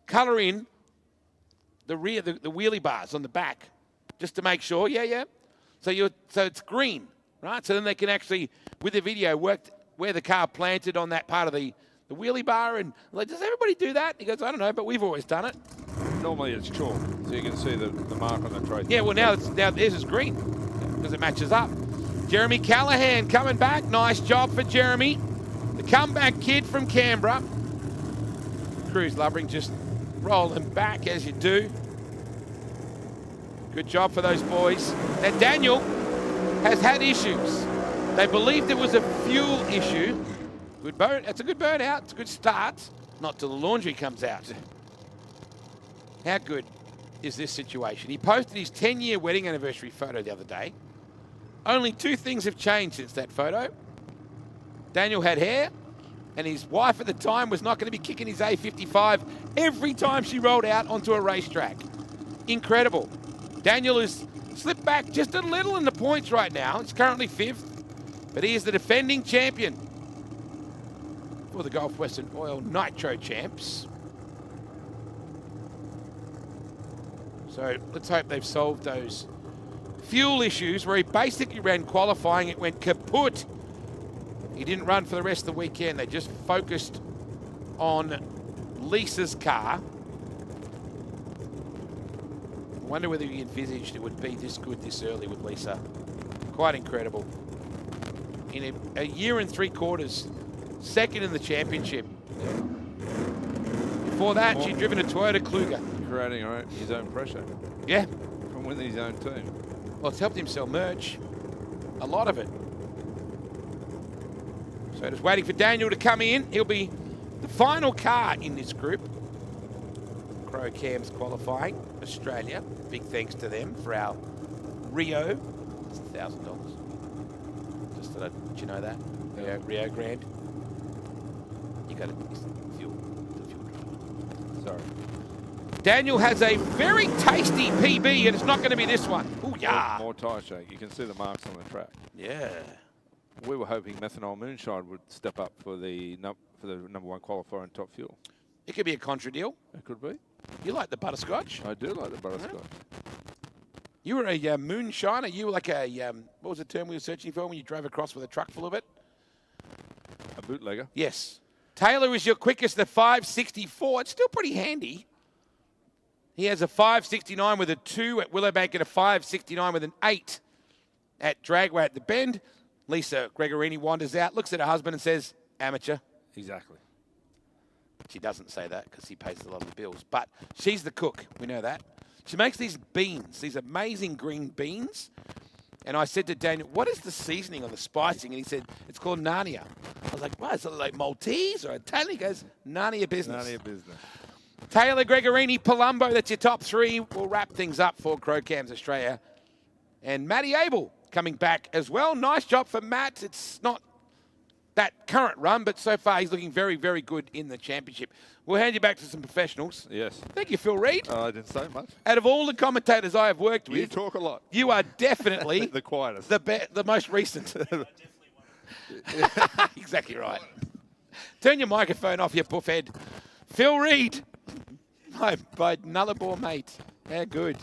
colour in the rear, the wheelie bars on the back, just to make sure. Yeah. So it's green, right? So then they can actually, with the video, work where the car planted on that part of the wheelie bar. And like, does everybody do that? He goes, I don't know, but we've always done it. Normally it's chalk, so you can see the mark on the tray. Yeah, well now this is green because it matches up. Jeremy Callahan coming back. Nice job for Jeremy. The comeback kid from Canberra. Cruz Lubbering just rolling back as you do. Good job for those boys. Now Daniel has had issues. They believed it was a fuel issue. Good burn. That's a good burnout. It's a good start. Not till the laundry comes out. How good is this situation? He posted his 10-year wedding anniversary photo the other day. Only 2 things have changed since that photo. Daniel had hair, and his wife at the time was not going to be kicking his A55 every time she rolled out onto a racetrack. Incredible. Daniel has slipped back just a little in the points right now. He's currently 5th, but he is the defending champion for the Gulf Western Oil Nitro champs. So let's hope they've solved those fuel issues where he basically ran qualifying. It went kaput. He didn't run for the rest of the weekend. They just focused on Lisa's car. wonder whether he envisaged it would be this good this early with Lisa. Quite incredible. In a year and 3/4, second in the championship. Before that, she'd driven a Toyota Kluger. Creating his own pressure. Yeah. From within his own team. Well, it's helped him sell merch. A lot of it. So just waiting for Daniel to come in. He'll be the final car in this group. Crow Cams qualifying. Australia. Big thanks to them for our Rio. It's $1,000. Just so that you know that. Rio Grande. You got to fuel. Sorry. Daniel has a very tasty PB, and it's not going to be this one. Ooh, yeah. More tyre shake. You can see the marks on the track. Yeah. We were hoping Methanol Moonshine would step up for the #1 qualifier in top fuel. It could be a contra deal. It could be. You like the butterscotch? I do like the butterscotch. You were a moonshiner. You were like a, what was the term we were searching for when you drove across with a truck full of it? A bootlegger? Yes. Taylor is your quickest at 5:64. It's still pretty handy. He has a 5:69 with a 2 at Willowbank and a 5:69 with an 8 at Dragway at the Bend. Lisa Gregorini wanders out, looks at her husband and says, amateur. Exactly. She doesn't say that because he pays a lot of the bills. But she's the cook. We know that. She makes these beans, these amazing green beans. And I said to Daniel, what is the seasoning on the spicing? And he said, it's called Narnia. I was like, what, is it like Maltese or Italian? He goes, Narnia business. Narnia business. Taylor Gregorini, Palumbo, that's your top three. We'll wrap things up for Crow Cams Australia. And Matty Abel coming back as well. Nice job for Matt. It's not that current run, but so far he's looking very, very good in the championship. We'll hand you back to some professionals. Yes. Thank you, Phil Reid. I didn't say much. Out of all the commentators I have worked with, you talk a lot. You are definitely the quietest, the most recent. Exactly right. Turn your microphone off, you puffhead. Phil Reid, my Nullarbor mate. How good.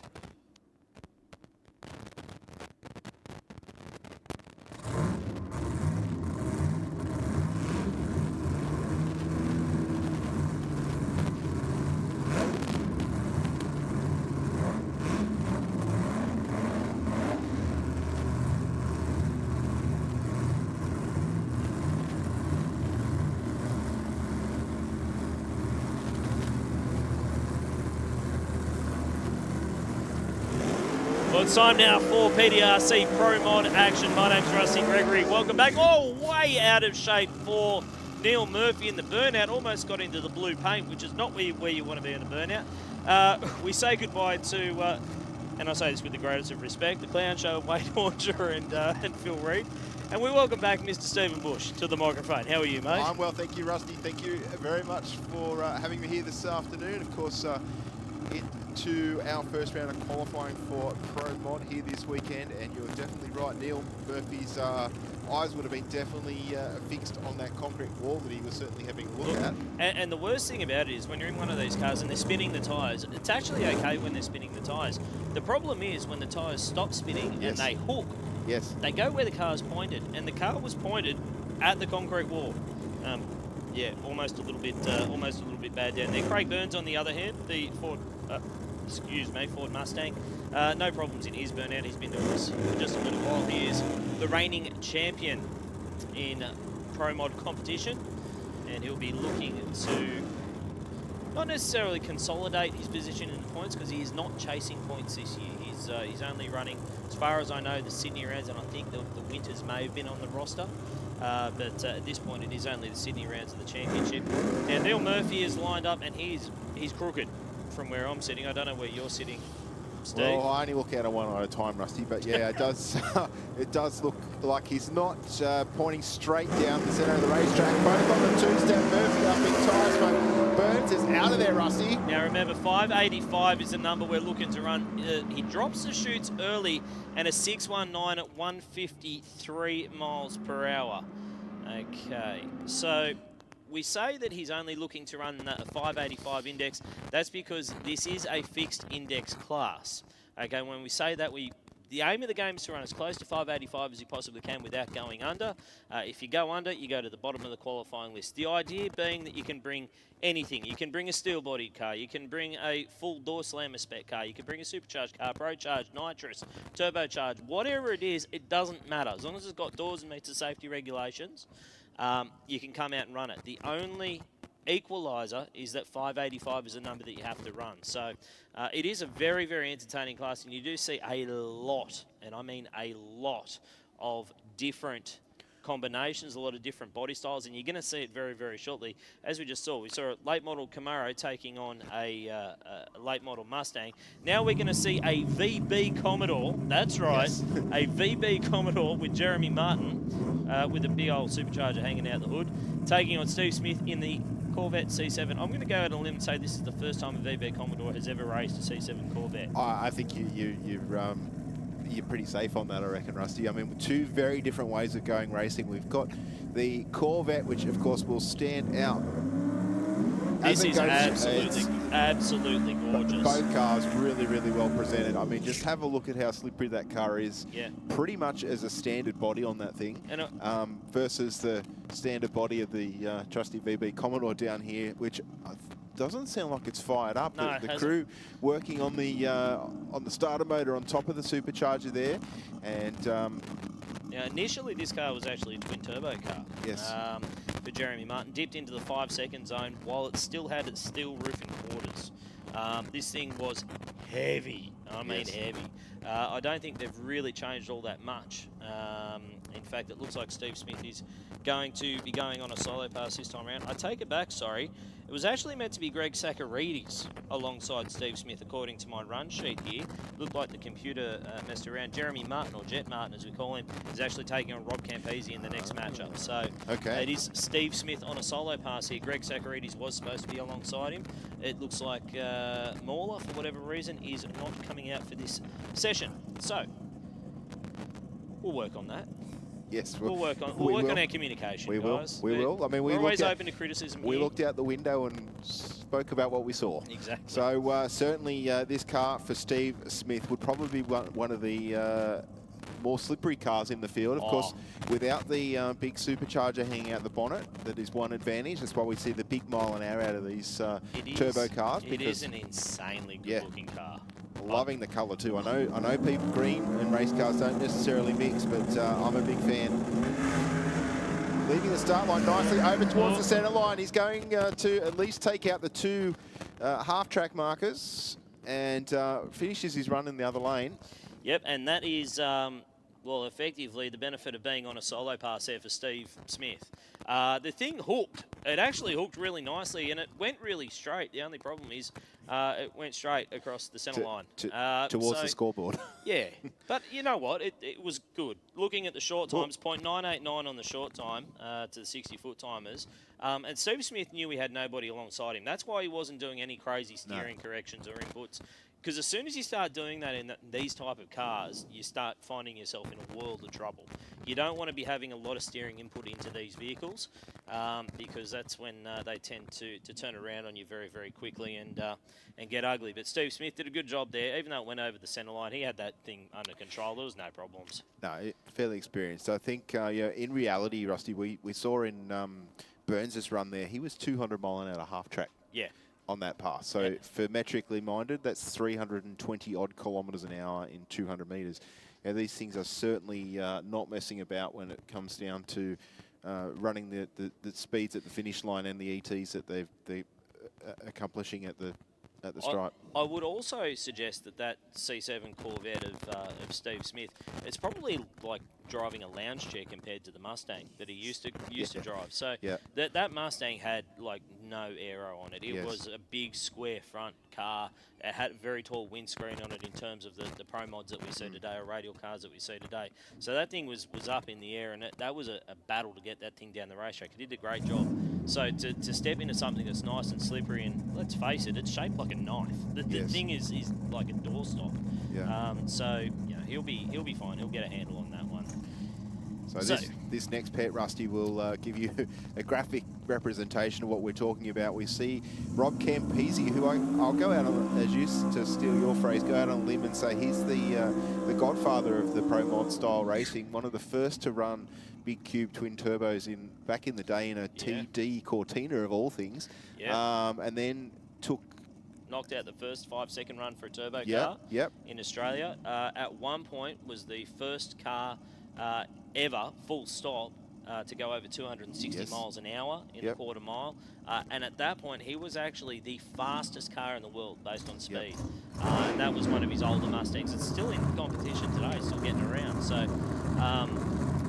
Well, it's time now for PDRC Pro Mod action. My name's Rusty Gregory. Welcome back. Oh, way out of shape for Neil Murphy in the burnout. Almost got into the blue paint, which is not where you want to be in a burnout. We say goodbye to, and I say this with the greatest of respect, the Clown Show of Wade Orcher and Phil Reid. And we welcome back Mr. Stephen Bush to the microphone. How are you, mate? I'm well, thank you, Rusty. Thank you very much for having me here this afternoon. Of course, into our first round of qualifying for Pro Mod here this weekend, and you're definitely right. Neil Murphy's eyes would have been definitely fixed on that concrete wall that he was certainly having a look at. And the worst thing about it is when you're in one of these cars and they're spinning the tyres, it's actually okay when they're spinning the tyres. The problem is when the tyres stop spinning and they hook. Yes. They go where the car's pointed, and the car was pointed at the concrete wall. Yeah, almost a little bit bad down there. Craig Burns, on the other hand, the Ford Mustang, no problems in his burnout. He's been doing this for just a little while. He is the reigning champion in Pro Mod competition, and he'll be looking to not necessarily consolidate his position in the points because he is not chasing points this year. He's only running, as far as I know, the Sydney rounds, and I think the Winters may have been on the roster. But at this point, it is only the Sydney rounds of the championship. Now, Neil Murphy is lined up, and he's crooked from where I'm sitting. I don't know where you're sitting, Steve. Well, I only look at one at a time, Rusty, but yeah, it does it does look like he's not pointing straight down the centre of the racetrack. Both on the two-step. Murphy up in tyres, but Burns is out of there, Rusty. Now remember, 585 is the number we're looking to run. He drops the chutes early, and a 619 at 153 miles per hour. Okay, so we say that he's only looking to run a 585 index. That's because this is a fixed index class. Okay, when we say that, we the aim of the game is to run as close to 585 as you possibly can without going under. If you go under, you go to the bottom of the qualifying list. The idea being that you can bring anything. You can bring a steel-bodied car. You can bring a full Doorslammer spec car. You can bring a supercharged car, pro-charged, nitrous, turbocharged. Whatever it is, it doesn't matter. As long as it's got doors and meets the safety regulations, you can come out and run it. The only equaliser is that 585 is a number that you have to run. So it is a very, very entertaining class, and you do see a lot, and I mean a lot, of different combinations, a lot of different body styles, and you're going to see it very, very shortly. As we just saw, we saw a late model Camaro taking on a late model Mustang. Now we're going to see a VB Commodore, that's right, yes. A VB Commodore with Jeremy Martin with a big old supercharger hanging out the hood, taking on Steve Smith in the Corvette C7. I'm going to go out on a limb and say this is the first time a VB Commodore has ever raced a C7 Corvette. I think you're pretty safe on that, I reckon, Rusty. I mean, two very different ways of going racing. We've got the Corvette, which of course will stand out. This is absolutely gorgeous. Both cars really, really well presented. I mean, just have a look at how slippery that car is. Yeah. Pretty much as a standard body on that thing, and versus the standard body of the trusty VB Commodore down here, which doesn't sound like it's fired up. No, the crew working on the starter motor on top of the supercharger there, and initially this car was actually a twin turbo car. Yes. For Jeremy Martin, dipped into the 5-second zone while it still had its steel roof and quarters. This thing was heavy. I mean heavy. I don't think they've really changed all that much. In fact, it looks like Steve Smith is going to be going on a solo pass this time around. I take it back, sorry. It was actually meant to be Greg Sakaridis alongside Steve Smith, according to my run sheet here. Looked like the computer messed around. Jeremy Martin, or Jet Martin as we call him, is actually taking on Rob Campese in the next matchup. So it is Steve Smith on a solo pass here. Greg Sakaridis was supposed to be alongside him. It looks like Mauler, for whatever reason, is not coming out for this session. So we'll work on that. Yes, we'll work on our communication, guys. We will. I mean, we're always open to criticism. We looked out the window and spoke about what we saw. Exactly. So certainly this car for Steve Smith would probably be one of the more slippery cars in the field. Of course, without the big supercharger hanging out the bonnet, that is one advantage. That's why we see the big mile an hour out of these turbo cars. It is an insanely good-looking car. Loving the colour too. I know people green and race cars don't necessarily mix, but I'm a big fan. Leaving the start line nicely over towards the centre line. He's going to at least take out the two half-track markers and finishes his run in the other lane. Yep, and that is, well, effectively the benefit of being on a solo pass there for Steve Smith. The thing hooked. It actually hooked really nicely, and it went really straight. The only problem is it went straight across the centre line. Towards the scoreboard. Yeah, but you know what? It was good. Looking at the short times, 0.989 on the short time to the 60-foot timers. And Steve Smith knew he had nobody alongside him. That's why he wasn't doing any crazy steering corrections or inputs. Because as soon as you start doing that in these type of cars, you start finding yourself in a world of trouble. You don't want to be having a lot of steering input into these vehicles because that's when they tend to turn around on you very, very quickly and get ugly. But Steve Smith did a good job there. Even though it went over the centre line, he had that thing under control. There was no problems. No, fairly experienced. I think, in reality, Rusty, we saw in Burns' run there, he was 200 mile an hour half track. Yeah. On that pass. So for metrically minded, that's 320 odd kilometres an hour in 200 metres. Now, these things are certainly not messing about when it comes down to running the speeds at the finish line and the ETs that they're accomplishing at the stripe. I would also suggest that C7 Corvette of Steve Smith, it's probably like driving a lounge chair compared to the Mustang that he used to drive. So that Mustang had like no aero on it. It was a big square front car. It had a very tall windscreen on it in terms of the Pro mods that we see today, or radial cars that we see today. So that thing was up in the air, and that was a battle to get that thing down the racetrack. He did a great job. So to step into something that's nice and slippery, and let's face it, it's shaped like a knife. The thing is like a doorstop. Yeah. So he'll be fine. He'll get a handle on that one. So this next pet, Rusty, will give you a graphic representation of what we're talking about. We see Rob Campese, who I'll go out on, as you to steal your phrase, go out on a limb and say he's the godfather of the Pro Mod style racing, one of the first to run big cube twin turbos back in the day in a TD Cortina of all things, and then knocked out the first 5-second run for a turbo car in Australia. At one point was the first car ever, full stop, to go over 260 miles an hour in the quarter mile. And at that point, he was actually the fastest car in the world based on speed. And that was one of his older Mustangs. It's still in competition today, still getting around. So,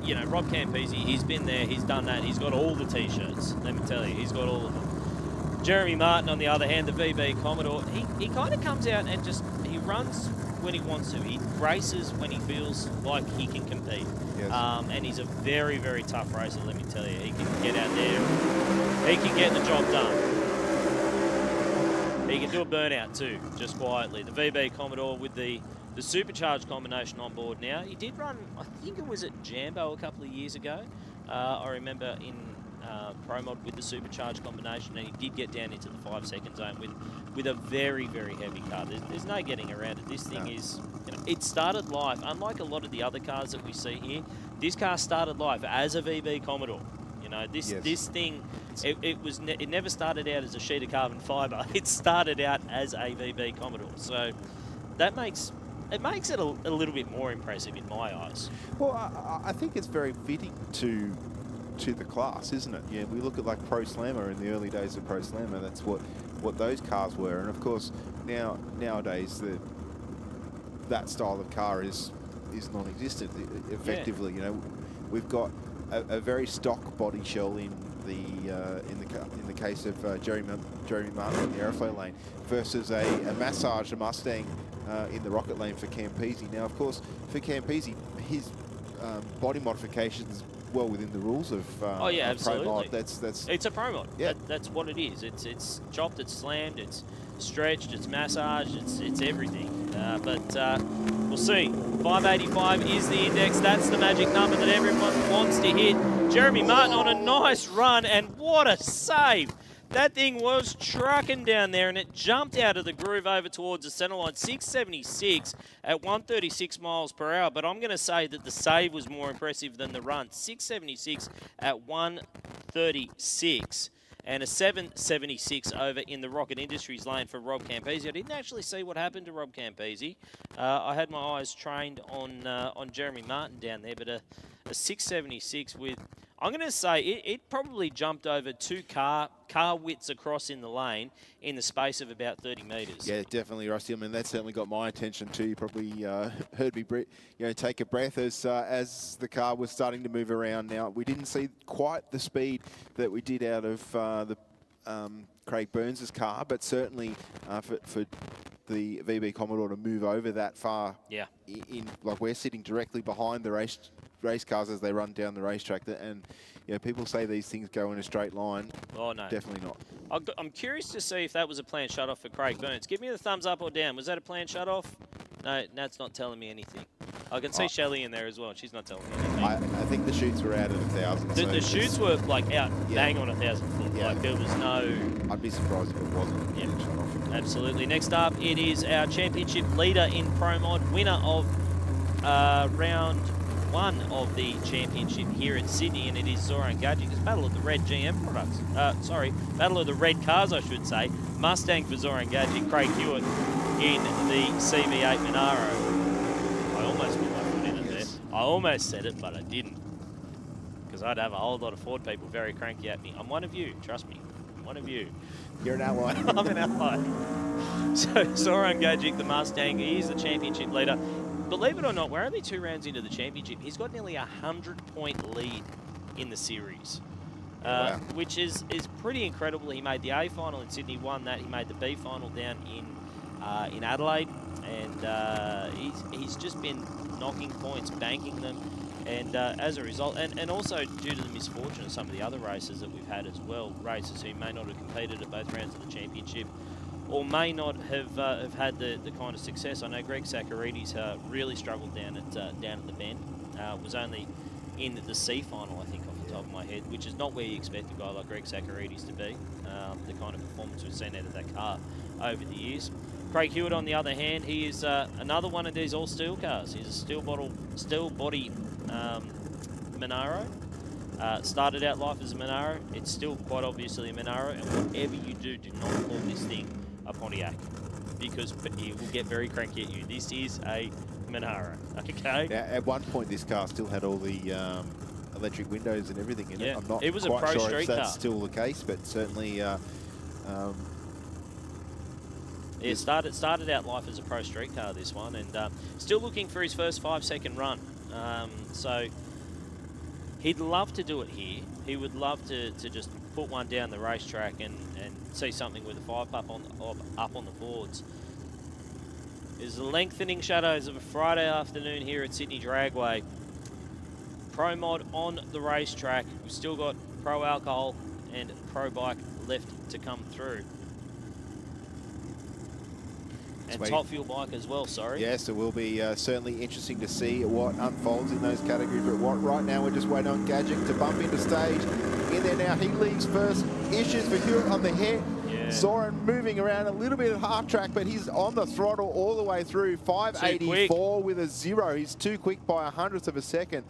you know, Rob Campese, he's been there, he's done that. He's got all the T-shirts, let me tell you. He's got all of them. Jeremy Martin, on the other hand, the VB Commodore, he kind of comes out and he runs when he wants to. He races when he feels like he can compete. And he's a very, very tough racer, let me tell you. He can get out there, he can get the job done. He can do a burnout too, just quietly. The VB Commodore with the supercharged combination on board now. He did run, I think it was at Jambo a couple of years ago. I remember in Pro Mod with the supercharged combination, and he did get down into the 5-second zone with a very, very heavy car. There's no getting around it. This thing is, you know, it started life, unlike a lot of the other cars that we see here, this car started life as a VB Commodore. You know, this thing, it never started out as a sheet of carbon fibre. It started out as a VB Commodore. So that makes it a little bit more impressive in my eyes. Well, I think it's very fitting to the class, isn't it? Yeah, we look at like Pro Slammer in the early days of Pro Slammer. That's what those cars were, and of course nowadays that style of car is non-existent. Effectively, you know, we've got a very stock body shell in the case of Jeremy Martin in the Aeroflow lane versus a massaged Mustang in the Rocket lane for Campese. Now, of course, for Campese, his body modifications well within the rules of absolutely. Pro Mod. That's it's a Pro Mod. Yeah, that's what it is. It's chopped, it's slammed, it's stretched, it's massaged, it's everything. But we'll see. 585 is the index. That's the magic number that everyone wants to hit. Jeremy Martin on a nice run, and what a save! That thing was trucking down there, and it jumped out of the groove over towards the centre line. 676 at 136 miles per hour. But I'm going to say that the save was more impressive than the run. 676 at 136. And a 776 over in the Rocket Industries lane for Rob Campese. I didn't actually see what happened to Rob Campese. I had my eyes trained on Jeremy Martin down there, but a 676 with, I'm going to say it probably jumped over two car widths across in the lane in the space of about 30 metres. Yeah, definitely, Rusty. I mean, that certainly got my attention too. You probably heard me, take a breath as the car was starting to move around. Now, we didn't see quite the speed that we did out of Craig Burns' car, but certainly for the VB Commodore to move over that far, like we're sitting directly behind the race cars as they run down the racetrack, and people say these things go in a straight line. Oh no, definitely not. I'm curious to see if that was a planned shut-off for Craig Burns. Give me the thumbs up or down. Was that a planned shut-off? No, that's not telling me anything. I can see Shelley in there as well. She's not telling me anything. I think the chutes were out at 1,000. The chutes were like out bang on 1,000 foot. Yeah. Like there was no. I'd be surprised if it wasn't. Yeah, absolutely. Next up, it is our championship leader in Pro Mod, winner of round one of the championship here at Sydney, and it is Zoran Gadget. It's Battle of the Red GM products. Battle of the Red cars, I should say. Mustang for Zoran Gadget, Craig Hewitt in the CV8 Monaro. I almost put my foot in it there. I almost said it, but I didn't. Because I'd have a whole lot of Ford people very cranky at me. I'm one of you, trust me. I'm one of you. You're an ally. I'm an ally. So Zoran Gadget, the Mustang, he is the championship leader. Believe it or not, we're only 2 rounds into the championship. He's got nearly 100-point lead in the series, which is pretty incredible. He made the A final in Sydney, won that. He made the B final down in Adelaide, and he's just been knocking points, banking them, and as a result, and also due to the misfortune of some of the other races that we've had as well, racers who may not have competed at both rounds of the championship, or may not have had the kind of success. I know Greg Sakaridis really struggled down at the bend. Was only in the C final, I think, off the top of my head, which is not where you expect a guy like Greg Zacharides to be. The kind of performance we've seen out of that car over the years. Craig Hewitt, on the other hand, he is another one of these all-steel cars. He's a steel body Monaro. Started out life as a Monaro. It's still quite obviously a Monaro, and whatever you do not call this thing a Pontiac, because it will get very cranky at you. This is a Monaro, okay? Now, at one point, this car still had all the electric windows and everything in it. I'm not it was quite a pro sure street if that's car. still the case, but certainly... It started out life as a pro street car, this one, and still looking for his first 5-second run. So he'd love to do it here. He would love to just put one down the racetrack and see something with a 5 up on the boards. There's the lengthening shadows of a Friday afternoon here at Sydney Dragway. Pro Mod on the racetrack. We've still got Pro Alcohol and Pro Bike left to come through. And Top Fuel Bike as well, sorry. Yes, it will be certainly interesting to see what unfolds in those categories. But right now, we're just waiting on Gadget to bump into stage. In there now, he leaves first. Issues for Hewitt on the head. Yeah. Soren moving around a little bit of half track, but he's on the throttle all the way through. 584 with a 0. He's too quick by 100th of a second.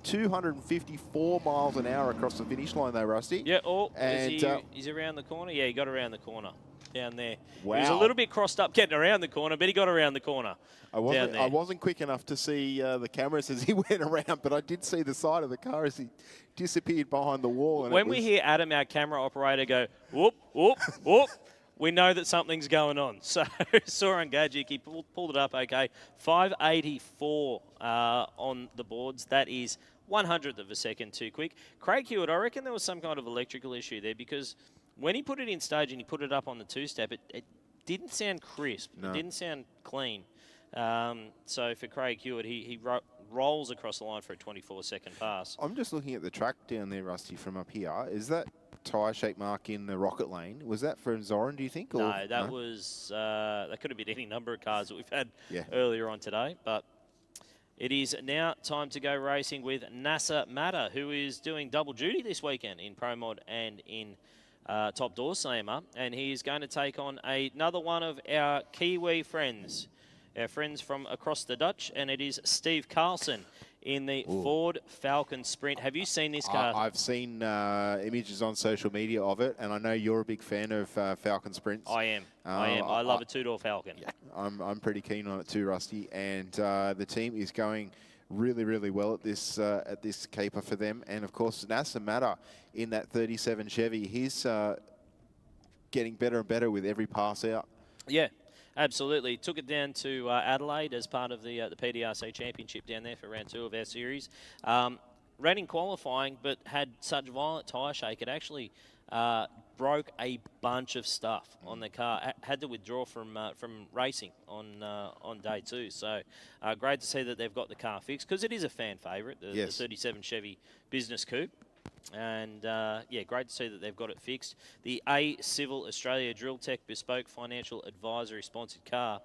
254 miles an hour across the finish line, though, Rusty. Yeah, and he's around the corner. Yeah, he got around the corner. Down there. Wow. He was a little bit crossed up getting around the corner, but he got around the corner. I wasn't quick enough to see the cameras as he went around, but I did see the side of the car as he disappeared behind the wall. And when we hear Adam, our camera operator, go, whoop, whoop, whoop, we know that something's going on. So Soren Gadzik, he pulled it up okay. 584 on the boards. That is 100th of a second too quick. Craig Hewitt, I reckon there was some kind of electrical issue there, because when he put it in stage and he put it up on the two-step, it didn't sound crisp. No. It didn't sound clean. So for Craig Hewitt, he rolls across the line for a 24-second pass. I'm just looking at the track down there, Rusty, from up here. Is that tyre shake mark in the rocket lane? Was that from Zoran, do you think? Or, no, that was that could have been any number of cars that we've had earlier on today. But it is now time to go racing with Nasser Matter, who is doing double duty this weekend in Pro Mod and in Top Doorslammer, and he is going to take on another one of our Kiwi friends, our friends from across the Dutch, and it is Steve Carlson in the Ford Falcon Sprint. Have you seen this car? I've seen images on social media of it, and I know you're a big fan of Falcon Sprints. I am. I love a two-door Falcon. Yeah, I'm pretty keen on it too, Rusty, and the team is going really, really well at this caper for them. And of course, Nasser Matter in that 37 Chevy, he's getting better and better with every pass out. Yeah, absolutely. Took it down to Adelaide as part of the PDRC Championship down there for round 2 of our series. Ran in qualifying, but had such violent tyre shake, it actually broke a bunch of stuff on the car. Had to withdraw from racing on day 2. So great to see that they've got the car fixed, because it is a fan favourite, the 37 Chevy Business Coupe. And yeah, great to see that they've got it fixed. The A Civil Australia Drill Tech Bespoke Financial Advisory sponsored car.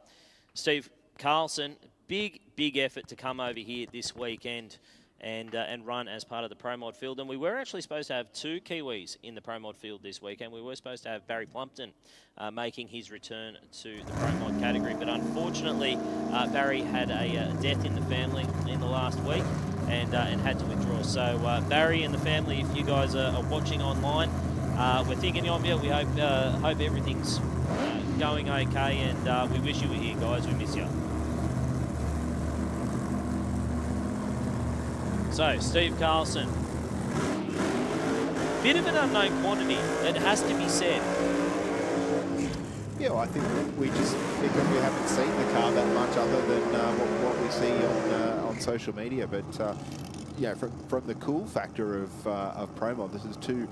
Steve Carlson, big effort to come over here this weekend and run as part of the Pro Mod field. And we were actually supposed to have 2 Kiwis in the Pro Mod field this weekend. We were supposed to have Barry Plumpton making his return to the Pro Mod category, but unfortunately Barry had a death in the family in the last week and had to withdraw. So Barry and the family, if you guys are watching online, we're thinking of you. We hope everything's going okay, and we wish you were here, guys. We miss you. So, Steve Carlson. Bit of an unknown quantity, it has to be said. Yeah, well, I think because we haven't seen the car that much other than what we see on social media. But yeah, from the cool factor of Pro Mod, this is 2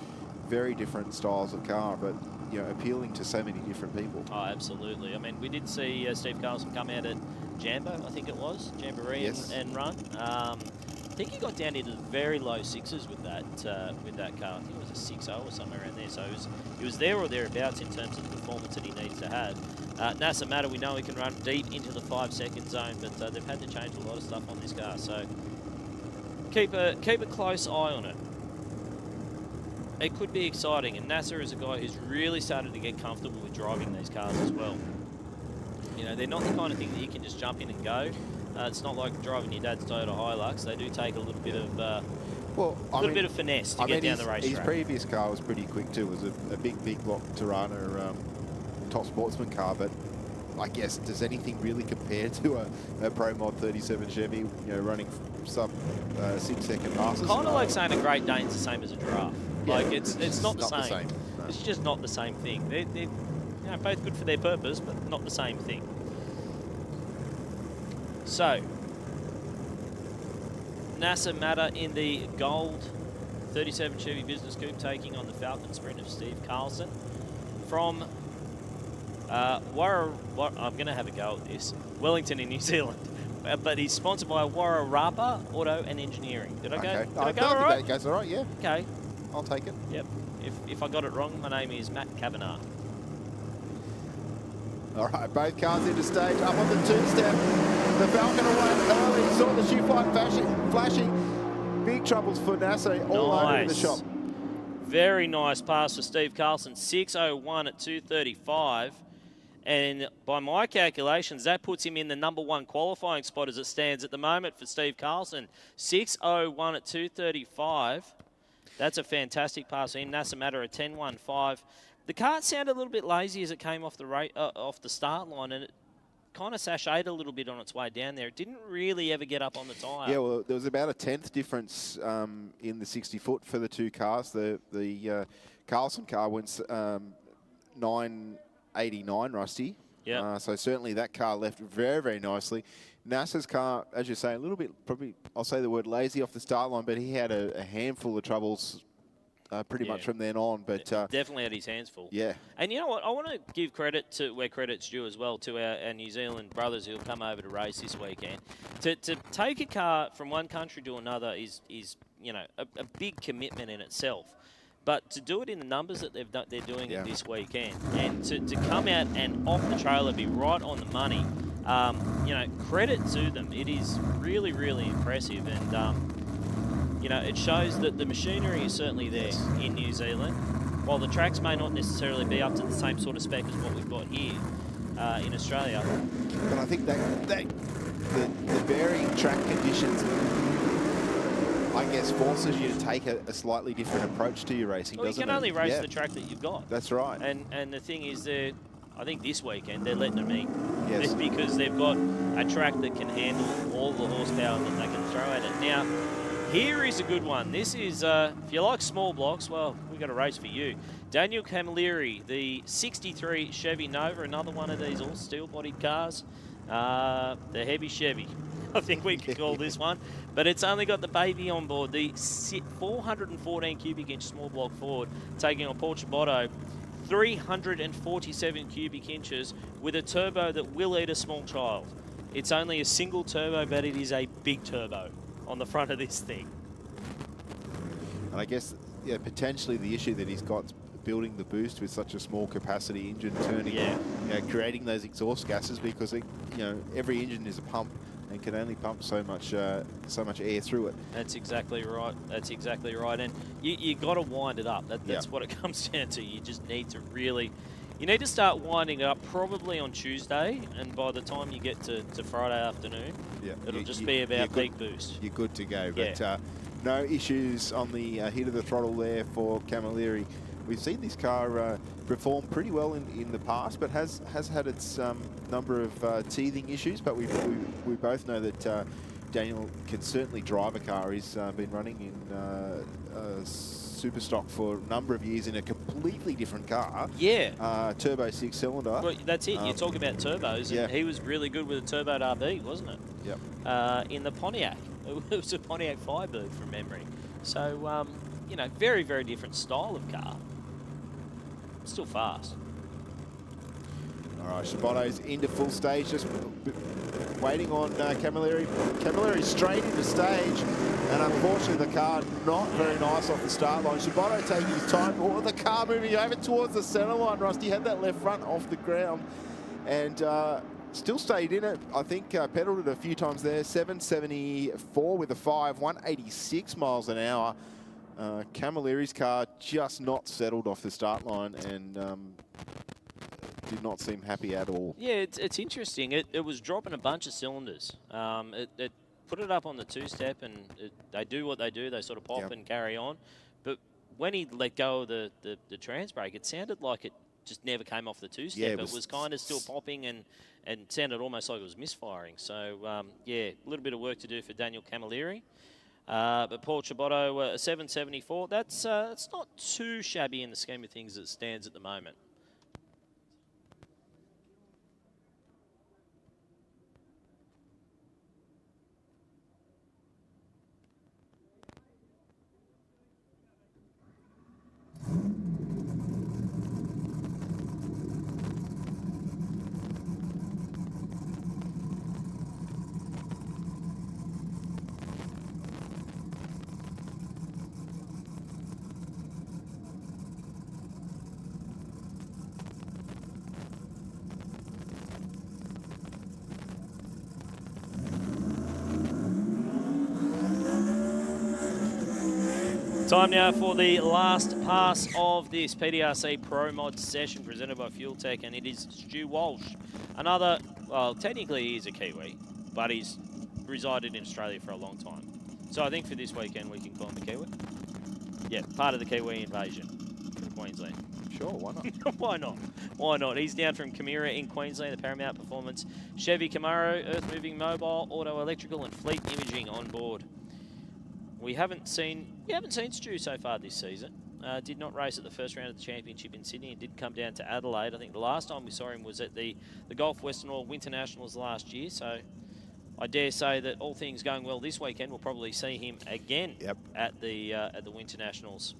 very different styles of car, but you know, appealing to so many different people. Oh, absolutely. I mean, we did see Steve Carlson come out at Jambo, I think it was, Jamboree, and run. I think he got down into the very low 6s with that car. I think it was a 6.0 or somewhere around there. So it was there or thereabouts in terms of the performance that he needs to have. Nasser Matter, we know he can run deep into the 5-second zone, but they've had to change a lot of stuff on this car. So keep a close eye on it. It could be exciting, and Nasser is a guy who's really started to get comfortable with driving these cars as well. You know, they're not the kind of thing that you can just jump in and go. It's not like driving your dad's Toyota Hilux. They do take a little bit of bit of finesse to get down the racetrack. His previous car was pretty quick too. It was a big block Tirana top sportsman car, but I guess does anything really compare to a Pro Mod 37 Chevy, you know, running sub 6-second passes? Kind of like saying a Great Dane's the same as a giraffe. Yeah, like it's not the same. No. It's just not the same thing. They're you know, both good for their purpose, but not the same thing. So, NASA Matter in the gold 37 Chevy Business Coupe taking on the Falcon Sprint of Steve Carlson from I'm going to have a go at this. Wellington in New Zealand. But he's sponsored by Warrarapa Auto and Engineering. Did I go? Okay. Did I go all right? That goes all right, yeah. Okay. I'll take it. Yep. If I got it wrong, my name is Matt Kavanagh. All right, both cars into stage. Up on the two-step. The Falcon away early. Saw the shoe flight flashing. Big troubles for NASA all over in the shop. Very nice pass for Steve Carlson. 6:01 at 2:35. And by my calculations, that puts him in the #1 qualifying spot as it stands at the moment for Steve Carlson. 6:01 at 2:35. That's a fantastic pass for him. NASA Matter at 10:15. The car sounded a little bit lazy as it came off the start line, and it kind of sashayed a little bit on its way down there. It didn't really ever get up on the tyre. Yeah, well, there was about a 10th difference in the 60-foot for the two cars. The Carlson car went 989, Rusty. Yeah. So certainly that car left very, very nicely. NASA's car, as you say, a little bit, probably, I'll say the word lazy off the start line, but he had a handful of troubles pretty much from then on. But definitely had his hands full. Yeah. And you know what? I want to give credit to where credit's due as well to our New Zealand brothers who'll come over to race this weekend. To take a car from one country to another is you know a big commitment in itself. But to do it in the numbers that they're doing it this weekend, and to come out and off the trailer be right on the money, you know, credit to them. It is really, really impressive, and you know, it shows that the machinery is certainly there in New Zealand. While the tracks may not necessarily be up to the same sort of spec as what we've got here in Australia. But I think that the varying track conditions, I guess, forces you to take a slightly different approach to your racing, Well, you doesn't can it? only race the track that you've got. That's right. And the thing is, I think this weekend they're letting them in. Yes. It's because they've got a track that can handle all the horsepower that they can throw at it. Now, here is a good one. This is, if you like small blocks, well, we've got a race for you. Daniel Camilleri, the 63 Chevy Nova, another one of these all steel-bodied cars. The heavy Chevy, I think we could call this one. But it's only got the baby on board, the 414 cubic inch small block Ford, taking on Paul Chabotto, 347 cubic inches with a turbo that will eat a small child. It's only a single turbo, but it is a big turbo on the front of this thing. And I guess, yeah, potentially the issue that he's got is building the boost with such a small capacity engine, turning, you know, creating those exhaust gases, because you know, every engine is a pump and can only pump so much air through it. That's exactly right. That's exactly right. And you got to wind it up. That's what it comes down to. You just need to really, you need to start winding it up probably on Tuesday, and by the time you get to Friday afternoon, it'll just be about peak boost. You're good to go. But no issues on the hit of the throttle there for Camilleri. We've seen this car perform pretty well in the past, but has had its number of teething issues. But we both know that Daniel can certainly drive a car. He's been running in super stock for a number of years in a completely different car. Yeah. Turbo 6-cylinder. Well, that's it. You talk about turbos, and he was really good with a turbo RB, wasn't it? Yep. In the Pontiac. It was a Pontiac Firebird from memory. So, you know, very, very different style of car. Still fast. All right, Chabotto's into full stage, just waiting on Camilleri. Camilleri straight into stage, and unfortunately the car not very nice off the start line. Chabotto taking his time. Oh, the car moving over towards the center line. Rusty had that left front off the ground, and still stayed in it. I think pedalled it a few times there. 774 with a 5, 186 miles an hour. Camilleri's car just not settled off the start line and did not seem happy at all. Yeah, it's interesting. It was dropping a bunch of cylinders. It put it up on the two-step, and they do what they do. They sort of pop and carry on. But when he let go of the trans brake, it sounded like it just never came off the two-step. Yeah, it was kind of still popping and sounded almost like it was misfiring. So, yeah, a little bit of work to do for Daniel Camilleri. But Paul Chabotto, a 774, that's not too shabby in the scheme of things as it stands at the moment. Time now for the last pass of this PDRC Pro Mod session presented by Fuel Tech, and it is Stu Walsh. Another, well, technically he is a Kiwi, but he's resided in Australia for a long time. So I think for this weekend we can call him a Kiwi. Yeah, part of the Kiwi invasion from Queensland. Sure, why not? Why not? Why not? He's down from Camira in Queensland, the Paramount Performance, Chevy Camaro, Earth Moving Mobile, Auto Electrical and Fleet Imaging on board. We haven't seen Stu so far this season. Did not race at the first round of the championship in Sydney and did come down to Adelaide. I think the last time we saw him was at the Gulf Western Oil Winter Nationals last year. So I dare say that all things going well this weekend, we'll probably see him again at the Winter Nationals.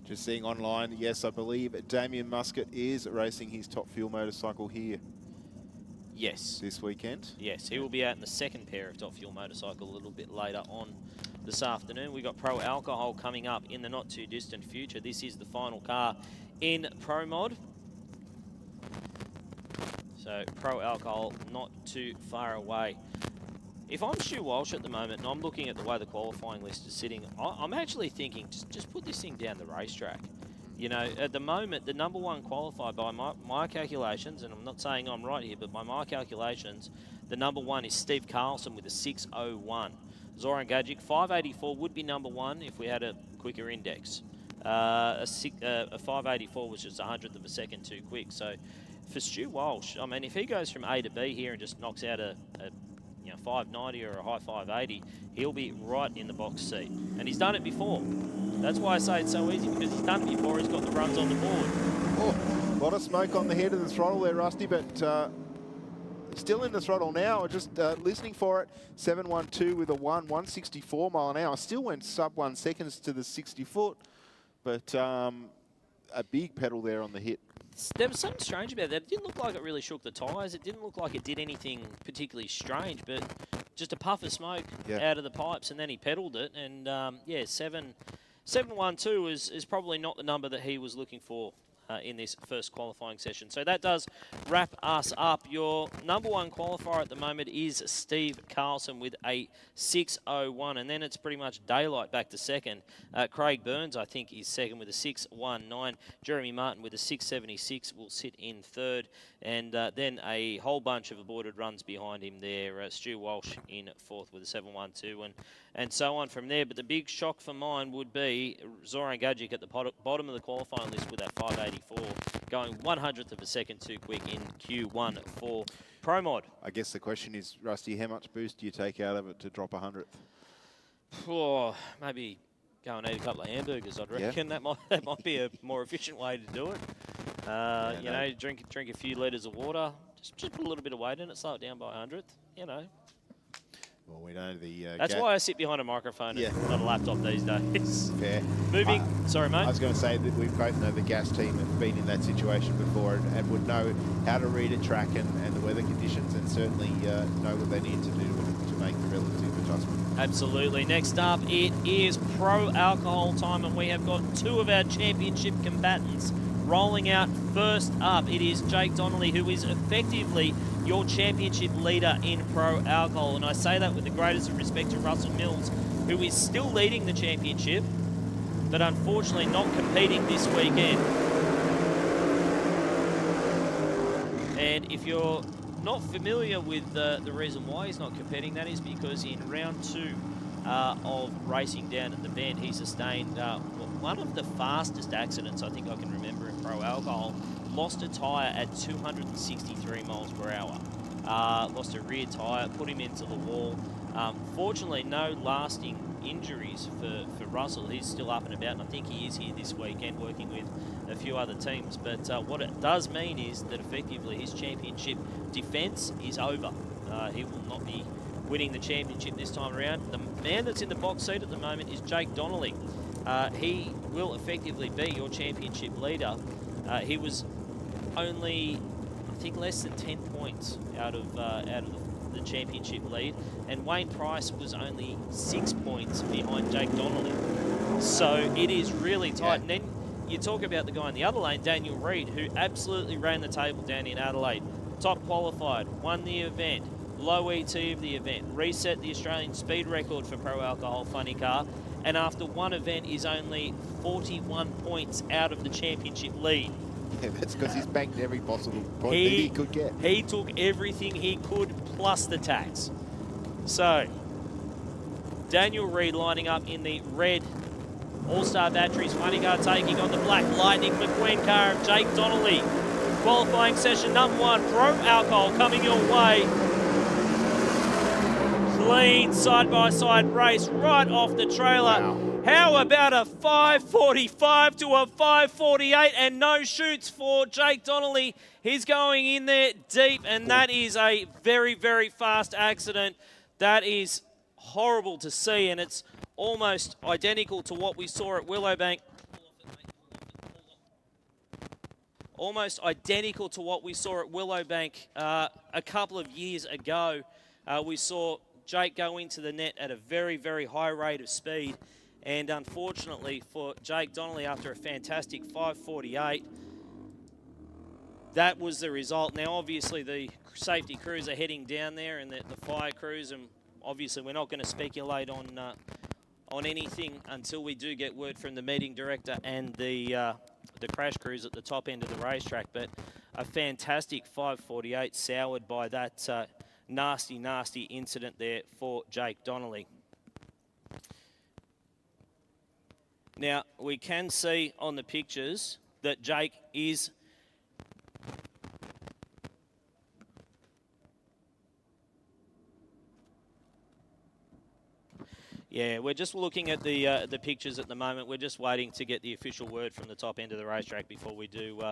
Just seeing online, yes, I believe Damien Muscat is racing his Top Fuel motorcycle here. Yes. This weekend? Yes, he will be out in the second pair of Top Fuel motorcycle a little bit later on this afternoon. We've got Pro Alcohol coming up in the not too distant future. This is the final car in Pro Mod. So Pro Alcohol not too far away. If I'm Stu Walsh at the moment and I'm looking at the way the qualifying list is sitting, I'm actually thinking just put this thing down the racetrack. You know, at the moment, the number one qualifier by my calculations, and I'm not saying I'm right here, but by my calculations, the number one is Steve Carlson with a 6:01. Zoran Gajic, 584 would be number one if we had a quicker index. A 584 was just 100th of a second too quick. So for Stu Walsh, I mean, if he goes from A to B here and just knocks out a 590 or a high 580, he'll be right in the box seat. And he's done it before. That's why I say it's so easy, because he's done it before. He's got the runs on the board. Oh, a lot of smoke on the head of the throttle there, Rusty, but still in the throttle now. Just listening for it. 712 with a 164 mile an hour. Still went sub 1 seconds to the 60 foot, but a big pedal there on the hit. There was something strange about that. It didn't look like it really shook the tyres. It didn't look like it did anything particularly strange, but just a puff of smoke out of the pipes, and then he pedalled it. And yeah, 712 is probably not the number that he was looking for in this first qualifying session. So that does wrap us up. Your number one qualifier at the moment is Steve Carlson with a 6:01, and then it's pretty much daylight back to second. Craig Burns, I think, is second with a 6:19. Jeremy Martin with a 6:76 will sit in third, and then a whole bunch of aborted runs behind him there. Stu Walsh in fourth with a 7:12, and so on from there. But the big shock for mine would be Zoran Gajic at the bottom of the qualifying list with that 584, going 100th of a second too quick in Q1 for Pro Mod. I guess the question is, Rusty, how much boost do you take out of it to drop 100th? Oh, maybe go and eat a couple of hamburgers, I'd reckon. That might be a more efficient way to do it. You know, drink a few litres of water, just put a little bit of weight in it, slow it down by 100th, you know. Well, we know the... That's why I sit behind a microphone and not a laptop these days. Fair. Moving. Sorry, mate. I was going to say that we both know the gas team have been in that situation before and would know how to read a track and the weather conditions, and certainly know what they need to do to make the relative adjustment. Absolutely. Next up, it is Pro Alcohol time, and we have got two of our championship combatants rolling out first up. It is Jake Donnelly, who is effectively your championship leader in pro alcohol. And I say that with the greatest of respect to Russell Mills, who is still leading the championship, but unfortunately not competing this weekend. And if you're not familiar with the reason why he's not competing, that is because in round 2 of racing down at the bend, he sustained one of the fastest accidents I think I can remember in pro alcohol. Lost a tyre at 263 miles per hour. Lost a rear tyre, put him into the wall. Fortunately, no lasting injuries for Russell. He's still up and about, and I think he is here this weekend working with a few other teams. But what it does mean is that effectively his championship defence is over. He will not be winning the championship this time around. The man that's in the box seat at the moment is Jake Donnelly. He will effectively be your championship leader. He was only, I think, less than 10 points out of the championship lead, and Wayne Price was only 6 points behind Jake Donnelly. So it is really tight. Yeah. And then you talk about the guy in the other lane, Daniel Reid, who absolutely ran the table down in Adelaide. Top qualified, won the event, low ET of the event, reset the Australian speed record for pro alcohol funny car, and after one event is only 41 points out of the championship lead. Yeah, that's because he's banked every possible point that he could get. He took everything he could plus the tax. So, Daniel Reid lining up in the red All-Star Batteries funny car, taking on the black Lightning McQueen car of Jake Donnelly. Qualifying session number 1, pro alcohol coming your way. Clean side-by-side race right off the trailer. Wow. How about a 5:45 to a 5:48 and no shoots for Jake Donnelly? He's going in there deep, and that is a very, very fast accident. That is horrible to see, and it's almost identical to what we saw at Willowbank. Almost identical to what we saw at Willowbank a couple of years ago. We saw Jake go into the net at a very, very high rate of speed. And unfortunately for Jake Donnelly, after a fantastic 5:48, that was the result. Now, obviously, the safety crews are heading down there, and the fire crews, and obviously we're not going to speculate on anything until we do get word from the meeting director and the crash crews at the top end of the racetrack. But a fantastic 5:48 soured by that nasty, nasty incident there for Jake Donnelly. Now, we can see on the pictures that Jake is Yeah, we're just looking at the pictures at the moment. We're just waiting to get the official word from the top end of the racetrack before we do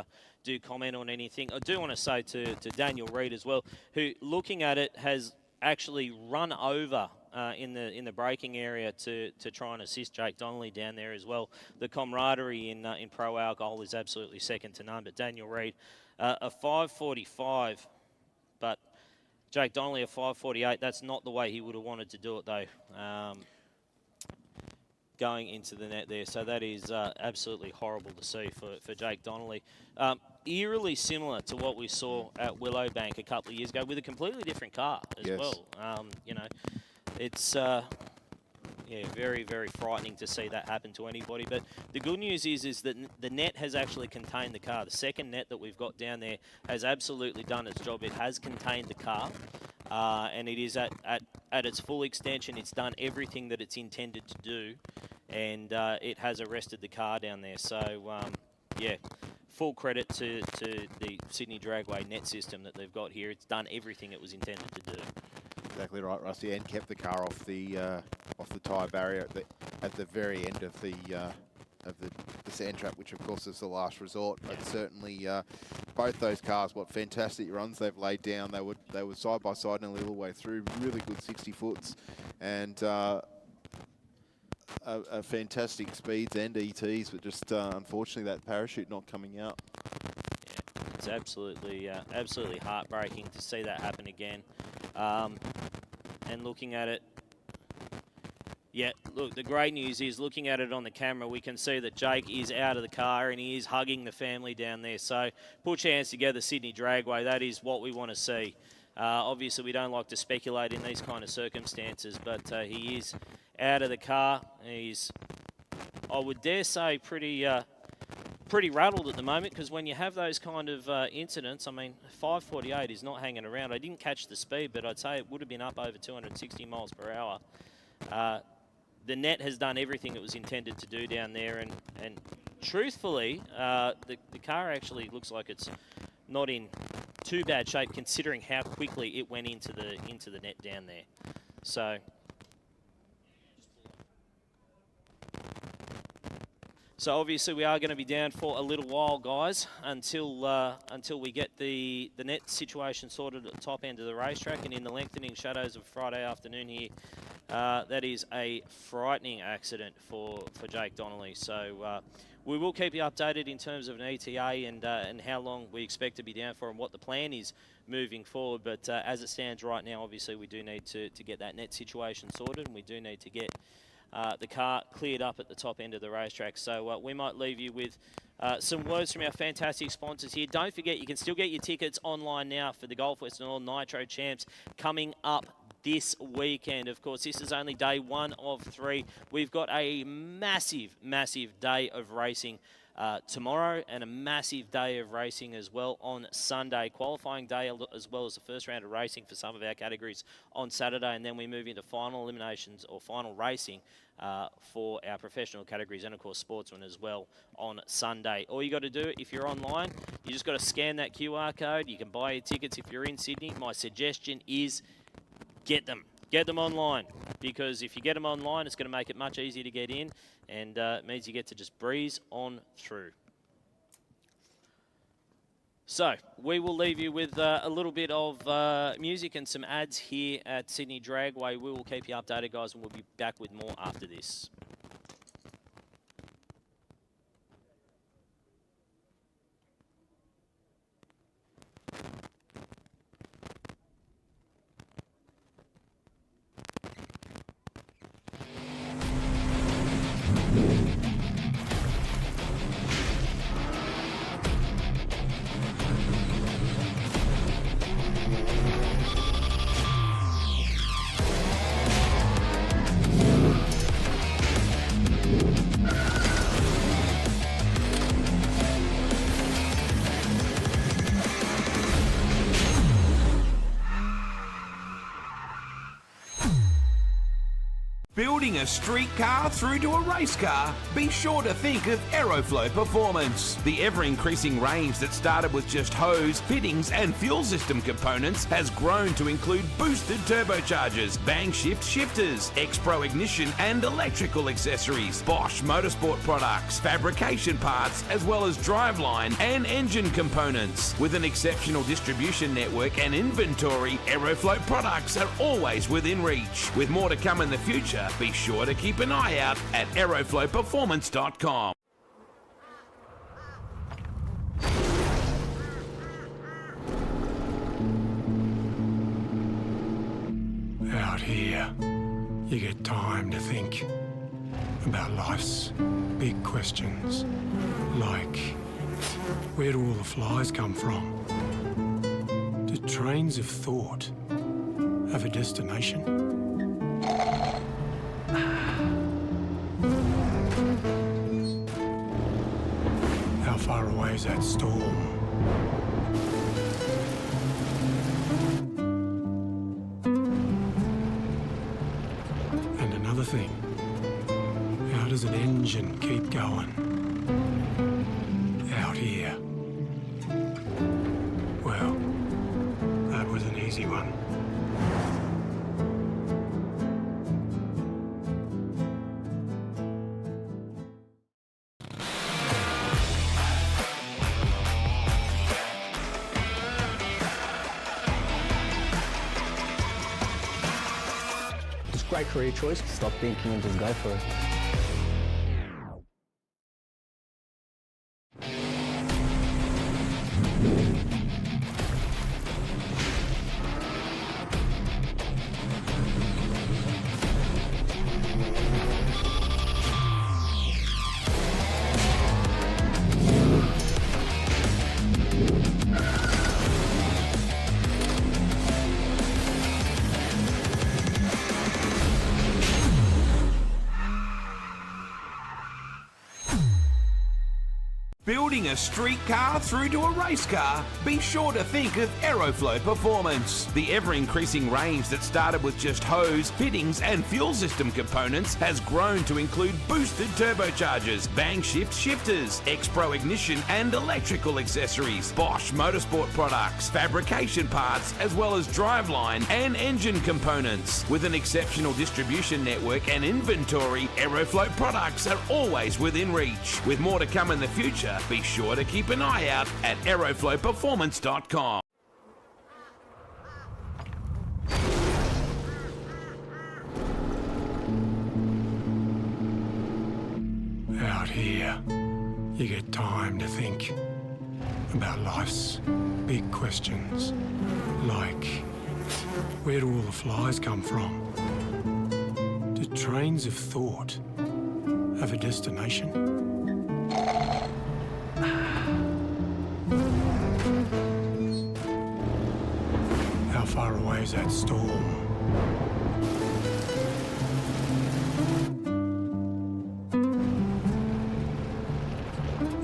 comment on anything. I do want to say to Daniel Reid as well, who, looking at it, has actually run over in the braking area to try and assist Jake Donnelly down there as well. The camaraderie in pro alcohol is absolutely second to none. But Daniel Reid, a 5:45, but Jake Donnelly a 5:48. That's not the way he would have wanted to do it though. Going into the net there, so that is absolutely horrible to see for Jake Donnelly. Eerily similar to what we saw at Willowbank a couple of years ago with a completely different car as well. You know, it's yeah, very, very frightening to see that happen to anybody. But the good news is that the net has actually contained the car. The second net that we've got down there has absolutely done its job. It has contained the car, and it is at its full extension. It's done everything that it's intended to do, and it has arrested the car down there. So, yeah, full credit to the Sydney Dragway net system that they've got here. It's done everything it was intended to do. Exactly right, Rusty, and kept the car off the tyre barrier at the very end of the sand trap, which of course is the last resort. But certainly both those cars, what fantastic runs they've laid down. They were side by side nearly all the way through. Really good 60-foots and a fantastic speeds and ETs, but just unfortunately that parachute not coming out. Yeah, it's absolutely absolutely heartbreaking to see that happen again. And looking at it, Yeah, look, the great news is, looking at it on the camera, we can see that Jake is out of the car and he is hugging the family down there. So put your hands together, Sydney Dragway. That is what we want to see. Obviously, we don't like to speculate in these kind of circumstances, but he is out of the car. He's, I would dare say, pretty rattled at the moment, because when you have those kind of incidents, I mean, 548 is not hanging around. I didn't catch the speed, but I'd say it would have been up over 260 miles per hour. The net has done everything it was intended to do down there, and truthfully, the car actually looks like it's not in too bad shape, considering how quickly it went into the net down there. So obviously we are going to be down for a little while, guys, until we get the net situation sorted at the top end of the racetrack. And in the lengthening shadows of Friday afternoon here, that is a frightening accident for Jake Donnelly. So we will keep you updated in terms of an ETA and how long we expect to be down for and what the plan is moving forward. But as it stands right now, obviously we do need to get that net situation sorted, and we do need to get the car cleared up at the top end of the racetrack. So we might leave you with some words from our fantastic sponsors here. Don't forget, you can still get your tickets online now for the Gulf Western Oil Nitro Champs coming up this weekend. Of course, this is only day 1 of 3. We've got a massive, massive day of racing tomorrow, and a massive day of racing as well on Sunday. Qualifying day as well as the first round of racing for some of our categories on Saturday, and then we move into final eliminations or final racing for our professional categories, and of course sportsmen as well on Sunday. All you got to do, if you're online, you just got to scan that QR code. You can buy your tickets if you're in Sydney. My suggestion is get them online, because if you get them online, it's going to make it much easier to get in, and it means you get to just breeze on through. So we will leave you with a little bit of music and some ads here at Sydney Dragway. We will keep you updated, guys, and we'll be back with more after this. Building a street car through to a race car? Be sure to think of Aeroflow Performance. The ever-increasing range that started with just hose, fittings and fuel system components has grown to include boosted turbochargers, bang shift shifters, X-Pro ignition and electrical accessories, Bosch motorsport products, fabrication parts, as well as driveline and engine components. With an exceptional distribution network and inventory, Aeroflow products are always within reach. With more to come in the future, be sure to keep an eye out at aeroflowperformance.com. Out here, you get time to think about life's big questions, like where do all the flies come from? Do trains of thought have a destination? How far away is that storm? And another thing, how does an engine keep going? Out here. Well, that was an easy one. Great career choice. Stop thinking and just go for it. Building a street car through to a race car? Be sure to think of Aeroflow Performance. The ever-increasing range that started with just hose, fittings and fuel system components has grown to include boosted turbochargers, bang shift shifters, X-Pro ignition and electrical accessories, Bosch motorsport products, fabrication parts, as well as driveline and engine components. With an exceptional distribution network and inventory, Aeroflow products are always within reach. With more to come in the future, be sure to keep an eye out at aeroflowperformance.com. Out here, you get time to think about life's big questions, like where do all the flies come from? Do trains of thought have a destination? How far away is that storm?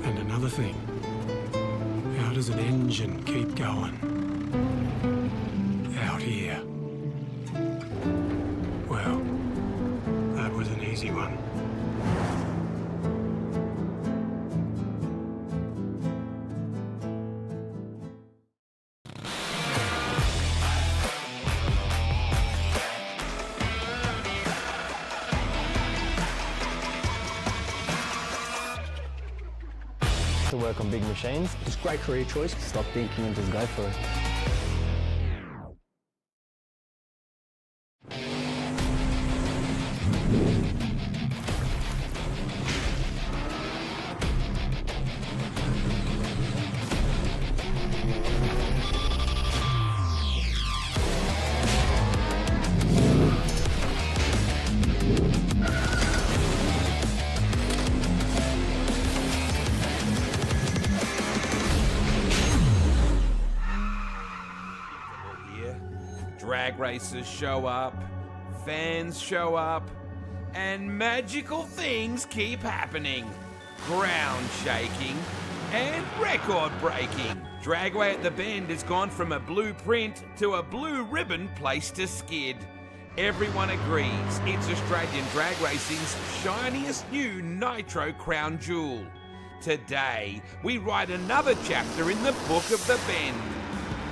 And another thing, how does an engine keep going? Out here. Well, that was an easy one. To work on big machines. It's a great career choice. Stop thinking and just go for it. Drag racers show up, fans show up, and magical things keep happening. Ground shaking and record breaking. Dragway at the Bend has gone from a blueprint to a blue ribbon place to skid. Everyone agrees it's Australian drag racing's shiniest new Nitro crown jewel. Today, we write another chapter in the book of the Bend.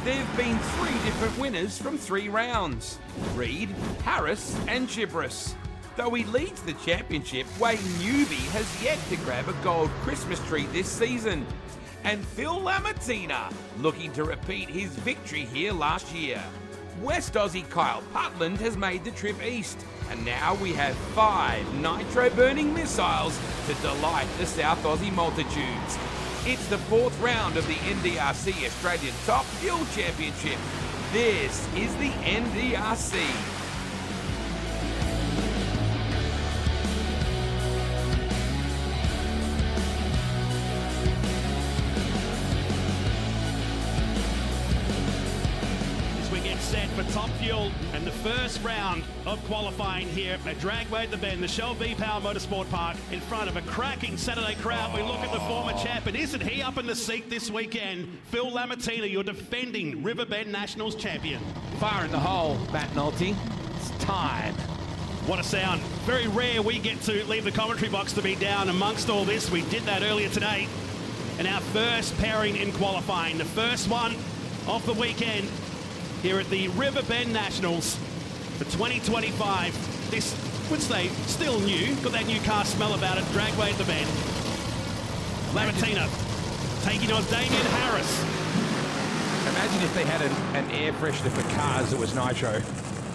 There have been 3 different winners from 3 rounds: Reed, Harris and Chibris. Though he leads the championship, Wayne Newby has yet to grab a gold Christmas tree this season. And Phil Lamartina looking to repeat his victory here last year. West Aussie Kyle Putland has made the trip east, and now we have 5 nitro-burning missiles to delight the South Aussie multitudes. It's the 4th round of the NDRC Australian Top Fuel Championship. This is the NDRC. As we get set for Top Fuel and the first round of qualifying here at Dragway at the Bend, the Shell V-Power Motorsport Park, in front of a cracking Saturday crowd. We look at the former champ, and isn't he up in the seat this weekend? Phil Lamartina, your defending Riverbend Nationals champion. Far in the hole, Matt Nolte. It's time. What a sound. Very rare we get to leave the commentary box to be down amongst all this. We did that earlier today. And our first pairing in qualifying, the first one of the weekend here at the Riverbend Nationals for 2025. This, would say, still new. Got that new car smell about it. Dragway at the Bend. Lamartina taking on Damien Harris. Imagine if they had an air freshener for cars that was nitro.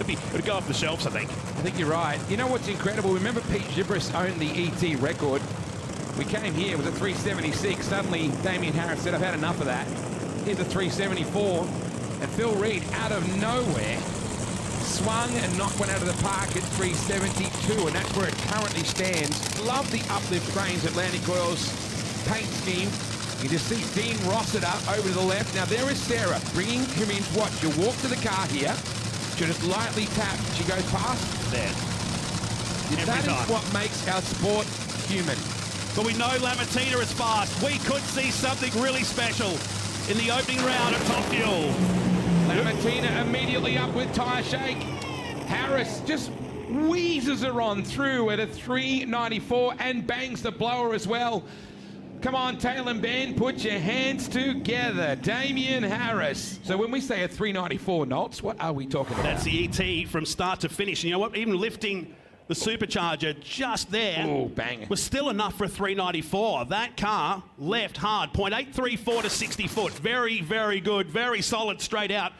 It'd go off the shelves, I think. I think you're right. You know what's incredible? Remember Pete Gibris owned the ET record? We came here with a 376. Suddenly, Damien Harris said, I've had enough of that. Here's a 374. And Phil Reed, out of nowhere, swung and knocked one out of the park at 372, and that's where it currently stands. Love the uplift frames Atlantic Oil's paint scheme. You just see Dean Rossiter over to the left. Now there is Sarah bringing him in. Watch, you walk to the car here. She'll just lightly tap. She goes past. There. That is what makes our sport human. but we know Lamartina is fast. We could see something really special in the opening round at Top Fuel. Lamartina immediately up with tyre shake. Harris just wheezes her on through at a 394 and bangs the blower as well. Come on, Tail and Ben, put your hands together. Damien Harris. So when we say a 394 knots, what are we talking about? That's the ET from start to finish. And you know what? Even lifting the supercharger just there was still enough for a 394. That car left hard. 0.834 to 60 foot. Very, very good. Very solid straight out.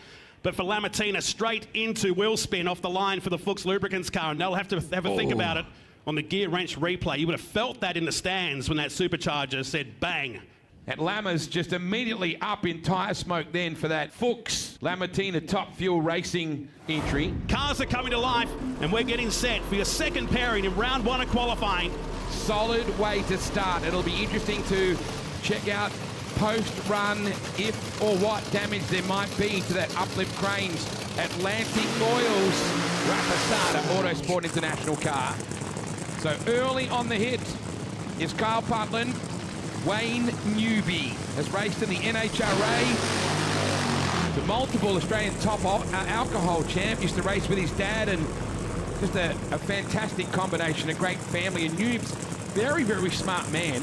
But for Lamartina, straight into wheel spin off the line for the Fuchs Lubricants car. And they'll have to have a think about it on the gear wrench replay. You would have felt that in the stands when that supercharger said bang. And Lama's just immediately up in tyre smoke then for that Fuchs Lamartina Top Fuel Racing entry. Cars are coming to life, and we're getting set for your second pairing in round 1 of qualifying. Solid way to start. It'll be interesting to check out post-run if or what damage there might be to that uplift cranes Atlantic Oils Rapasada Autosport International car. So early on the hit is Kyle Putland. Wayne Newby has raced in the NHRA. The multiple Australian top alcohol champ. Used to race with his dad, and just a fantastic combination, a great family. And Newb's very, very smart man.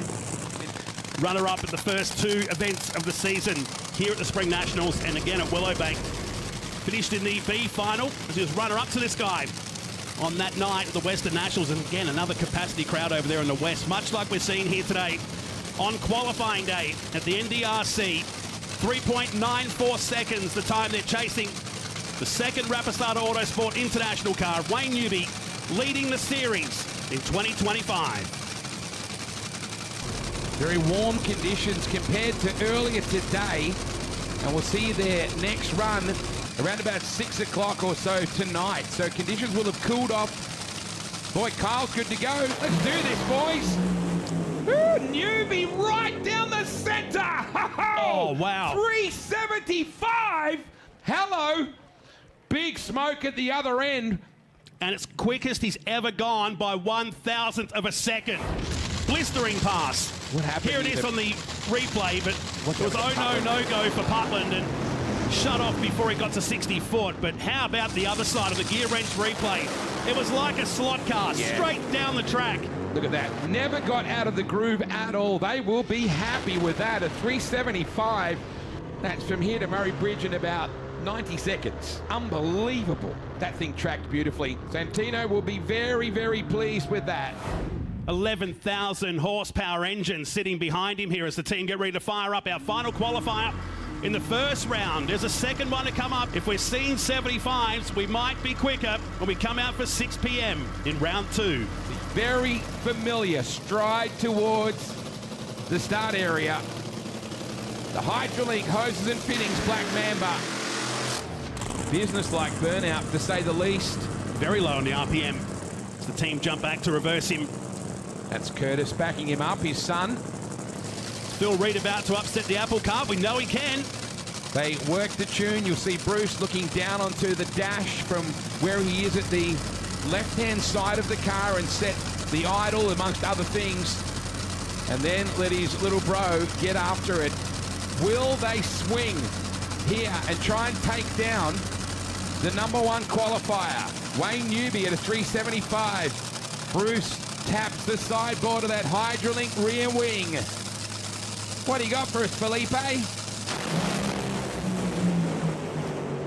Runner-up at the first 2 events of the season here at the Spring Nationals and again at Willowbank. Finished in the B final as he was runner-up to this guy on that night at the Western Nationals. And again, another capacity crowd over there in the West, much like we're seeing here today. On qualifying day at the NDRC, 3.94 seconds the time they're chasing the second Rapasada Autosport International car, Wayne Newby, leading the series in 2025. Very warm conditions compared to earlier today, and we'll see their next run around about 6 o'clock or so tonight. So conditions will have cooled off. Boy, Kyle's good to go. Let's do this, boys. Ooh, Newby right down the center. Oh, wow. 375. Hello. Big smoke at the other end. And it's quickest he's ever gone by 1,000th of a second. Blistering pass. What happened? Here it is on the replay, but it was no-go for Putland and shut off before he got to 60 foot. But how about the other side of the gear wrench replay? It was like a slot car, straight down the track. Look at that. Never got out of the groove at all. They will be happy with that. A 375. That's from here to Murray Bridge in about 90 seconds. Unbelievable. That thing tracked beautifully. Santino will be very, very pleased with that. 11,000 horsepower engine sitting behind him here as the team get ready to fire up our final qualifier in the first round. There's a second one to come up. If we're seeing 75s, we might be quicker when we come out for 6 p.m. in round 2. Very familiar stride towards the start area. The Hydrolink hoses and fittings Black Mamba. Business-like burnout, to say the least. Very low on the RPM. As the team jump back to reverse him. That's Curtis backing him up, his son. Phil Reed about to upset the apple cart. We know he can. They work the tune. You'll see Bruce looking down onto the dash from where he is at the left-hand side of the car and set the idle amongst other things. And then let his little bro get after it. Will they swing here and try and take down the #1 qualifier? Wayne Newby at a 375. Bruce taps the sideboard of that Hydrolink rear wing. What do you got for us, Felipe?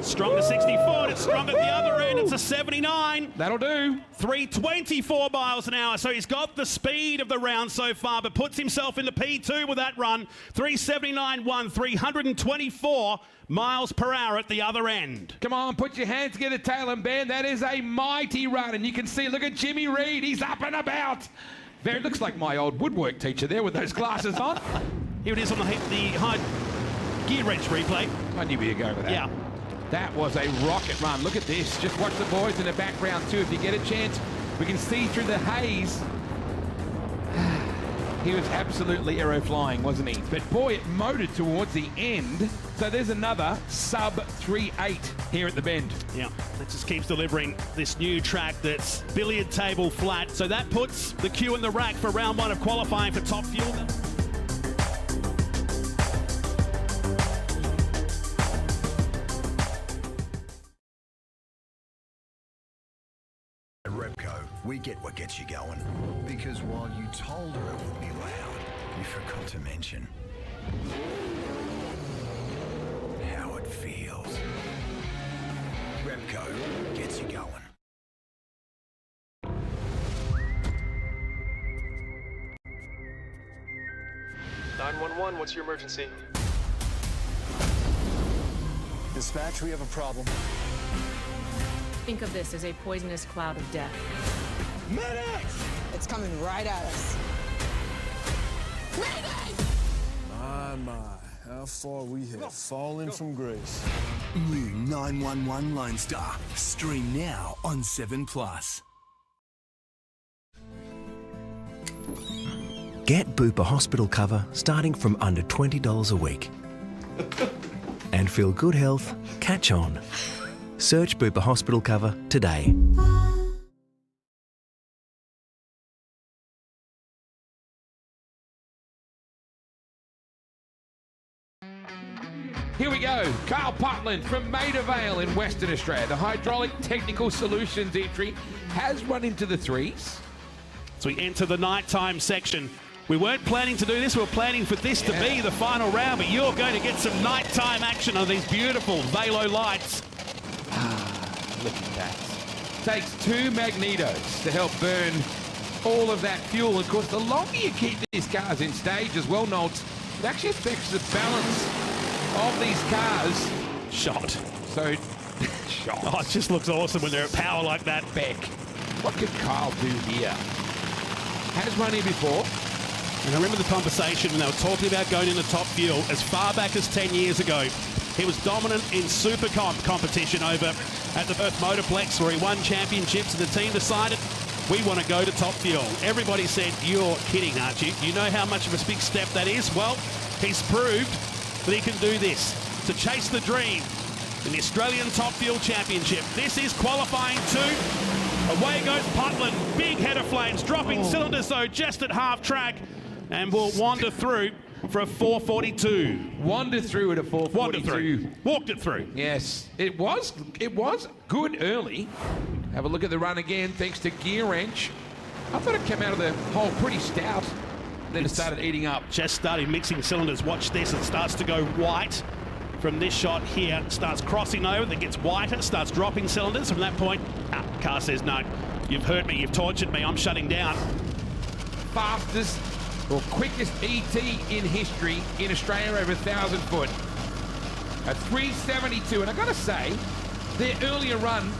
Strong to 64, it's strong at the other end. It's a 79. That'll do. 324 miles an hour. So he's got the speed of the round so far, but puts himself in the P2 with that run. 379.1, 324 miles per hour at the other end. Come on, put your hands together, Tail and Ben. That is a mighty run. And you can see, look at Jimmy Reed. He's up and about. Very looks like my old woodwork teacher there with those glasses on. Here it is on the high gear wrench replay. I knew we'd go with that. Yeah. That was a rocket run. Look at this. Just watch the boys in the background too. If you get a chance, we can see through the haze. He was absolutely aero flying, wasn't he? But boy, it motored towards the end. So there's another sub 3.8 here at the bend. Yeah, it just keeps delivering this new track that's billiard table flat. So that puts the queue in the rack for round 1 of qualifying for Top Fuel. At Repco, we get what gets you going. Because while you told her it would be loud, you forgot to mention how it feels. Repco gets you going. What's your emergency? Dispatch, we have a problem. Think of this as a poisonous cloud of death. Medics! It's coming right at us. My, how far we have fallen from grace. New 911 Lone Star. Stream now on 7+. Get Bupa hospital cover starting from under $20 a week. And feel good health, catch on. Search Bupa hospital cover today. Here we go. Carl Putland from Maida Vale in Western Australia. The Hydraulic Technical Solutions entry has run into the threes. So we enter the nighttime section. We weren't planning to do this. We were planning for this to be the final round, but you're going to get some nighttime action on these beautiful Velo lights. Look at that. Takes 2 magnetos to help burn all of that fuel. Of course, the longer you keep these cars in stage as well, Nolts, it actually affects the balance of these cars. Shot. So, shot. Oh, it just looks awesome when they're at power like that. Beck. What could Kyle do here? Has run here before. And I remember the conversation when they were talking about going into Top Fuel as far back as 10 years ago. He was dominant in Super competition over at the Perth Motorplex where he won championships, and the team decided, we want to go to Top Fuel. Everybody said, you're kidding, aren't you? You know how much of a big step that is? Well, he's proved that he can do this, to chase the dream in the Australian Top Fuel Championship. This is qualifying 2. Away goes Putland. Big head of flames, dropping cylinders though just at half track, and will wander through for a 4:42. Wander through at a 4:42. Walked it through. Yes, it was good early. Have a look at the run again, thanks to Gear Wrench. I thought it came out of the hole pretty stout. Then it started eating up. Just started mixing cylinders. Watch this. It starts to go white from this shot here. Starts crossing over, then gets whiter, starts dropping cylinders. From that point, car says, no, you've hurt me, you've tortured me, I'm shutting down. Fastest or quickest ET in history in Australia over 1,000 foot. A 372, and I gotta say, their earlier run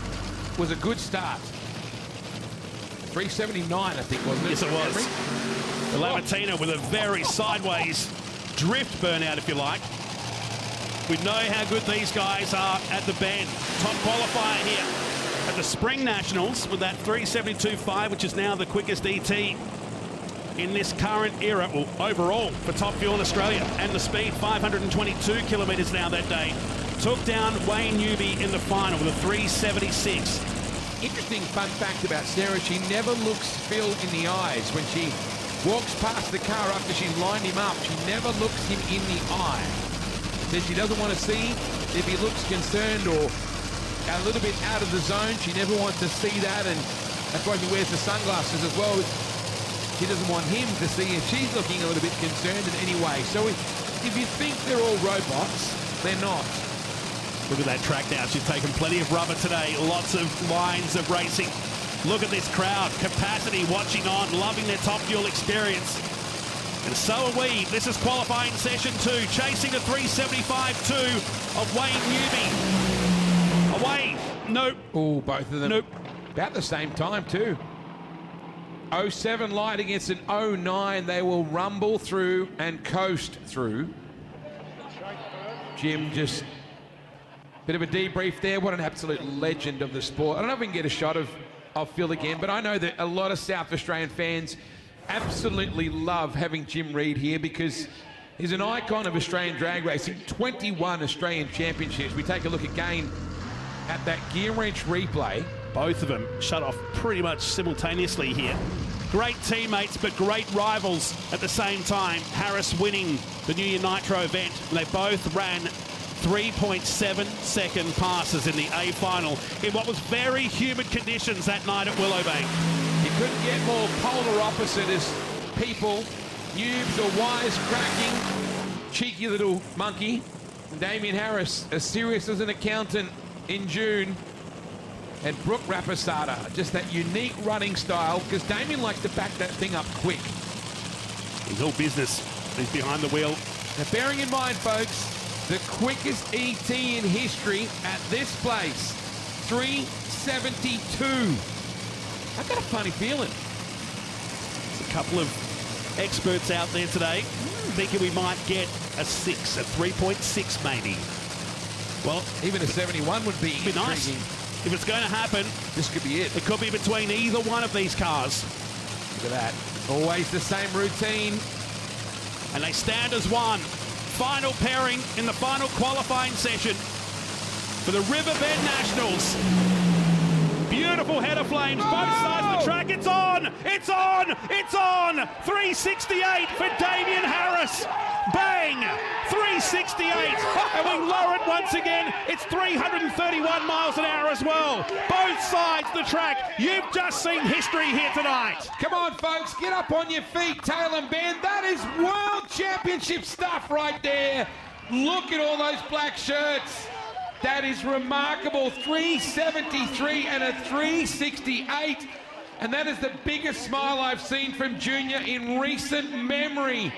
was a good start. 379, I think, wasn't it? Yes, it was. The Lamatina with a very sideways drift burnout, if you like. We know how good these guys are at the bend. Top qualifier here at the Spring Nationals with that 372.5, which is now the quickest ET in this current era, well, overall for Top Fuel in Australia. And the speed, 522 kilometres now that day. Took down Wayne Newby in the final with a 376. Interesting fun fact about Sarah, she never looks Phil in the eyes when she walks past the car after she's lined him up. She never looks him in the eye. Says she doesn't want to see if he looks concerned or a little bit out of the zone. She never wants to see that, and that's why she wears the sunglasses as well. She doesn't want him to see if she's looking a little bit concerned in any way. So if you think they're all robots, they're not. Look at that track now. She's taken plenty of rubber today. Lots of lines of racing. Look at this crowd. Capacity watching on, loving their Top Fuel experience. And so are we. This is qualifying session 2, chasing the 375.2 of Wayne Newby. Away. Nope. Oh, both of them. Nope. About the same time too. 07 light against an 09. They will rumble through and coast through. Jim just bit of a debrief there. What an absolute legend of the sport. I don't know if we can get a shot of Phil again, but I know that a lot of South Australian fans absolutely love having Jim Reed here because he's an icon of Australian drag racing, 21 Australian championships. We take a look again at that gear wrench replay. Both of them shut off pretty much simultaneously here. Great teammates, but great rivals at the same time. Harris winning the New Year Nitro event. They both ran 3.7 second passes in the A final in what was very humid conditions that night at Willowbank. You couldn't get more polar opposite as people, noobs or wisecracking, cheeky little monkey. Damien Harris, as serious as an accountant in June. And Brooke Rapasada, just that unique running style, because Damien likes to back that thing up quick. He's all business. He's behind the wheel. Now, bearing in mind, folks, the quickest ET in history at this place, 3:72. I've got a funny feeling. There's a couple of experts out there today thinking we might get a 6, a 3.6 maybe. Well, even a 71 would be nice. If it's going to happen, this could be it. It could be between either one of these cars. Look at that. Always the same routine. And they stand as one. Final pairing in the final qualifying session for the Riverbend Nationals. Beautiful header flames, both sides of the track. It's on! It's on! It's on! 368 for Damien Harris. Bang! 368. And we lower it once again. It's 331 miles an hour as well. Both sides of the track. You've just seen history here tonight. Come on, folks. Get up on your feet, tail and bend. That is World Championship stuff right there. Look at all those black shirts. That is remarkable. 373 and a 368. And that is the biggest smile I've seen from Junior in recent memory.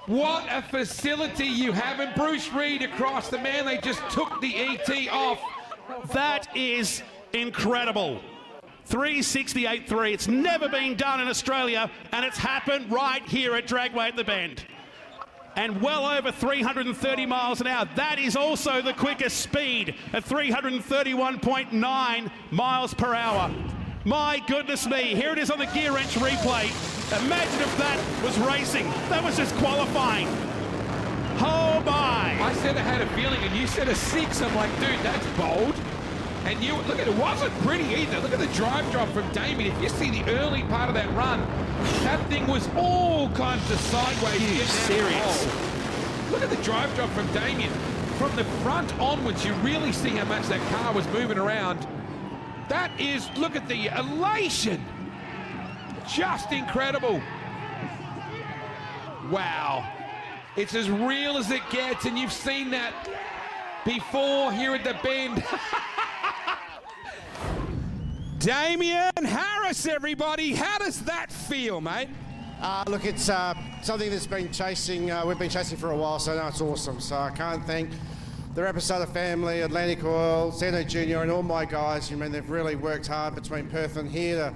What a facility you have. And Bruce Reed across the man. They just took the ET off. That is incredible. 368.3. It's never been done in Australia, and it's happened right here at Dragway at the Bend. And well over 330 miles an hour. That is also the quickest speed at 331.9 miles per hour. My goodness me, here it is on the gear wrench replay. Imagine if that was racing. That was just qualifying. Oh my. I said I had a feeling and you said a 6. I'm like, dude, that's bold. And you look at it, wasn't pretty either. Look at the drive drop from Damien. If you see the early part of that run, that thing was all kinds of sideways. Serious. Look at the drive drop from Damien. From the front onwards, you really see how much that car was moving around. That is, look at the elation. Just incredible. Wow. It's as real as it gets, and you've seen that before here at the Bend. Damien Harris, everybody. How does that feel, mate? Look, it's something that's been chasing, we've been chasing for a while, so now it's awesome. So I can't thank the Rapasada family, Atlantic Oil, Sano Junior, and all my guys. I mean, they've really worked hard between Perth and here to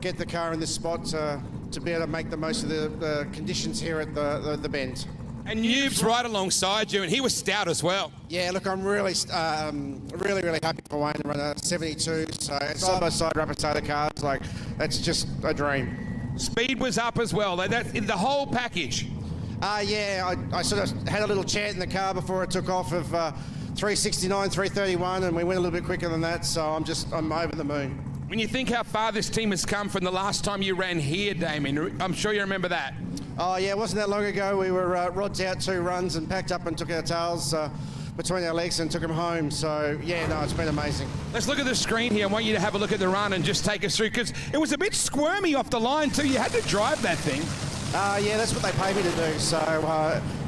get the car in this spot to be able to make the most of the conditions here at the Bend. And Noob's right alongside you, and he was stout as well. Yeah, look, I'm really happy for Wayne to run a 72. So side-by-side Rapasada cars, like, that's just a dream. Speed was up as well. That's in the whole package. Yeah, I sort of had a little chat in the car before it took off of 369, 331, and we went a little bit quicker than that, so I'm over the moon. When you think how far this team has come from the last time you ran here, Damien, I'm sure you remember that. Oh, yeah, it wasn't that long ago. We were rods out 2 runs and packed up and took our tails between our legs and took them home. So, yeah, no, it's been amazing. Let's look at the screen here. I want you to have a look at the run and just take us through, because it was a bit squirmy off the line too. You had to drive that thing. Yeah, that's what they pay me to do. So,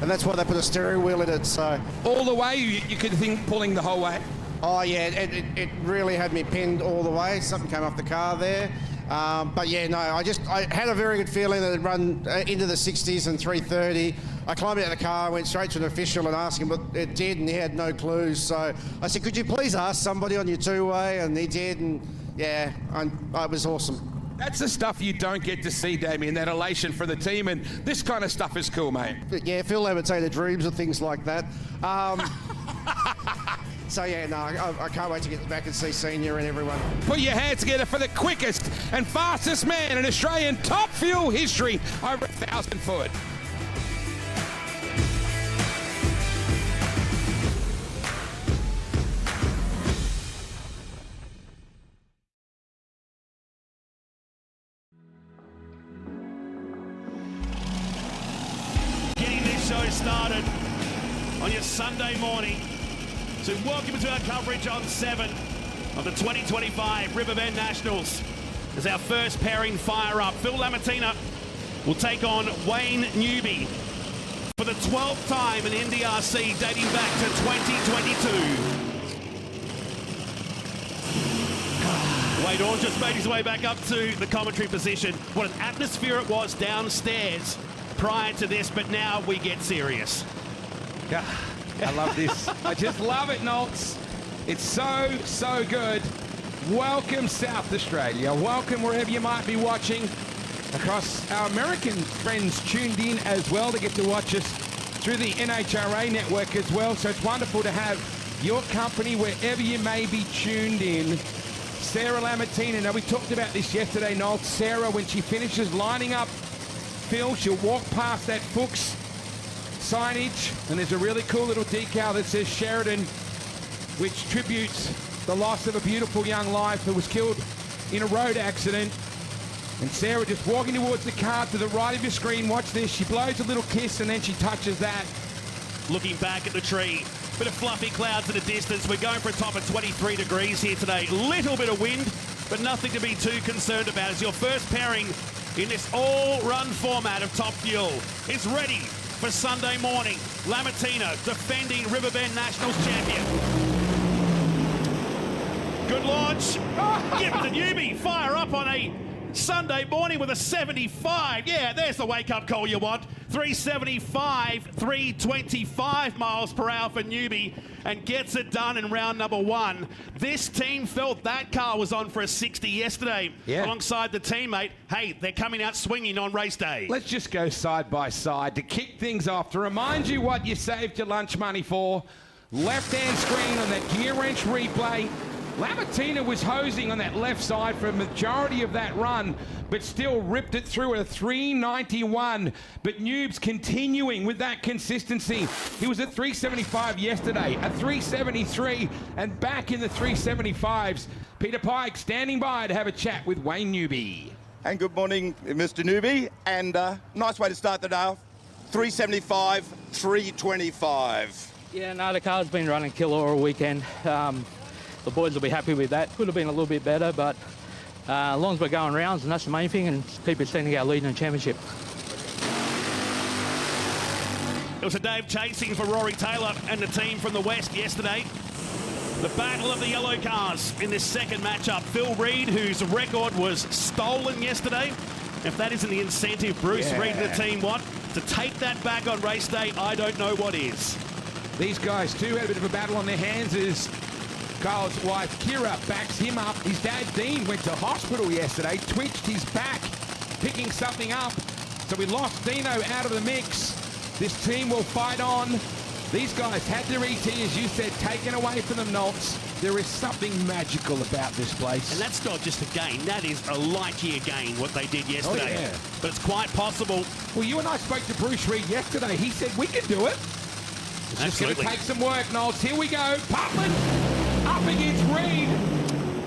and that's why they put a steering wheel in it. So all the way, you could think pulling the whole way. Oh yeah, it really had me pinned all the way. Something came off the car there. But yeah, no, I had a very good feeling that it'd run into the 60s and 330. I climbed out of the car, went straight to an official and asked him what it did, and he had no clues. So I said, could you please ask somebody on your 2-way? And he did, and yeah, it was awesome. That's the stuff you don't get to see, Damien, that elation for the team, and this kind of stuff is cool, mate. Yeah, Phil would say the dreams of things like that. So yeah, no, I can't wait to get back and see Senior and everyone. Put your hands together for the quickest and fastest man in Australian top fuel history over 1,000 foot. Getting this show started on your Sunday morning. So welcome to our coverage on 7 of the 2025 Riverbend Nationals. As our first pairing fire up, Phil Lamartina will take on Wayne Newby for the 12th time in NDRC dating back to 2022. Wade Orr just made his way back up to the commentary position. What an atmosphere it was downstairs prior to this, but now we get serious. I love this. I just love it, Nolts. It's so good. Welcome, South Australia. Welcome wherever you might be watching. Across our American friends tuned in as well to get to watch us through the NHRA network as well. So it's wonderful to have your company wherever you may be tuned in. Sarah Lamartina. Now, we talked about this yesterday, Nolts. Sarah, when she finishes lining up Phil, she'll walk past that Fuchs signage, and there's a really cool little decal that says Sheridan, which tributes the loss of a beautiful young life who was killed in a road accident. And Sarah just walking towards the car to the right of your screen. Watch this. She blows a little kiss and then she touches that. Looking back at the tree, bit of fluffy clouds in the distance. We're going for a top of 23 degrees here today. Little bit of wind, but nothing to be too concerned about. As your first pairing in this all-run format of Top Fuel is ready for Sunday morning. Lamartina, defending Riverbend Nationals champion. Good launch. Give it to Newby. Fire up on a Sunday morning with a 75. Yeah, there's the wake-up call you want. 375, 325 miles per hour for Newby, and gets it done in round number 1. This team felt that car was on for a 60 yesterday alongside the teammate. Hey, they're coming out swinging on race day. Let's just go side by side to kick things off. To remind you what you saved your lunch money for, left-hand screen on that gear wrench replay. Lamartina was hosing on that left side for a majority of that run, but still ripped it through at a 391. But Noob's continuing with that consistency. He was at 375 yesterday, a 373, and back in the 375s. Peter Pike standing by to have a chat with Wayne Newby. And good morning, Mr. Newby, and nice way to start the day off. 375, 325. Yeah, no, the car's been running killer all weekend. The boys will be happy with that. Could have been a little bit better, but as long as we're going rounds, and that's the main thing, and keep extending our lead in the championship. It was a day of chasing for Rory Taylor and the team from the West yesterday. The battle of the yellow cars in this second matchup. Phil Reid, whose record was stolen yesterday. If that isn't the incentive Bruce Reid and the team want to take that back on race day, I don't know what is. These guys too had a bit of a battle on their hands as Kyle's wife Kira backs him up. His dad Dean went to hospital yesterday, twitched his back, picking something up. So we lost Dino out of the mix. This team will fight on. These guys had their ET, as you said, taken away from them, Nolts. There is something magical about this place. And that's not just a gain, that is a light year gain, what they did yesterday. Oh, yeah. But it's quite possible. Well, you and I spoke to Bruce Reid yesterday. He said we can do it. It's just going to take some work, Nolts. Here we go. Putman up against Reid.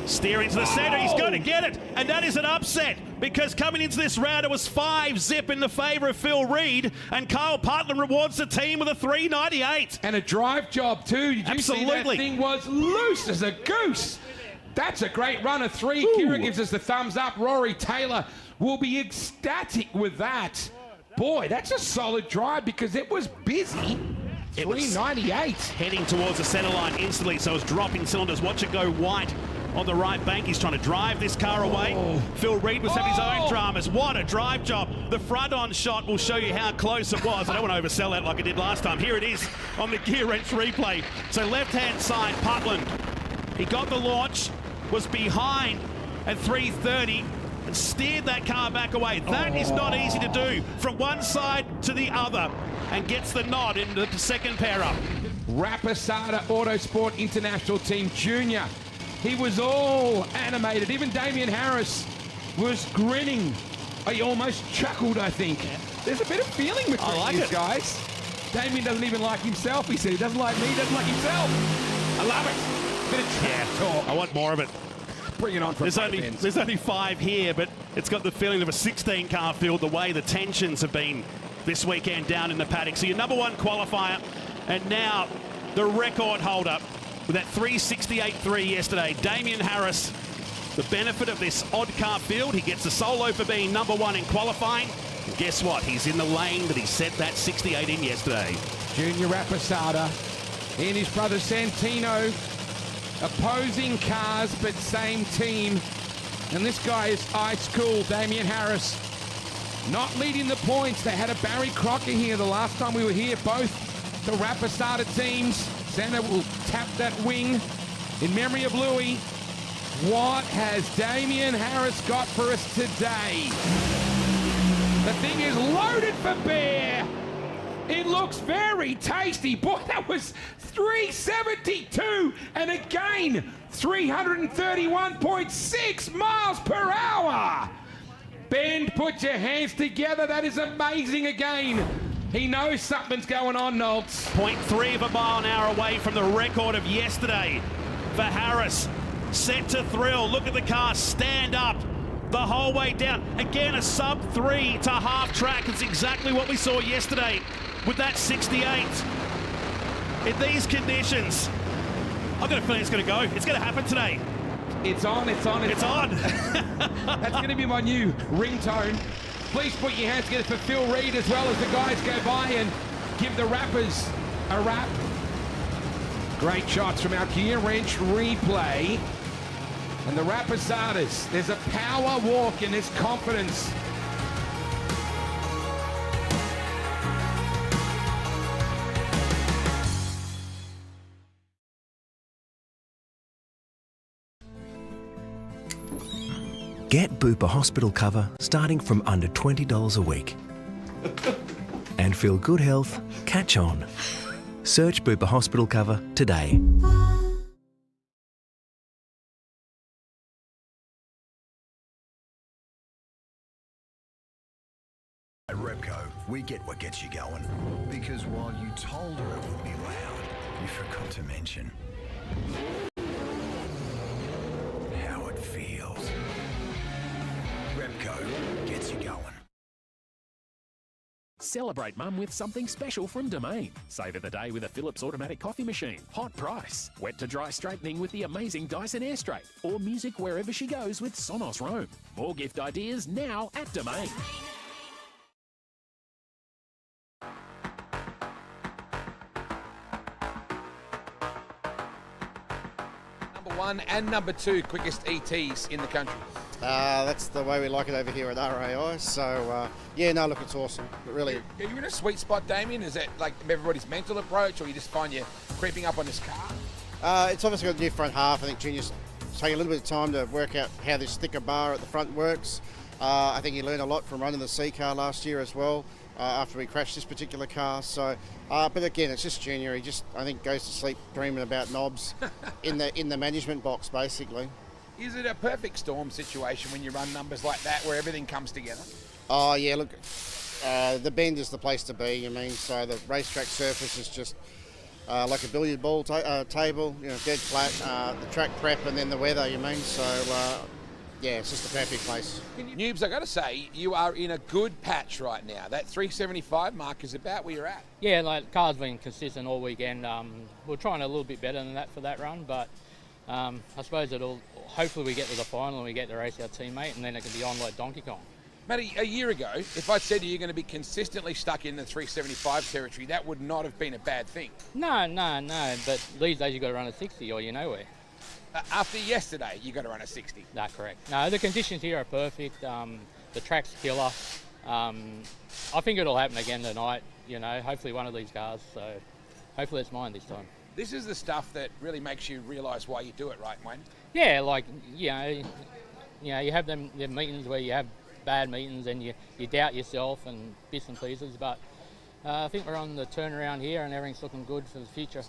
Steering to the centre, he's going to get it, and that is an upset, because coming into this round it was 5-zip in the favour of Phil Reid, and Kyle Putnam rewards the team with a 398. And a drive job too. Did you see that thing was loose as a goose? That's a great run of 3. Ooh. Kira gives us the thumbs up. Rory Taylor will be ecstatic with that. Boy, that's a solid drive because it was busy. 398. Heading towards the centre line instantly, so it's dropping cylinders. Watch it go white on the right bank. He's trying to drive this car away. Phil Reid was having his own dramas. What a drive job. The front-on shot will show you how close it was. I don't want to oversell that like I did last time. Here it is on the gear wrench replay. So left-hand side, Putland. He got the launch, was behind at 330, and steered that car back away. That is not easy to do from one side to the other, and gets the nod in the second pair up. Rapisada Autosport International Team Junior. He was all animated. Even Damien Harris was grinning. He almost chuckled, I think. Yeah. There's a bit of feeling between these guys. Damien doesn't even like himself, he said. He doesn't like me, he doesn't like himself. I love it. Bit of trash talk. I want more of it. Bring it on from There's only 5 here, but it's got the feeling of a 16-car field, the way the tensions have been this weekend down in the paddock. So your number 1 qualifier, and now the record holder with that 368.3 yesterday, Damien Harris. The benefit of this odd car field, he gets a solo for being number 1 in qualifying. And guess what? He's in the lane that he set that 68 in yesterday. Junior Rapisada and his brother Santino, opposing cars but same team. And this guy is ice cool, Damien Harris. Not leading the points. They had a Barry Crocker here the last time we were here. Both the Rapisada teams. Santa will tap that wing in memory of Louis. What has Damien Harris got for us today? The thing is loaded for bear. It looks very tasty. Boy, that was 372 and again 331.6 miles per hour. Ben, put your hands together. That is amazing again. He knows something's going on, Nolts. 0.3 of a mile an hour away from the record of yesterday for Harris. Set to thrill. Look at the car stand up the whole way down. Again, a sub-3 to half track. It's exactly what we saw yesterday with that 68. In these conditions, I've got a feeling it's going to go. It's going to happen today. It's on, it's on, it's on. That's going to be my new ringtone. Please put your hands together for Phil Reed as well as the guys go by and give the rappers a rap. Great shots from our gear wrench replay. And the Rapisadas, there's a power walk and there's confidence. Get Bupa hospital cover starting from under $20 a week. And feel good health, catch on. Search Bupa hospital cover today. At Repco, we get what gets you going. Because while you told her it would be loud, you forgot to mention how it feels. Repco gets you going. Celebrate mum with something special from Domain. Save the day with a Philips automatic coffee machine. Hot price. Wet to dry straightening with the amazing Dyson Airstraight. Or music wherever she goes with Sonos Roam. More gift ideas now at Domain. Number 1 and number 2 quickest ETs in the country. That's the way we like it over here at RAI. So, yeah, no, look, it's awesome. It really. Are you in a sweet spot, Damien? Is that like everybody's mental approach, or you just find you creeping up on this car? It's obviously got a new front half. I think Junior's taking a little bit of time to work out how this thicker bar at the front works. I think he learned a lot from running the C car last year as well, after we crashed this particular car. So, but again, it's just Junior. He just, I think, goes to sleep dreaming about knobs in the management box, basically. Is it a perfect storm situation when you run numbers like that where everything comes together? Oh, yeah, look, the bend is the place to be, I mean, so the racetrack surface is just like a billiard ball table, you know, dead flat, the track prep and then the weather, you mean, so yeah, it's just a perfect place. Noobs, I got to say, you are in a good patch right now. That 375 mark is about where you're at. Yeah, like the car's been consistent all weekend. We're trying a little bit better than that for that run, but I suppose hopefully we get to the final and we get to race our teammate and then it can be on like Donkey Kong. Matty, a year ago, if I'd said to you you're going to be consistently stuck in the 375 territory, that would not have been a bad thing. No, but these days you've got to run a 60 or you're nowhere. After yesterday, you got to run a 60. That's correct. No, the conditions here are perfect. The track's killer. I think it'll happen again tonight, you know, hopefully one of these cars, so hopefully it's mine this time. This is the stuff that really makes you realise why you do it, right, Wayne? Yeah, like, you have them meetings where you have bad meetings and you doubt yourself and bits and pieces, but I think we're on the turnaround here and everything's looking good for the future.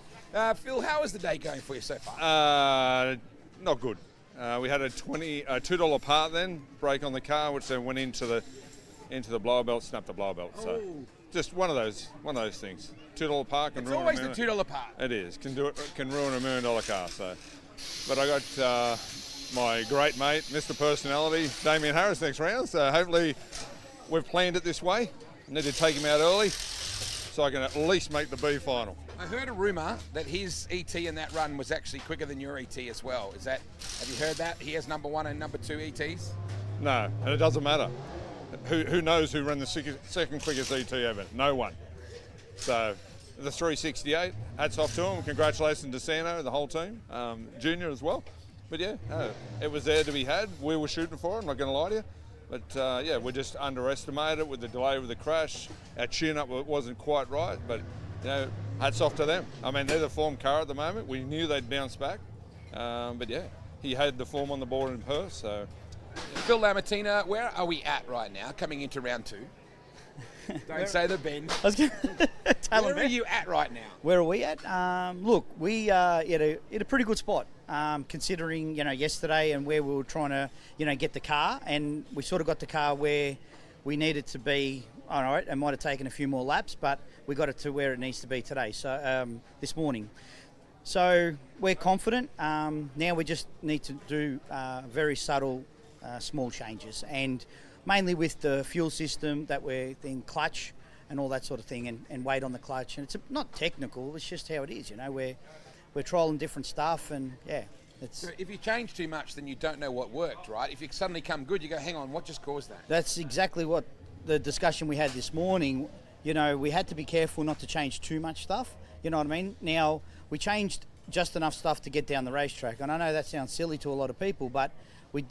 Phil, how is the day going for you so far? Not good. We had a $2 part then break on the car, which then went into the blower belt, snapped the blower belt. So just one of those things. $2 part can ruin. It's always the $2 part. It is. Can ruin $1 million car. So, but I got my great mate, Mr. Personality, Damien Harris next round. So hopefully we've planned it this way. I need to take him out early so I can at least make the B final. I heard a rumour that his ET in that run was actually quicker than your ET as well. Have you heard that? He has number 1 and number 2 ETs? No, and it doesn't matter. Who knows who ran the second quickest ET ever? No one. So the 368, hats off to him. Congratulations to Sano, the whole team, Junior as well. But yeah, it was there to be had. We were shooting for it, I'm not going to lie to you. But yeah, we just underestimated it with the delay with the crash. Our tune-up wasn't quite right, but you know, hats off to them. I mean, they're the form car at the moment. We knew they'd bounce back. But yeah, he had the form on the board in Perth, so. Phil Lamartina, where are we at right now, coming into round 2? Don't say the Ben. I was going to tell Where him. are you at right now? Where are we at? Look, we are at a pretty good spot, considering yesterday and where we were trying to get the car, and we sort of got the car where we needed to be. All right, it might have taken a few more laps, but we got it to where it needs to be today. So this morning. So we're confident. Now we just need to do very subtle, small changes, and mainly with the fuel system that we're in clutch and all that sort of thing, and weight on the clutch. And it's not technical, it's just how it is, we're trialling different stuff, and yeah. So if you change too much, then you don't know what worked, right? If you suddenly come good, you go, hang on, what just caused that? That's exactly what the discussion we had this morning. We had to be careful not to change too much stuff, you know what I mean? Now, we changed just enough stuff to get down the racetrack, and I know that sounds silly to a lot of people, but we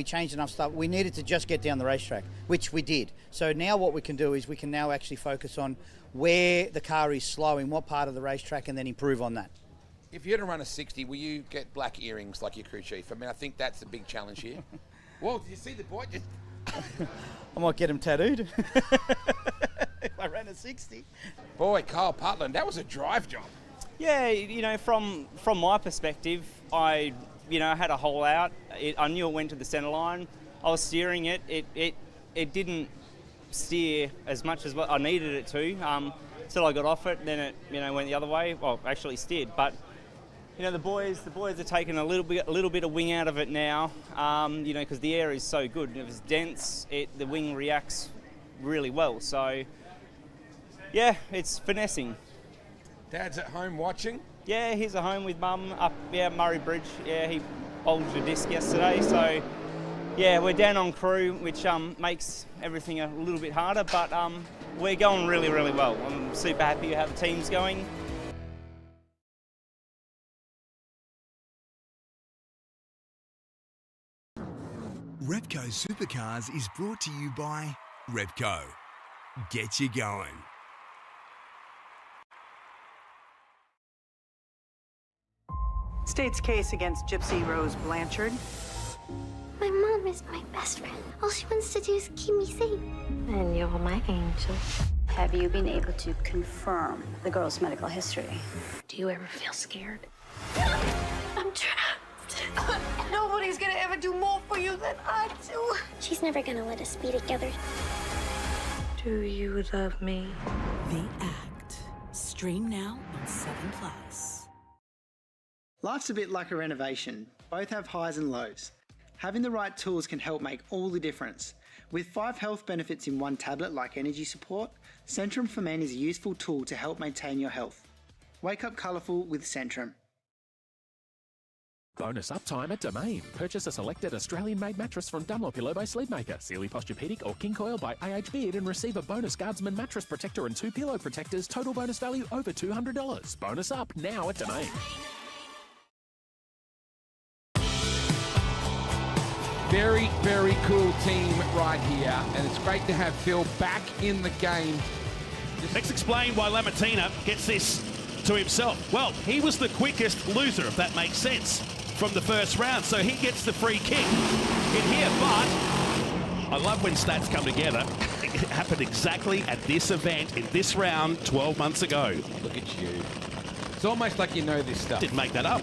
changed enough stuff. We needed to just get down the racetrack, which we did. So now what we can do is we can now actually focus on where the car is slow, in what part of the racetrack, and then improve on that. If you had to run a 60, will you get black earrings like your crew chief? I mean, I think that's a big challenge here. Well, did you see the boy? I might get him tattooed if I ran a 60. Boy, Kyle Putland, that was a drive job. Yeah, from my perspective, I had a hole out. I knew it went to the centre line. I was steering it. It didn't steer as much as what I needed it to. Till I got off it, then it went the other way. Well, actually steered, but the boys are taking a little bit of wing out of it now. Because the air is so good. If it's dense, the wing reacts really well. So yeah, it's finessing. Dad's at home watching? Yeah, he's at home with Mum up Murray Bridge. Yeah, he bulged a disc yesterday, so yeah, we're down on crew, which makes everything a little bit harder, but we're going really, really well. I'm super happy how the team's going. Repco Supercars is brought to you by Repco. Get you going. State's case against Gypsy Rose Blanchard. My mom is my best friend. All she wants to do is keep me safe. And you're my angel. Have you been able to confirm the girl's medical history? Do you ever feel scared? I'm trapped. Nobody's gonna ever do more for you than I do. She's never gonna let us be together. Do you love me? The Act. Stream now on 7+. Life's a bit like a renovation. Both have highs and lows. Having the right tools can help make all the difference. With 5 health benefits in one tablet like energy support, Centrum for Men is a useful tool to help maintain your health. Wake up colourful with Centrum. Bonus uptime at Domain. Purchase a selected Australian-made mattress from Dunlop by Sleepmaker, Sealy Posturepedic or King Coil by AH Beard and receive a bonus Guardsman mattress protector and 2 pillow protectors. Total bonus value over $200. Bonus up now at Domain. Very, very cool team right here, and it's great to have Phil back in the game. Let's explain why Lamartina gets this to himself. Well, he was the quickest loser, if that makes sense, from the first round, so he gets the free kick in here, but I love when stats come together. It happened exactly at this event in this round 12 months ago. Look at you. It's almost like you know this stuff. Didn't make that up.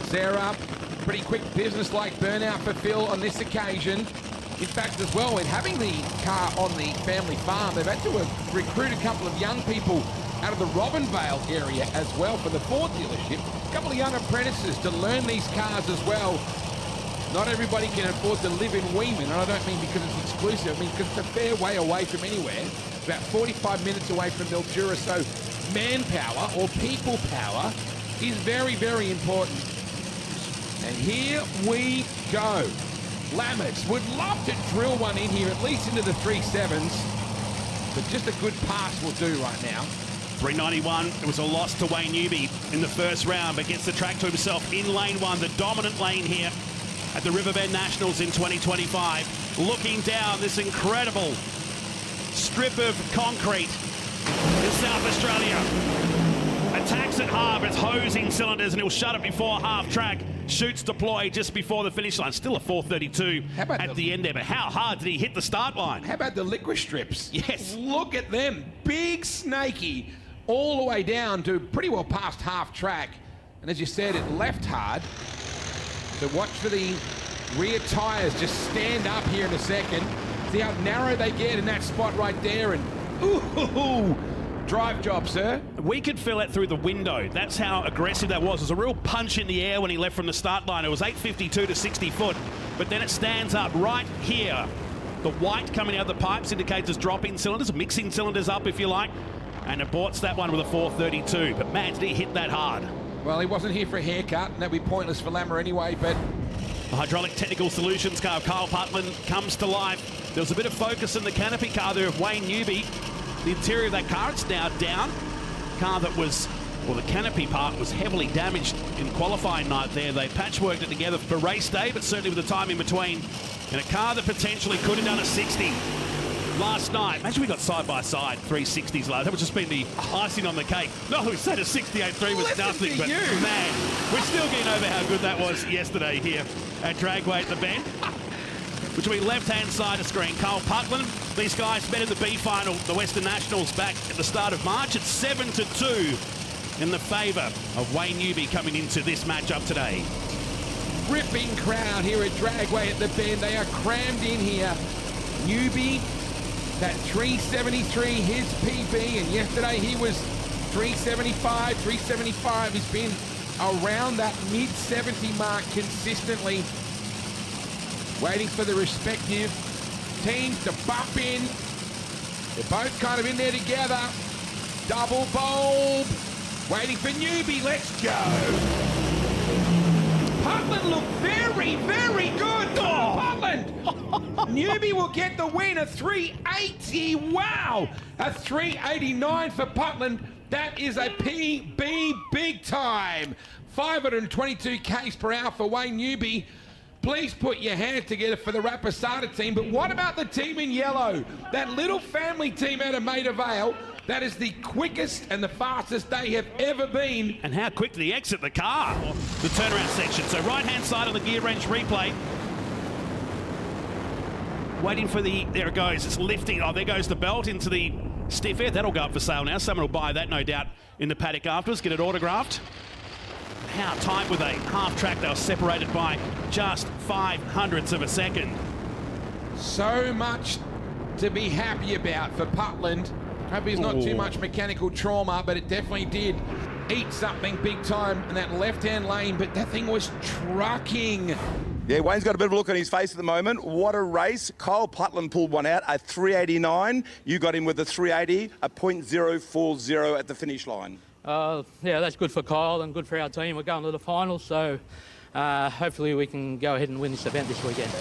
Sarah, pretty quick business-like burnout for Phil on this occasion. In fact, as well, in having the car on the family farm, they've had to recruit a couple of young people out of the Robinvale area as well for the Ford dealership. A couple of young apprentices to learn these cars as well. Not everybody can afford to live in Weeman, and I don't mean because it's exclusive, I mean because it's a fair way away from anywhere. About 45 minutes away from Mildura, so manpower or people power is very, very important. And here we go. Lammers would love to drill one in here, at least into the 3.7s, but just a good pass will do right now. 391, it was a loss to Wayne Newby in the first round, but gets the track to himself in lane one, the dominant lane here at the Riverbend Nationals in 2025. Looking down this incredible strip of concrete in South Australia. Attacks at half, it's hosing cylinders, and he'll shut it before half track. Shoots deploy just before the finish line. Still a 432 at the end there, but how hard did he hit the start line? How about the liquid strips? Yes. Look at them. Big snaky all the way down to pretty well past half track. And as you said, it left hard. So watch for the rear tyres. Just stand up here in a second. See how narrow they get in that spot right there. And ooh, drive job, sir. We could feel it through the window. That's how aggressive that was. It was a real punch in the air when he left from the start line. It was 852 to 60 foot, but then it stands up right here. The white coming out of the pipes indicates it's dropping cylinders, mixing cylinders up if you like, and it aborts that one with a 432. But man, did he hit that hard. Well, he wasn't here for a haircut, and that'd be pointless for Lammer anyway, but... The hydraulic technical solutions car of Kyle Putland comes to life. There was a bit of focus in the canopy car there of Wayne Newby. The interior of that car, it's now down. Car that was, well, the canopy part was heavily damaged in qualifying night there. They patchworked it together for race day, but certainly with the time in between. And a car that potentially could have done a 60 last night. Imagine we got side-by-side 360s last. That would just been the icing on the cake. No, we said a 68.3 was nothing, but man, we're still getting over how good that was yesterday here at Dragway at the Bend. Between left-hand side of screen, Kyle Putland. These guys met in the B final, the Western Nationals, back at the start of March. It's 7-2 in the favour of Wayne Newby coming into this matchup today. Ripping crowd here at Dragway at the Bend. They are crammed in here. Newby, that 373, his PB, and yesterday he was 375, 375. He's been around that mid-70 mark consistently. Waiting for the respective teams to bump in. They're both kind of in there together. Double bulb. Waiting for Newby. Let's go. Putland looked very, very good. Oh, Putland. Newby will get the win. A 380. Wow. A 389 for Putland. That is a PB big time. 522 k's per hour for Wayne Newby. Please put your hands together for the Rapisada team. But what about the team in yellow? That little family team out of Maida Vale. That is the quickest and the fastest they have ever been. And how quick did he exit the car? The turnaround section. So right-hand side on the gear wrench replay. Waiting for the, there it goes, it's lifting. Oh, there goes the belt into the stiff air. That'll go up for sale now. Someone will buy that, no doubt, in the paddock afterwards. Get it autographed. How tight were they? Half track, they were separated by just 0.05 of a second. So much to be happy about for Putland. Hope he's not too much mechanical trauma, but it definitely did eat something big time in that left-hand lane, but that thing was trucking. Yeah, Wayne's got a bit of a look on his face at the moment. What a race. Kyle Putland pulled one out at 389. You got him with a 380, a .040 at the finish line. Yeah, that's good for Kyle and good for our team. We're going to the finals, so hopefully we can go ahead and win this event this weekend.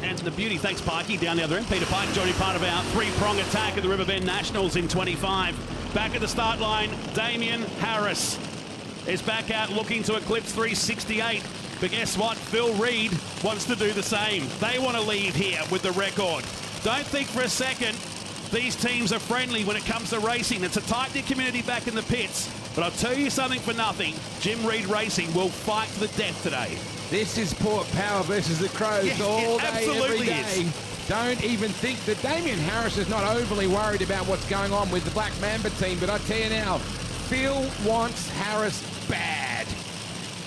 And the beauty, thanks Pikey, down the other end. Peter Pike joining part of our three-prong attack at the Riverbend Nationals in 25. Back at the start line, Damien Harris is back out looking to eclipse 368. But guess what? Phil Reed wants to do the same. They want to leave here with the record. Don't think for a second these teams are friendly when it comes to racing. It's a tight-knit community back in the pits. But I'll tell you something for nothing. Jim Reed Racing will fight to the death today. This is Port Power versus the Crows all day, absolutely every day. Don't even think that Damien Harris is not overly worried about what's going on with the Black Mamba team, but I tell you now, Phil wants Harris bad.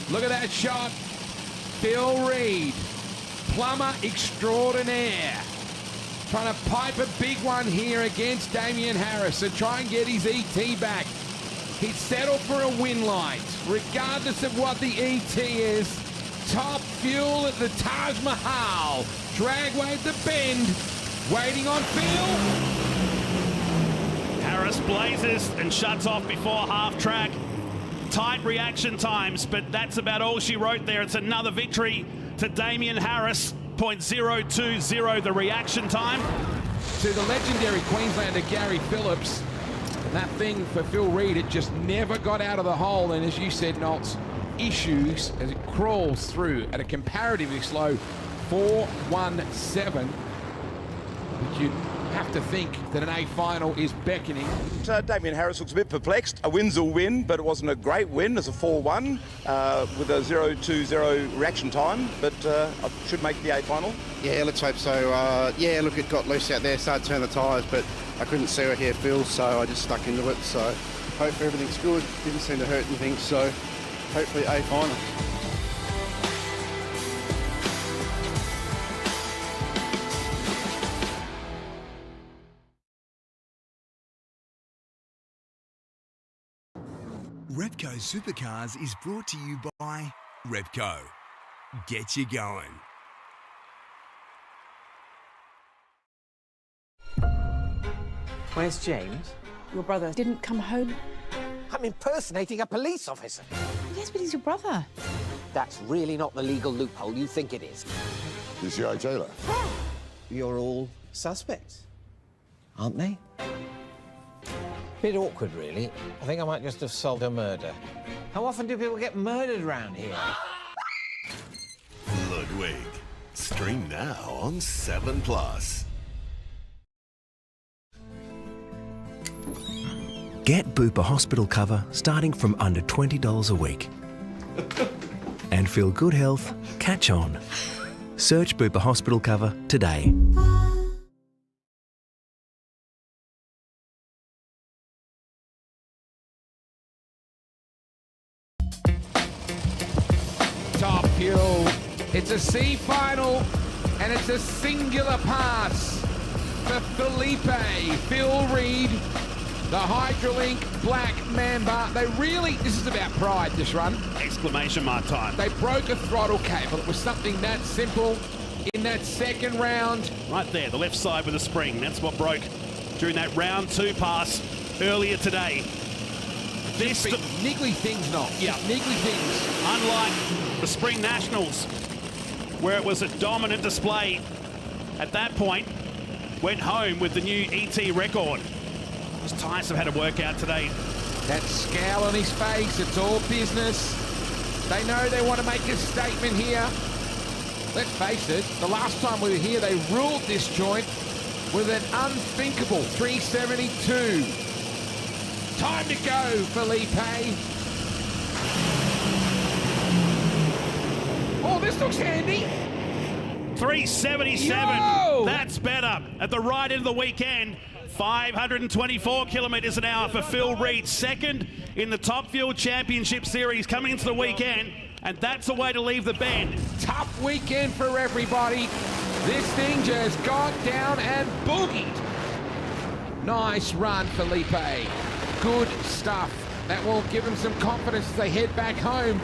Look at that shot. Phil Reed, plumber extraordinaire, trying to pipe a big one here against Damien Harris and try and get his ET back. He'd settle for a win light, regardless of what the ET is. Top fuel at the Taj Mahal. Dragway at the bend, waiting on Phil. Harris blazes and shuts off before half track. Tight reaction times, but that's about all she wrote there. It's another victory to Damien Harris. 0.020 the reaction time. To the legendary Queenslander Gary Phillips. That thing for Phil Reed, it just never got out of the hole. And as you said, Nolts, issues as it crawls through at a comparatively slow 4:17. But you'd have to think that an A final is beckoning. Damien Harris looks a bit perplexed. A win's a win, but it wasn't a great win. It's a 4-1 with a 0.20 reaction time, but I should make the A final. Yeah, let's hope so. Yeah, look, it got loose out there, started to turn the tyres, but I couldn't see right here, Phil, so I just stuck into it. So hopefully everything's good. Didn't seem to hurt anything, so hopefully A final. Repco Supercars is brought to you by Repco. Get you going. Where's James? Your brother didn't come home. I'm impersonating a police officer. Yes, but he's your brother. That's really not the legal loophole you think it is. Is your jailer? You're all suspects, aren't they? Bit awkward, really. I think I might just have solved a murder. How often do people get murdered around here? Ludwig. Stream now on 7+. Get Bupa hospital cover starting from under $20 a week. And feel good health, catch on. Search Bupa hospital cover today. Top fuel. It's a C final, and it's a singular pass for Felipe. Phil Reed, the Hydrolink Black Mamba. They really, this is about pride, this run. Exclamation mark time. They broke a throttle cable. It was something that simple in that second round. Right there, the left side with a spring. That's what broke during that round 2 pass earlier today. This niggly things, not. Yeah, niggly things. Unlike the Spring Nationals, where it was a dominant display at that point, went home with the new ET record. Those tyres have had a workout today. That scowl on his face, it's all business. They know they want to make a statement here. Let's face it, the last time we were here, they ruled this joint with an unthinkable 372. Time to go, Felipe. Oh, this looks handy. 377. Yo! That's better. At the right end of the weekend, 524 kilometres an hour for Phil Reed, second in the Top Fuel Championship Series coming into the weekend, and that's a way to leave the bend. Tough weekend for everybody. This thing just got down and boogied. Nice run, Felipe. Good stuff. That will give them some confidence as they head back home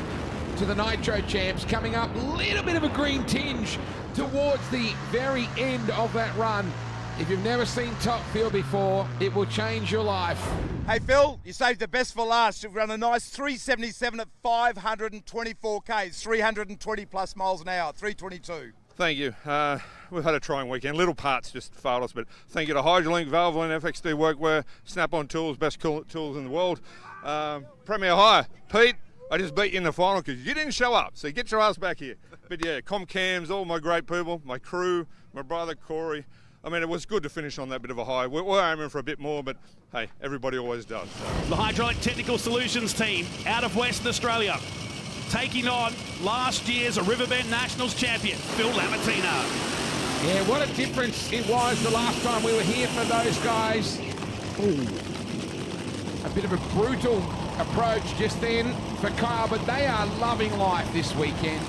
to the Nitro champs. Coming up, a little bit of a green tinge towards the very end of that run. If you've never seen Top Fuel before, it will change your life. Hey Phil, you saved the best for last. You've run a nice 377 at 524 Ks, 320 plus miles an hour, 322. Thank you. We've had a trying weekend. Little parts just failed us, but thank you to Hydrolink, Valvoline, FXD Workwear, Snap-on Tools, best tools in the world. Premier Hire, Pete, I just beat you in the final because you didn't show up, so get your ass back here. But yeah, Comcams, all my great people, my crew, my brother Corey. I mean, it was good to finish on that bit of a high. We're aiming for a bit more, but hey, everybody always does. So. The Hydraulic Technical Solutions team out of Western Australia. taking on last year's Riverbend Nationals champion, Phil Lamartina. Yeah, what a difference it was the last time we were here for those guys. Ooh. A bit of a brutal approach just then for Kyle, but they are loving life this weekend.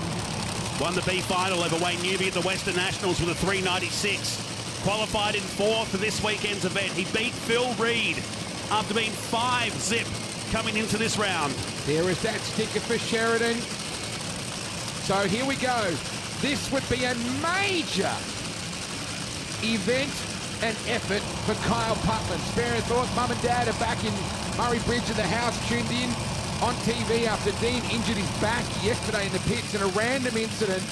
Won the B final over Wayne Newby at the Western Nationals with a 396. Qualified in 4th for this weekend's event. He beat Phil Reed after being 5-zip coming into this round. There is that sticker for Sheridan. So here we go. This would be a major event and effort for Kyle Putland. Spare a thought, Mum and Dad are back in Murray Bridge at the house, tuned in on TV after Dean injured his back yesterday in the pits in a random incident.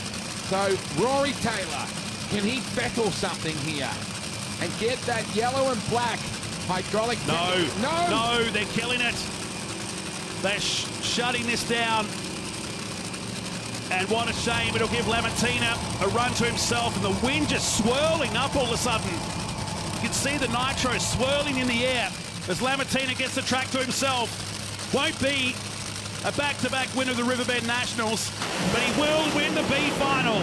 So Rory Taylor, can he battle something here and get that yellow and black hydraulic? No, they're killing it. They're shutting this down. And what a shame. It'll give Lamartina a run to himself, and the wind just swirling up all of a sudden. You can see the Nitro swirling in the air as Lamartina gets the track to himself. Won't be a back-to-back winner of the Riverbend Nationals, but he will win the B final.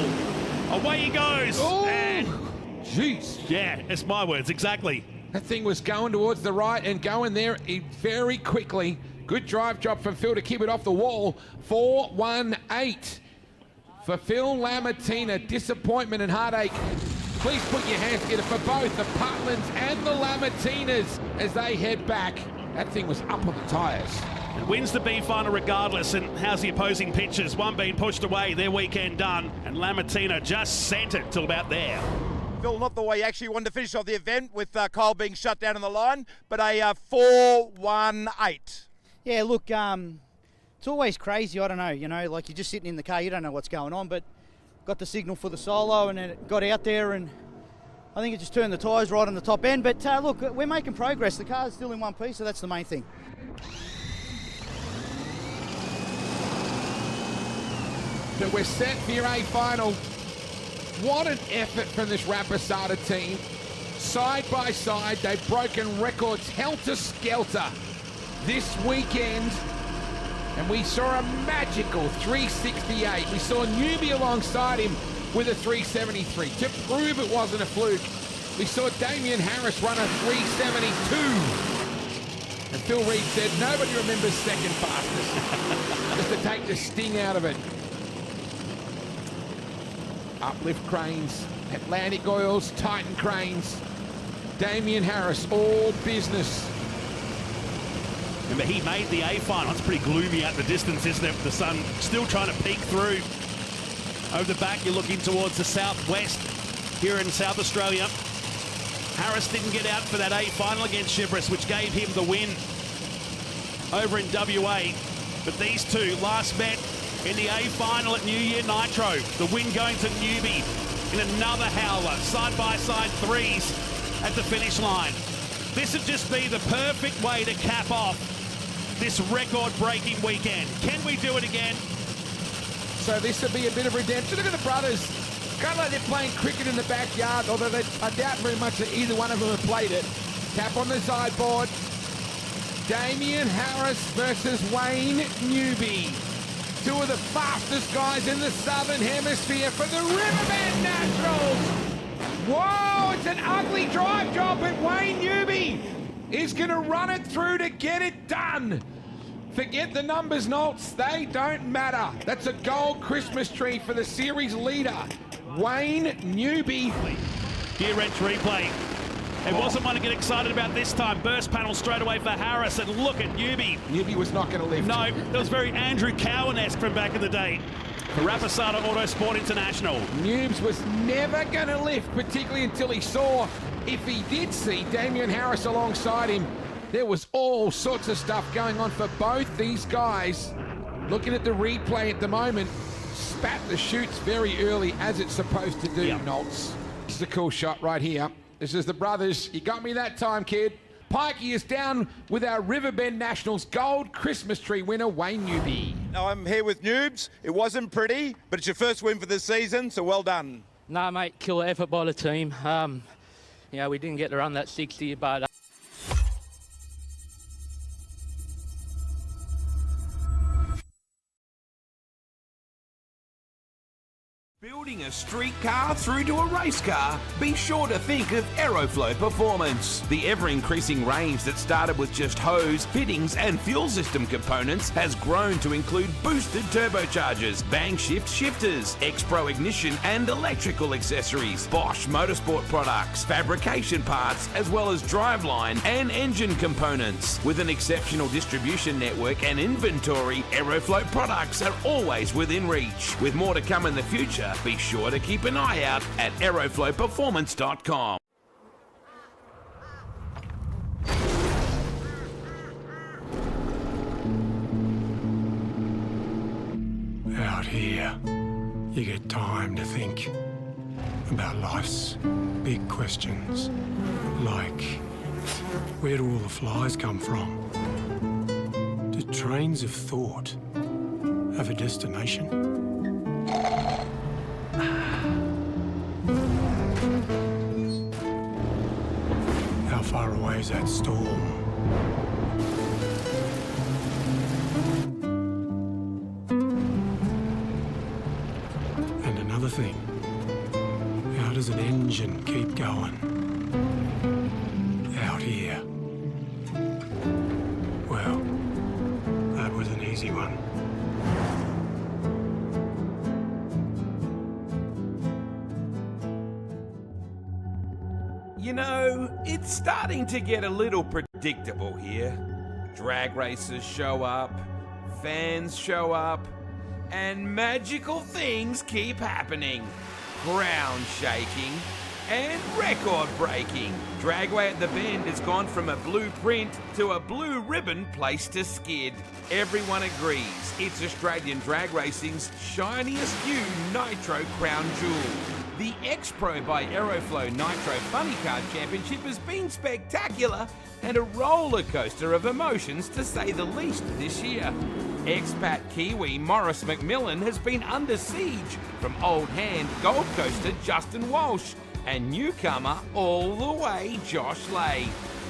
Away he goes. Oh, and jeez. Yeah, it's my words, exactly. That thing was going towards the right and going there very quickly. Good drive job from Phil to keep it off the wall. 4-1-8 for Phil Lamartina. Disappointment and heartache. Please put your hands together for both the Putlands and the Lamartinas as they head back. That thing was up on the tyres. It wins the B final regardless, and how's the opposing pitchers? One being pushed away, their weekend done, and Lamartina just sent it till about there. Phil, not the way he actually wanted to finish off the event with Kyle being shut down on the line, but a 4-1-8. Yeah, look, it's always crazy. I don't know, like you're just sitting in the car, you don't know what's going on, but got the signal for the solo and then it got out there and I think it just turned the tyres right on the top end. But look, we're making progress. The car's still in one piece, so that's the main thing. But we're set for your A final. What an effort from this Rapisada team. Side by side, they've broken records helter-skelter this weekend. And we saw a magical 368. We saw Newby alongside him with a 373 to prove it wasn't a fluke. We saw Damien Harris run a 372. And Phil Reed said, nobody remembers second fastest. Just to take the sting out of it. Uplift cranes, Atlantic Oils, Titan cranes. Damien Harris, all business. Remember, he made the A final. It's pretty gloomy out in the distance, isn't it? With the sun still trying to peek through. Over the back, you're looking towards the southwest here in South Australia. Harris didn't get out for that A final against Chivris, which gave him the win over in WA. But these two last met in the A final at New Year Nitro. The win going to Newby in another howler. Side-by-side threes at the finish line. This would just be the perfect way to cap off this record-breaking weekend. Can we do it again? So this would be a bit of redemption. Look at the brothers. Kind of like they're playing cricket in the backyard, although I doubt very much that either one of them have played it. Tap on the sideboard. Damien Harris versus Wayne Newby. Two of the fastest guys in the Southern Hemisphere for the Riverbend Nationals. Whoa, it's an ugly drive job, but Wayne Newby is going to run it through to get it done. Forget the numbers, Nolts. They don't matter. That's a gold Christmas tree for the series leader, Wayne Newby. Gear wrench replay. It wasn't one to get excited about this time. Burst panel straight away for Harris, and look at Newby. Newby was not going to lift. No, that was very Andrew Cowan-esque from back in the day. The Rapisada Autosport International. Noobs was never going to lift, particularly until he saw, if he did see Damien Harris alongside him, there was all sorts of stuff going on for both these guys. Looking at the replay at the moment, spat the chutes very early, as it's supposed to do, Nolts. This is a cool shot right here. This is the brothers. You got me that time, kid. Pikey is down with our Riverbend Nationals gold Christmas tree winner, Wayne Newby. Now I'm here with Noobs. It wasn't pretty, but it's your first win for the season, so well done. No, mate, killer effort by the team. We didn't get to run that 60, but street car through to a race car, be sure to think of Aeroflow Performance. The ever-increasing range that started with just hose, fittings and fuel system components has grown to include boosted turbochargers, bang shift shifters, X-Pro ignition and electrical accessories, Bosch motorsport products, fabrication parts, as well as driveline and engine components. With an exceptional distribution network and inventory, Aeroflow products are always within reach. With more to come in the future, be sure to keep an eye out at aeroflowperformance.com. Out here, you get time to think about life's big questions, like where do all the flies come from? Do trains of thought have a destination? How far away is that storm? And another thing, how does an engine keep going? Out here. Well, that was an easy one. You know, it's starting to get a little predictable here. Drag racers show up, fans show up, and magical things keep happening. Ground shaking and record breaking. Dragway at the Bend has gone from a blueprint to a blue ribbon place to skid. Everyone agrees it's Australian drag racing's shiniest new Nitro crown jewel. The X-Pro by Aeroflow Nitro Funny Card Championship has been spectacular and a roller coaster of emotions to say the least this year. Expat Kiwi Morris McMillan has been under siege from old hand Gold Coaster Justin Walsh and newcomer all the way Josh Lay.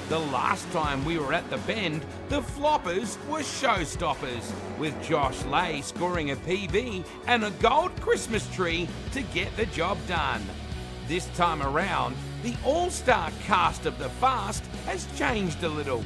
The last time we were at the Bend, the floppers were showstoppers, with Josh Lay scoring a PB and a gold Christmas tree to get the job done. This time around, the all-star cast of the Fast has changed a little.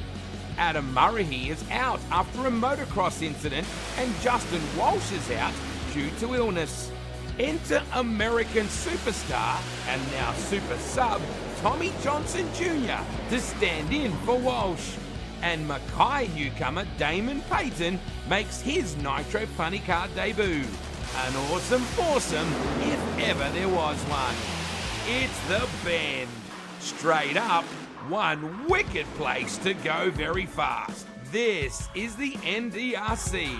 Adam Murray is out after a motocross incident and Justin Walsh is out due to illness. Enter American superstar and now super sub Tommy Johnson Jr. to stand in for Walsh. And Mackay newcomer Damon Payton makes his Nitro Funny Card debut. An awesome foursome if ever there was one. It's the Bend. Straight up, one wicked place to go very fast. This is the NDRC.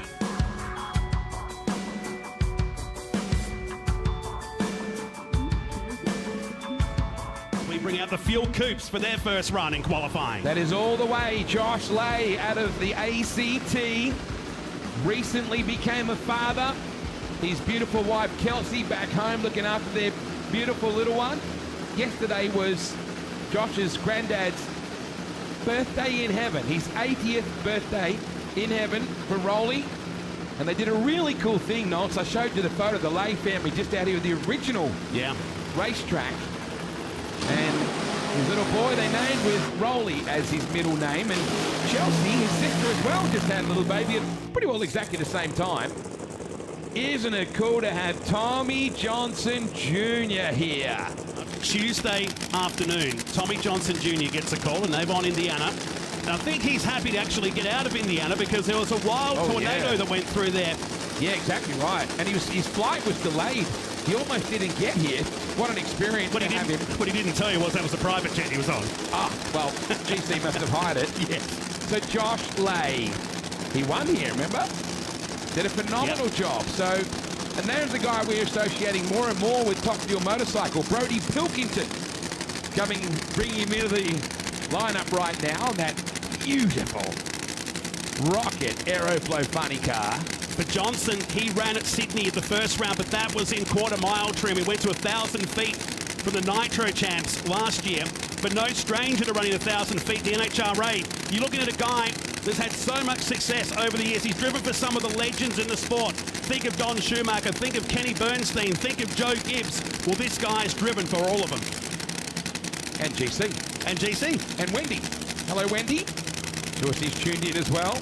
Bring out the fuel coupes for their first run in qualifying. That is all the way. Josh Lay out of the ACT recently became a father. His beautiful wife Kelsey back home looking after their beautiful little one. Yesterday was Josh's granddad's birthday in heaven, his 80th birthday in heaven for Rolly. And they did a really cool thing, Nolts. I showed you the photo of the Lay family just out here with the original racetrack. And his little boy they named with Rolly as his middle name, and Chelsea, his sister as well, just had a little baby at pretty well exactly the same time. Isn't it cool to have Tommy Johnson Jr. here? Tuesday afternoon, Tommy Johnson Jr. gets a call in Avon, Indiana. And I think he's happy to actually get out of Indiana because there was a wild tornado that went through there. Yeah, exactly right. And his flight was delayed. He almost didn't get here. What an experience to have him. What he didn't tell you was that was a private jet he was on. Ah, well, GC must have hired it. Yes. So Josh Lay, he won here, remember? Did a phenomenal job. So, and there's the guy we're associating more and more with Top Fuel Motorcycle, Brody Pilkington, bringing him into the lineup right now. That beautiful rocket Aeroflow funny car. For Johnson, he ran at Sydney at the first round, but that was in quarter mile trim. He went to 1,000 feet from the Nitro champs last year, but no stranger to running 1,000 feet. The NHRA, you're looking at a guy that's had so much success over the years. He's driven for some of the legends in the sport. Think of Don Schumacher, think of Kenny Bernstein, think of Joe Gibbs. Well, this guy's driven for all of them. And GC. And GC. And Wendy. Hello, Wendy. Dorsey's tuned in as well.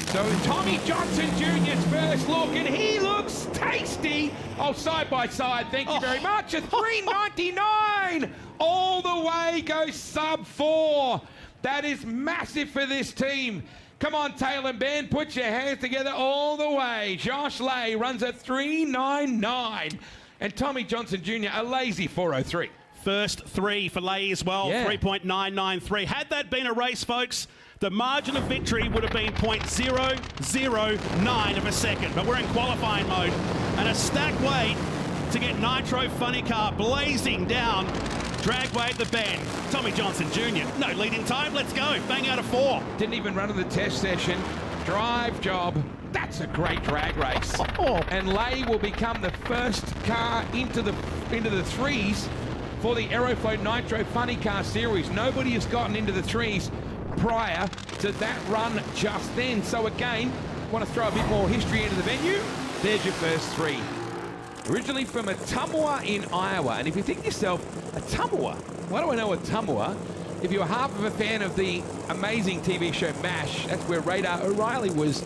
So Tommy Johnson Jr.'s first look, and he looks tasty. Oh, side by side, thank you very much. A 399 all the way goes sub 4. That is massive for this team. Come on, Taylor and Ben, put your hands together all the way. Josh Lay runs a 399. And Tommy Johnson Jr., a lazy 403. First 3 for Lay as well, 3.993. Had that been a race, folks, the margin of victory would have been 0.009 of a second. But we're in qualifying mode. And a stacked weight to get Nitro Funny Car blazing down Dragway at the bend. Tommy Johnson Jr. No leading time. Let's go. Bang out of 4. Didn't even run in the test session. Drive job. That's a great drag race. And Lay will become the first car into the threes for the Aeroflow Nitro Funny Car Series. Nobody has gotten into the threes prior to that run just then. So again, want to throw a bit more history into the venue? There's your first 3. Originally from Ottumwa in Iowa. And if you think to yourself, Ottumwa, why do I know Ottumwa? If you're half of a fan of the amazing TV show MASH, that's where Radar O'Reilly was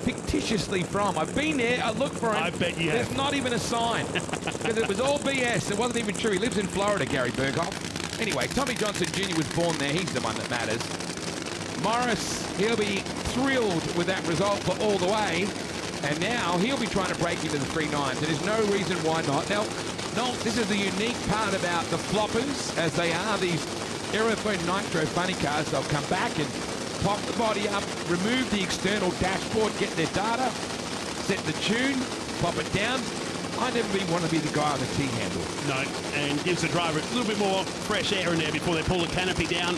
fictitiously from. I've been there, I looked for him. I bet you There's have. not even a sign. Because it was all BS. It wasn't even true. He lives in Florida, Gary Berghoff. Anyway, Tommy Johnson Jr. was born there. He's the one that matters. Morris, he'll be thrilled with that result for all the way. And now he'll be trying to break into the 3.9s. There's no reason why not. Now, no, this is the unique part about the floppers, as they are these Aeroflow Nitro Funny Cars. They'll come back and pop the body up, remove the external dashboard, get their data, set the tune, pop it down. I never want to be the guy on the T-handle. No, and gives the driver a little bit more fresh air in there before they pull the canopy down.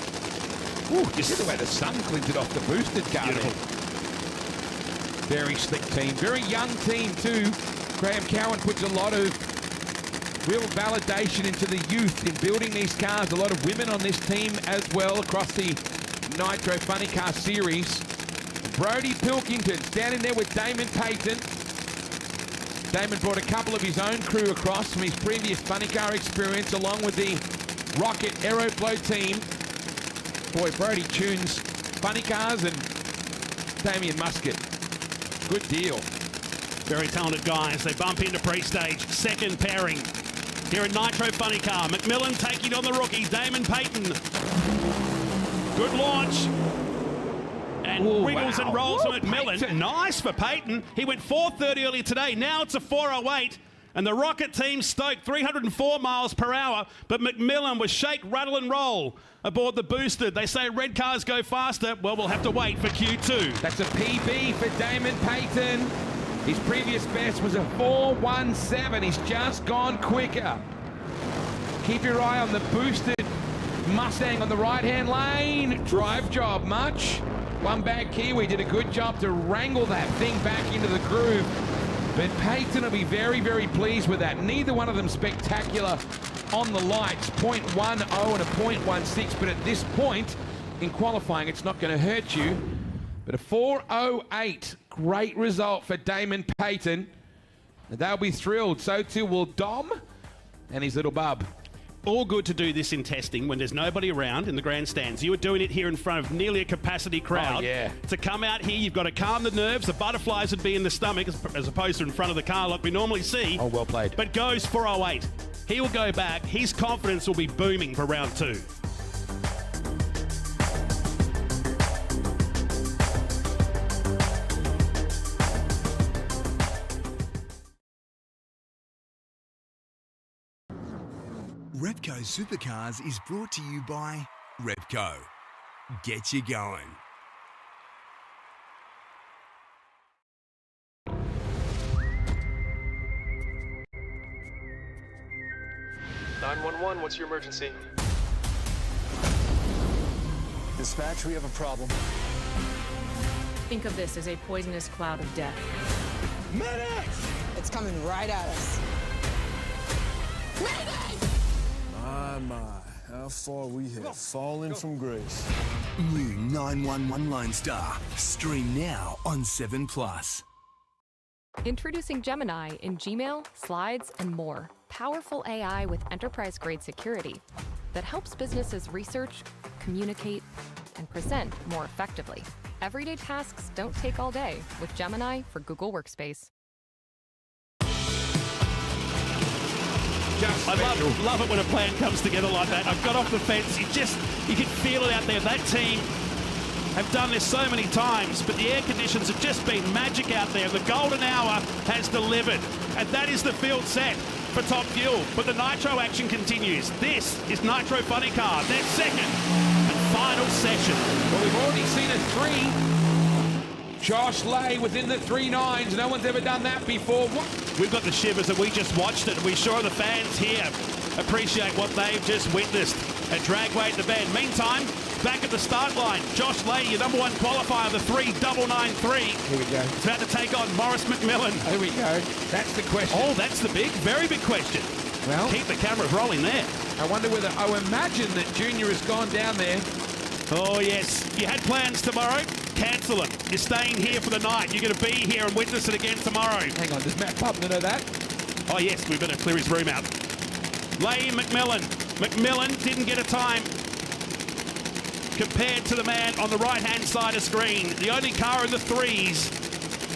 Ooh, you see the way the sun glinted off the boosted car there. Very slick team, very young team too. Graham Cowan puts a lot of real validation into the youth in building these cars. A lot of women on this team as well across the Nitro Funny Car Series. Brody Pilkington standing there with Damon Payton. Damon brought a couple of his own crew across from his previous funny car experience along with the Rocket Aeroflow team. Boy, Brody tunes funny cars and Damien Muscat. Good deal. Very talented guys. They bump into pre-stage. Second pairing here at Nitro Funny Car. McMillan taking on the rookie, Damon Payton. Good launch. And wiggles and rolls for McMillan. Payton. Nice for Payton. He went 430 earlier today. Now it's a 408. And the Rocket team stoked 304 miles per hour. But McMillan was shake, rattle and roll aboard the boosted. They say red cars go faster. Well, we'll have to wait for Q2. That's a PB for Damon Payton. His previous best was a 4:17. He's just gone quicker. Keep your eye on the boosted Mustang on the right-hand lane. Drive job, much. One bag Kiwi did a good job to wrangle that thing back into the groove. But Payton will be very, very pleased with that. Neither one of them spectacular on the lights. 0.10 and a 0.16. But at this point in qualifying, it's not going to hurt you. But a 4:08, great result for Damon Payton. They'll be thrilled. So too will Dom and his little bub. All good to do this in testing when there's nobody around in the grandstands. You were doing it here in front of nearly a capacity crowd. Oh, yeah. To come out here, you've got to calm the nerves. The butterflies would be in the stomach as opposed to in front of the car like we normally see. Oh, well played. But goes 4:08. He will go back. His confidence will be booming for round 2. Repco Supercars is brought to you by Repco. Get you going. (911), what's your emergency? Dispatch, we have a problem. Think of this as a poisonous cloud of death. Medics! It's coming right at us. My, how far we have fallen from grace. New 911 Lone Star. Stream now on 7+. Introducing Gemini in Gmail, Slides, and more. Powerful AI with enterprise-grade security that helps businesses research, communicate, and present more effectively. Everyday tasks don't take all day with Gemini for Google Workspace. I love it when a plan comes together like that. I got off the fence. You can feel it out there. That team have done this so many times, but the air conditions have just been magic out there. The golden hour has delivered, and that is the field set for Top Fuel. But the Nitro action continues. This is Nitro Funny Car, their second and final session. Well, we've already seen a 3. Josh Lay within the 3.9s. No one's ever done that before. We've got the shivers, and we just watched it. We sure the fans here appreciate what they've just witnessed at Dragway at the bend. Meantime, back at the start line, Josh Lay, your number one qualifier, the 3.993. Here we go. He's about to take on Morris McMillan. Here we go. That's the question. Oh, that's the very big question. Well, keep the cameras rolling there. I wonder whether, I imagine that Junior has gone down there. Oh, yes. You had plans tomorrow. Cancel them. You're staying here for the night. You're going to be here and witness it again tomorrow. Hang on, does Matt Putnam know that? Oh, yes, we better clear his room out. Lay McMillan. McMillan didn't get a time compared to the man on the right-hand side of screen. The only car in the 3s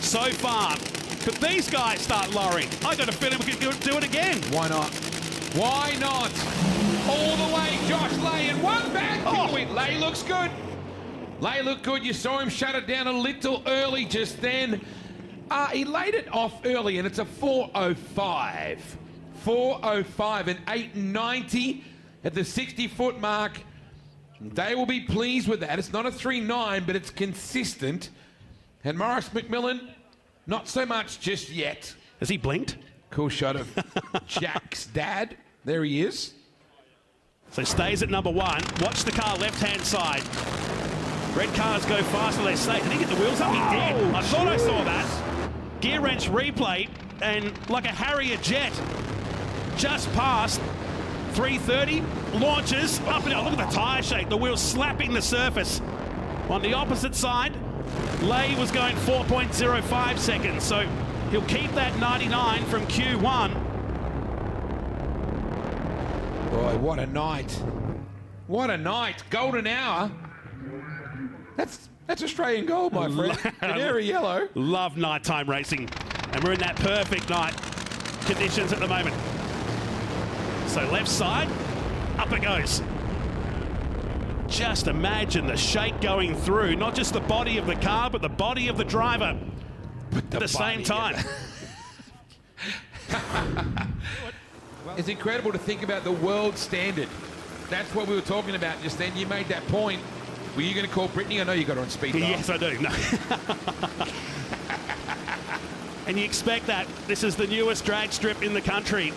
so far. Could these guys start lowering? I got a feeling we could do it again. Why not? Why not? All the way, Josh Lay, and one back. Oh. Lay looks good. Lay looked good. You saw him shut it down a little early just then. He laid it off early, and it's a 4.05. 4.05 and 8.90 at the 60-foot mark. They will be pleased with that. It's not a 3.9, but it's consistent. And Morris McMillan, not so much just yet. Has he blinked? Cool shot of Jack's dad. There he is. So stays at number 1. Watch the car left-hand side. Red cars go faster, they say. Did he get the wheels up? He did. I thought I saw that. Gear wrench replay, and like a Harrier jet, just past 330, launches up and down. Look at the tyre shake, the wheels slapping the surface. On the opposite side, Lay was going 4.05 seconds, so he'll keep that 99 from Q1. Boy, what a night. What a night. Golden hour. That's Australian gold, my friend. Canary yellow. Love nighttime racing. And we're in that perfect night conditions at the moment. So left side, up it goes. Just imagine the shake going through, not just the body of the car, but the body of the driver at the same time. It's incredible to think about the world standard. That's what we were talking about just then. You made that point. Were you going to call Brittany? I know you got her on speed dial. Yes, I do. No. And you expect that. This is the newest drag strip in the country.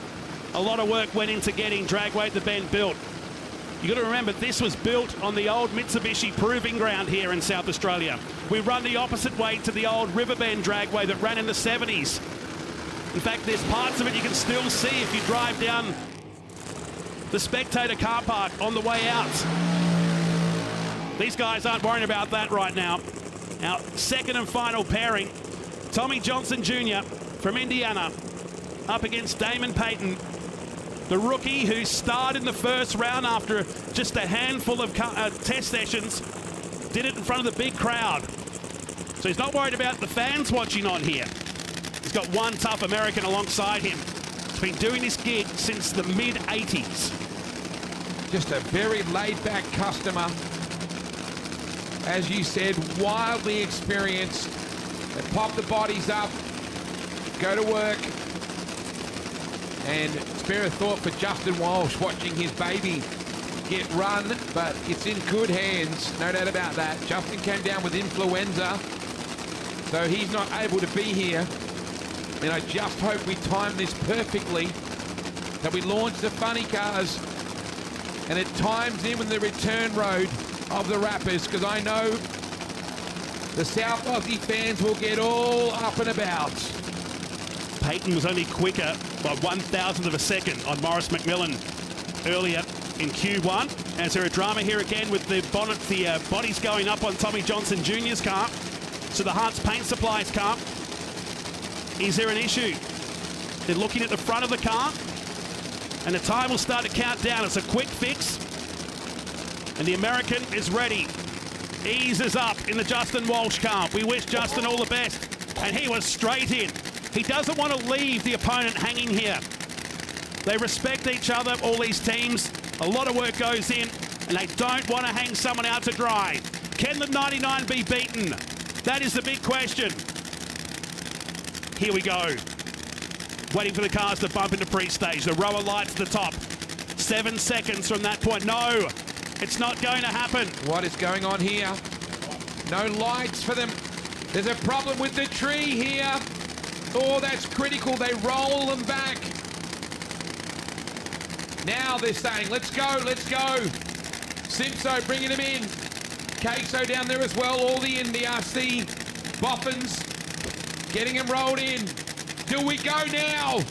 A lot of work went into getting Dragway at the Bend built. You got to remember, this was built on the old Mitsubishi Proving Ground here in South Australia. We run the opposite way to the old Riverbend Dragway that ran in the 70s. In fact, there's parts of it you can still see if you drive down the spectator car park on the way out. These guys aren't worrying about that right now. Our second and final pairing, Tommy Johnson Jr. from Indiana up against Damon Payton, the rookie who starred in the first round after just a handful of test sessions, did it in front of the big crowd. So he's not worried about the fans watching on here. He's got one tough American alongside him. He's been doing this gig since the mid-80s. Just a very laid-back customer. As you said, wildly experienced. They pop the bodies up, go to work, and spare a thought for Justin Walsh watching his baby get run, but it's in good hands, no doubt about that. Justin came down with influenza, so he's not able to be here. And I just hope we time this perfectly, that we launch the funny cars, and it times in with the return road of the Rappers, because I know the South Aussie fans will get all up and about. Payton was only quicker by 1,000th of a second on Morris McMillan earlier in Q1. Is there a drama here again with the bonnet, the bodies going up on Tommy Johnson Jr.'s car to the Hart's Paint Supplies car? Is there an issue? They're looking at the front of the car, and the time will start to count down. It's a quick fix, and the American is ready. Eases up in the Justin Walsh car. We wish Justin all the best, and he was straight in. He doesn't want to leave the opponent hanging here. They respect each other, all these teams. A lot of work goes in, and they don't want to hang someone out to dry. Can the 99 be beaten? That is the big question. Here we go. Waiting for the cars to bump into pre-stage. The rower lights at the top. 7 seconds from that point. No, it's not going to happen. What is going on here? No lights for them. There's a problem with the tree here. Oh, that's critical. They roll them back. Now they're saying, let's go, let's go. Simpso bringing them in. Queso down there as well. All the NDRC boffins getting them rolled in. Do we go now?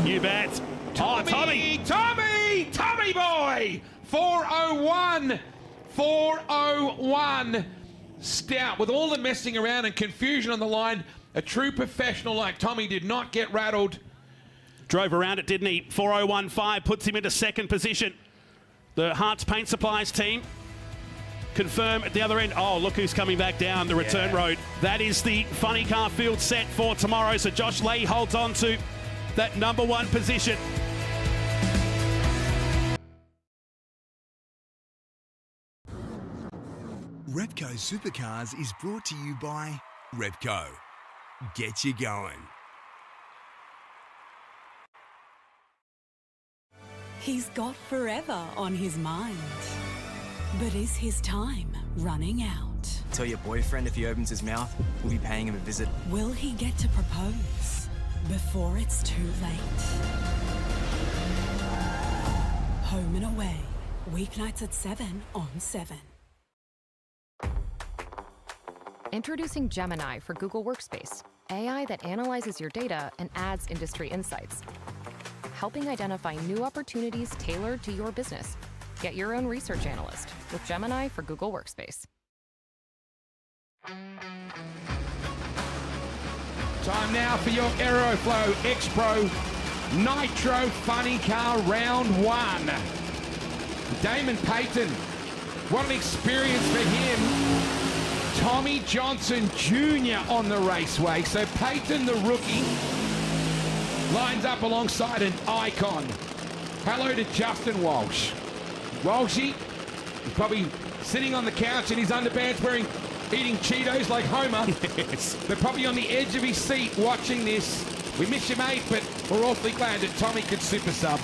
You bet. Tommy boy! 401. 401. Stout. With all the messing around and confusion on the line, a true professional like Tommy did not get rattled. Drove around it, didn't he? 4:01.5 puts him into second position. The Hart's Paint Supplies team confirm at the other end. Oh, look who's coming back down the return road. That is the funny car field set for tomorrow. So Josh Leigh holds on to that #1 position. Repco Supercars is brought to you by Repco. Get you going. He's got forever on his mind. But is his time running out? Tell your boyfriend if he opens his mouth, we'll be paying him a visit. Will he get to propose before it's too late? Home and Away, weeknights at 7 on 7. Introducing Gemini for Google Workspace, AI that analyzes your data and adds industry insights, helping identify new opportunities tailored to your business. Get your own research analyst with Gemini for Google Workspace. Time now for your Aeroflow X Pro Nitro Funny Car Round 1. Damon Payton, what an experience for him. Tommy Johnson Jr. on the raceway. So Payton, the rookie, lines up alongside an icon. Hello to Justin Walsh. Walshy is probably sitting on the couch in his underpants eating Cheetos like Homer. Yes. But probably on the edge of his seat watching this. We miss you, mate, but we're awfully glad that Tommy could super sub.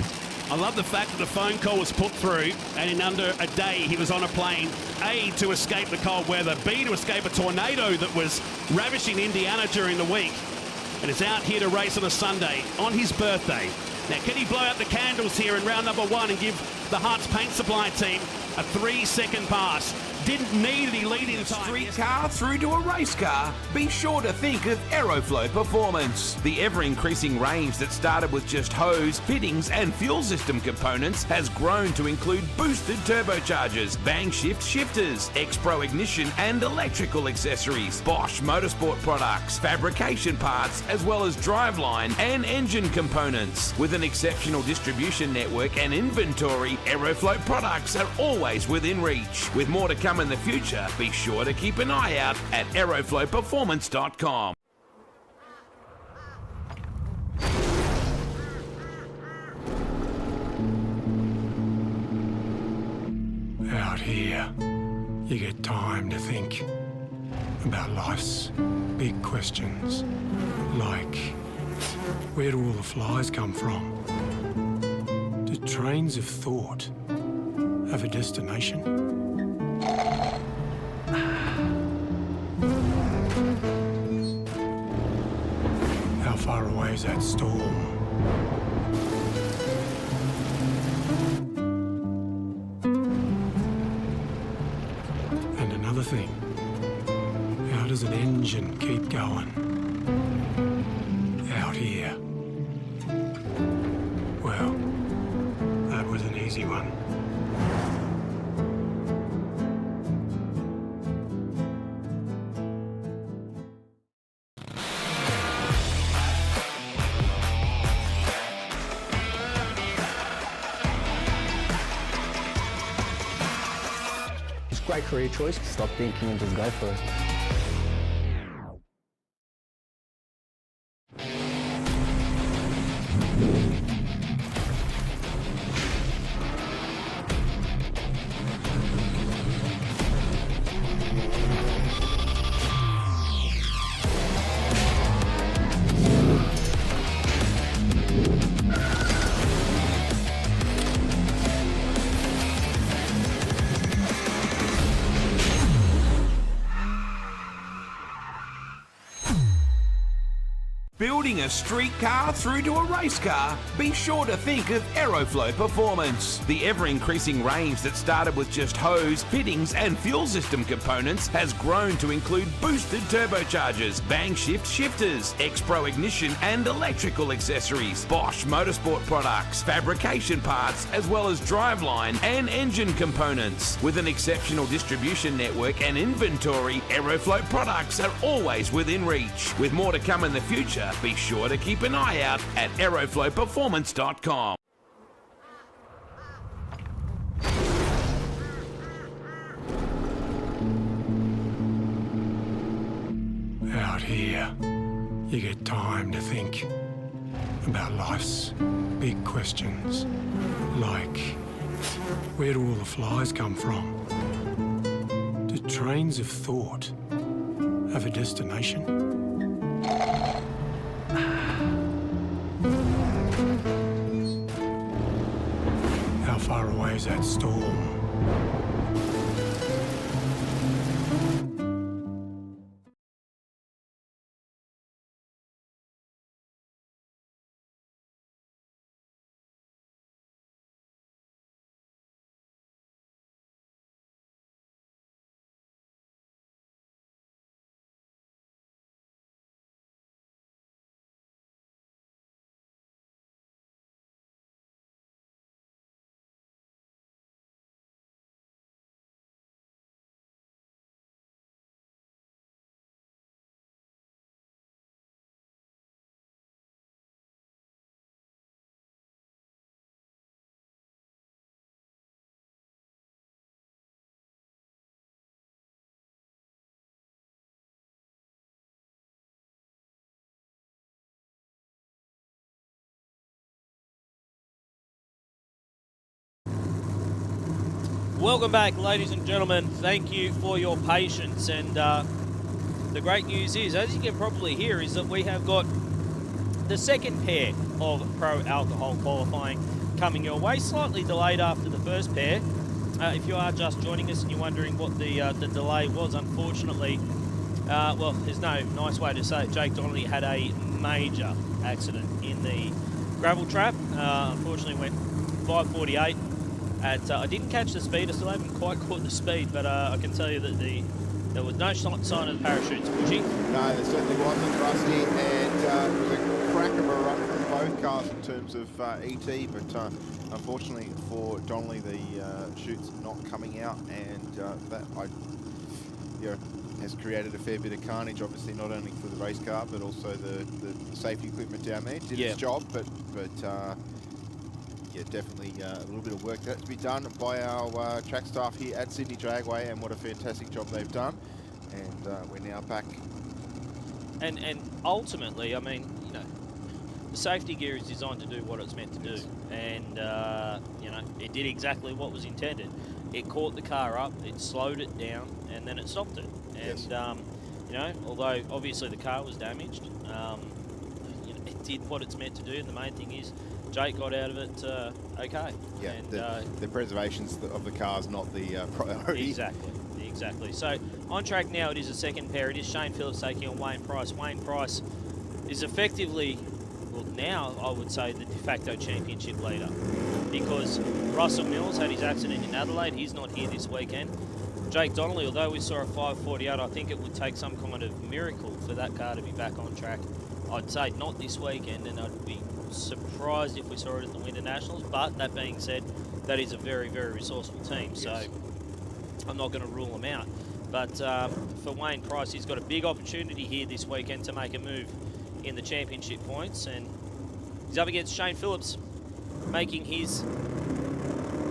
I love the fact that the phone call was put through, and in under a day he was on a plane, A, to escape the cold weather, B, to escape a tornado that was ravishing Indiana during the week, and is out here to race on a Sunday, on his birthday. Now, can he blow out the candles here in round #1 and give the Hart's Paint Supply team a 3-second pass? Didn't need any lead-in time. Street car through to a race car? Be sure to think of Aeroflow Performance. The ever-increasing range that started with just hose, fittings and fuel system components has grown to include boosted turbochargers, bang shift shifters, X-Pro ignition and electrical accessories, Bosch motorsport products, fabrication parts, as well as driveline and engine components. With an exceptional distribution network and inventory, Aeroflow products are always within reach. With more to come in the future, be sure to keep an eye out at aeroflowperformance.com. Out here, you get time to think about life's big questions, like where do all the flies come from? Do trains of thought have a destination? How far away is that storm? And another thing, how does an engine keep going? Out here. Well, easy one. It's a great career choice. Stop thinking and just go for it. Building a street car through to a race car? Be sure to think of Aeroflow Performance. The ever-increasing range that started with just hose, fittings and fuel system components has grown to include boosted turbochargers, bang shift shifters, X-Pro ignition and electrical accessories, Bosch motorsport products, fabrication parts, as well as driveline and engine components. With an exceptional distribution network and inventory, Aeroflow products are always within reach. With more to come in the future, be sure to keep an eye out at aeroflowperformance.com. Out here, you get time to think about life's big questions, like where do all the flies come from? Do trains of thought have a destination? How far away is that storm? Welcome back, ladies and gentlemen. Thank you for your patience. And the great news is, as you can probably hear, is that we have got the second pair of pro alcohol qualifying coming your way, slightly delayed after the first pair. If you are just joining us and you're wondering what the delay was, unfortunately, well, there's no nice way to say it. Jake Donnelly had a major accident in the gravel trap. Unfortunately, went 5:48. I didn't catch the speed. I still haven't quite caught the speed, but I can tell you that there was no sign of the parachutes pushing. No, there certainly wasn't, Rusty, and it was a crack of a run from both cars in terms of ET, but unfortunately for Donnelly, the chute's not coming out, and that has created a fair bit of carnage, obviously not only for the race car, but also the safety equipment down there. Did its job, but yeah, definitely a little bit of work that to be done by our track staff here at Sydney Dragway, and what a fantastic job they've done. And we're now back. And ultimately, I mean, you know, the safety gear is designed to do what it's meant to do, and you know, it did exactly what was intended. It caught the car up, it slowed it down, and then it stopped it. And you know, although obviously the car was damaged, you know, it did what it's meant to do. And the main thing is, Jake got out of it okay. Yeah, and the preservation of the car is not the priority. Exactly. So on track now, it is a second pair. It is Shane Phillips taking on Wayne Price. Wayne Price is effectively, well, now I would say the de facto championship leader, because Russell Mills had his accident in Adelaide. He's not here this weekend. Jake Donnelly, although we saw a 5:48, I think it would take some kind of miracle for that car to be back on track. I'd say not this weekend, and I'd be surprised if we saw it at the Winter Nationals, but that being said, that is a very, very resourceful team, so I'm not going to rule them out. But for Wayne Price, he's got a big opportunity here this weekend to make a move in the championship points, and he's up against Shane Phillips, making his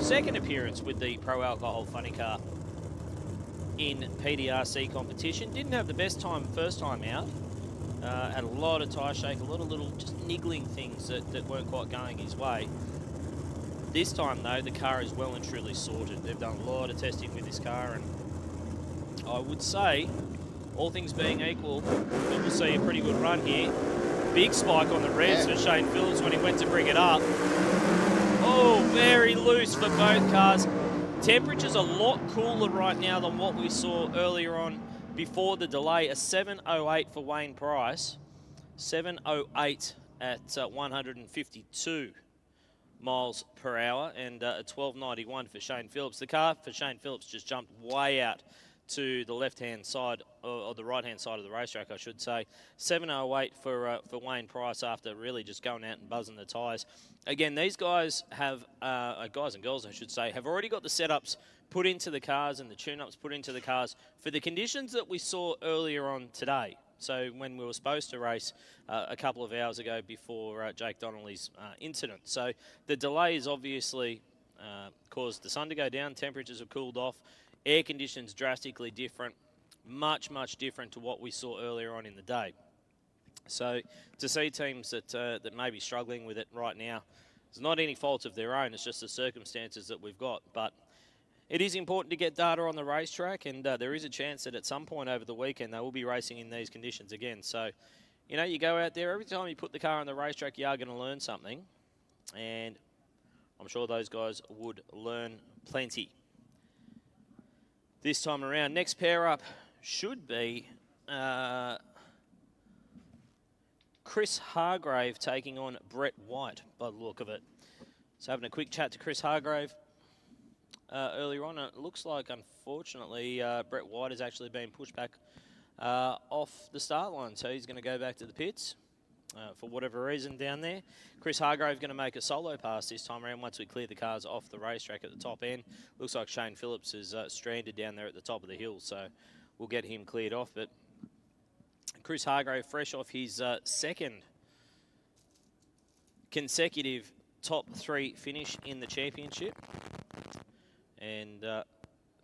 second appearance with the Pro Alcohol Funny Car in PDRC competition. Didn't have the best time first time out. Had a lot of tyre shake, a lot of little just niggling things that weren't quite going his way. This time though, the car is well and truly sorted. They've done a lot of testing with this car, and I would say, all things being equal, we will see a pretty good run here. Big spike on the revs for Shane Phillips when he went to bring it up. Oh, very loose for both cars. Temperature's a lot cooler right now than what we saw earlier on before the delay. A 7.08 for Wayne Price. 7.08 at 152 miles per hour, and a 12.91 for Shane Phillips. The car for Shane Phillips just jumped way out to the left-hand side, or the right-hand side of the racetrack, I should say. 7.08 for Wayne Price after really just going out and buzzing the tyres. Again, these guys have, guys and girls, I should say, have already got the setups put into the cars and the tune-ups put into the cars for the conditions that we saw earlier on today. So when we were supposed to race a couple of hours ago before Jake Donnelly's incident. So the delay has obviously caused the sun to go down, temperatures have cooled off, air conditions drastically different, much, much different to what we saw earlier on in the day. So to see teams that may be struggling with it right now, it's not any fault of their own, it's just the circumstances that we've got. But it is important to get data on the racetrack, and there is a chance that at some point over the weekend they will be racing in these conditions again. So, you know, you go out there, every time you put the car on the racetrack, you are going to learn something, and I'm sure those guys would learn plenty. This time around, next pair up should be Chris Hargrave taking on Brett White by the look of it. So having a quick chat to Chris Hargrave earlier on, it looks like, unfortunately, Brett White has actually been pushed back off the start line, so he's going to go back to the pits for whatever reason down there. Chris Hargrave going to make a solo pass this time around once we clear the cars off the racetrack at the top end. Looks like Shane Phillips is stranded down there at the top of the hill, so we'll get him cleared off. But Chris Hargrave, fresh off his second consecutive top 3 finish in the championship, and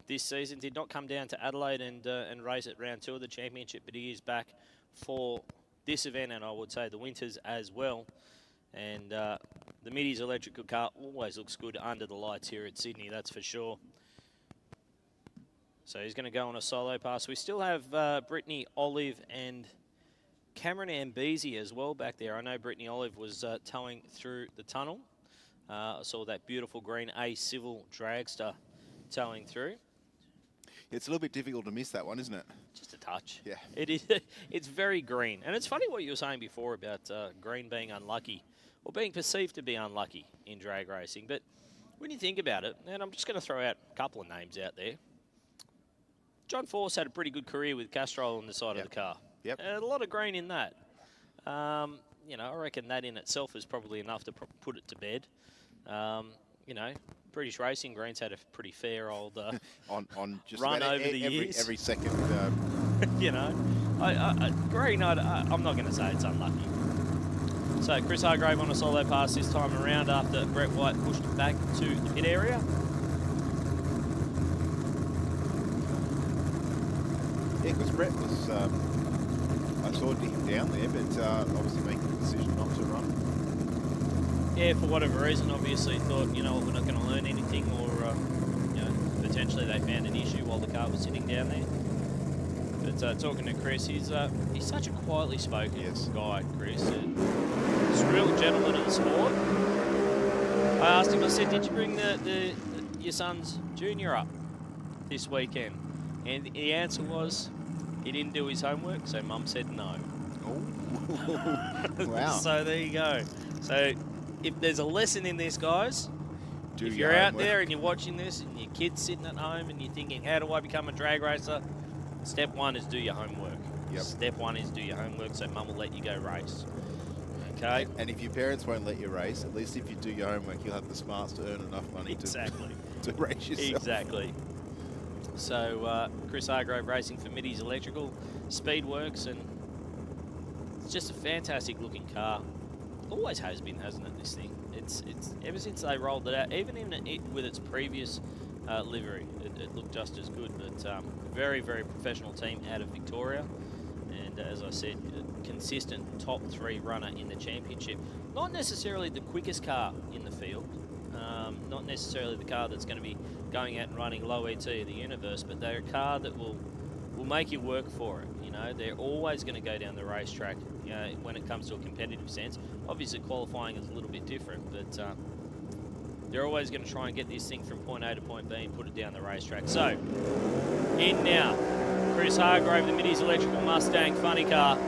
this season did not come down to Adelaide and race at round 2 of the championship, but he is back for this event, and I would say the Winters as well. And the Middies electrical car always looks good under the lights here at Sydney, that's for sure. So he's going to go on a solo pass. We still have Brittany Olive and Cameron Ambezi as well back there. I know Brittany Olive was towing through the tunnel. I saw that beautiful green A Civil Dragster towing through. It's a little bit difficult to miss that one, isn't it? Just a touch. Yeah. It is. It's very green. And it's funny what you were saying before about green being unlucky, or being perceived to be unlucky in drag racing. But when you think about it, and I'm just going to throw out a couple of names out there. John Force had a pretty good career with Castrol on the side of the car. Yep. A lot of green in that. You know, I reckon that in itself is probably enough to put it to bed. You know, British Racing Green's had a pretty fair old on just run over the years. Every second. You know, green, I'm not going to say it's unlucky. So Chris Hargrave on a solo pass this time around after Brett White pushed it back to the pit area. Yeah, because Brett was, I saw him down there, but obviously making the decision not to run. Yeah, for whatever reason, obviously thought, you know what, we're not going to learn anything, or, you know, potentially they found an issue while the car was sitting down there. But talking to Chris, he's such a quietly spoken guy, Chris. He's a real gentleman of the sport. I asked him, I said, did you bring your son's junior up this weekend? And the answer was, he didn't do his homework, so Mum said no. Oh. Wow. So there you go. So if there's a lesson in this, guys, if you're out there and you're watching this and your kid's sitting at home and you're thinking, how do I become a drag racer? Step 1 is do your homework. Yep. Step 1 is do your homework, so Mum will let you go race. Okay. And if your parents won't let you race, at least if you do your homework, you'll have the smarts to earn enough money to race yourself. Exactly. So Chris Hargrove racing for Middy's Electrical Speedworks, and it's just a fantastic looking car. Always has been, hasn't it, this thing? It's ever since they rolled it out, even in it with its previous livery, it looked just as good. But very, very professional team out of Victoria. And as I said, a consistent top 3 runner in the championship. Not necessarily the quickest car in the field, not necessarily the car that's going to be going out and running low ET of the universe, but they're a car that will make you work for it. You know, they're always going to go down the racetrack. You know, when it comes to a competitive sense. Obviously, qualifying is a little bit different, but they're always going to try and get this thing from point A to point B and put it down the racetrack. So, in now, Chris Hargrove, the Middy's Electrical Mustang funny car.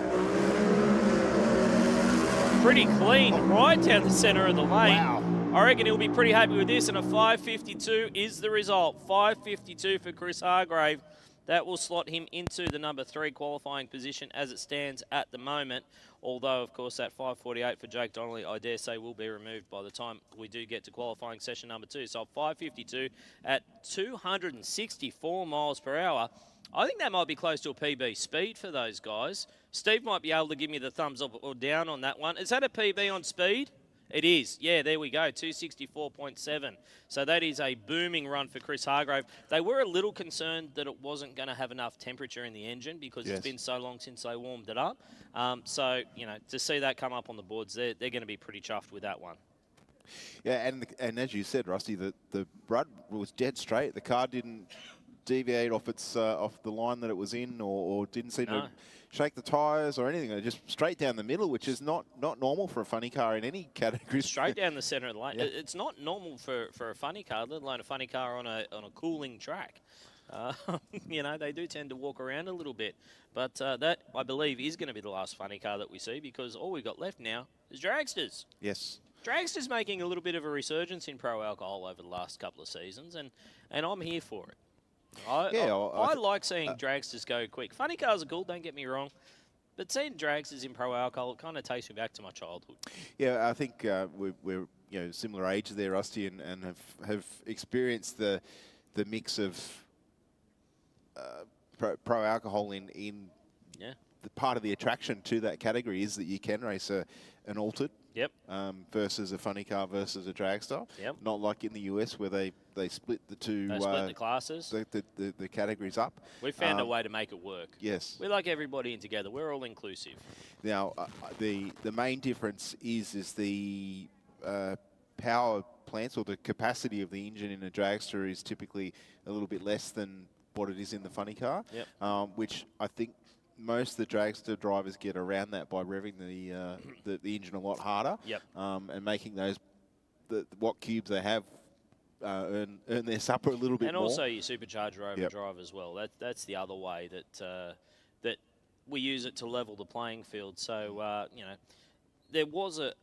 Pretty clean, right down the centre of the lane. Wow. I reckon he'll be pretty happy with this, and a 5.52 is the result. 5.52 for Chris Hargrove. That will slot him into the number 3 qualifying position as it stands at the moment. Although, of course, that 5.48 for Jake Donnelly, I dare say, will be removed by the time we do get to qualifying session number 2. So 5.52 at 264 miles per hour. I think that might be close to a PB speed for those guys. Steve might be able to give me the thumbs up or down on that one. Is that a PB on speed? It is. Yeah, there we go, 264.7. So that is a booming run for Chris Hargrove. They were a little concerned that it wasn't going to have enough temperature in the engine because it's been so long since they warmed it up. So, you know, to see that come up on the boards, they're going to be pretty chuffed with that one. Yeah, and as you said, Rusty, the rud was dead straight. The car didn't deviate off its off the line that it was in, or didn't seem to shake the tyres or anything. They're just straight down the middle, which is not normal for a funny car in any category. Straight down the centre of the lane. Yeah. It's not normal for a funny car, let alone a funny car on a cooling track. You know, they do tend to walk around a little bit. But that, I believe, is going to be the last funny car that we see, because all we've got left now is Dragsters. Yes. Dragster's making a little bit of a resurgence in pro alcohol over the last couple of seasons, and I'm here for it. I like seeing dragsters go quick. Funny cars are cool, don't get me wrong, but seeing dragsters in pro alcohol, it kind of takes me back to my childhood. Yeah, I think we're similar age there, Rusty, and have experienced the mix of pro alcohol in the part of the attraction to that category is that you can race an altered. Yep. Versus a funny car versus a dragster. Yep. Not like in the US where they split the two. They split the classes. The categories up. We found a way to make it work. Yes. We like everybody in together. We're all inclusive. Now, the main difference is the power plants, or the capacity of the engine in a dragster is typically a little bit less than what it is in the funny car. Yep. Which I think most of the dragster drivers get around that by revving the engine a lot harder. Yep. And making those what cubes they have earn their supper a little bit more. And also your supercharger overdrive as well. That's the other way that we use it to level the playing field. So you know, there was an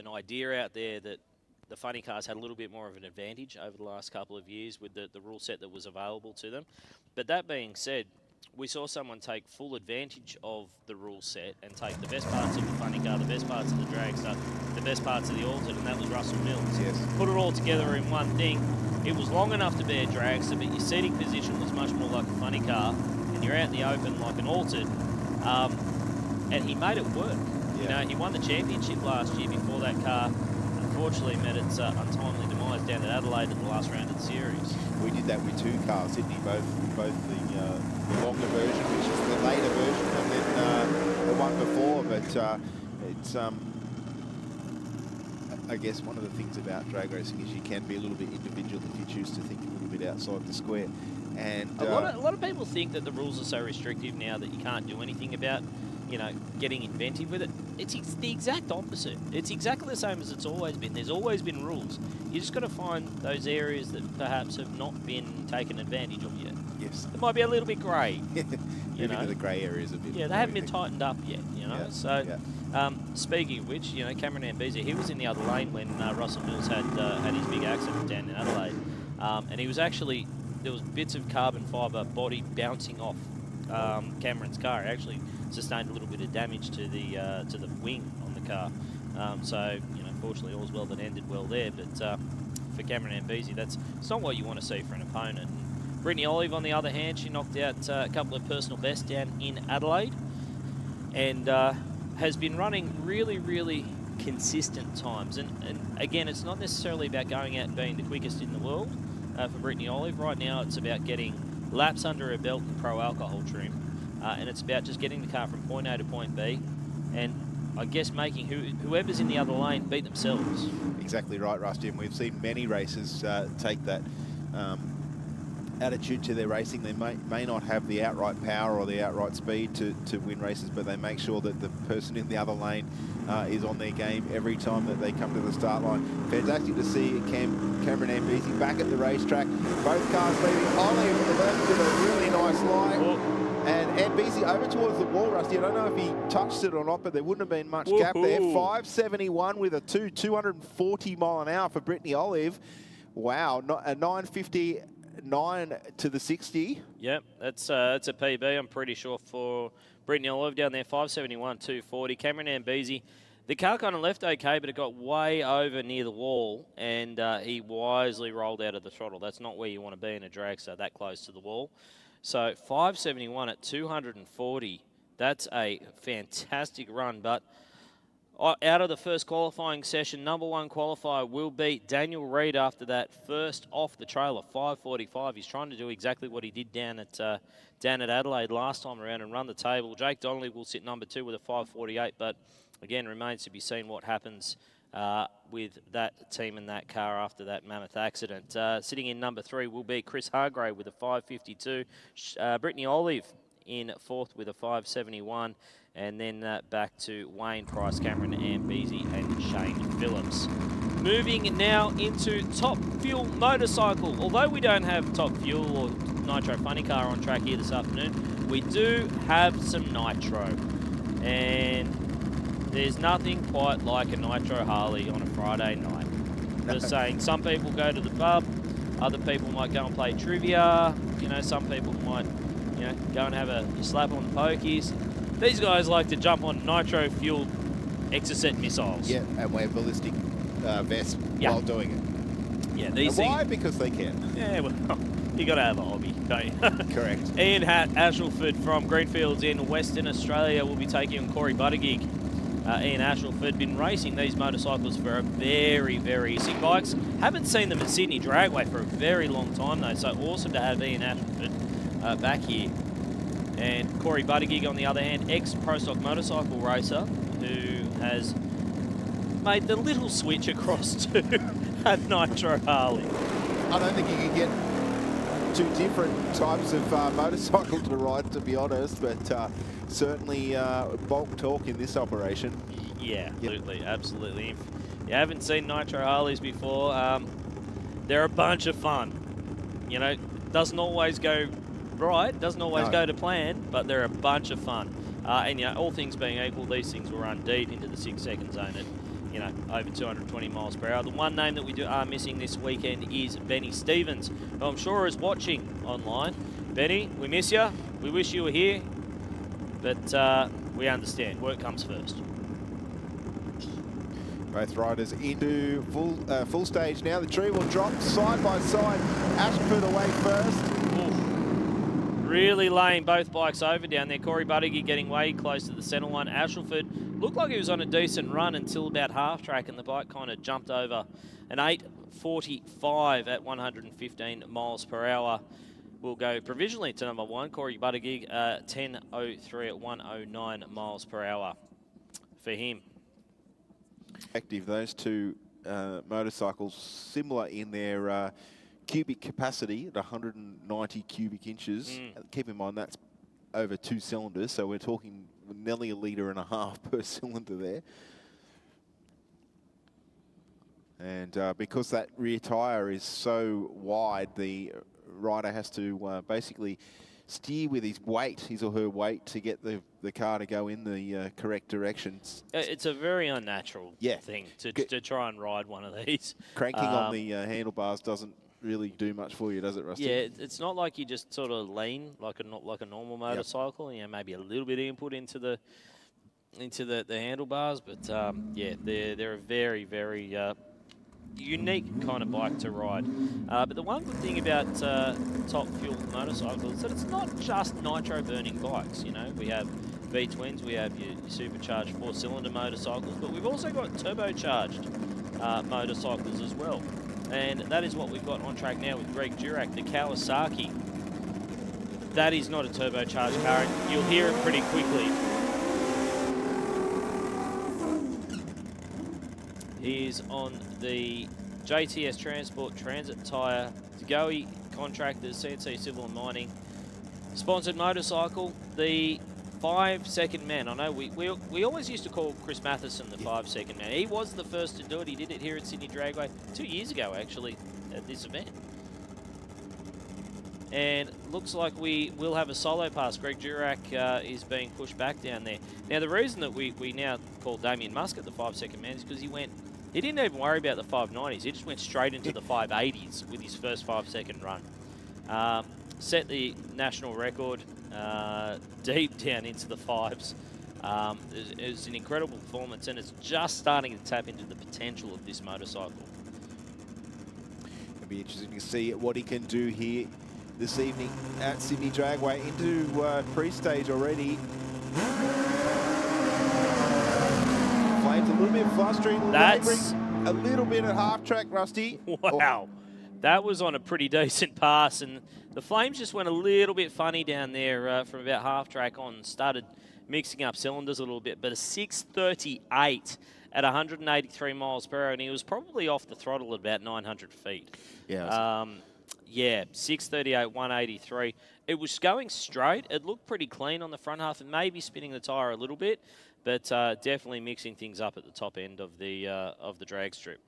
idea out there that the funny cars had a little bit more of an advantage over the last couple of years with the rule set that was available to them. But that being said, we saw someone take full advantage of the rule set and take the best parts of the funny car, the best parts of the dragster, the best parts of the altered, and that was Russell Mills. Yes. Put it all together in one thing. It was long enough to be a dragster, but your seating position was much more like a funny car, and you're out in the open like an altered. And he made it work. Yeah. You know, he won the championship last year before that car unfortunately met its untimely demise down at Adelaide in the last round of the series. We did that with 2 cars, Sydney, both the longer version, which is the later version, and then the one before. But it's I guess one of the things about drag racing is you can be a little bit individual if you choose to think a little bit outside the square. And a lot of people think that the rules are so restrictive now that you can't do anything about, you know, getting inventive with it. It's the exact opposite. It's exactly the same as it's always been. There's always been rules. You just got to find those areas that perhaps have not been taken advantage of yet. Yes. It might be a little bit grey. Moving to the grey areas a bit. Yeah, they haven't been tightened up yet, you know. Yeah. So, speaking of which, you know, Cameron Ambeza, he was in the other lane when Russell Mills had his big accident down in Adelaide. And he was actually, there was bits of carbon fibre body bouncing off Cameron's car. He actually sustained a little bit of damage to the wing on the car. So, you know, fortunately, all's well that ended well there. But for Cameron Ambezi, it's not what you want to see for an opponent. Brittany Olive, on the other hand, she knocked out a couple of personal bests down in Adelaide, and has been running really, really consistent times. And again, it's not necessarily about going out and being the quickest in the world for Brittany Olive. Right now, it's about getting laps under her belt in pro alcohol trim, and it's about just getting the car from point A to point B, and I guess making whoever's in the other lane beat themselves. Exactly right, Rusty, and we've seen many racers take that attitude to their racing. They may not have the outright power or the outright speed to win races, but they make sure that the person in the other lane is on their game every time that they come to the start line. Fantastic to see Cameron Ambezi back at the racetrack. Both cars leaving. Olive left with a really nice line. And Ambezi over towards the wall, Rusty. I don't know if he touched it or not, but there wouldn't have been much gap there. 571 with a 240 mile an hour for Brittany Olive. Wow, a 959 to the 60. Yep, that's a PB, I'm pretty sure, for Brittany Olive down there. 571, 240. Cameron Ambezi, the car kind of left okay, but it got way over near the wall, and he wisely rolled out of the throttle. That's not where you want to be in a dragster, that close to the wall. So 571 at 240, that's a fantastic run. But out of the first qualifying session, number one qualifier will be Daniel Reid after that first off the trailer, 545. He's trying to do exactly what he did down at Adelaide last time around and run the table. Jake Donnelly will sit number two with a 548, but again, remains to be seen what happens with that team and that car after that mammoth accident. Sitting in number three will be Chris Hargrave with a 552. Brittany Olive in fourth with a 571. And then back to Wayne Price, Cameron Ambezi, and Shane Phillips. Moving now into Top Fuel Motorcycle. Although we don't have Top Fuel or Nitro Funny Car on track here this afternoon, we do have some Nitro. And there's nothing quite like a Nitro Harley on a Friday night. Just saying, some people go to the pub, other people might go and play trivia, you know, some people might, you know, go and have a slap on the pokies. These guys like to jump on nitro-fueled Exocet missiles. Yeah, and wear ballistic vests while doing it. Yeah, these things. Why? Because they can. Yeah, well, you got to have a hobby, don't you? Correct. Ian Ashelford from Greenfields in Western Australia will be taking on Corey Buttigieg. Ian Ashelford been racing these motorcycles for a very, very sick bikes. Haven't seen them at Sydney Dragway for a very long time though, so awesome to have Ian Ashelford back here. And Corey Buttigieg, on the other hand, ex-Pro Stock motorcycle racer who has made the little switch across to a Nitro Harley. I don't think you can get two different types of motorcycle to ride, to be honest, but certainly bulk talk in this operation. Yeah, absolutely, absolutely. If you haven't seen Nitro Harleys before, they're a bunch of fun. You know, doesn't always go right, doesn't always go to plan, but they're a bunch of fun. And, you know, all things being equal, these things will run deep into the 6-second zone at, you know, over 220 miles per hour. The one name that we are missing this weekend is Benny Stevens, who I'm sure is watching online. Benny, we miss you. We wish you were here, but we understand. Work comes first. Both riders into full stage now. The tree will drop side by side. Ashford away first. Really laying both bikes over down there. Corey Buttigieg getting way close to the centre line. Ashelford looked like he was on a decent run until about half track, and the bike kind of jumped over. An 8:45 at 115 miles per hour will go provisionally to number one. Corey Buttigieg 10:03 at 109 miles per hour for him. Active, those two motorcycles similar in their cubic capacity at 190 cubic inches. Keep in mind that's over 2 cylinders, so we're talking nearly 1.5 litres per cylinder there. And because that rear tyre is so wide, the rider has to basically steer with his weight, his or her weight, to get the car to go in the correct directions. It's a very unnatural thing to try and ride one of these. Cranking on the handlebars doesn't really do much for you, does it, Rusty? Yeah, it's not like you just sort of lean like a normal motorcycle. You know, maybe a little bit of input into the handlebars, but yeah, they're a very, very unique kind of bike to ride. But the one good thing about top fuel motorcycles is that it's not just nitro burning bikes. You know, we have V-twins, we have your supercharged 4-cylinder motorcycles, but we've also got turbocharged motorcycles as well. And that is what we've got on track now with Greg Durack, the Kawasaki. That is not a turbocharged car, and you'll hear it pretty quickly. He's on the JTS Transport Transit Tyre Goey Contractors, CNC Civil and Mining sponsored motorcycle, the 5-second man. I know we always used to call Chris Matheson the 5-second man. He was the first to do it. He did it here at Sydney Dragway 2 years ago, actually, at this event. And looks like we will have a solo pass. Greg Durack is being pushed back down there. Now, the reason that we now call Damien Muscat the 5-second man is because he didn't even worry about the 590s. He just went straight into the 580s with his first 5-second run. Set the national record deep down into the 5s. It was an incredible performance, and it's just starting to tap into the potential of this motorcycle. It'll be interesting to see what he can do here this evening at Sydney Dragway. Into pre-stage already. Flames a little bit frustrating. That's a little bit at half track, Rusty. Wow. That was on a pretty decent pass, and the Flames just went a little bit funny down there from about half track on, started mixing up cylinders a little bit, but a 638 at 183 miles per hour, and he was probably off the throttle at about 900 feet. Yeah. Yeah, 638, 183. It was going straight. It looked pretty clean on the front half and maybe spinning the tyre a little bit, but definitely mixing things up at the top end of the drag strip.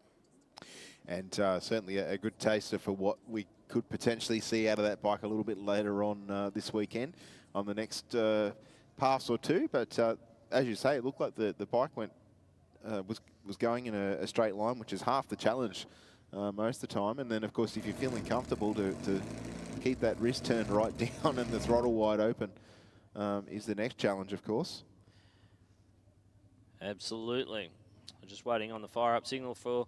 And certainly a good taster for what we could potentially see out of that bike a little bit later on this weekend on the next pass or two. But as you say, it looked like the bike was going in a straight line, which is half the challenge most of the time. And then, of course, if you're feeling comfortable to keep that wrist turned right down and the throttle wide open is the next challenge, of course. Absolutely. I'm just waiting on the fire-up signal for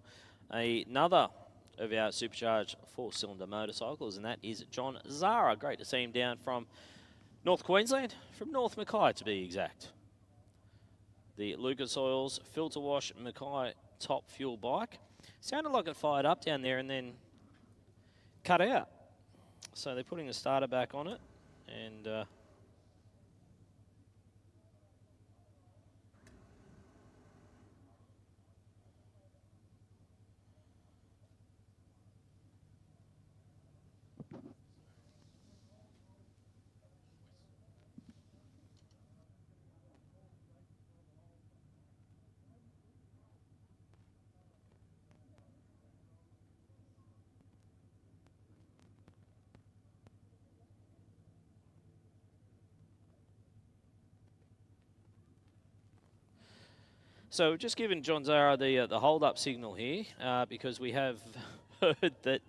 another of our supercharged 4-cylinder motorcycles, and that is John Zara. Great to see him down from North Queensland, from North Mackay to be exact. The Lucas Oils Filter Wash Mackay top fuel bike. Sounded like it fired up down there and then cut out. So they're putting the starter back on it, and so we've just given John Zara the hold-up signal here because we have heard that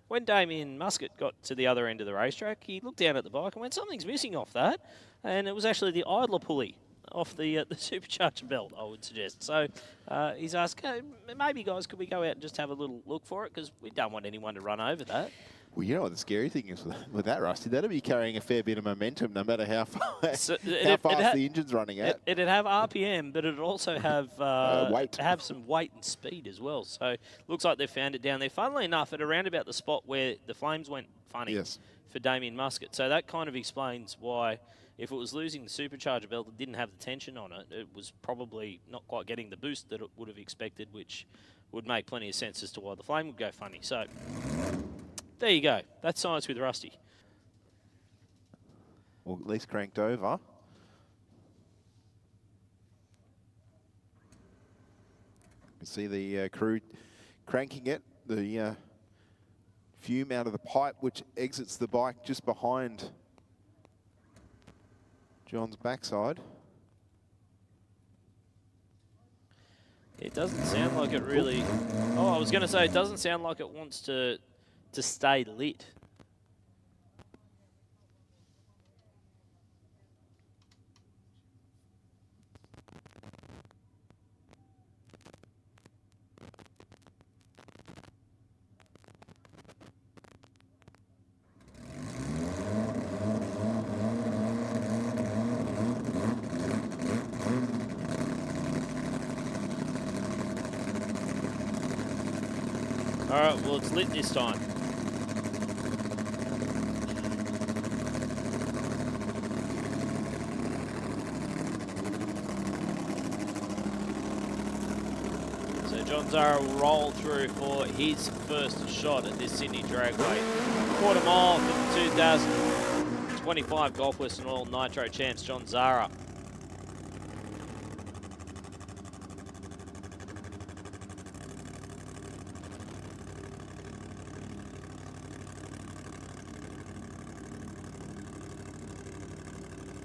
when Damien Muscat got to the other end of the racetrack, he looked down at the bike and went, something's missing off that. And it was actually the idler pulley off the supercharger belt, I would suggest. So he's asked, maybe, guys, could we go out and just have a little look for it? Because we don't want anyone to run over that. Well, you know what the scary thing is with that, Rusty? That'll be carrying a fair bit of momentum, no matter how fast the engine's running at. It'd have RPM, but it'd also have weight. Have some weight and speed as well. So looks like they've found it down there. Funnily enough, at around about the spot where the Flames went funny for Damien Muscat. So that kind of explains why, if it was losing the supercharger belt, it didn't have the tension on it. It was probably not quite getting the boost that it would have expected, which would make plenty of sense as to why the Flame would go funny. So there you go. That's science with Rusty. Well, at least cranked over. You can see the crew cranking it. The fume out of the pipe, which exits the bike just behind John's backside. It doesn't sound like it really... Oh, I was going to say, it doesn't sound like it wants to to stay lit. All right, well, it's lit this time. So John Zara will roll through for his first shot at this Sydney Dragway. Quarter mile for the 2025 Gulf Western Oil Nitro champs, John Zara.